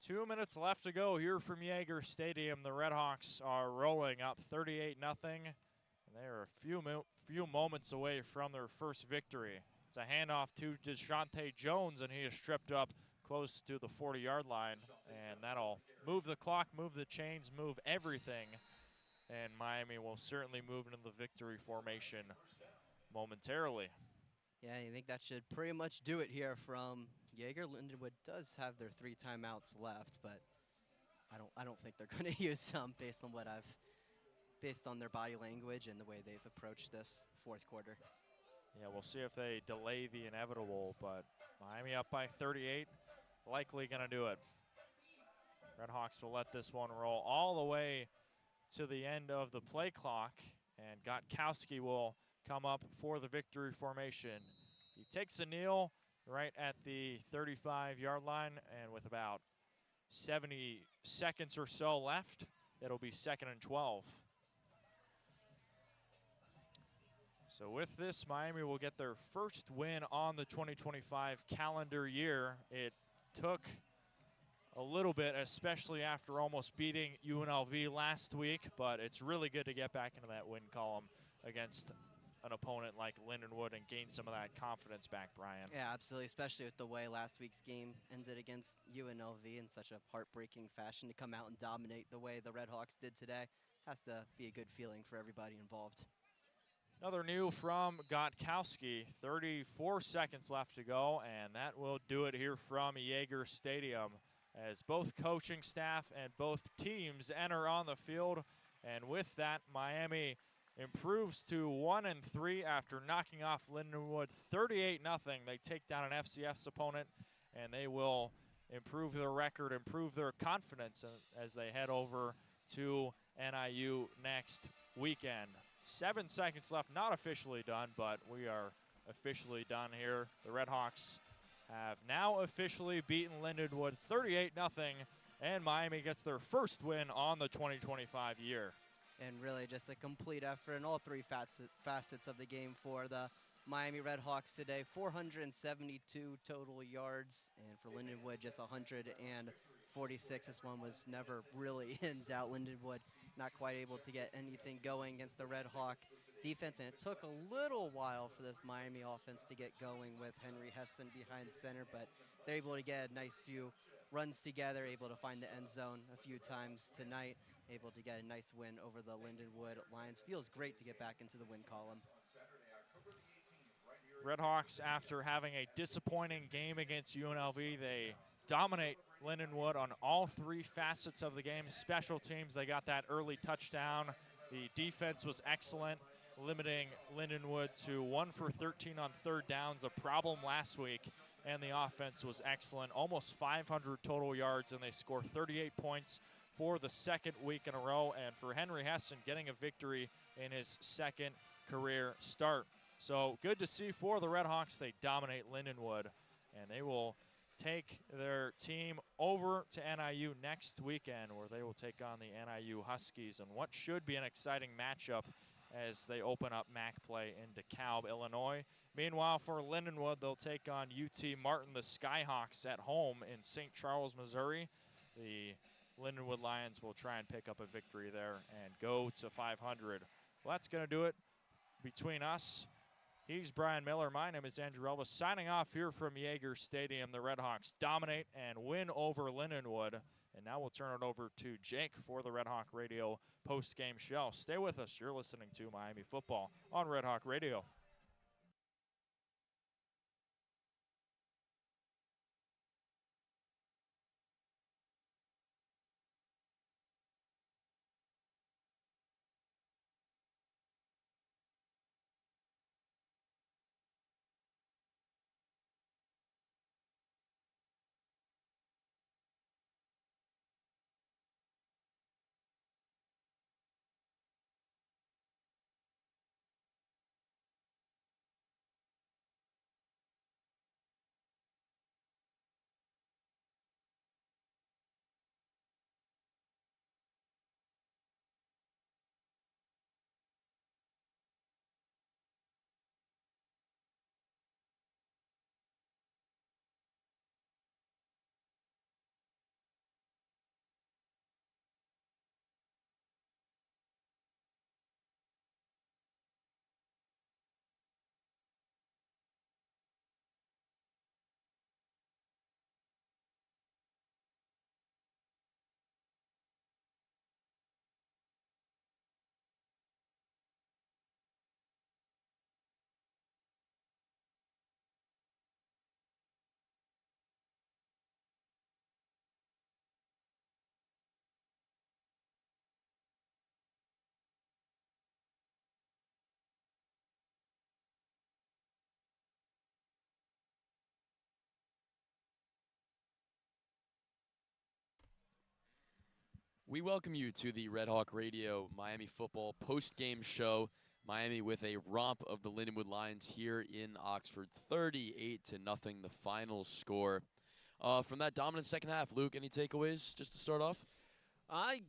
2 minutes left to go here from Yager Stadium. The RedHawks are rolling up 38-0, and they are a few moments away from their first victory. It's a handoff to DeJounte Jones, and he is stripped up close to the 40-yard line, and that'll move the clock, move the chains, move everything, and Miami will certainly move into the victory formation momentarily. Yeah, I think that should pretty much do it here from Yager. Lindenwood does have their 3 timeouts left, but I don't think they're going to use some based on their body language and the way they've approached this fourth quarter. Yeah, we'll see if they delay the inevitable, but Miami up by 38, likely going to do it. RedHawks will let this one roll all the way to the end of the play clock, and Gotkowski will come up for the victory formation. He takes a kneel right at the 35-yard line, and with about 70 seconds or so left, it'll be 2nd and 12. So with this, Miami will get their first win on the 2025 calendar year. It took a little bit, especially after almost beating UNLV last week, but it's really good to get back into that win column against an opponent like Lindenwood and gain some of that confidence back, Bryan. Yeah, absolutely, especially with the way last week's game ended against UNLV in such a heartbreaking fashion. To come out and dominate the way the RedHawks did today has to be a good feeling for everybody involved. Another new from Gotkowski, 34 seconds left to go, and that will do it here from Yager Stadium as both coaching staff and both teams enter on the field. And with that, Miami improves to 1-3 after knocking off Lindenwood 38-0. They take down an FCS opponent, and they will improve their record, improve their confidence as they head over to NIU next weekend. 7 seconds left, not officially done, but we are officially done here. The RedHawks have now officially beaten Lindenwood 38-0, and Miami gets their first win on the 2025 year. And really just a complete effort in all 3 facets of the game for the Miami RedHawks today. 472 total yards, and for Lindenwood, just 146. This one was never really in doubt. Lindenwood not quite able to get anything going against the RedHawk defense, and it took a little while for this Miami offense to get going with Henry Heston behind center, but they're able to get a nice few runs together, able to find the end zone a few times tonight, able to get a nice win over the Lindenwood Lions. Feels great to get back into the win column. RedHawks, after having a disappointing game against UNLV, they dominate Lindenwood on all 3 facets of the game. Special teams, they got that early touchdown. The defense was excellent, limiting Lindenwood to 1 for 13 on 3rd downs, a problem last week. And the offense was excellent, almost 500 total yards, and they score 38 points for the 2nd week in a row. And for Henry Heston, getting a victory in his 2nd career start. So good to see for the RedHawks. They dominate Lindenwood, and they will take their team over to NIU next weekend, where they will take on the NIU Huskies in what should be an exciting matchup as they open up MAC play in DeKalb, Illinois. Meanwhile, for Lindenwood, they'll take on UT Martin, the Skyhawks, at home in St. Charles, Missouri. The Lindenwood Lions will try and pick up a victory there and go to 500. Well, that's going to do it between us. He's Bryan Miller. My name is Andrew Relvas, signing off here from Yager Stadium. The RedHawks dominate and win over Lindenwood. And now we'll turn it over to Jake for the RedHawk Radio post-game show. Stay with us. You're listening to Miami Football on RedHawk Radio. We welcome you to the Red Hawk Radio Miami football post-game show. Miami with a romp of the Lindenwood Lions here in Oxford, 38-0, the final score. From that dominant second half, Luke, any takeaways just to start off? I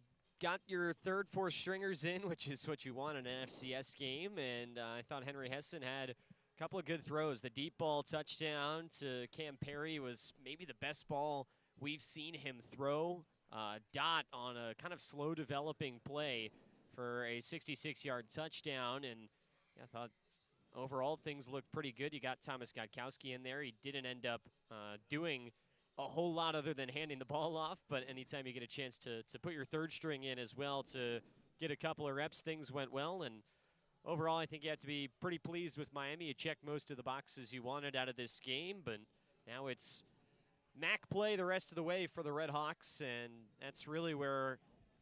got your third, fourth stringers in, which is what you want in an FCS game, and I thought Henry Hessen had a couple of good throws. The deep ball touchdown to Cam Perry was maybe the best ball we've seen him throw. Dot on a kind of slow developing play for a 66-yard touchdown, and I thought overall things looked pretty good. You got Thomas Godkowski in there. He didn't end up doing a whole lot other than handing the ball off, but anytime you get a chance to put your third string in as well to get a couple of reps, things went well. And overall, I think you have to be pretty pleased with Miami. You checked most of the boxes you wanted out of this game, but now it's MAC play the rest of the way for the RedHawks, and that's really where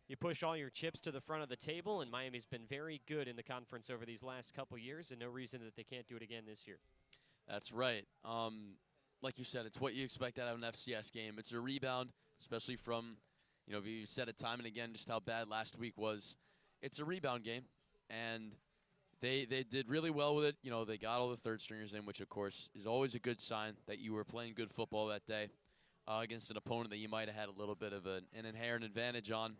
you push all your chips to the front of the table, and Miami's been very good in the conference over these last couple years, and no reason that they can't do it again this year. That's right. Like you said, it's what you expect out of an FCS game. It's a rebound, especially from, you said it time and again just how bad last week was. It's a rebound game, and they did really well with it. They got all the third stringers in, which, of course, is always a good sign that you were playing good football that day against an opponent that you might have had a little bit of an inherent advantage on.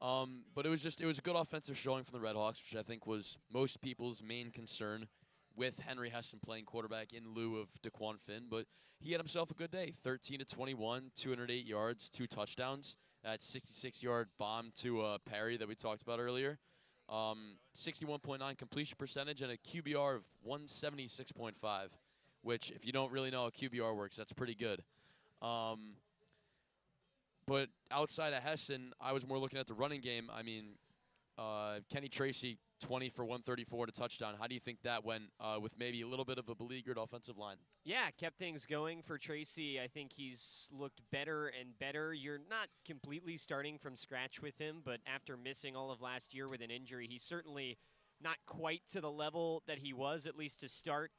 But it was a good offensive showing from the RedHawks, which I think was most people's main concern with Henry Hessen playing quarterback in lieu of DeQuan Finn. But he had himself a good day, 13-21, 208 yards, 2 touchdowns. That 66-yard bomb to Perry that we talked about earlier. 61.9 completion percentage and a QBR of 176.5, which if you don't really know how QBR works, that's pretty good. But outside of Hessen, I was more looking at the running game. I mean, Kenny Tracy, 20 for 134 to touchdown. How do you think that went with maybe a little bit of a beleaguered offensive line? Yeah, kept things going for Tracy. I think he's looked better and better. You're not completely starting from scratch with him, but after missing all of last year with an injury, he's certainly not quite to the level that he was, at least to start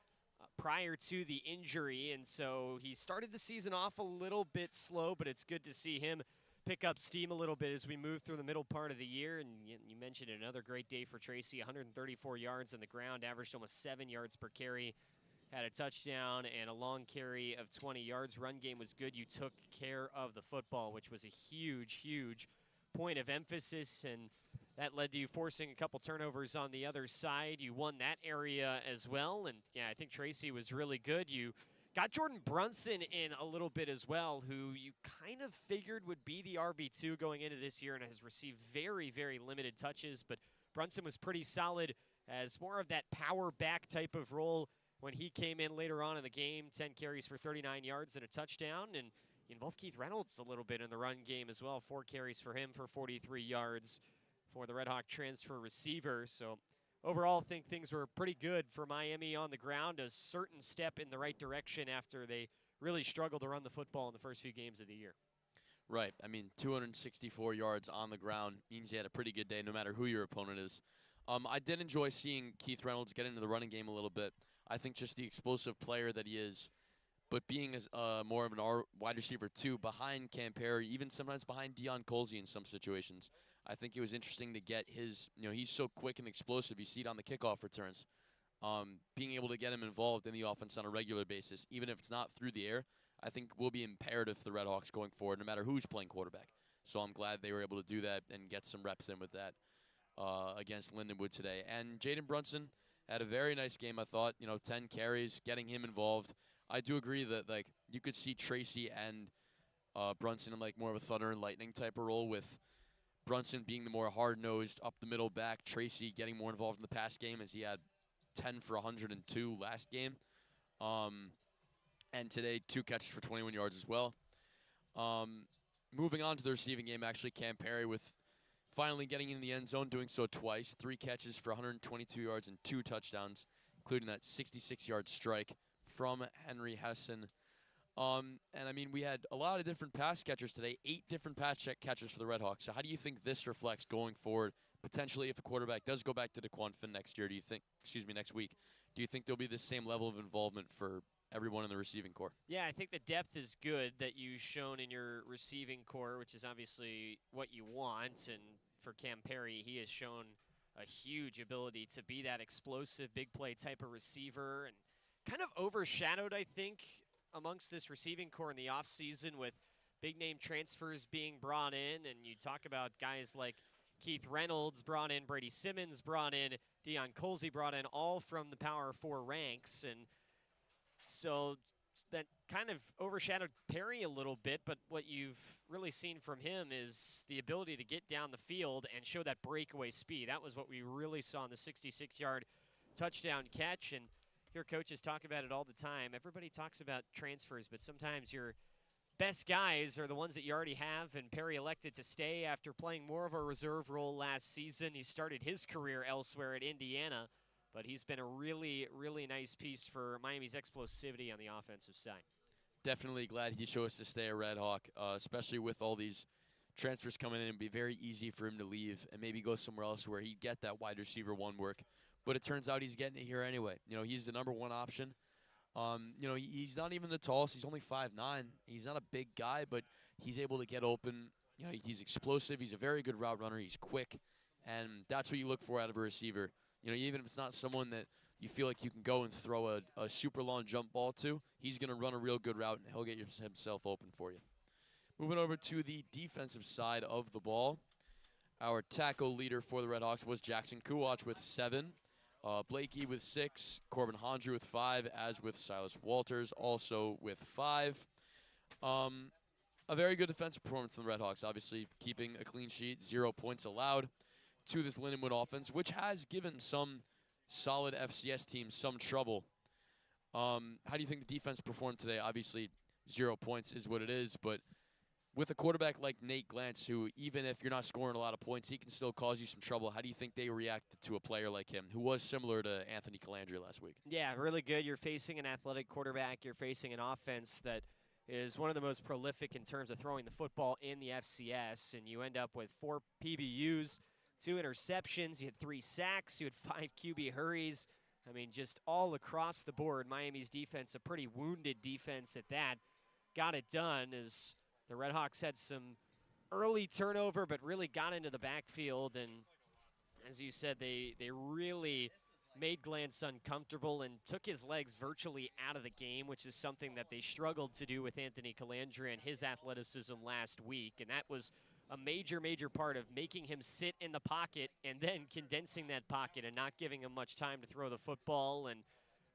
prior to the injury. And so he started the season off a little bit slow, but it's good to see him pick up steam a little bit as we move through the middle part of the year. And you mentioned another great day for Tracy, 134 yards on the ground, averaged almost 7 yards per carry, had a touchdown and a long carry of 20 yards. Run game was good. You took care of the football, which was a huge, huge point of emphasis, and that led to you forcing a couple turnovers on the other side. You won that area as well, and yeah, I think Tracy was really good. You got Jordan Brunson in a little bit as well, who you kind of figured would be the RB2 going into this year and has received very, very limited touches, but Brunson was pretty solid as more of that power back type of role when he came in later on in the game. 10 carries for 39 yards and a touchdown, and you involved Keith Reynolds a little bit in the run game as well. 4 carries for him for 43 yards for the Red Hawk transfer receiver. So overall, I think things were pretty good for Miami on the ground, a certain step in the right direction after they really struggled to run the football in the first few games of the year. Right. I mean, 264 yards on the ground means you had a pretty good day no matter who your opponent is. I did enjoy seeing Keith Reynolds get into the running game a little bit. I think just the explosive player that he is, but being as more of an wide receiver too, behind Cam Perry, even sometimes behind Deion Colsey in some situations. I think it was interesting to get his, he's so quick and explosive. You see it on the kickoff returns. Being able to get him involved in the offense on a regular basis, even if it's not through the air, I think will be imperative for the RedHawks going forward, no matter who's playing quarterback. So I'm glad they were able to do that and get some reps in with that against Lindenwood today. And Jaden Brunson had a very nice game, I thought. 10 carries, getting him involved. I do agree that you could see Tracy and Brunson in more of a thunder and lightning type of role, with Brunson being the more hard-nosed, up-the-middle back, Tracy getting more involved in the pass game as he had 10 for 102 last game. And today, 2 catches for 21 yards as well. Moving on to the receiving game, actually, Cam Perry with finally getting in the end zone, doing so twice. 3 catches for 122 yards and 2 touchdowns, including that 66-yard strike from Henry Hessen. And, I mean, we had a lot of different pass catchers today, 8 different pass catchers for the RedHawks. So how do you think this reflects going forward, potentially if a quarterback does go back to DeQuan Finn next week? do you think there'll be the same level of involvement for everyone in the receiving core? Yeah, I think the depth is good that you've shown in your receiving core, which is obviously what you want. And for Cam Perry, he has shown a huge ability to be that explosive, big play type of receiver, and kind of overshadowed, I think, amongst this receiving core in the offseason with big name transfers being brought in. And you talk about guys like Keith Reynolds brought in, Brady Simmons brought in, Deion Colsey brought in, all from the Power 4 ranks. And so that kind of overshadowed Perry a little bit, but what you've really seen from him is the ability to get down the field and show that breakaway speed. That was what we really saw in the 66-yard touchdown catch. And hear coaches talk about it all the time. Everybody talks about transfers, but sometimes your best guys are the ones that you already have, and Perry elected to stay after playing more of a reserve role last season. He started his career elsewhere at Indiana, but he's been a really, really nice piece for Miami's explosivity on the offensive side. Definitely glad he chose to stay a Red Hawk, especially with all these transfers coming in. It'd be very easy for him to leave and maybe go somewhere else where he'd get that wide receiver one work. But it turns out he's getting it here anyway. You know, he's the number one option. You know, he's not even the tallest. He's only 5'9". He's not a big guy, but he's able to get open. You know, he's explosive. He's a very good route runner. He's quick, and that's what you look for out of a receiver. You know, even if it's not someone that you feel like you can go and throw a super long jump ball to, he's going to run a real good route, and he'll get himself open for you. Moving over to the defensive side of the ball, our tackle leader for the RedHawks was Jackson Kuwatch with 7. Blakey with 6, Corbin Hondru with 5, as with Silas Walters also with 5. A very good defensive performance from the RedHawks, obviously keeping a clean sheet, 0 points allowed to this Lindenwood offense, which has given some solid FCS teams some trouble. How do you think the defense performed today? Obviously, 0 points is what it is, but with a quarterback like Nate Glantz, who even if you're not scoring a lot of points, he can still cause you some trouble. How do you think they reacted to a player like him, who was similar to Anthony Calandria last week? Yeah, really good. You're facing an athletic quarterback. You're facing an offense that is one of the most prolific in terms of throwing the football in the FCS, and you end up with 4 PBUs, 2 interceptions. You had 3 sacks. You had 5 QB hurries. I mean, just all across the board, Miami's defense, a pretty wounded defense at that, got it done as the RedHawks had some early turnover, but really got into the backfield. And as you said, they really made Glantz uncomfortable and took his legs virtually out of the game, which is something that they struggled to do with Anthony Calandria and his athleticism last week. And that was a major, major part of making him sit in the pocket and then condensing that pocket and not giving him much time to throw the football. And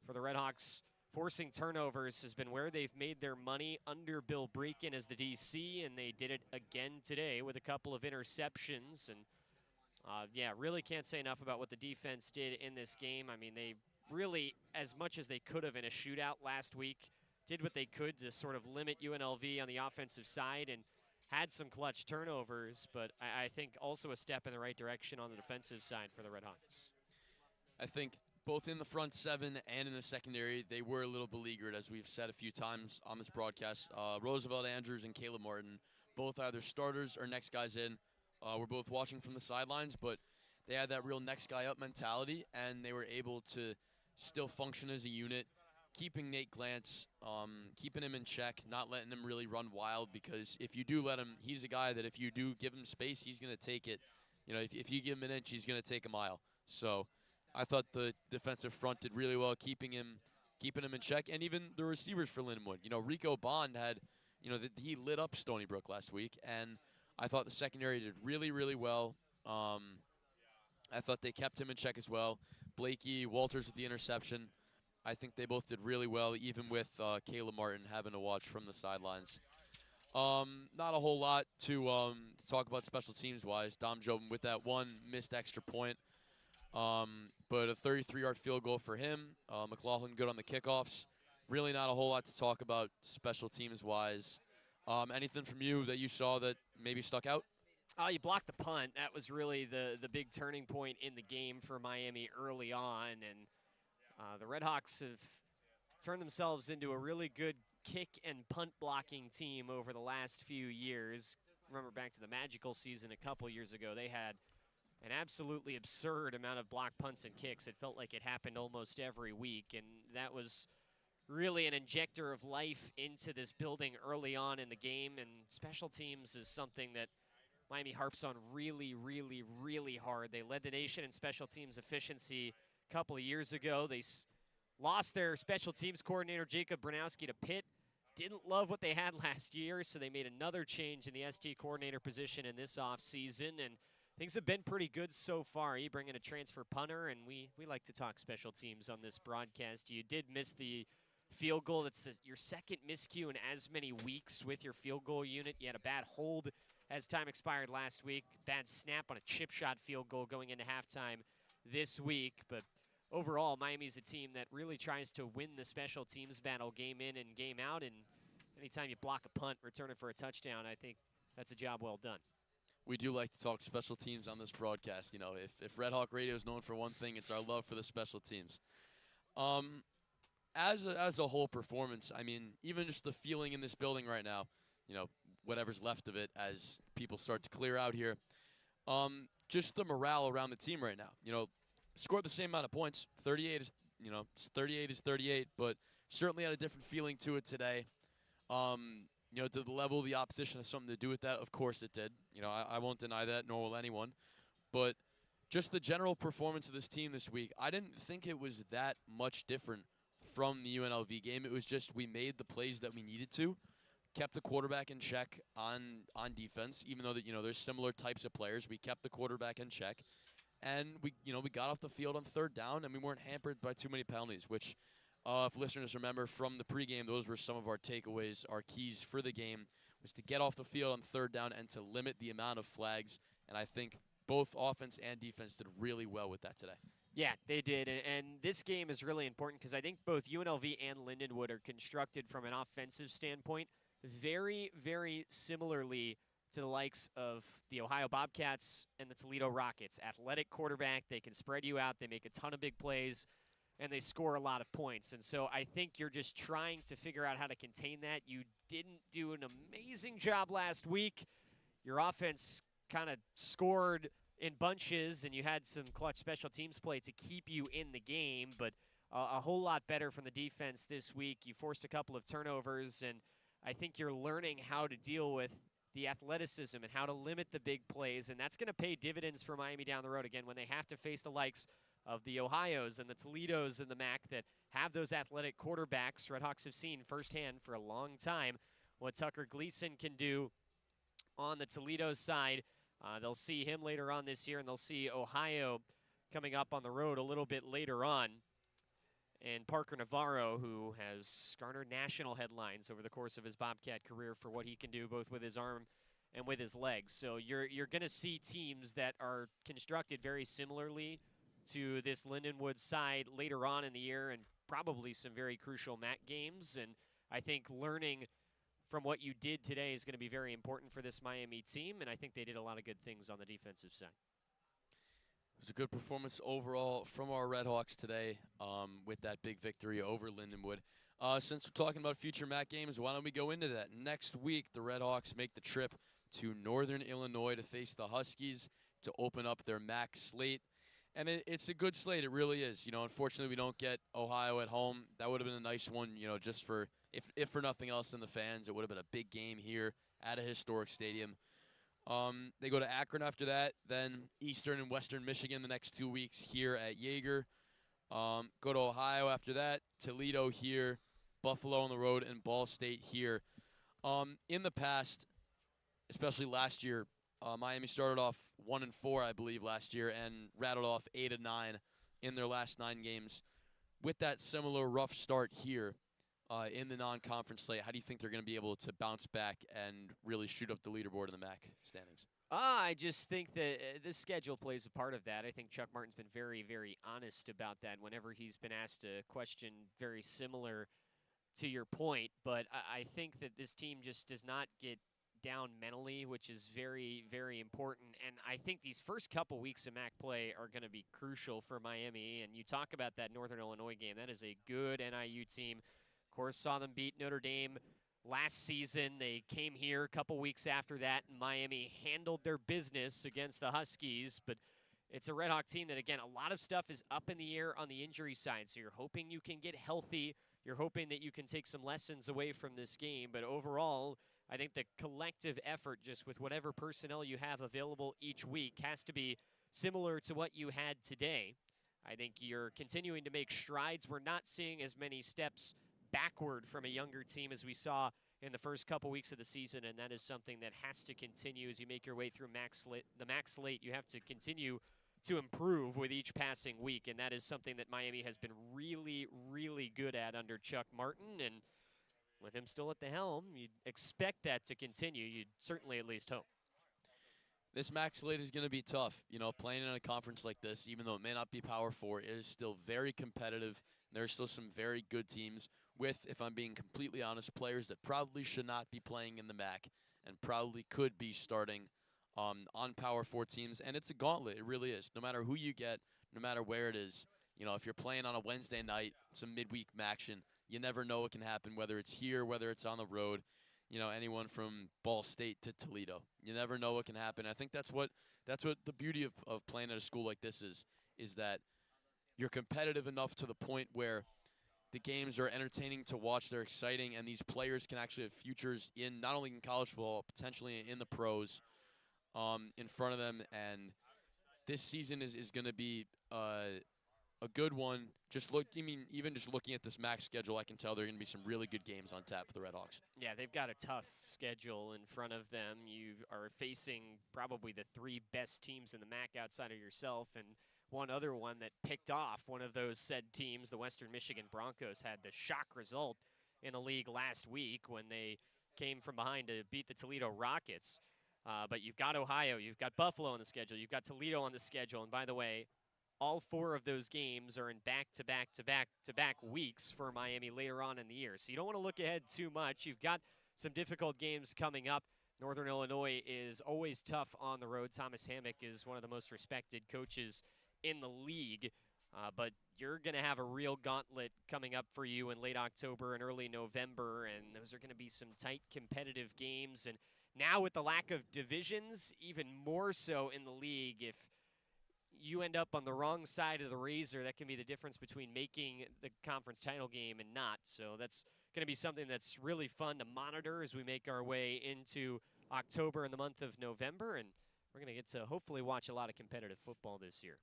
for the RedHawks, forcing turnovers has been where they've made their money under Bill Breakin as the DC, and they did it again today with a couple of interceptions. And yeah, really can't say enough about what the defense did in this game. I mean, they really, as much as they could have in a shootout last week, did what they could to sort of limit UNLV on the offensive side and had some clutch turnovers, but I think also a step in the right direction on the defensive side for the RedHawks. I think both in the front 7 and in the secondary, they were a little beleaguered, as we've said a few times on this broadcast. Roosevelt Andrews and Caleb Martin, both either starters or next guys in. We're both watching from the sidelines, but they had that real next guy up mentality, and they were able to still function as a unit, keeping Nate Glantz, keeping him in check, not letting him really run wild, because if you do let him, he's a guy that if you do give him space, he's going to take it. You know, if you give him an inch, he's going to take a mile. So I thought the defensive front did really well, keeping him in check, and even the receivers for Lindenwood. You know, Rico Bond had, you know, he lit up Stony Brook last week, and I thought the secondary did really, really well. I thought they kept him in check as well. Blakey, Walters with the interception. I think they both did really well, even with Caleb Martin having to watch from the sidelines. Not a whole lot to talk about special teams-wise. Dom Jobin with that one missed extra point. But a 33-yard field goal for him. McLaughlin good on the kickoffs. Really not a whole lot to talk about special teams-wise. Anything from you that you saw that maybe stuck out? Oh, you blocked the punt. That was really the big turning point in the game for Miami early on. And the RedHawks have turned themselves into a really good kick and punt blocking team over the last few years. Remember back to the magical season a couple years ago, they had an absolutely absurd amount of block punts and kicks. It felt like it happened almost every week, and that was really an injector of life into this building early on in the game, and special teams is something that Miami harps on really, really, really hard. They led the nation in special teams efficiency a couple of years ago. They lost their special teams coordinator, Jacob Branowski, to Pitt. Didn't love what they had last year, so they made another change in the ST coordinator position in this offseason, and things have been pretty good so far. You bring in a transfer punter, and we like to talk special teams on this broadcast. You did miss the field goal. That's your second miscue in as many weeks with your field goal unit. You had a bad hold as time expired last week. Bad snap on a chip shot field goal going into halftime this week. But overall, Miami's a team that really tries to win the special teams battle game in and game out. And anytime you block a punt, return it for a touchdown, I think that's a job well done. We do like to talk special teams on this broadcast. You know, if Red Hawk Radio is known for one thing, it's our love for the special teams. As a whole performance, I mean, even just the feeling in this building right now, you know, whatever's left of it as people start to clear out here, just the morale around the team right now. You know, scored the same amount of points. 38 is, you know, 38 is 38, but certainly had a different feeling to it today. You know, to the level of the opposition has something to do with that. Of course it did. You know, I won't deny that, nor will anyone. But just the general performance of this team this week, I didn't think it was that much different from the UNLV game. It was just we made the plays that we needed to, kept the quarterback in check on defense, even though that, you know, there's similar types of players. We kept the quarterback in check, and we got off the field on third down, and we weren't hampered by too many penalties, which if listeners remember from the pregame, those were some of our takeaways, our keys for the game, was to get off the field on third down and to limit the amount of flags. And I think both offense and defense did really well with that today. Yeah, they did. And this game is really important because I think both UNLV and Lindenwood are constructed from an offensive standpoint very, very similarly to the likes of the Ohio Bobcats and the Toledo Rockets. Athletic quarterback, they can spread you out, they make a ton of big plays, and they score a lot of points. And so I think you're just trying to figure out how to contain that. You didn't do an amazing job last week. Your offense kind of scored in bunches, and you had some clutch special teams play to keep you in the game, but a whole lot better from the defense this week. You forced a couple of turnovers, and I think you're learning how to deal with the athleticism and how to limit the big plays, and that's going to pay dividends for Miami down the road again when they have to face the likes of the Ohio's and the Toledo's in the MAC that have those athletic quarterbacks. Redhawks have seen firsthand for a long time what Tucker Gleason can do on the Toledo side. They'll see him later on this year, and they'll see Ohio coming up on the road a little bit later on. And Parker Navarro, who has garnered national headlines over the course of his Bobcat career for what he can do both with his arm and with his legs. So you're going to see teams that are constructed very similarly to this Lindenwood side later on in the year, and probably some very crucial MAC games. And I think learning from what you did today is going to be very important for this Miami team, and I think they did a lot of good things on the defensive side. It was a good performance overall from our RedHawks today with that big victory over Lindenwood. Since we're talking about future MAC games, why don't we go into that? Next week, the RedHawks make the trip to Northern Illinois to face the Huskies to open up their MAC slate. And it's a good slate. It really is. You know, unfortunately, we don't get Ohio at home. That would have been a nice one, you know, just for, if for nothing else than the fans. It would have been a big game here at a historic stadium. They go to Akron after that, then Eastern and Western Michigan the next 2 weeks here at Yager. Go to Ohio after that, Toledo here, Buffalo on the road, and Ball State here. In the past, especially last year, Miami started off 1-4, I believe, last year, and rattled off 8-9 in their last 9 games. With that similar rough start here in the non-conference slate, how do you think they're going to be able to bounce back and really shoot up the leaderboard in the MAC standings? I just think that this schedule plays a part of that. I think Chuck Martin's been very, very honest about that whenever he's been asked a question very similar to your point. But I think that this team just does not get down mentally, which is very, very important. And I think these first couple weeks of MAC play are going to be crucial for Miami. And you talk about that Northern Illinois game. That is a good NIU team. Of course, saw them beat Notre Dame last season. They came here a couple weeks after that, and Miami handled their business against the Huskies. But it's a Red Hawk team that, again, a lot of stuff is up in the air on the injury side. So you're hoping you can get healthy. You're hoping that you can take some lessons away from this game. But overall, I think the collective effort, just with whatever personnel you have available each week, has to be similar to what you had today. I think you're continuing to make strides. We're not seeing as many steps backward from a younger team as we saw in the first couple weeks of the season, and that is something that has to continue as you make your way through the max slate. You have to continue to improve with each passing week, and that is something that Miami has been really, really good at under Chuck Martin, and with him still at the helm, you'd expect that to continue. You'd certainly at least hope. This max slate is going to be tough. You know, playing in a conference like this, even though it may not be Power 4, it is still very competitive. There's still some very good teams with, if I'm being completely honest, players that probably should not be playing in the MAC and probably could be starting on Power 4 teams. And it's a gauntlet. It really is. No matter who you get, no matter where it is. You know, if you're playing on a Wednesday night, some midweek action, you never know what can happen, whether it's here, whether it's on the road. You know, anyone from Ball State to Toledo. You never know what can happen. I think that's what the beauty of playing at a school like this is that you're competitive enough to the point where the games are entertaining to watch, they're exciting, and these players can actually have futures in not only in college football, potentially in the pros in front of them. And this season is going to be a good one. Even just looking at this MAC schedule, I can tell there are going to be some really good games on tap for the RedHawks. Yeah, they've got a tough schedule in front of them. You are facing probably the 3 best teams in the MAC outside of yourself, and one other one that picked off one of those said teams. The Western Michigan Broncos had the shock result in the league last week when they came from behind to beat the Toledo Rockets. But you've got Ohio, you've got Buffalo on the schedule, you've got Toledo on the schedule, and by the way, all 4 of those games are in back-to-back weeks for Miami later on in the year. So you don't want to look ahead too much. You've got some difficult games coming up. Northern Illinois is always tough on the road. Thomas Hammock is one of the most respected coaches in the league. But you're going to have a real gauntlet coming up for you in late October and early November, and those are going to be some tight competitive games. And now with the lack of divisions, even more so in the league, if you end up on the wrong side of the razor, that can be the difference between making the conference title game and not. So that's going to be something that's really fun to monitor as we make our way into October and the month of November. And we're going to get to hopefully watch a lot of competitive football this year.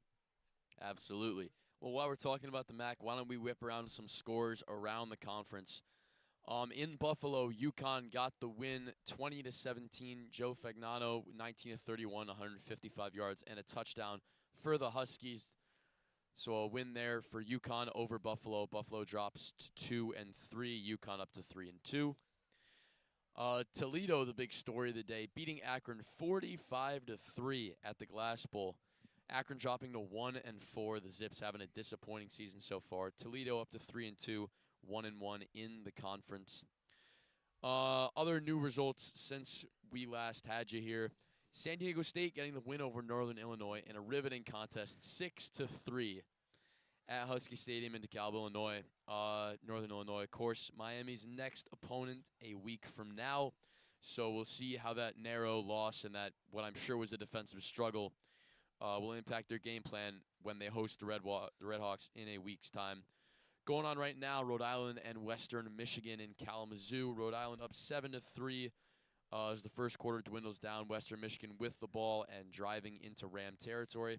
Absolutely. Well, while we're talking about the MAC, why don't we whip around some scores around the conference? In Buffalo, UConn got the win 20-17. Joe Fagnano, 19-31, 155 yards, and a touchdown for the Huskies. So a win there for UConn over Buffalo. Buffalo drops to 2-3. UConn up to 3-2. Toledo, the big story of the day, beating Akron 45-3 at the Glass Bowl. Akron dropping to 1-4. The Zips having a disappointing season so far. Toledo up to 3-2, 1-1 in the conference. Other new results since we last had you here. San Diego State getting the win over Northern Illinois in a riveting contest, 6-3 at Husky Stadium in DeKalb, Illinois. Northern Illinois, of course, Miami's next opponent a week from now. So we'll see how that narrow loss and that what I'm sure was a defensive struggle will impact their game plan when they host the RedHawks in a week's time. Going on right now, Rhode Island and Western Michigan in Kalamazoo. Rhode Island up 7-3 as the first quarter dwindles down. Western Michigan with the ball and driving into Ram territory.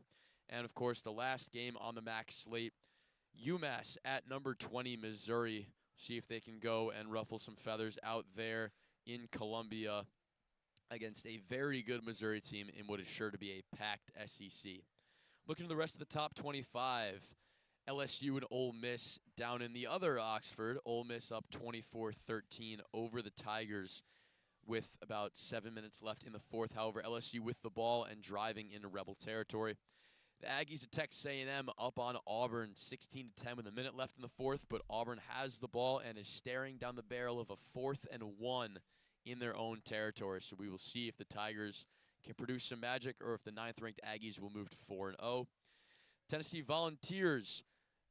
And, of course, the last game on the MAC slate, UMass at number 20, Missouri. See if they can go and ruffle some feathers out there in Columbia against a very good Missouri team in what is sure to be a packed SEC. Looking at the rest of the top 25, LSU and Ole Miss down in the other Oxford. Ole Miss up 24-13 over the Tigers with about 7 minutes left in the fourth. However, LSU with the ball and driving into Rebel territory. The Aggies of Texas A&M up on Auburn 16-10 with a minute left in the fourth, but Auburn has the ball and is staring down the barrel of a 4th and 1 in their own territory. So we will see if the Tigers can produce some magic or if the 9th-ranked Aggies will move to 4-0. Tennessee Volunteers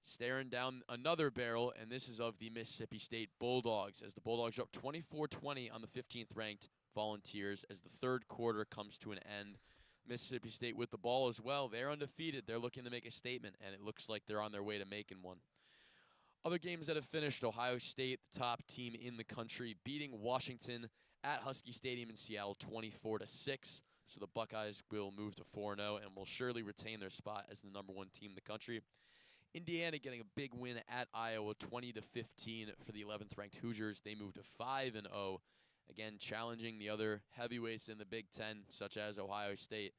staring down another barrel, and this is of the Mississippi State Bulldogs, as the Bulldogs are up 24-20 on the 15th-ranked Volunteers as the third quarter comes to an end. Mississippi State with the ball as well. They're undefeated. They're looking to make a statement, and it looks like they're on their way to making one. Other games that have finished, Ohio State, the top team in the country, beating Washington at Husky Stadium in Seattle 24-6. So the Buckeyes will move to 4-0 and will surely retain their spot as the #1 team in the country. Indiana getting a big win at Iowa 20-15 for the 11th ranked Hoosiers. They moved to 5-0. Again, challenging the other heavyweights in the Big Ten, such as Ohio State,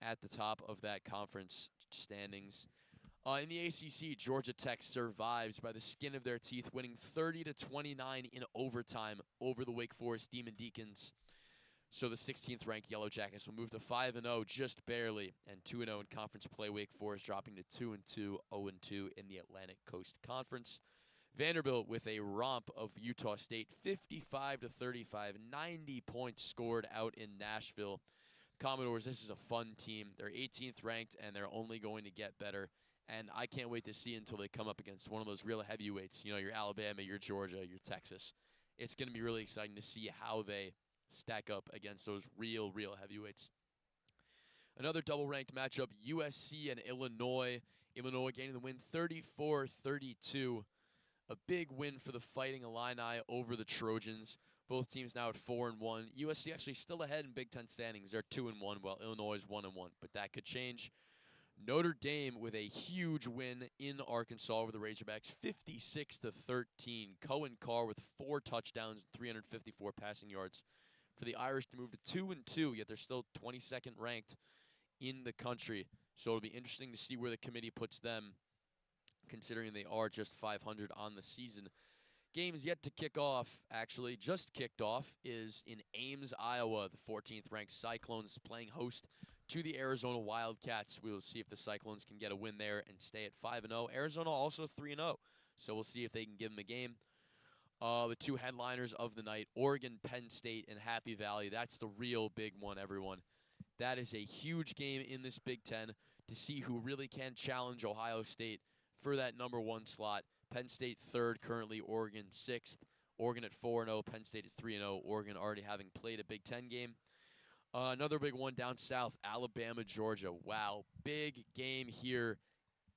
at the top of that conference standings. In the ACC, Georgia Tech survives by the skin of their teeth, winning 30-29 in overtime over the Wake Forest Demon Deacons. So the 16th ranked Yellow Jackets will move to 5-0 just barely, and 2-0 in conference play. Wake Forest dropping to 2-2, 0-2 in the Atlantic Coast Conference. Vanderbilt with a romp of Utah State, 55-35, 90 points scored out in Nashville. Commodores, this is a fun team. They're 18th ranked, and they're only going to get better. And I can't wait to see until they come up against one of those real heavyweights, you know, your Alabama, your Georgia, your Texas. It's going to be really exciting to see how they stack up against those real heavyweights. Another double-ranked matchup, USC and Illinois. Illinois gaining the win 34-32. A big win for the Fighting Illini over the Trojans. Both teams now at 4-1. USC actually still ahead in Big Ten standings. They're 2-1, while Illinois is 1-1. But that could change. Notre Dame with a huge win in Arkansas over the Razorbacks, 56-13. Cohen Carr with 4 touchdowns and 354 passing yards for the Irish to move to 2-2. Yet they're still 22nd ranked in the country. So it'll be interesting to see where the committee puts them, considering they are just 500 on the season. Games yet to kick off, actually, just kicked off, is in Ames, Iowa. The 14th ranked Cyclones playing host to the Arizona Wildcats. We will see if the Cyclones can get a win there and stay at 5-0. Arizona also 3-0, so we'll see if they can give them a game. The two headliners of the night, Oregon, Penn State, and Happy Valley. That's the real big one, everyone. That is a huge game in this Big Ten to see who really can challenge Ohio State for that #1 slot. Penn State 3rd, currently Oregon 6th. Oregon at 4-0, Penn State at 3-0. Oregon already having played a Big Ten game. Another big one down south, Alabama, Georgia. Wow, big game here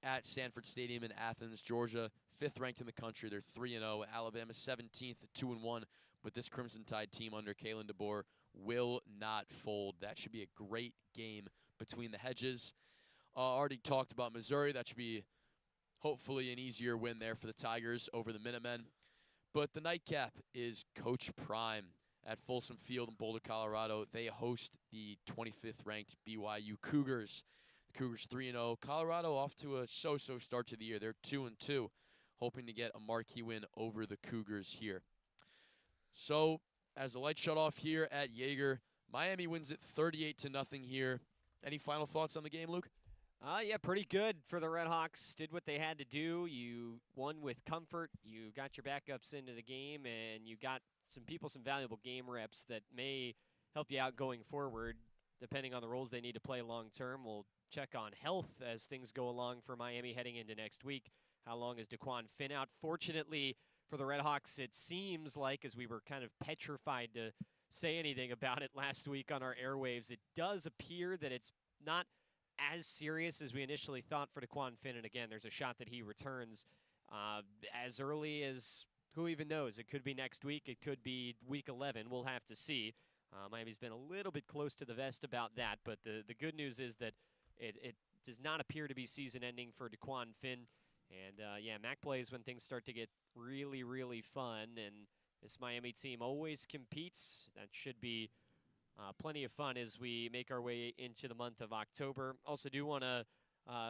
at Sanford Stadium in Athens, Georgia. 5th ranked in the country. They're 3-0. Alabama 17th at 2-1. But this Crimson Tide team under Kalen DeBoer will not fold. That should be a great game between the hedges. Already talked about Missouri. That should be hopefully an easier win there for the Tigers over the Minutemen. But the nightcap is Coach Prime at Folsom Field in Boulder, Colorado. They host the 25th ranked BYU Cougars. The Cougars 3-0. Colorado off to a so-so start to the year. They're 2-2, hoping to get a marquee win over the Cougars here. So, as the lights shut off here at Yager, Miami wins it 38-0 here. Any final thoughts on the game, Luke? Yeah, pretty good for the RedHawks. Did what they had to do. You won with comfort. You got your backups into the game, and you got some people some valuable game reps that may help you out going forward, depending on the roles they need to play long term. We'll check on health as things go along for Miami heading into next week. How long is DeQuan Finn out? Fortunately for the RedHawks, it seems like, as we were kind of petrified to say anything about it last week on our airwaves, it does appear that it's not as serious as we initially thought for DeQuan Finn. And again, there's a shot that he returns as early as, who even knows? It could be next week. It could be week 11. We'll have to see. Miami's been a little bit close to the vest about that. But the good news is that it does not appear to be season-ending for DeQuan Finn. And, yeah, Mac plays when things start to get really, really fun. And this Miami team always competes. That should be plenty of fun as we make our way into the month of October. Also do want to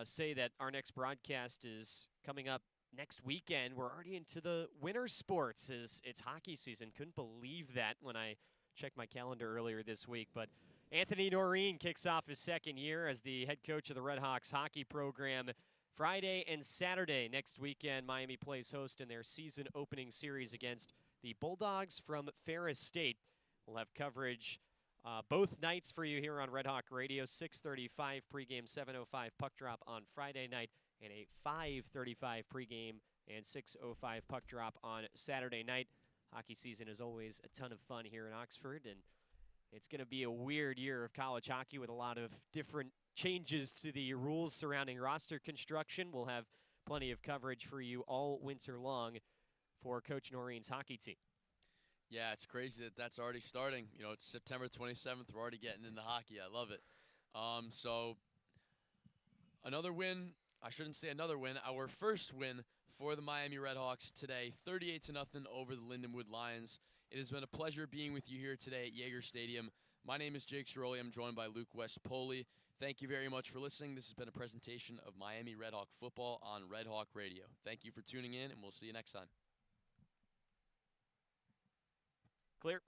say that our next broadcast is coming up next weekend. We're already into the winter sports. It's hockey season. Couldn't believe that when I checked my calendar earlier this week. But Anthony Noreen kicks off his 2nd year as the head coach of the RedHawks hockey program. Friday and Saturday next weekend, Miami plays host in their season opening series against the Bulldogs from Ferris State. We'll have coverage both nights for you here on Red Hawk Radio, 6:35 pregame, 7:05 puck drop on Friday night, and a 5:35 pregame and 6:05 puck drop on Saturday night. Hockey season is always a ton of fun here in Oxford, and It's going to be a weird year of college hockey with a lot of different changes to the rules surrounding roster construction. We'll have plenty of coverage for you all winter long for Coach Noreen's hockey team. Yeah, it's crazy that that's already starting. You know, it's September 27th. We're already getting into hockey. I love it. So another win. I shouldn't say another win. Our first win for the Miami RedHawks today, 38-0 over the Lindenwood Lions. It has been a pleasure being with you here today at Yager Stadium. My name is Jake Zirolli. I'm joined by Luke West Poley. Thank you very much for listening. This has been a presentation of Miami RedHawk football on Red Hawk Radio. Thank you for tuning in, and we'll see you next time. Clear.